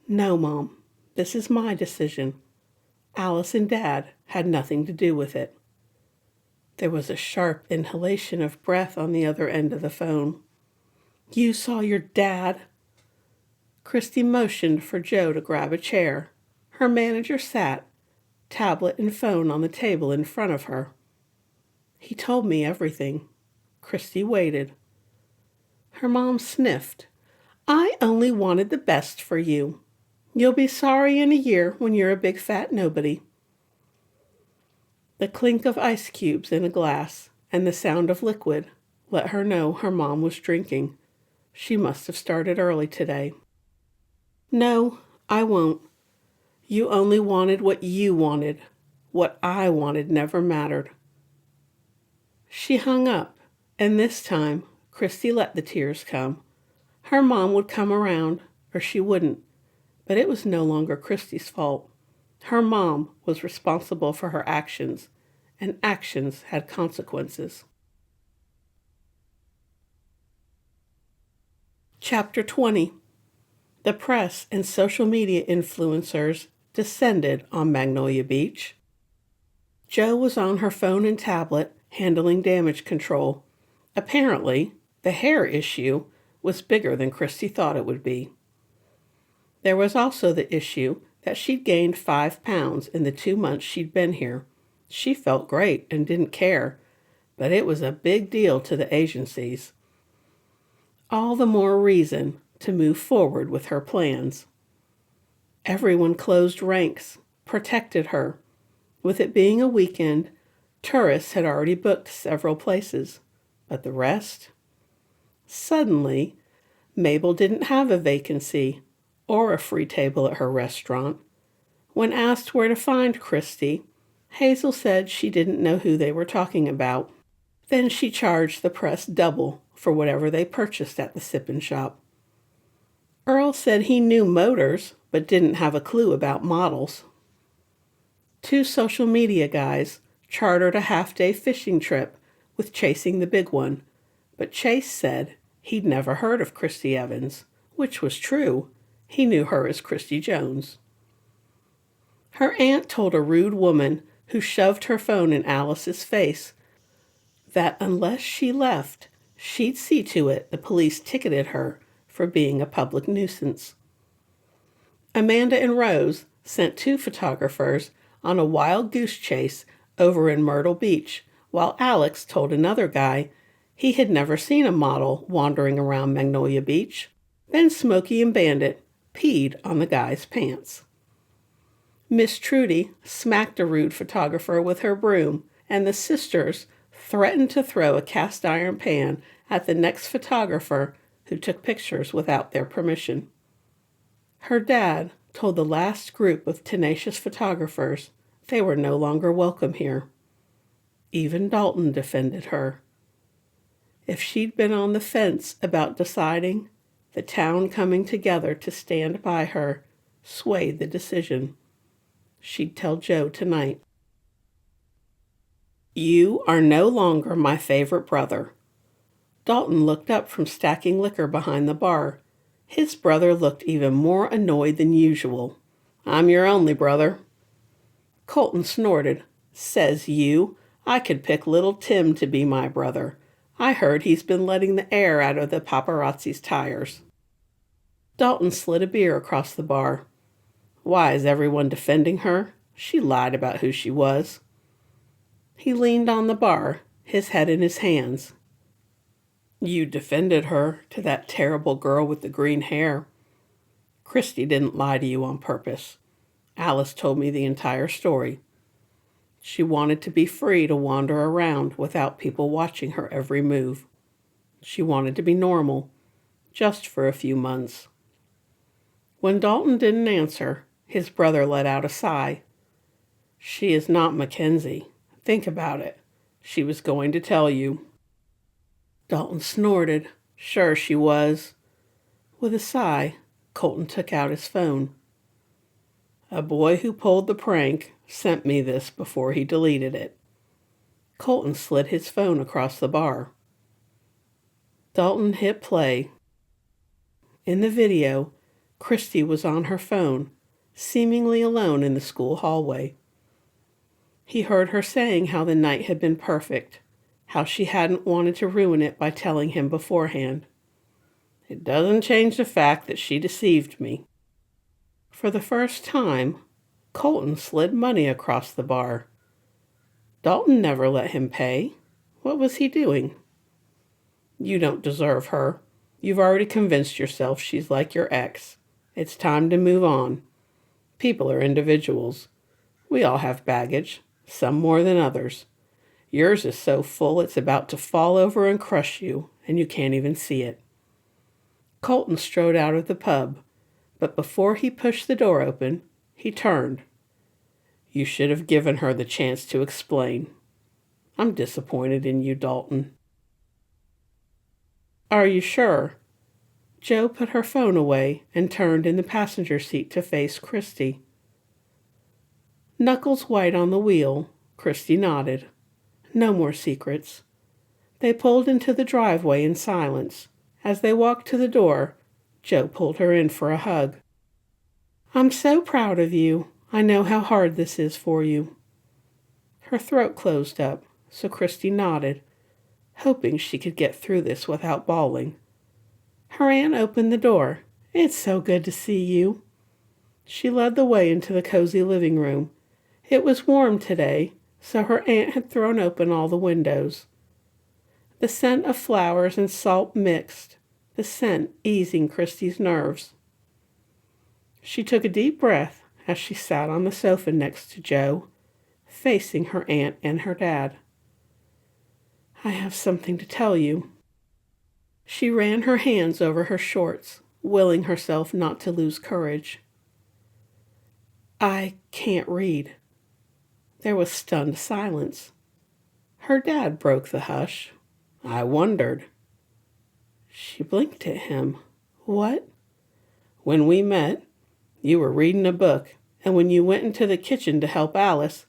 No, Mom, this is my decision. Alice and Dad had nothing to do with it. There was a sharp inhalation of breath on the other end of the phone. You saw your dad? Christy motioned for Joe to grab a chair. Her manager sat, tablet and phone on the table in front of her. He told me everything. Christy waited. Her mom sniffed. I only wanted the best for you. You'll be sorry in a year when you're a big fat nobody. The clink of ice cubes in a glass and the sound of liquid let her know her mom was drinking. She must have started early today. No, I won't. You only wanted what you wanted. What I wanted never mattered. She hung up, and this time Christy let the tears come. Her mom would come around, or she wouldn't. But it was no longer Christy's fault. Her mom was responsible for her actions, and actions had consequences. Chapter 20. The press and social media influencers descended on Magnolia Beach. Jo was on her phone and tablet, handling damage control. Apparently, the hair issue was bigger than Christy thought it would be. There was also the issue that she'd gained 5 pounds in the 2 months she'd been here. She felt great and didn't care, but it was a big deal to the agencies. All the more reason to move forward with her plans. Everyone closed ranks, protected her. With it being a weekend, tourists had already booked several places, but the rest? Suddenly, Mabel didn't have a vacancy or a free table at her restaurant. When asked where to find Christy, Hazel said she didn't know who they were talking about. Then she charged the press double for whatever they purchased at the sip-in shop. Earl said he knew motors, but didn't have a clue about models. 2 social media guys chartered a half-day fishing trip with Chasing the Big One, but Chase said he'd never heard of Christy Evans, which was true. He knew her as Christy Jones. Her aunt told a rude woman who shoved her phone in Alice's face that unless she left, she'd see to it the police ticketed her for being a public nuisance. Amanda and Rose sent 2 photographers on a wild goose chase over in Myrtle Beach, while Alex told another guy he had never seen a model wandering around Magnolia Beach. Then Smokey and Bandit peed on the guy's pants. Miss Trudy smacked a rude photographer with her broom, and the sisters threatened to throw a cast iron pan at the next photographer who took pictures without their permission. Her dad told the last group of tenacious photographers they were no longer welcome here. Even Dalton defended her. If she'd been on the fence about deciding, the town coming together to stand by her swayed the decision. She'd tell Jo tonight. "You are no longer my favorite brother." Dalton looked up from stacking liquor behind the bar. His brother looked even more annoyed than usual. "I'm your only brother." Colton snorted. "Says you. I could pick little Tim to be my brother. I heard he's been letting the air out of the paparazzi's tires." Dalton slid a beer across the bar. "Why is everyone defending her? She lied about who she was." He leaned on the bar, his head in his hands. "You defended her to that terrible girl with the green hair. Christy didn't lie to you on purpose. Alice told me the entire story. She wanted to be free to wander around without people watching her every move. She wanted to be normal, just for a few months." When Dalton didn't answer, his brother let out a sigh. "She is not Mackenzie. Think about it. She was going to tell you." Dalton snorted. "Sure she was." With a sigh, Colton took out his phone. "A boy who pulled the prank sent me this before he deleted it." Colton slid his phone across the bar. Dalton hit play. In the video, Christy was on her phone, seemingly alone in the school hallway. He heard her saying how the night had been perfect, how she hadn't wanted to ruin it by telling him beforehand. "It doesn't change the fact that she deceived me." For the first time, Colton slid money across the bar. Dalton never let him pay. What was he doing? "You don't deserve her. You've already convinced yourself she's like your ex. It's time to move on. People are individuals. We all have baggage, some more than others. Yours is so full it's about to fall over and crush you, and you can't even see it." Colton strode out of the pub, but before he pushed the door open, he turned. "You should have given her the chance to explain. I'm disappointed in you, Dalton." "Are you sure?" Jo put her phone away and turned in the passenger seat to face Christy. Knuckles white on the wheel, Christy nodded. No more secrets. They pulled into the driveway in silence. As they walked to the door, Jo pulled her in for a hug. "I'm so proud of you. I know how hard this is for you." Her throat closed up, so Christy nodded, hoping she could get through this without bawling. Her aunt opened the door. "It's so good to see you." She led the way into the cozy living room. It was warm today, so her aunt had thrown open all the windows. The scent of flowers and salt mixed, the scent easing Christy's nerves. She took a deep breath as she sat on the sofa next to Jo, facing her aunt and her dad. "I have something to tell you." She ran her hands over her shorts, willing herself not to lose courage. "I can't read." There was stunned silence. Her dad broke the hush. "I wondered." She blinked at him. "What?" "When we met, you were reading a book, and when you went into the kitchen to help Alice,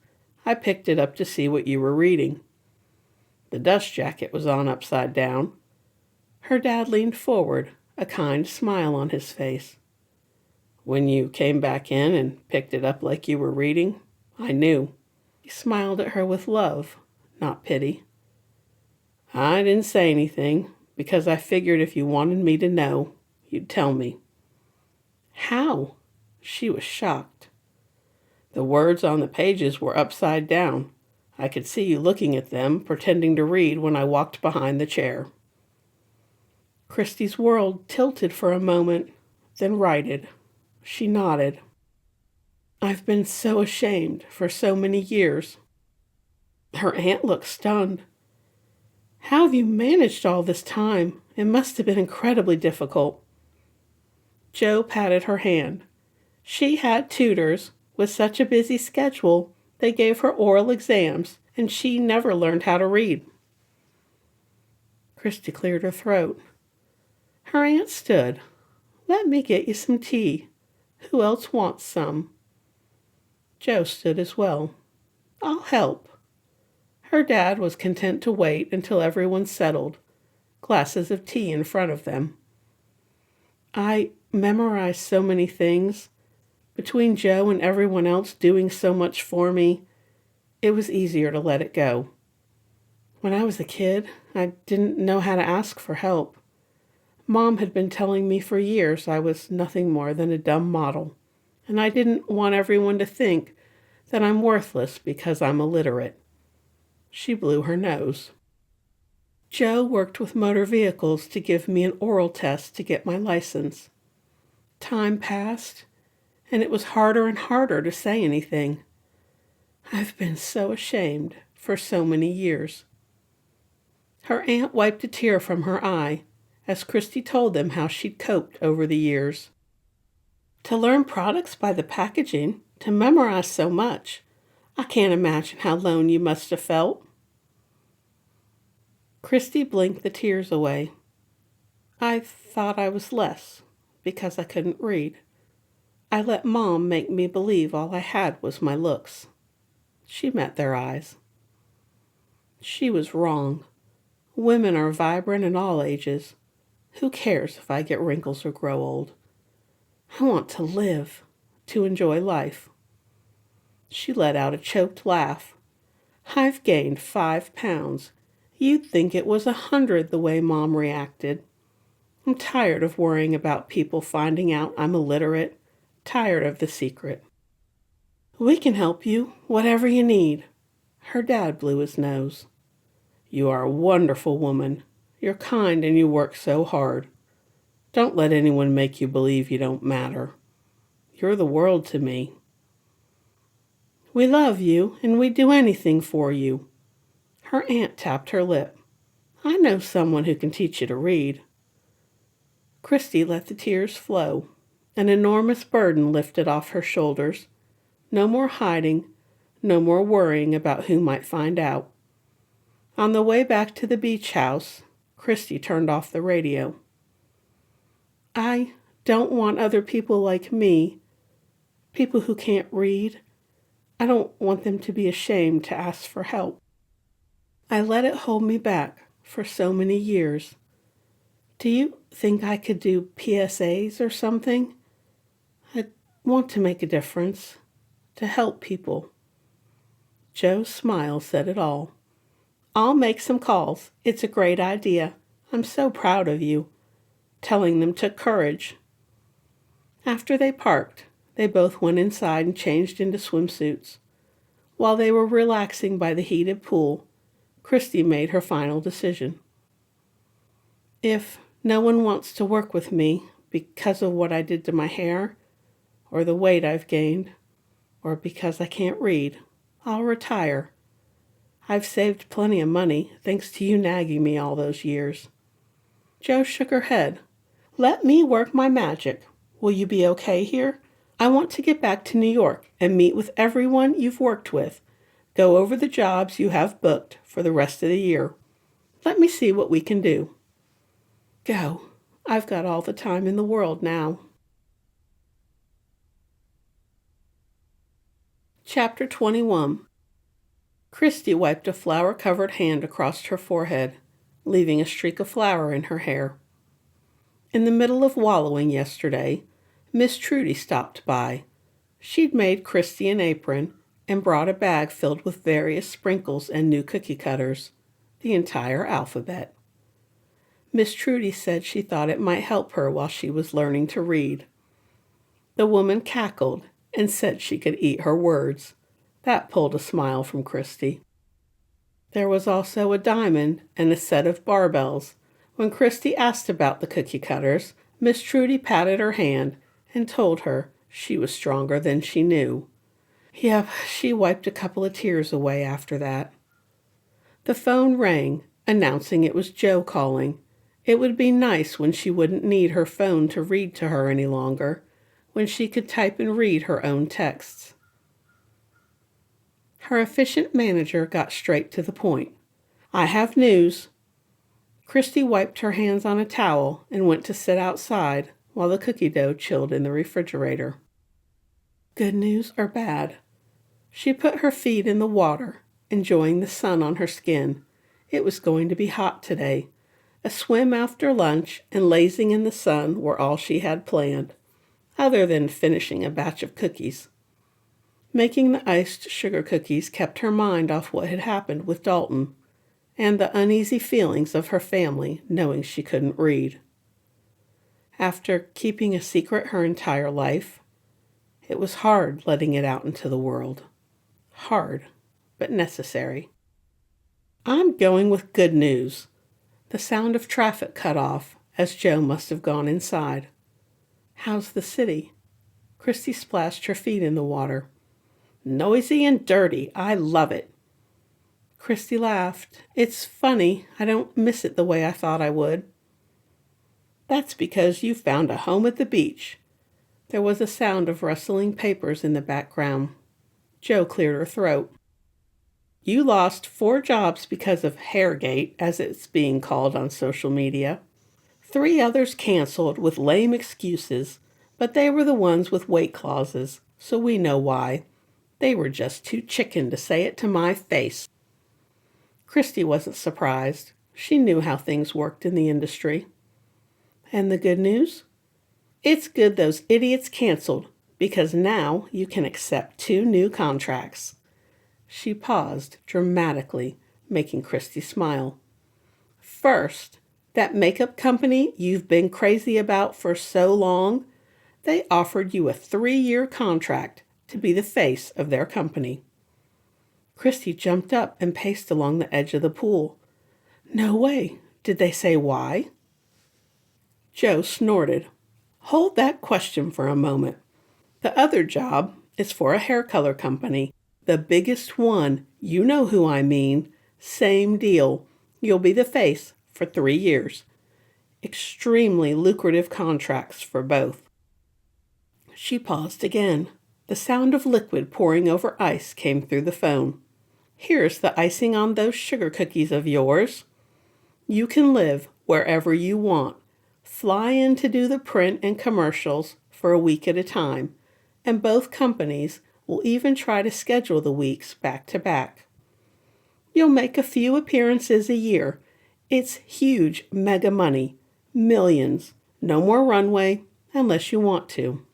I picked it up to see what you were reading. The dust jacket was on upside down." Her dad leaned forward, a kind smile on his face. "When you came back in and picked it up like you were reading, I knew." He smiled at her with love, not pity. "I didn't say anything, because I figured if you wanted me to know, you'd tell me." "How?" She was shocked. "The words on the pages were upside down. I could see you looking at them, pretending to read when I walked behind the chair." Christy's world tilted for a moment, then righted. She nodded. "I've been so ashamed for so many years." Her aunt looked stunned. "How have you managed all this time? It must have been incredibly difficult." Jo patted her hand. She had tutors. With such a busy schedule, they gave her oral exams, and she never learned how to read. Christy cleared her throat. Her aunt stood. "Let me get you some tea. Who else wants some?" Jo stood as well. "I'll help." Her dad was content to wait until everyone settled, glasses of tea in front of them. "I memorized so many things. Between Jo and everyone else doing so much for me, it was easier to let it go. When I was a kid, I didn't know how to ask for help. Mom had been telling me for years I was nothing more than a dumb model, and I didn't want everyone to think that I'm worthless because I'm illiterate." She blew her nose. "Jo worked with motor vehicles to give me an oral test to get my license. Time passed, and it was harder and harder to say anything. I've been so ashamed for so many years." Her aunt wiped a tear from her eye as Christy told them how she'd coped over the years. "To learn products by the packaging, to memorize so much, I can't imagine how lone you must have felt." Christy blinked the tears away. "I thought I was less because I couldn't read. I let Mom make me believe all I had was my looks." She met their eyes. She was wrong. Women are vibrant in all ages. Who cares if I get wrinkles or grow old? I want to live, to enjoy life. She let out a choked laugh. "I've gained 5 pounds. You'd think it was 100 the way Mom reacted. I'm tired of worrying about people finding out I'm illiterate, tired of the secret." "We can help you, whatever you need." Her dad blew his nose. "You are a wonderful woman. You're kind and you work so hard. Don't let anyone make you believe you don't matter. You're the world to me." "We love you and we'd do anything for you." Her aunt tapped her lip. "I know someone who can teach you to read." Christy let the tears flow. An enormous burden lifted off her shoulders. No more hiding, no more worrying about who might find out. On the way back to the beach house, Christy turned off the radio. I don't want other people like me, people who can't read. I don't want them to be ashamed to ask for help. I let it hold me back for so many years. Do you think I could do PSAs or something? I want to make a difference, to help people." Joe's smile said it all. "I'll make some calls. It's a great idea. I'm so proud of you." Telling them took courage. After they parked, they both went inside and changed into swimsuits. While they were relaxing by the heated pool, Christy made her final decision. "If no one wants to work with me because of what I did to my hair, or the weight I've gained, or because I can't read, I'll retire. I've saved plenty of money, thanks to you nagging me all those years." Joe shook her head. "Let me work my magic. Will you be okay here? I want to get back to New York and meet with everyone you've worked with. Go over the jobs you have booked for the rest of the year. Let me see what we can do." "Go. I've got all the time in the world now." Chapter 21. Christy wiped a flour-covered hand across her forehead, leaving a streak of flour in her hair. In the middle of wallowing yesterday, Miss Trudy stopped by. She'd made Christy an apron and brought a bag filled with various sprinkles and new cookie cutters, the entire alphabet. Miss Trudy said she thought it might help her while she was learning to read. The woman cackled and said she could eat her words. That pulled a smile from Christy. There was also a diamond and a set of barbells. When Christy asked about the cookie cutters, Miss Trudy patted her hand and told her she was stronger than she knew. Yep, she wiped a couple of tears away after that. The phone rang, announcing it was Joe calling. It would be nice when she wouldn't need her phone to read to her any longer, when she could type and read her own texts. Her efficient manager got straight to the point. "I have news." Christy wiped her hands on a towel and went to sit outside while the cookie dough chilled in the refrigerator. Good news or bad? She put her feet in the water, enjoying the sun on her skin. It was going to be hot today. A swim after lunch and lazing in the sun were all she had planned, other than finishing a batch of cookies. Making the iced sugar cookies kept her mind off what had happened with Dalton, and the uneasy feelings of her family knowing she couldn't read. After keeping a secret her entire life, it was hard letting it out into the world. Hard, but necessary. "I'm going with good news." The sound of traffic cut off, as Joe must have gone inside. "How's the city?" Christy splashed her feet in the water. "Noisy and dirty. I love it." Christy laughed. "It's funny, I don't miss it the way I thought I would." "That's because you found a home at the beach." There was a sound of rustling papers in the background. Joe cleared her throat. "You lost 4 jobs because of Hairgate, as it's being called on social media. 3 others canceled with lame excuses, but they were the ones with weight clauses, so we know why. They were just too chicken to say it to my face." Christy wasn't surprised. She knew how things worked in the industry. "And the good news?" "It's good those idiots canceled, because now you can accept 2 new contracts." She paused dramatically, making Christy smile. "First, that makeup company you've been crazy about for so long, they offered you a 3-year contract to be the face of their company." Christy jumped up and paced along the edge of the pool. "No way. Did they say why?" Joe snorted. "Hold that question for a moment. The other job is for a hair color company, the biggest one. You know who I mean. Same deal. You'll be the face for 3 years. Extremely lucrative contracts for both." She paused again. The sound of liquid pouring over ice came through the phone. "Here's the icing on those sugar cookies of yours. You can live wherever you want, Fly in to do the print and commercials for a week at a time, and both companies will even try to schedule the weeks back to back. You'll make a few appearances a year. It's huge mega money, millions, no more runway unless you want to.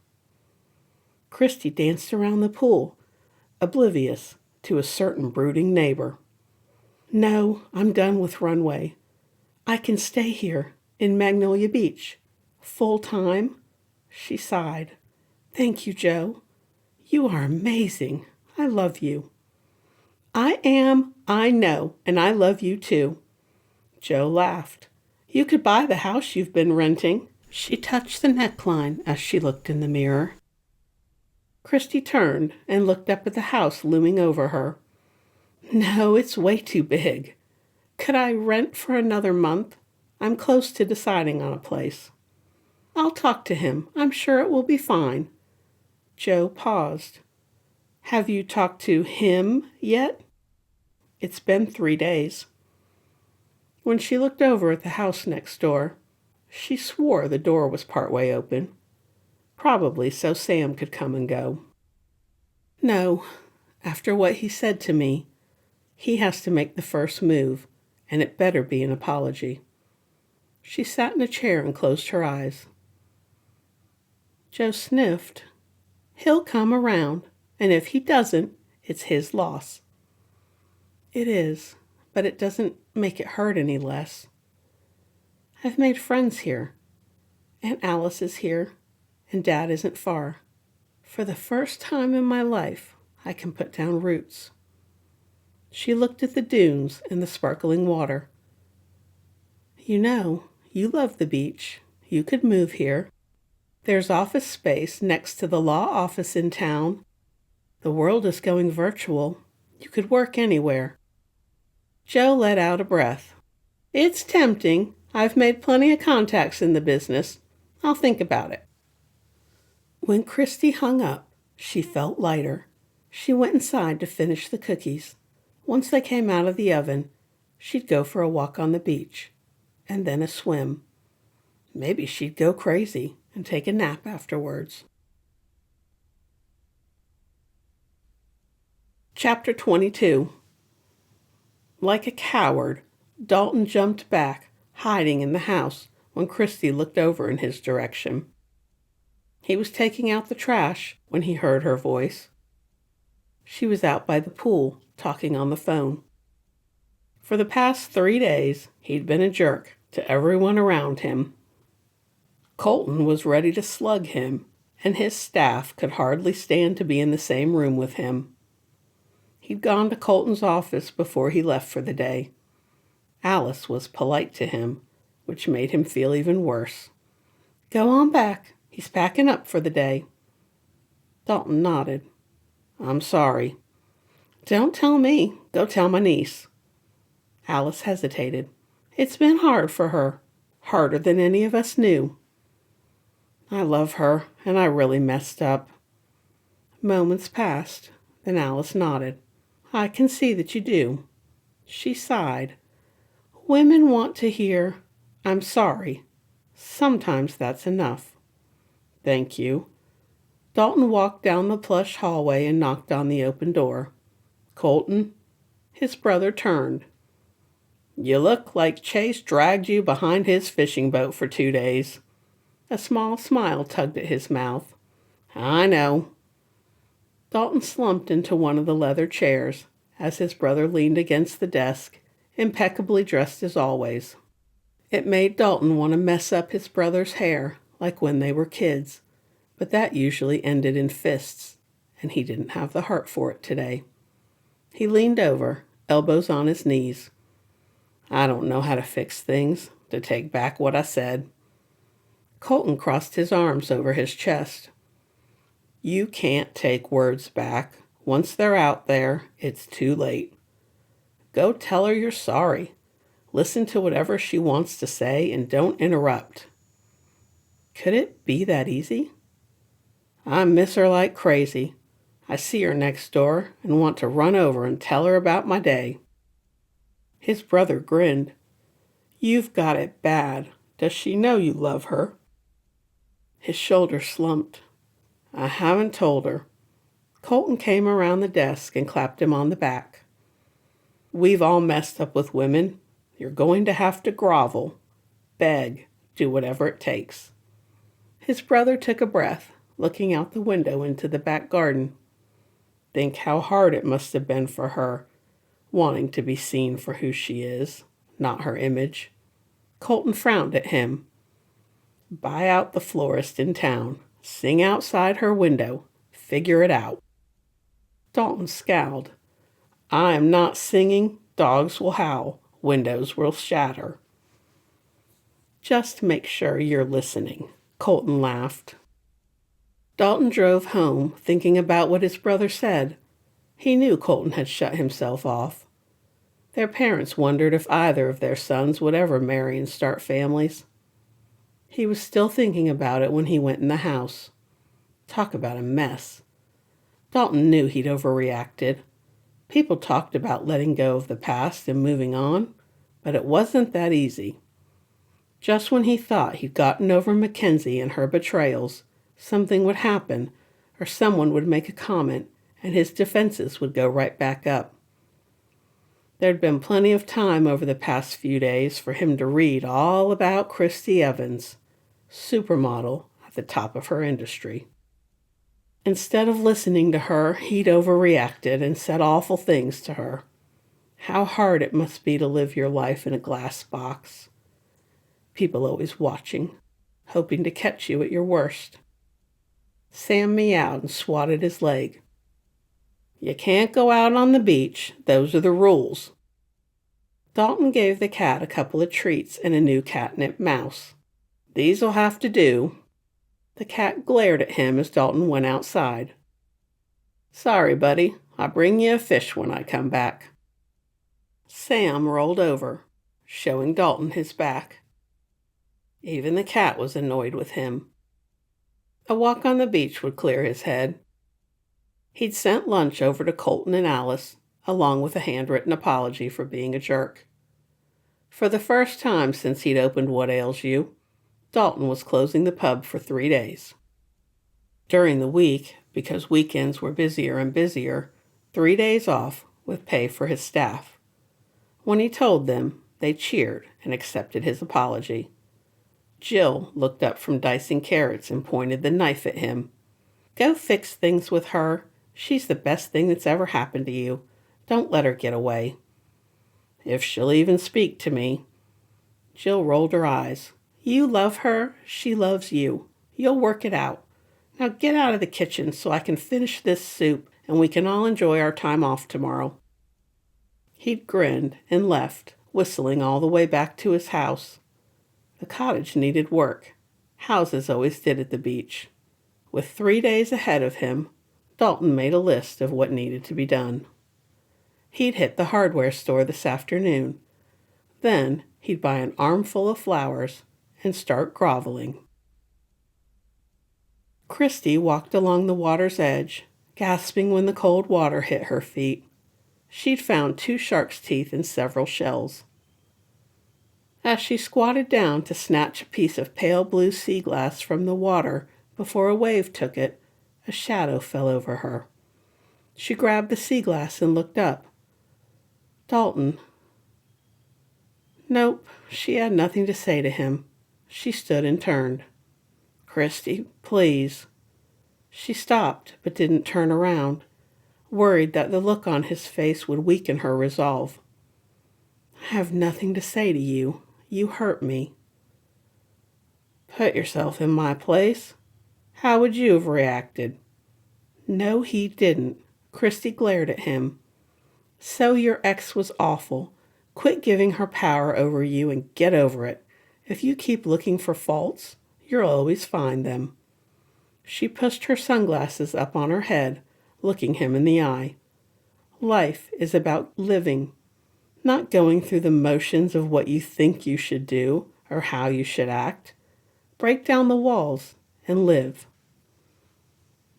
Christy danced around the pool, oblivious to a certain brooding neighbor. No, I'm done with runway. I can stay here in Magnolia Beach, full time. She sighed. Thank you, Joe. You are amazing. I love you. I know, and I love you too. Joe laughed. You could buy the house you've been renting. She touched the neckline as she looked in the mirror. Christy turned and looked up at the house looming over her. No, it's way too big. Could I rent for another month? I'm close to deciding on a place. I'll talk to him. I'm sure it will be fine. Joe paused. Have you talked to him yet? It's been 3 days. When she looked over at the house next door, she swore the door was partway open, probably so Sam could come and go. No, after what he said to me, he has to make the first move, and it better be an apology. She sat in a chair and closed her eyes. Joe sniffed. He'll come around, and if he doesn't, it's his loss. It is, but it doesn't make it hurt any less. I've made friends here. Aunt Alice is here, and Dad isn't far. For the first time in my life, I can put down roots. She looked at the dunes and the sparkling water. You know, you love the beach. You could move here. There's office space next to the law office in town. The world is going virtual. You could work anywhere. Joe let out a breath. It's tempting. I've made plenty of contacts in the business. I'll think about it. When Christy hung up, she felt lighter. She went inside to finish the cookies. Once they came out of the oven, she'd go for a walk on the beach, and then a swim. Maybe she'd go crazy and take a nap afterwards. Chapter 22. Like a coward, Dalton jumped back, hiding in the house when Christy looked over in his direction. He was taking out the trash when he heard her voice. She was out by the pool, talking on the phone. For the past 3 days, he'd been a jerk to everyone around him. Colton was ready to slug him, and his staff could hardly stand to be in the same room with him. He'd gone to Colton's office before he left for the day. Alice was polite to him, which made him feel even worse. Go on back. He's packing up for the day. Dalton nodded. I'm sorry. Don't tell me. Go tell my niece. Alice hesitated. It's been hard for her. Harder than any of us knew. I love her, and I really messed up. Moments passed. Then Alice nodded. I can see that you do. She sighed. Women want to hear, I'm sorry. Sometimes that's enough. Thank you. Dalton walked down the plush hallway and knocked on the open door. Colton? His brother turned. You look like Chase dragged you behind his fishing boat for 2 days. A small smile tugged at his mouth. I know. Dalton slumped into one of the leather chairs as his brother leaned against the desk, impeccably dressed as always. It made Dalton want to mess up his brother's hair like when they were kids, but that usually ended in fists, and he didn't have the heart for it today. He leaned over, elbows on his knees. I don't know how to fix things, to take back what I said. Colton crossed his arms over his chest. You can't take words back. Once they're out there, it's too late. Go tell her you're sorry. Listen to whatever she wants to say and don't interrupt. Could it be that easy? I miss her like crazy. I see her next door and want to run over and tell her about my day. His brother grinned. You've got it bad. Does she know you love her?" His shoulders slumped. "I haven't told her." Colton came around the desk and clapped him on the back. "We've all messed up with women. You're going to have to grovel, beg, do whatever it takes." His brother took a breath, looking out the window into the back garden. Think how hard it must have been for her, wanting to be seen for who she is, not her image. Colton frowned at him. Buy out the florist in town, sing outside her window, figure it out. Dalton scowled. "I am not singing. Dogs will howl. Windows will shatter." "Just make sure you're listening," Colton laughed. Dalton drove home, thinking about what his brother said. He knew Colton had shut himself off. Their parents wondered if either of their sons would ever marry and start families. He was still thinking about it when he went in the house. Talk about a mess. Dalton knew he'd overreacted. People talked about letting go of the past and moving on, but it wasn't that easy. Just when he thought he'd gotten over Mackenzie and her betrayals, something would happen, or someone would make a comment, and his defenses would go right back up. There'd been plenty of time over the past few days for him to read all about Christy Evans, supermodel at the top of her industry. Instead of listening to her, he'd overreacted and said awful things to her. How hard it must be to live your life in a glass box. People always watching, hoping to catch you at your worst. Sam meowed and swatted his leg. "You can't go out on the beach. Those are the rules." Dalton gave the cat a couple of treats and a new catnip mouse. "These'll have to do." The cat glared at him as Dalton went outside. "Sorry, buddy. I'll bring you a fish when I come back." Sam rolled over, showing Dalton his back. Even the cat was annoyed with him. A walk on the beach would clear his head. He'd sent lunch over to Colton and Alice, along with a handwritten apology for being a jerk. For the first time since he'd opened What Ails You, Dalton was closing the pub for 3 days. During the week, because weekends were busier and busier, 3 days off with pay for his staff. When he told them, they cheered and accepted his apology. Jill looked up from dicing carrots and pointed the knife at him. "Go fix things with her. She's the best thing that's ever happened to you. Don't let her get away." "If she'll even speak to me." Jill rolled her eyes. "You love her. She loves you. You'll work it out. Now get out of the kitchen so I can finish this soup and we can all enjoy our time off tomorrow." He'd grinned and left, whistling all the way back to his house. The cottage needed work. Houses always did at the beach. With 3 days ahead of him, Dalton made a list of what needed to be done. He'd hit the hardware store this afternoon. Then he'd buy an armful of flowers and start groveling. Christy walked along the water's edge, gasping when the cold water hit her feet. She'd found 2 shark's teeth and several shells. As she squatted down to snatch a piece of pale blue sea glass from the water before a wave took it, a shadow fell over her. She grabbed the sea glass and looked up. Dalton. Nope, she had nothing to say to him. She stood and turned. "Christy, please." She stopped, but didn't turn around, worried that the look on his face would weaken her resolve. "I have nothing to say to you. You hurt me." "Put yourself in my place. How would you have reacted?" No, he didn't. Christy glared at him. "So your ex was awful. Quit giving her power over you and get over it. If you keep looking for faults, you'll always find them." She pushed her sunglasses up on her head, looking him in the eye. Life is about living, not going through the motions of what you think you should do or how you should act. Break down the walls and live.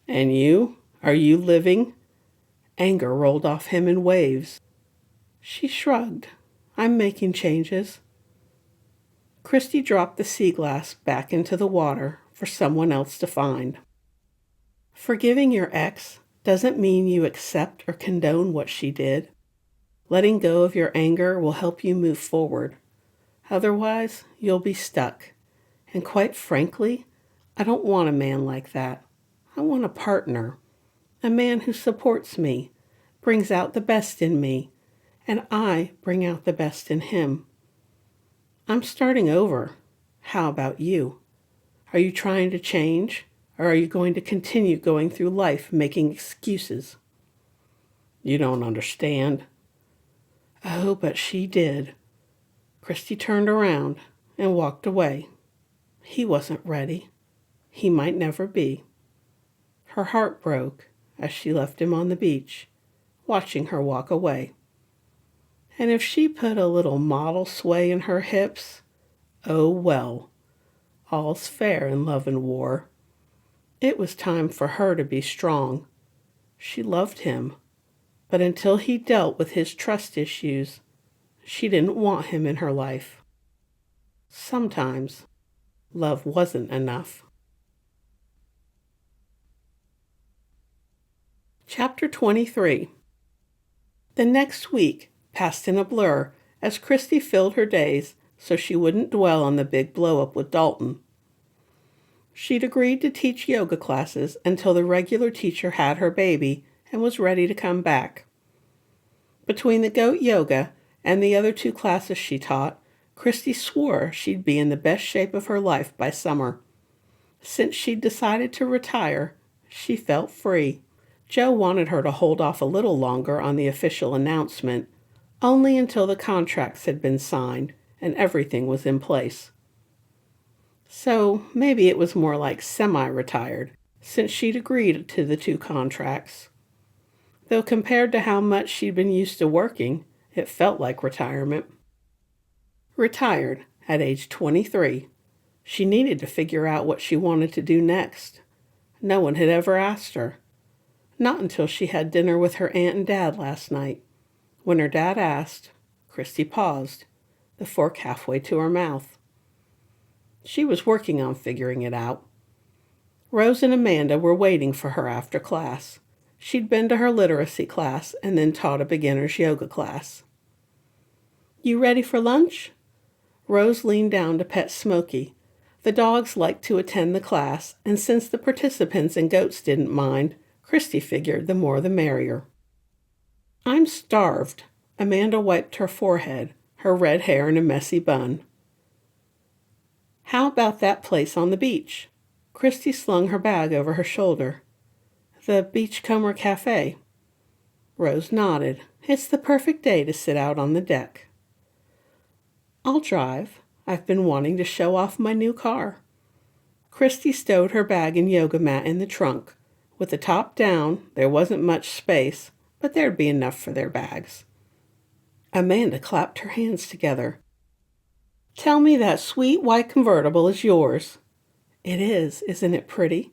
"And you? Are you living?" Anger rolled off him in waves. She shrugged. "I'm making changes." Christy dropped the sea glass back into the water for someone else to find. Forgiving your ex doesn't mean you accept or condone what she did. Letting go of your anger will help you move forward. Otherwise, you'll be stuck. And quite frankly, I don't want a man like that. I want a partner. A man who supports me, brings out the best in me, and I bring out the best in him. I'm starting over. How about you? Are you trying to change, or are you going to continue going through life making excuses? You don't understand. Oh, but she did. Christy turned around and walked away. He wasn't ready. He might never be. Her heart broke as she left him on the beach, watching her walk away. And if she put a little model sway in her hips, oh well, all's fair in love and war. It was time for her to be strong. She loved him, but until he dealt with his trust issues, she didn't want him in her life. Sometimes love wasn't enough. Chapter 23. The next week passed in a blur as Christy filled her days so she wouldn't dwell on the big blow-up with Dalton. She'd agreed to teach yoga classes until the regular teacher had her baby and was ready to come back. Between the goat yoga and the other 2 classes she taught, Christy swore she'd be in the best shape of her life by summer. Since she'd decided to retire, she felt free. Joe wanted her to hold off a little longer on the official announcement, only until the contracts had been signed and everything was in place. So maybe it was more like semi-retired, since she'd agreed to the 2 contracts. Though compared to how much she'd been used to working, it felt like retirement. Retired at age 23. She needed to figure out what she wanted to do next. No one had ever asked her. Not until she had dinner with her aunt and dad last night. When her dad asked, Christy paused, the fork halfway to her mouth. She was working on figuring it out. Rose and Amanda were waiting for her after class. She'd been to her literacy class and then taught a beginner's yoga class. You ready for lunch? Rose leaned down to pet Smokey. The dogs liked to attend the class, and since the participants and goats didn't mind, Christy figured the more the merrier. I'm starved. Amanda wiped her forehead, her red hair in a messy bun. How about that place on the beach? Christy slung her bag over her shoulder. The Beachcomber Cafe. Rose nodded. It's the perfect day to sit out on the deck. I'll drive. I've been wanting to show off my new car. Christy stowed her bag and yoga mat in the trunk. With the top down, there wasn't much space, but there'd be enough for their bags. Amanda clapped her hands together. Tell me that sweet white convertible is yours. It is, isn't it pretty?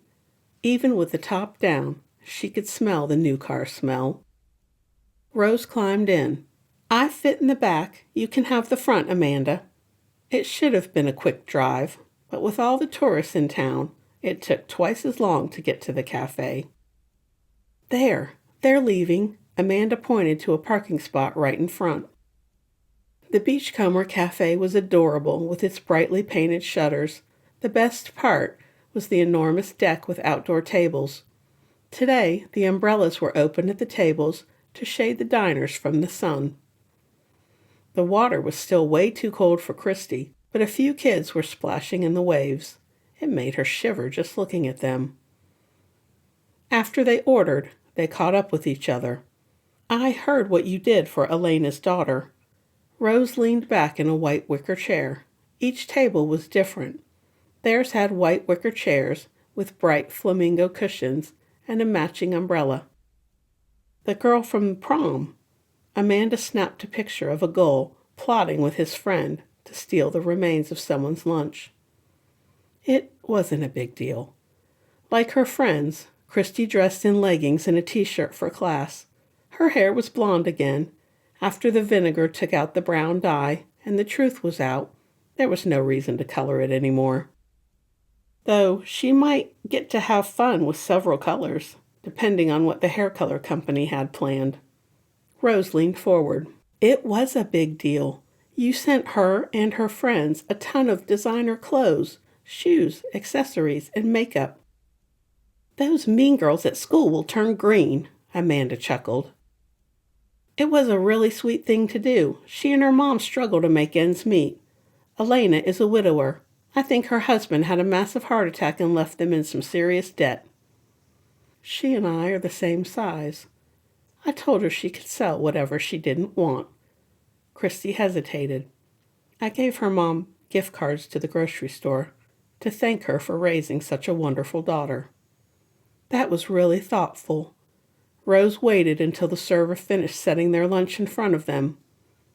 Even with the top down, she could smell the new car smell. Rose climbed in. I fit in the back. You can have the front, Amanda. It should have been a quick drive, but with all the tourists in town, it took twice as long to get to the cafe. There, they're leaving. Amanda pointed to a parking spot right in front. The Beachcomber Cafe was adorable with its brightly painted shutters. The best part was the enormous deck with outdoor tables. Today, the umbrellas were open at the tables to shade the diners from the sun. The water was still way too cold for Christy, but a few kids were splashing in the waves. It made her shiver just looking at them. After they ordered, they caught up with each other. I heard what you did for Elena's daughter. Rose leaned back in a white wicker chair. Each table was different. Theirs had white wicker chairs with bright flamingo cushions and a matching umbrella. The girl from prom. Amanda snapped a picture of a gull plotting with his friend to steal the remains of someone's lunch. It wasn't a big deal. Like her friends, Christy dressed in leggings and a t-shirt for class. Her hair was blonde again. After the vinegar took out the brown dye and the truth was out, There was no reason to color it anymore. Though she might get to have fun with several colors, depending on what the hair color company had planned. Rose leaned forward. It was a big deal. You sent her and her friends a ton of designer clothes, shoes, accessories, and makeup. Those mean girls at school will turn green, Amanda chuckled. It was a really sweet thing to do. She and her mom struggle to make ends meet. Elena is a widower. I think her husband had a massive heart attack and left them in some serious debt. She and I are the same size. I told her she could sell whatever she didn't want. Christy hesitated. I gave her mom gift cards to the grocery store to thank her for raising such a wonderful daughter. That was really thoughtful. Rose waited until the server finished setting their lunch in front of them.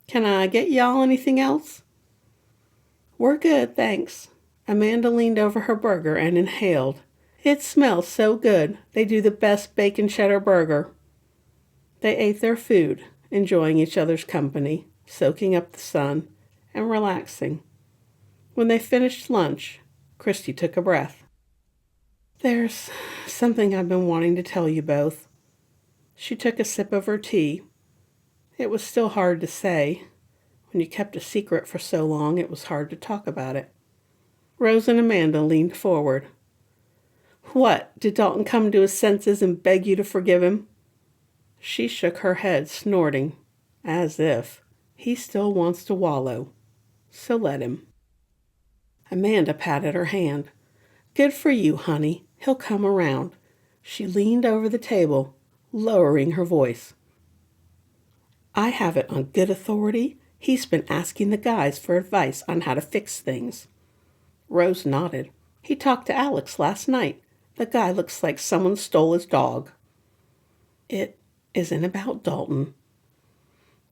Can I get y'all anything else? We're good, thanks. Amanda leaned over her burger and inhaled. It smells so good. They do the best bacon cheddar burger. They ate their food, enjoying each other's company, soaking up the sun, and relaxing. When they finished lunch, Christy took a breath. There's something I've been wanting to tell you both. She took a sip of her tea. It was still hard to say. When you kept a secret for so long, it was hard to talk about it. Rose and Amanda leaned forward. What, did Dalton come to his senses and beg you to forgive him? She shook her head, snorting, as if he still wants to wallow. So let him. Amanda patted her hand. Good for you, honey. He'll come around. She leaned over the table, lowering her voice. I have it on good authority. He's been asking the guys for advice on how to fix things. Rose nodded. He talked to Alex last night. The guy looks like someone stole his dog. It isn't about Dalton.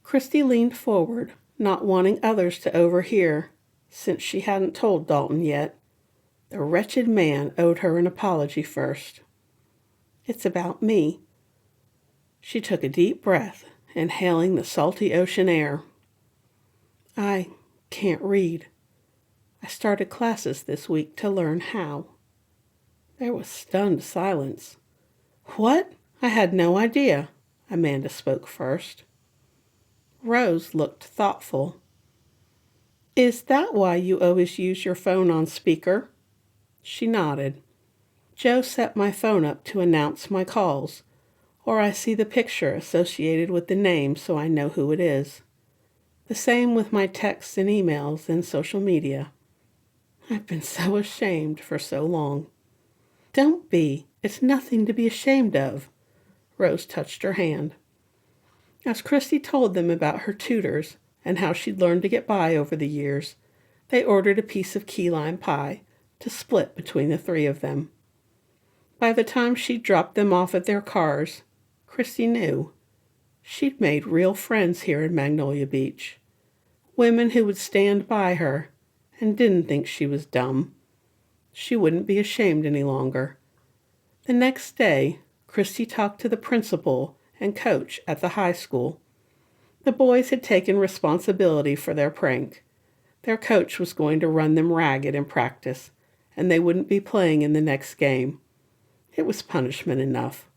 Christy leaned forward, not wanting others to overhear, since she hadn't told Dalton yet. The wretched man owed her an apology first. It's about me. She took a deep breath, inhaling the salty ocean air. I can't read. I started classes this week to learn how. There was stunned silence. What? I had no idea. Amanda spoke first. Rose looked thoughtful. Is that why you always use your phone on speaker? She nodded. Joe set my phone up to announce my calls, or I see the picture associated with the name so I know who it is. The same with my texts and emails and social media. I've been so ashamed for so long. Don't be. It's nothing to be ashamed of. Rose touched her hand. As Christy told them about her tutors and how she'd learned to get by over the years, they ordered a piece of key lime pie to split between the three of them. By the time she'd dropped them off at their cars, Christy knew she'd made real friends here in Magnolia Beach. Women who would stand by her and didn't think she was dumb. She wouldn't be ashamed any longer. The next day, Christy talked to the principal and coach at the high school. The boys had taken responsibility for their prank. Their coach was going to run them ragged in practice, and they wouldn't be playing in the next game. It was punishment enough,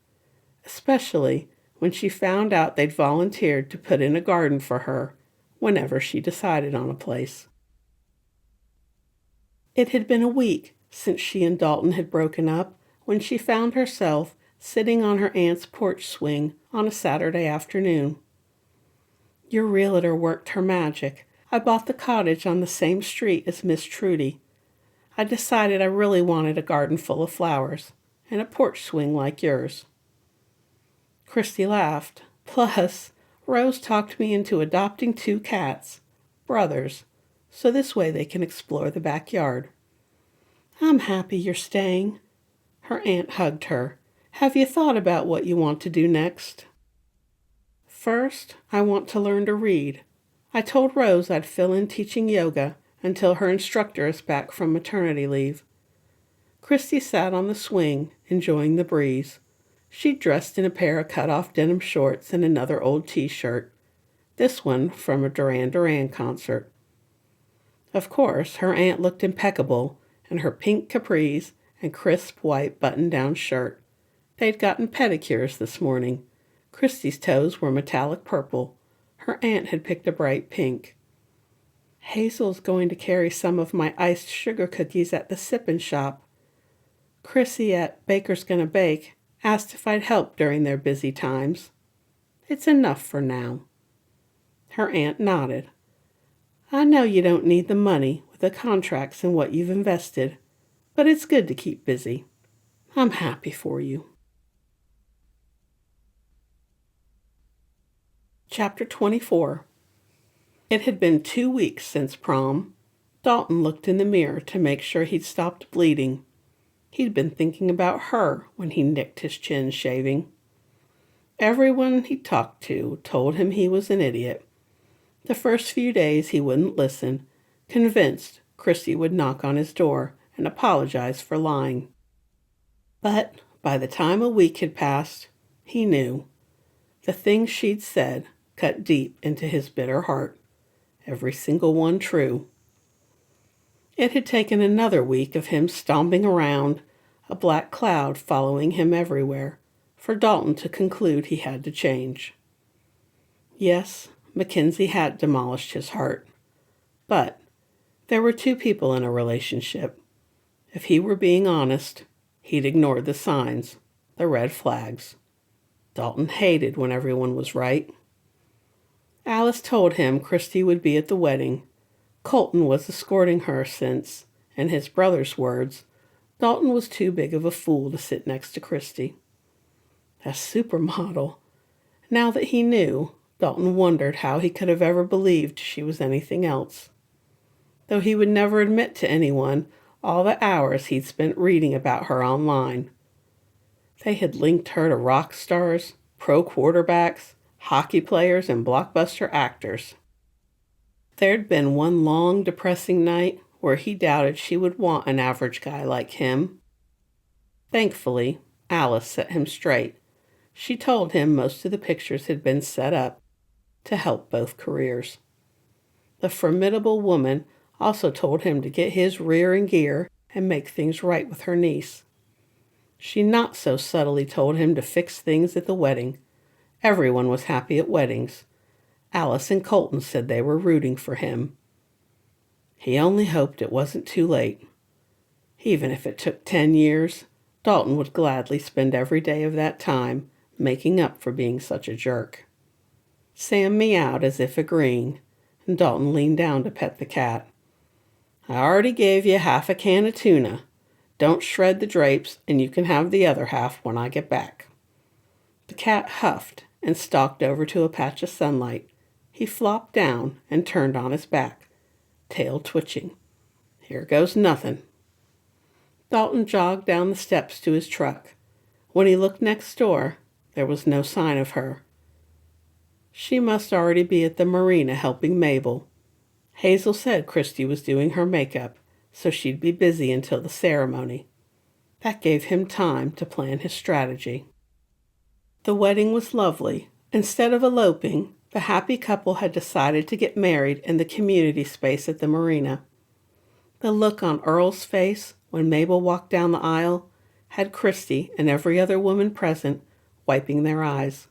especially when she found out they'd volunteered to put in a garden for her whenever she decided on a place. It had been a week since she and Dalton had broken up when she found herself sitting on her aunt's porch swing on a Saturday afternoon. Your realtor worked her magic. I bought the cottage on the same street as Miss Trudy. I decided I really wanted a garden full of flowers and a porch swing like yours. Christy laughed. Plus, Rose talked me into adopting 2 cats, brothers, so this way they can explore the backyard. I'm happy you're staying. Her aunt hugged her. Have you thought about what you want to do next? First, I want to learn to read. I told Rose I'd fill in teaching yoga until her instructor is back from maternity leave. Christy sat on the swing, enjoying the breeze. She'd dressed in a pair of cut-off denim shorts and another old t-shirt, this one from a Duran Duran concert. Of course, her aunt looked impeccable in her pink capris and crisp white button-down shirt. They'd gotten pedicures this morning. Christy's toes were metallic purple. Her aunt had picked a bright pink. Hazel's going to carry some of my iced sugar cookies at the sippin' shop. Chrissy at Baker's Gonna Bake asked if I'd help during their busy times. It's enough for now. Her aunt nodded. I know you don't need the money with the contracts and what you've invested, but it's good to keep busy. I'm happy for you. Chapter 24. It had been 2 weeks since prom. Dalton looked in the mirror to make sure he'd stopped bleeding. He'd been thinking about her when he nicked his chin shaving. Everyone he talked to told him he was an idiot. The first few days he wouldn't listen, convinced Christy would knock on his door and apologize for lying. But by the time a week had passed, he knew. The things she'd said cut deep into his bitter heart, every single one true. It had taken another week of him stomping around, a black cloud following him everywhere, for Dalton to conclude he had to change. Yes, Mackenzie had demolished his heart. But there were two people in a relationship. If he were being honest, he'd ignored the signs, the red flags. Dalton hated when everyone was right. Alice told him Christy would be at the wedding. Colton was escorting her since, in his brother's words, Dalton was too big of a fool to sit next to Christy. A supermodel. Now that he knew, Dalton wondered how he could have ever believed she was anything else. Though he would never admit to anyone all the hours he'd spent reading about her online. They had linked her to rock stars, pro quarterbacks, hockey players, and blockbuster actors. There'd been one long, depressing night where he doubted she would want an average guy like him. Thankfully, Alice set him straight. She told him most of the pictures had been set up to help both careers. The formidable woman also told him to get his rear in gear and make things right with her niece. She not so subtly told him to fix things at the wedding. Everyone was happy at weddings. Alice and Colton said they were rooting for him. He only hoped it wasn't too late. Even if it took 10 years, Dalton would gladly spend every day of that time making up for being such a jerk. Sam meowed as if agreeing, and Dalton leaned down to pet the cat. I already gave you half a can of tuna. Don't shred the drapes, and you can have the other half when I get back. The cat huffed and stalked over to a patch of sunlight. He flopped down and turned on his back, tail twitching. Here goes nothing. Dalton jogged down the steps to his truck. When he looked next door, there was no sign of her. She must already be at the marina helping Mabel. Hazel said Christy was doing her makeup, so she'd be busy until the ceremony. That gave him time to plan his strategy. The wedding was lovely. Instead of eloping, the happy couple had decided to get married in the community space at the marina. The look on Earl's face when Mabel walked down the aisle had Christy and every other woman present wiping their eyes.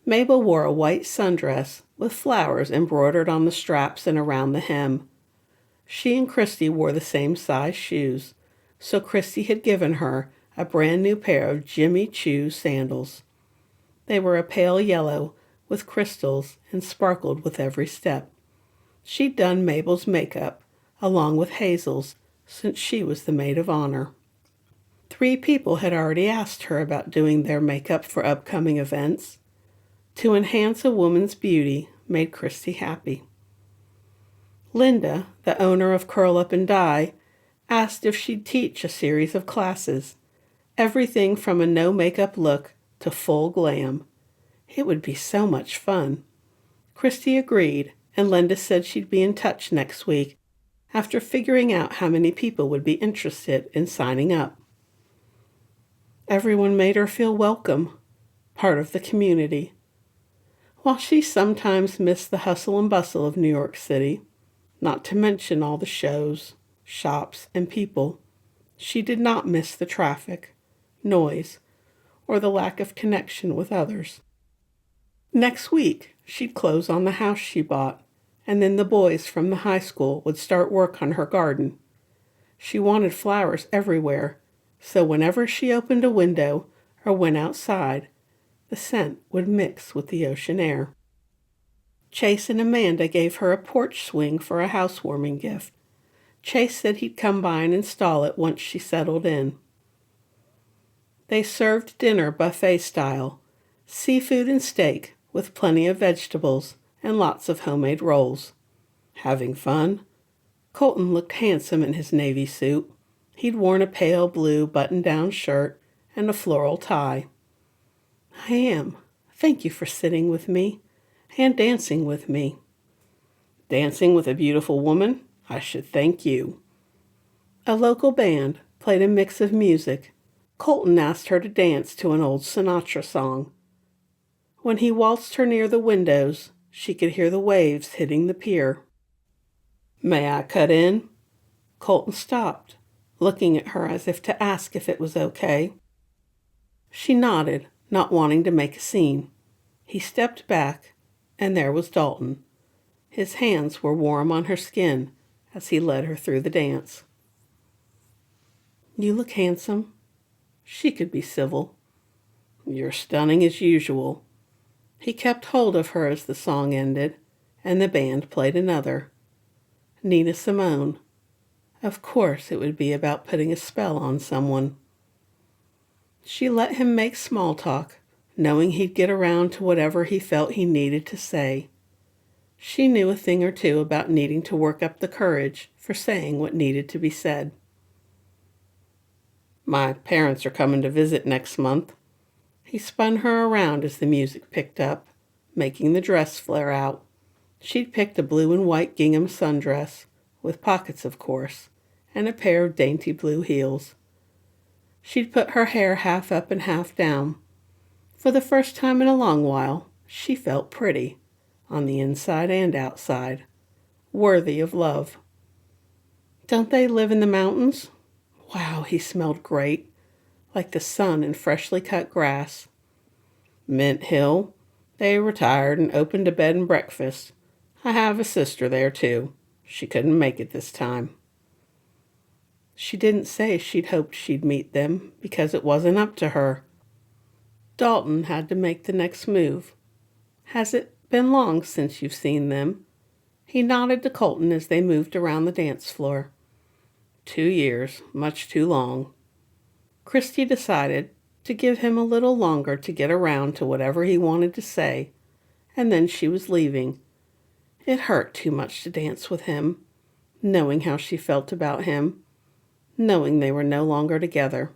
Mabel wore a white sundress with flowers embroidered on the straps and around the hem. She and Christy wore the same size shoes, so Christy had given her a brand new pair of Jimmy Choo sandals. They were a pale yellow with crystals and sparkled with every step. She'd done Mabel's makeup, along with Hazel's, since she was the maid of honor. 3 people had already asked her about doing their makeup for upcoming events. To enhance a woman's beauty made Christy happy. Linda, the owner of Curl Up and Dye, asked if she'd teach a series of classes, everything from a no-makeup look to full glam. It would be so much fun. Christy agreed, and Linda said she'd be in touch next week after figuring out how many people would be interested in signing up. Everyone made her feel welcome, part of the community. While she sometimes missed the hustle and bustle of New York City, not to mention all the shows, shops, and people. She did not miss the traffic, noise, or the lack of connection with others. Next week, she'd close on the house she bought, and then the boys from the high school would start work on her garden. She wanted flowers everywhere, so whenever she opened a window or went outside, the scent would mix with the ocean air. Chase and Amanda gave her a porch swing for a housewarming gift. Chase said he'd come by and install it once she settled in. They served dinner buffet style, seafood and steak with plenty of vegetables and lots of homemade rolls. Having fun? Colton looked handsome in his navy suit. He'd worn a pale blue button-down shirt and a floral tie. I am. Thank you for sitting with me and dancing with me. Dancing with a beautiful woman? I should thank you. A local band played a mix of music. Colton asked her to dance to an old Sinatra song. When he waltzed her near the windows, she could hear the waves hitting the pier. May I cut in? Colton stopped, looking at her as if to ask if it was okay. She nodded, not wanting to make a scene. He stepped back, and there was Dalton. His hands were warm on her skin as he led her through the dance. You look handsome. She could be civil. You're stunning as usual. He kept hold of her as the song ended, and the band played another. Nina Simone. Of course it would be about putting a spell on someone. She let him make small talk, knowing he'd get around to whatever he felt he needed to say. She knew a thing or two about needing to work up the courage for saying what needed to be said. My parents are coming to visit next month. He spun her around as the music picked up, making the dress flare out. She'd picked a blue and white gingham sundress, with pockets of course, and a pair of dainty blue heels. She'd put her hair half up and half down. For the first time in a long while, she felt pretty, on the inside and outside, worthy of love. Don't they live in the mountains? Wow, he smelled great, like the sun and freshly cut grass. Mint Hill. They retired and opened a bed and breakfast. I have a sister there, too. She couldn't make it this time. She didn't say she'd hoped she'd meet them because it wasn't up to her. Dalton had to make the next move. Has it been long since you've seen them? He nodded to Colton as they moved around the dance floor. 2 years, much too long. Christy decided to give him a little longer to get around to whatever he wanted to say, and then she was leaving. It hurt too much to dance with him, knowing how she felt about him, knowing they were no longer together.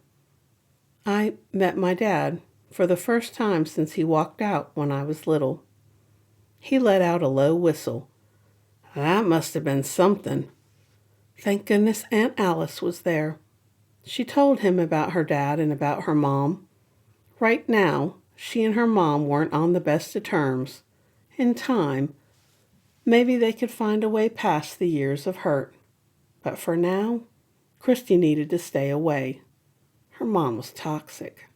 I met my dad for the first time since he walked out when I was little. He let out a low whistle. That must have been something. Thank goodness Aunt Alice was there. She told him about her dad and about her mom. Right now, she and her mom weren't on the best of terms. In time, maybe they could find a way past the years of hurt. But for now, Christy needed to stay away. Her mom was toxic.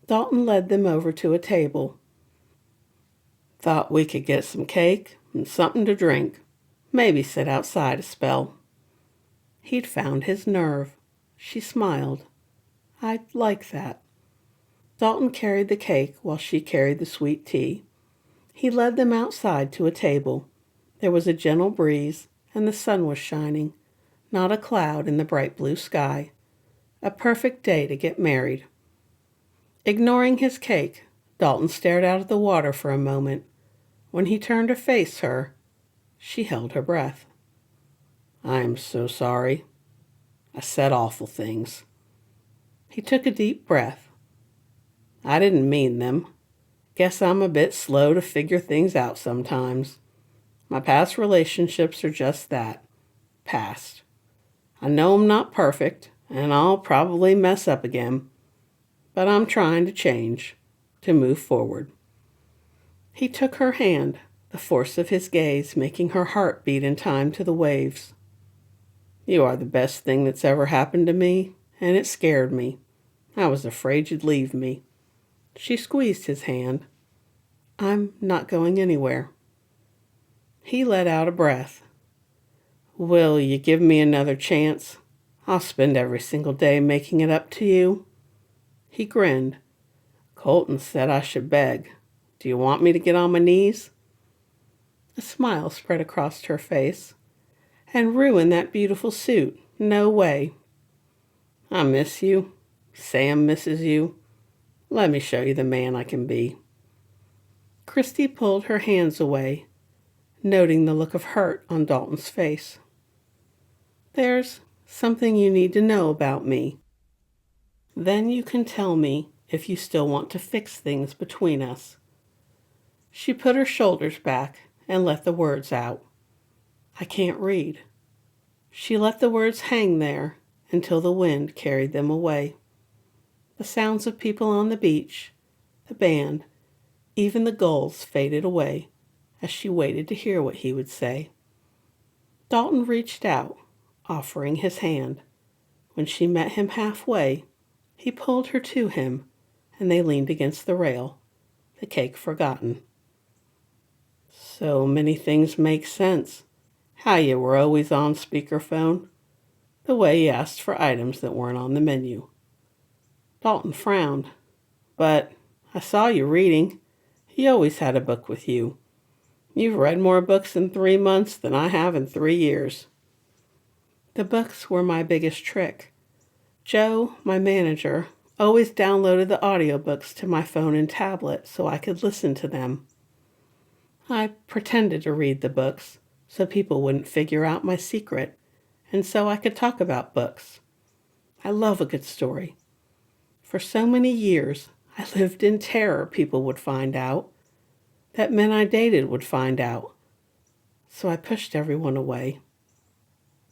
Dalton led them over to a table. Thought we could get some cake and something to drink. Maybe sit outside a spell. He'd found his nerve. She smiled. I'd like that. Dalton carried the cake while she carried the sweet tea. He led them outside to a table. There was a gentle breeze, and the sun was shining, not a cloud in the bright blue sky. A perfect day to get married. Ignoring his cake, Dalton stared out at the water for a moment. When he turned to face her, she held her breath. I'm so sorry. I said awful things. He took a deep breath. I didn't mean them. Guess I'm a bit slow to figure things out sometimes. My past relationships are just that. Past. I know I'm not perfect, and I'll probably mess up again. But I'm trying to change, to move forward. He took her hand, the force of his gaze making her heart beat in time to the waves. "You are the best thing that's ever happened to me, and it scared me. I was afraid you'd leave me." She squeezed his hand. "I'm not going anywhere." He let out a breath. "Will you give me another chance? I'll spend every single day making it up to you." He grinned. "Colton said I should beg. Do you want me to get on my knees?" A smile spread across her face. "And ruin that beautiful suit? No way." "I miss you. Sam misses you. Let me show you the man I can be." Christy pulled her hands away, noting the look of hurt on Dalton's face. "There's something you need to know about me. Then you can tell me if you still want to fix things between us." She put her shoulders back and let the words out. "I can't read." She let the words hang there until the wind carried them away. The sounds of people on the beach, the band, even the gulls faded away as she waited to hear what he would say. Dalton reached out, offering his hand. When she met him halfway, he pulled her to him, and they leaned against the rail, the cake forgotten. "So many things make sense. How you were always on speakerphone. The way you asked for items that weren't on the menu." Dalton frowned. "But I saw you reading. You always had a book with you. You've read more books in 3 months than I have in 3 years. "The books were my biggest trick. Joe, my manager, always downloaded the audiobooks to my phone and tablet so I could listen to them. I pretended to read the books so people wouldn't figure out my secret, and so I could talk about books. I love a good story. For so many years, I lived in terror people would find out, that men I dated would find out, so I pushed everyone away.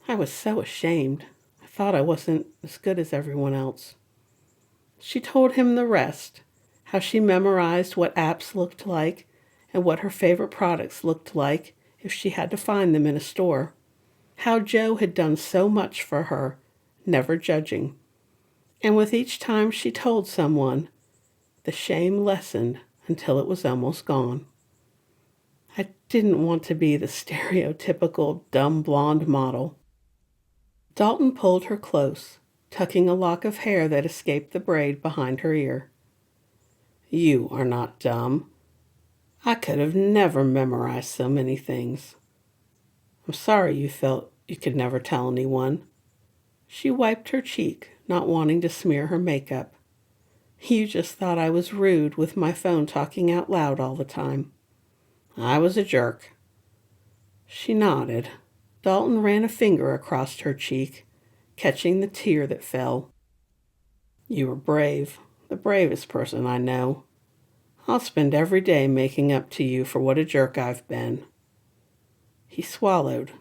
I was so ashamed. I thought I wasn't as good as everyone else." She told him the rest, how she memorized what apps looked like and what her favorite products looked like if she had to find them in a store. How Joe had done so much for her, never judging. And with each time she told someone, the shame lessened until it was almost gone. I didn't want to be the stereotypical dumb blonde model. Dalton pulled her close, tucking a lock of hair that escaped the braid behind her ear. "You are not dumb. I could have never memorized so many things. I'm sorry you felt you could never tell anyone." She wiped her cheek, not wanting to smear her makeup. "You just thought I was rude with my phone talking out loud all the time." "I was a jerk." She nodded. Dalton ran a finger across her cheek, catching the tear that fell. "You were brave, the bravest person I know. I'll spend every day making up to you for what a jerk I've been." He swallowed.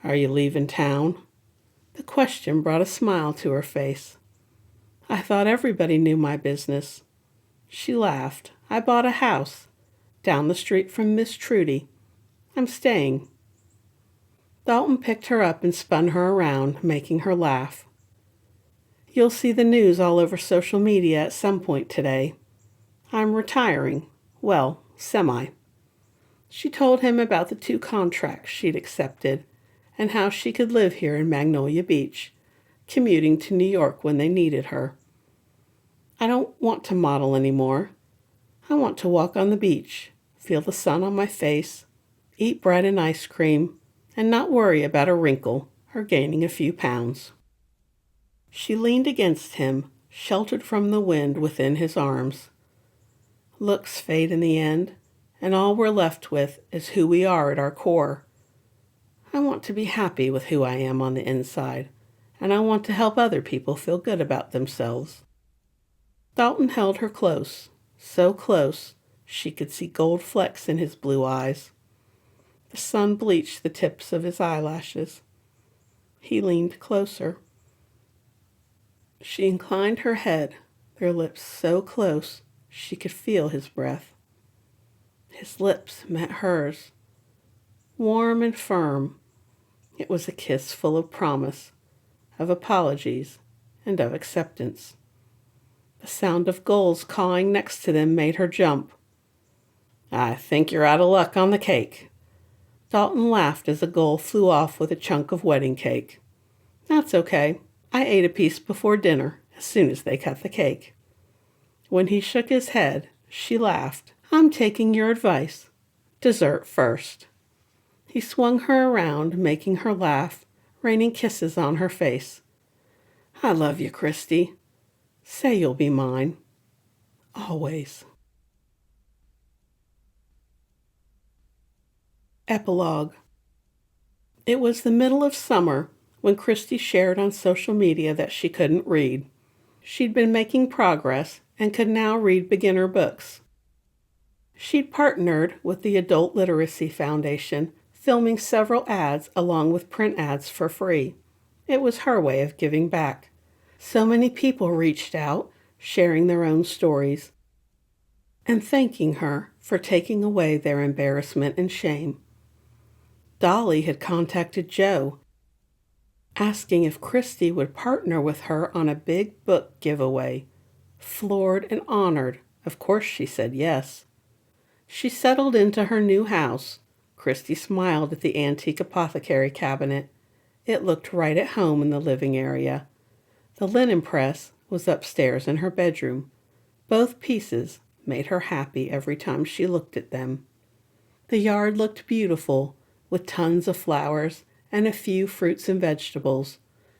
"Are you leaving town?" The question brought a smile to her face. "I thought everybody knew my business." She laughed. "I bought a house down the street from Miss Trudy. I'm staying." Dalton picked her up and spun her around, making her laugh. "You'll see the news all over social media at some point today. I'm retiring. Well, semi." She told him about the 2 contracts she'd accepted and how she could live here in Magnolia Beach, commuting to New York when they needed her. "I don't want to model anymore. I want to walk on the beach, feel the sun on my face, eat bread and ice cream, and not worry about a wrinkle or gaining a few pounds." She leaned against him, sheltered from the wind within his arms. "Looks fade in the end, and all we're left with is who we are at our core. I want to be happy with who I am on the inside, and I want to help other people feel good about themselves." Dalton held her close, so close she could see gold flecks in his blue eyes. The sun bleached the tips of his eyelashes. He leaned closer. She inclined her head, their lips so close she could feel his breath. His lips met hers, warm and firm. It was a kiss full of promise, of apologies, and of acceptance. The sound of gulls cawing next to them made her jump. "I think you're out of luck on the cake." Dalton laughed as a gull flew off with a chunk of wedding cake. "That's okay. I ate a piece before dinner, as soon as they cut the cake." When he shook his head, she laughed. "I'm taking your advice. Dessert first." He swung her around, making her laugh, raining kisses on her face. "I love you, Christy. Say you'll be mine. Always." Epilogue. It was the middle of summer when Christy shared on social media that she couldn't read. She'd been making progress and could now read beginner books. She'd partnered with the Adult Literacy Foundation, filming several ads along with print ads for free. It was her way of giving back. So many people reached out, sharing their own stories, and thanking her for taking away their embarrassment and shame. Dolly had contacted Joe, asking if Christy would partner with her on a big book giveaway. Floored and honored, of course she said yes. She settled into her new house. Christy smiled at the antique apothecary cabinet. It looked right at home in the living area. The linen press was upstairs in her bedroom. Both pieces made her happy every time she looked at them. The yard looked beautiful, with tons of flowers and a few fruits and vegetables.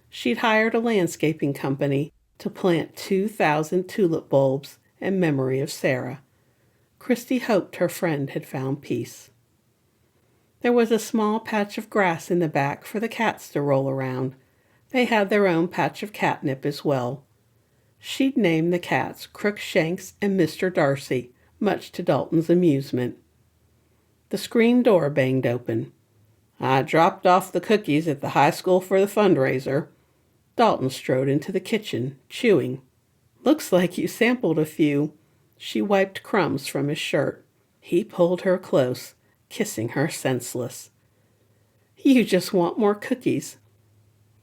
She'd hired a landscaping company to plant 2,000 tulip bulbs in memory of Sarah. Christy hoped her friend had found peace. There was a small patch of grass in the back for the cats to roll around. They had their own patch of catnip as well. She'd named the cats Crookshanks and Mr. Darcy, much to Dalton's amusement. The screen door banged open. "I dropped off the cookies at the high school for the fundraiser." Dalton strode into the kitchen, chewing. "Looks like you sampled a few." She wiped crumbs from his shirt. He pulled her close, kissing her senseless. "You just want more cookies."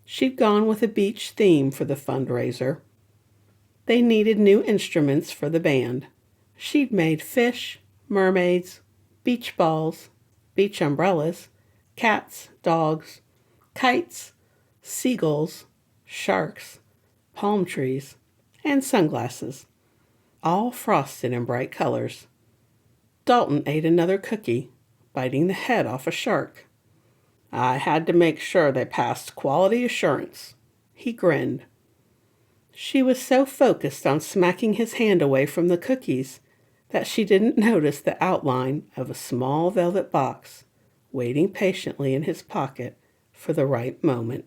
She'd gone with a beach theme for the fundraiser. They needed new instruments for the band. She'd made fish, mermaids, beach balls, beach umbrellas, cats, dogs, kites, seagulls, sharks, palm trees, and sunglasses, all frosted in bright colors. Dalton ate another cookie, biting the head off a shark. "I had to make sure they passed quality assurance." He grinned. She was so focused on smacking his hand away from the cookies that she didn't notice the outline of a small velvet box waiting patiently in his pocket for the right moment.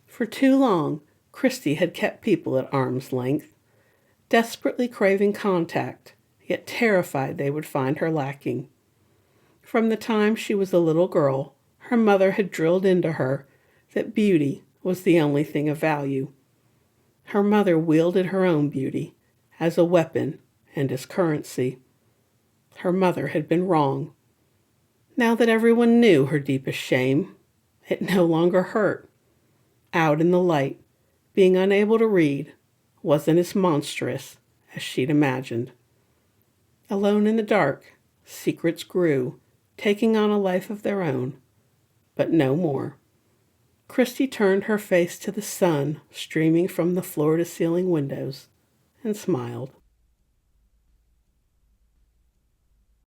For too long, Christy had kept people at arm's length, desperately craving contact, yet terrified they would find her lacking. From the time she was a little girl, her mother had drilled into her that beauty was the only thing of value. Her mother wielded her own beauty as a weapon and as currency. Her mother had been wrong. Now that everyone knew her deepest shame, it no longer hurt. Out in the light, being unable to read wasn't as monstrous as she'd imagined. Alone in the dark, secrets grew, taking on a life of their own, but no more. Christy turned her face to the sun streaming from the floor-to-ceiling windows and smiled.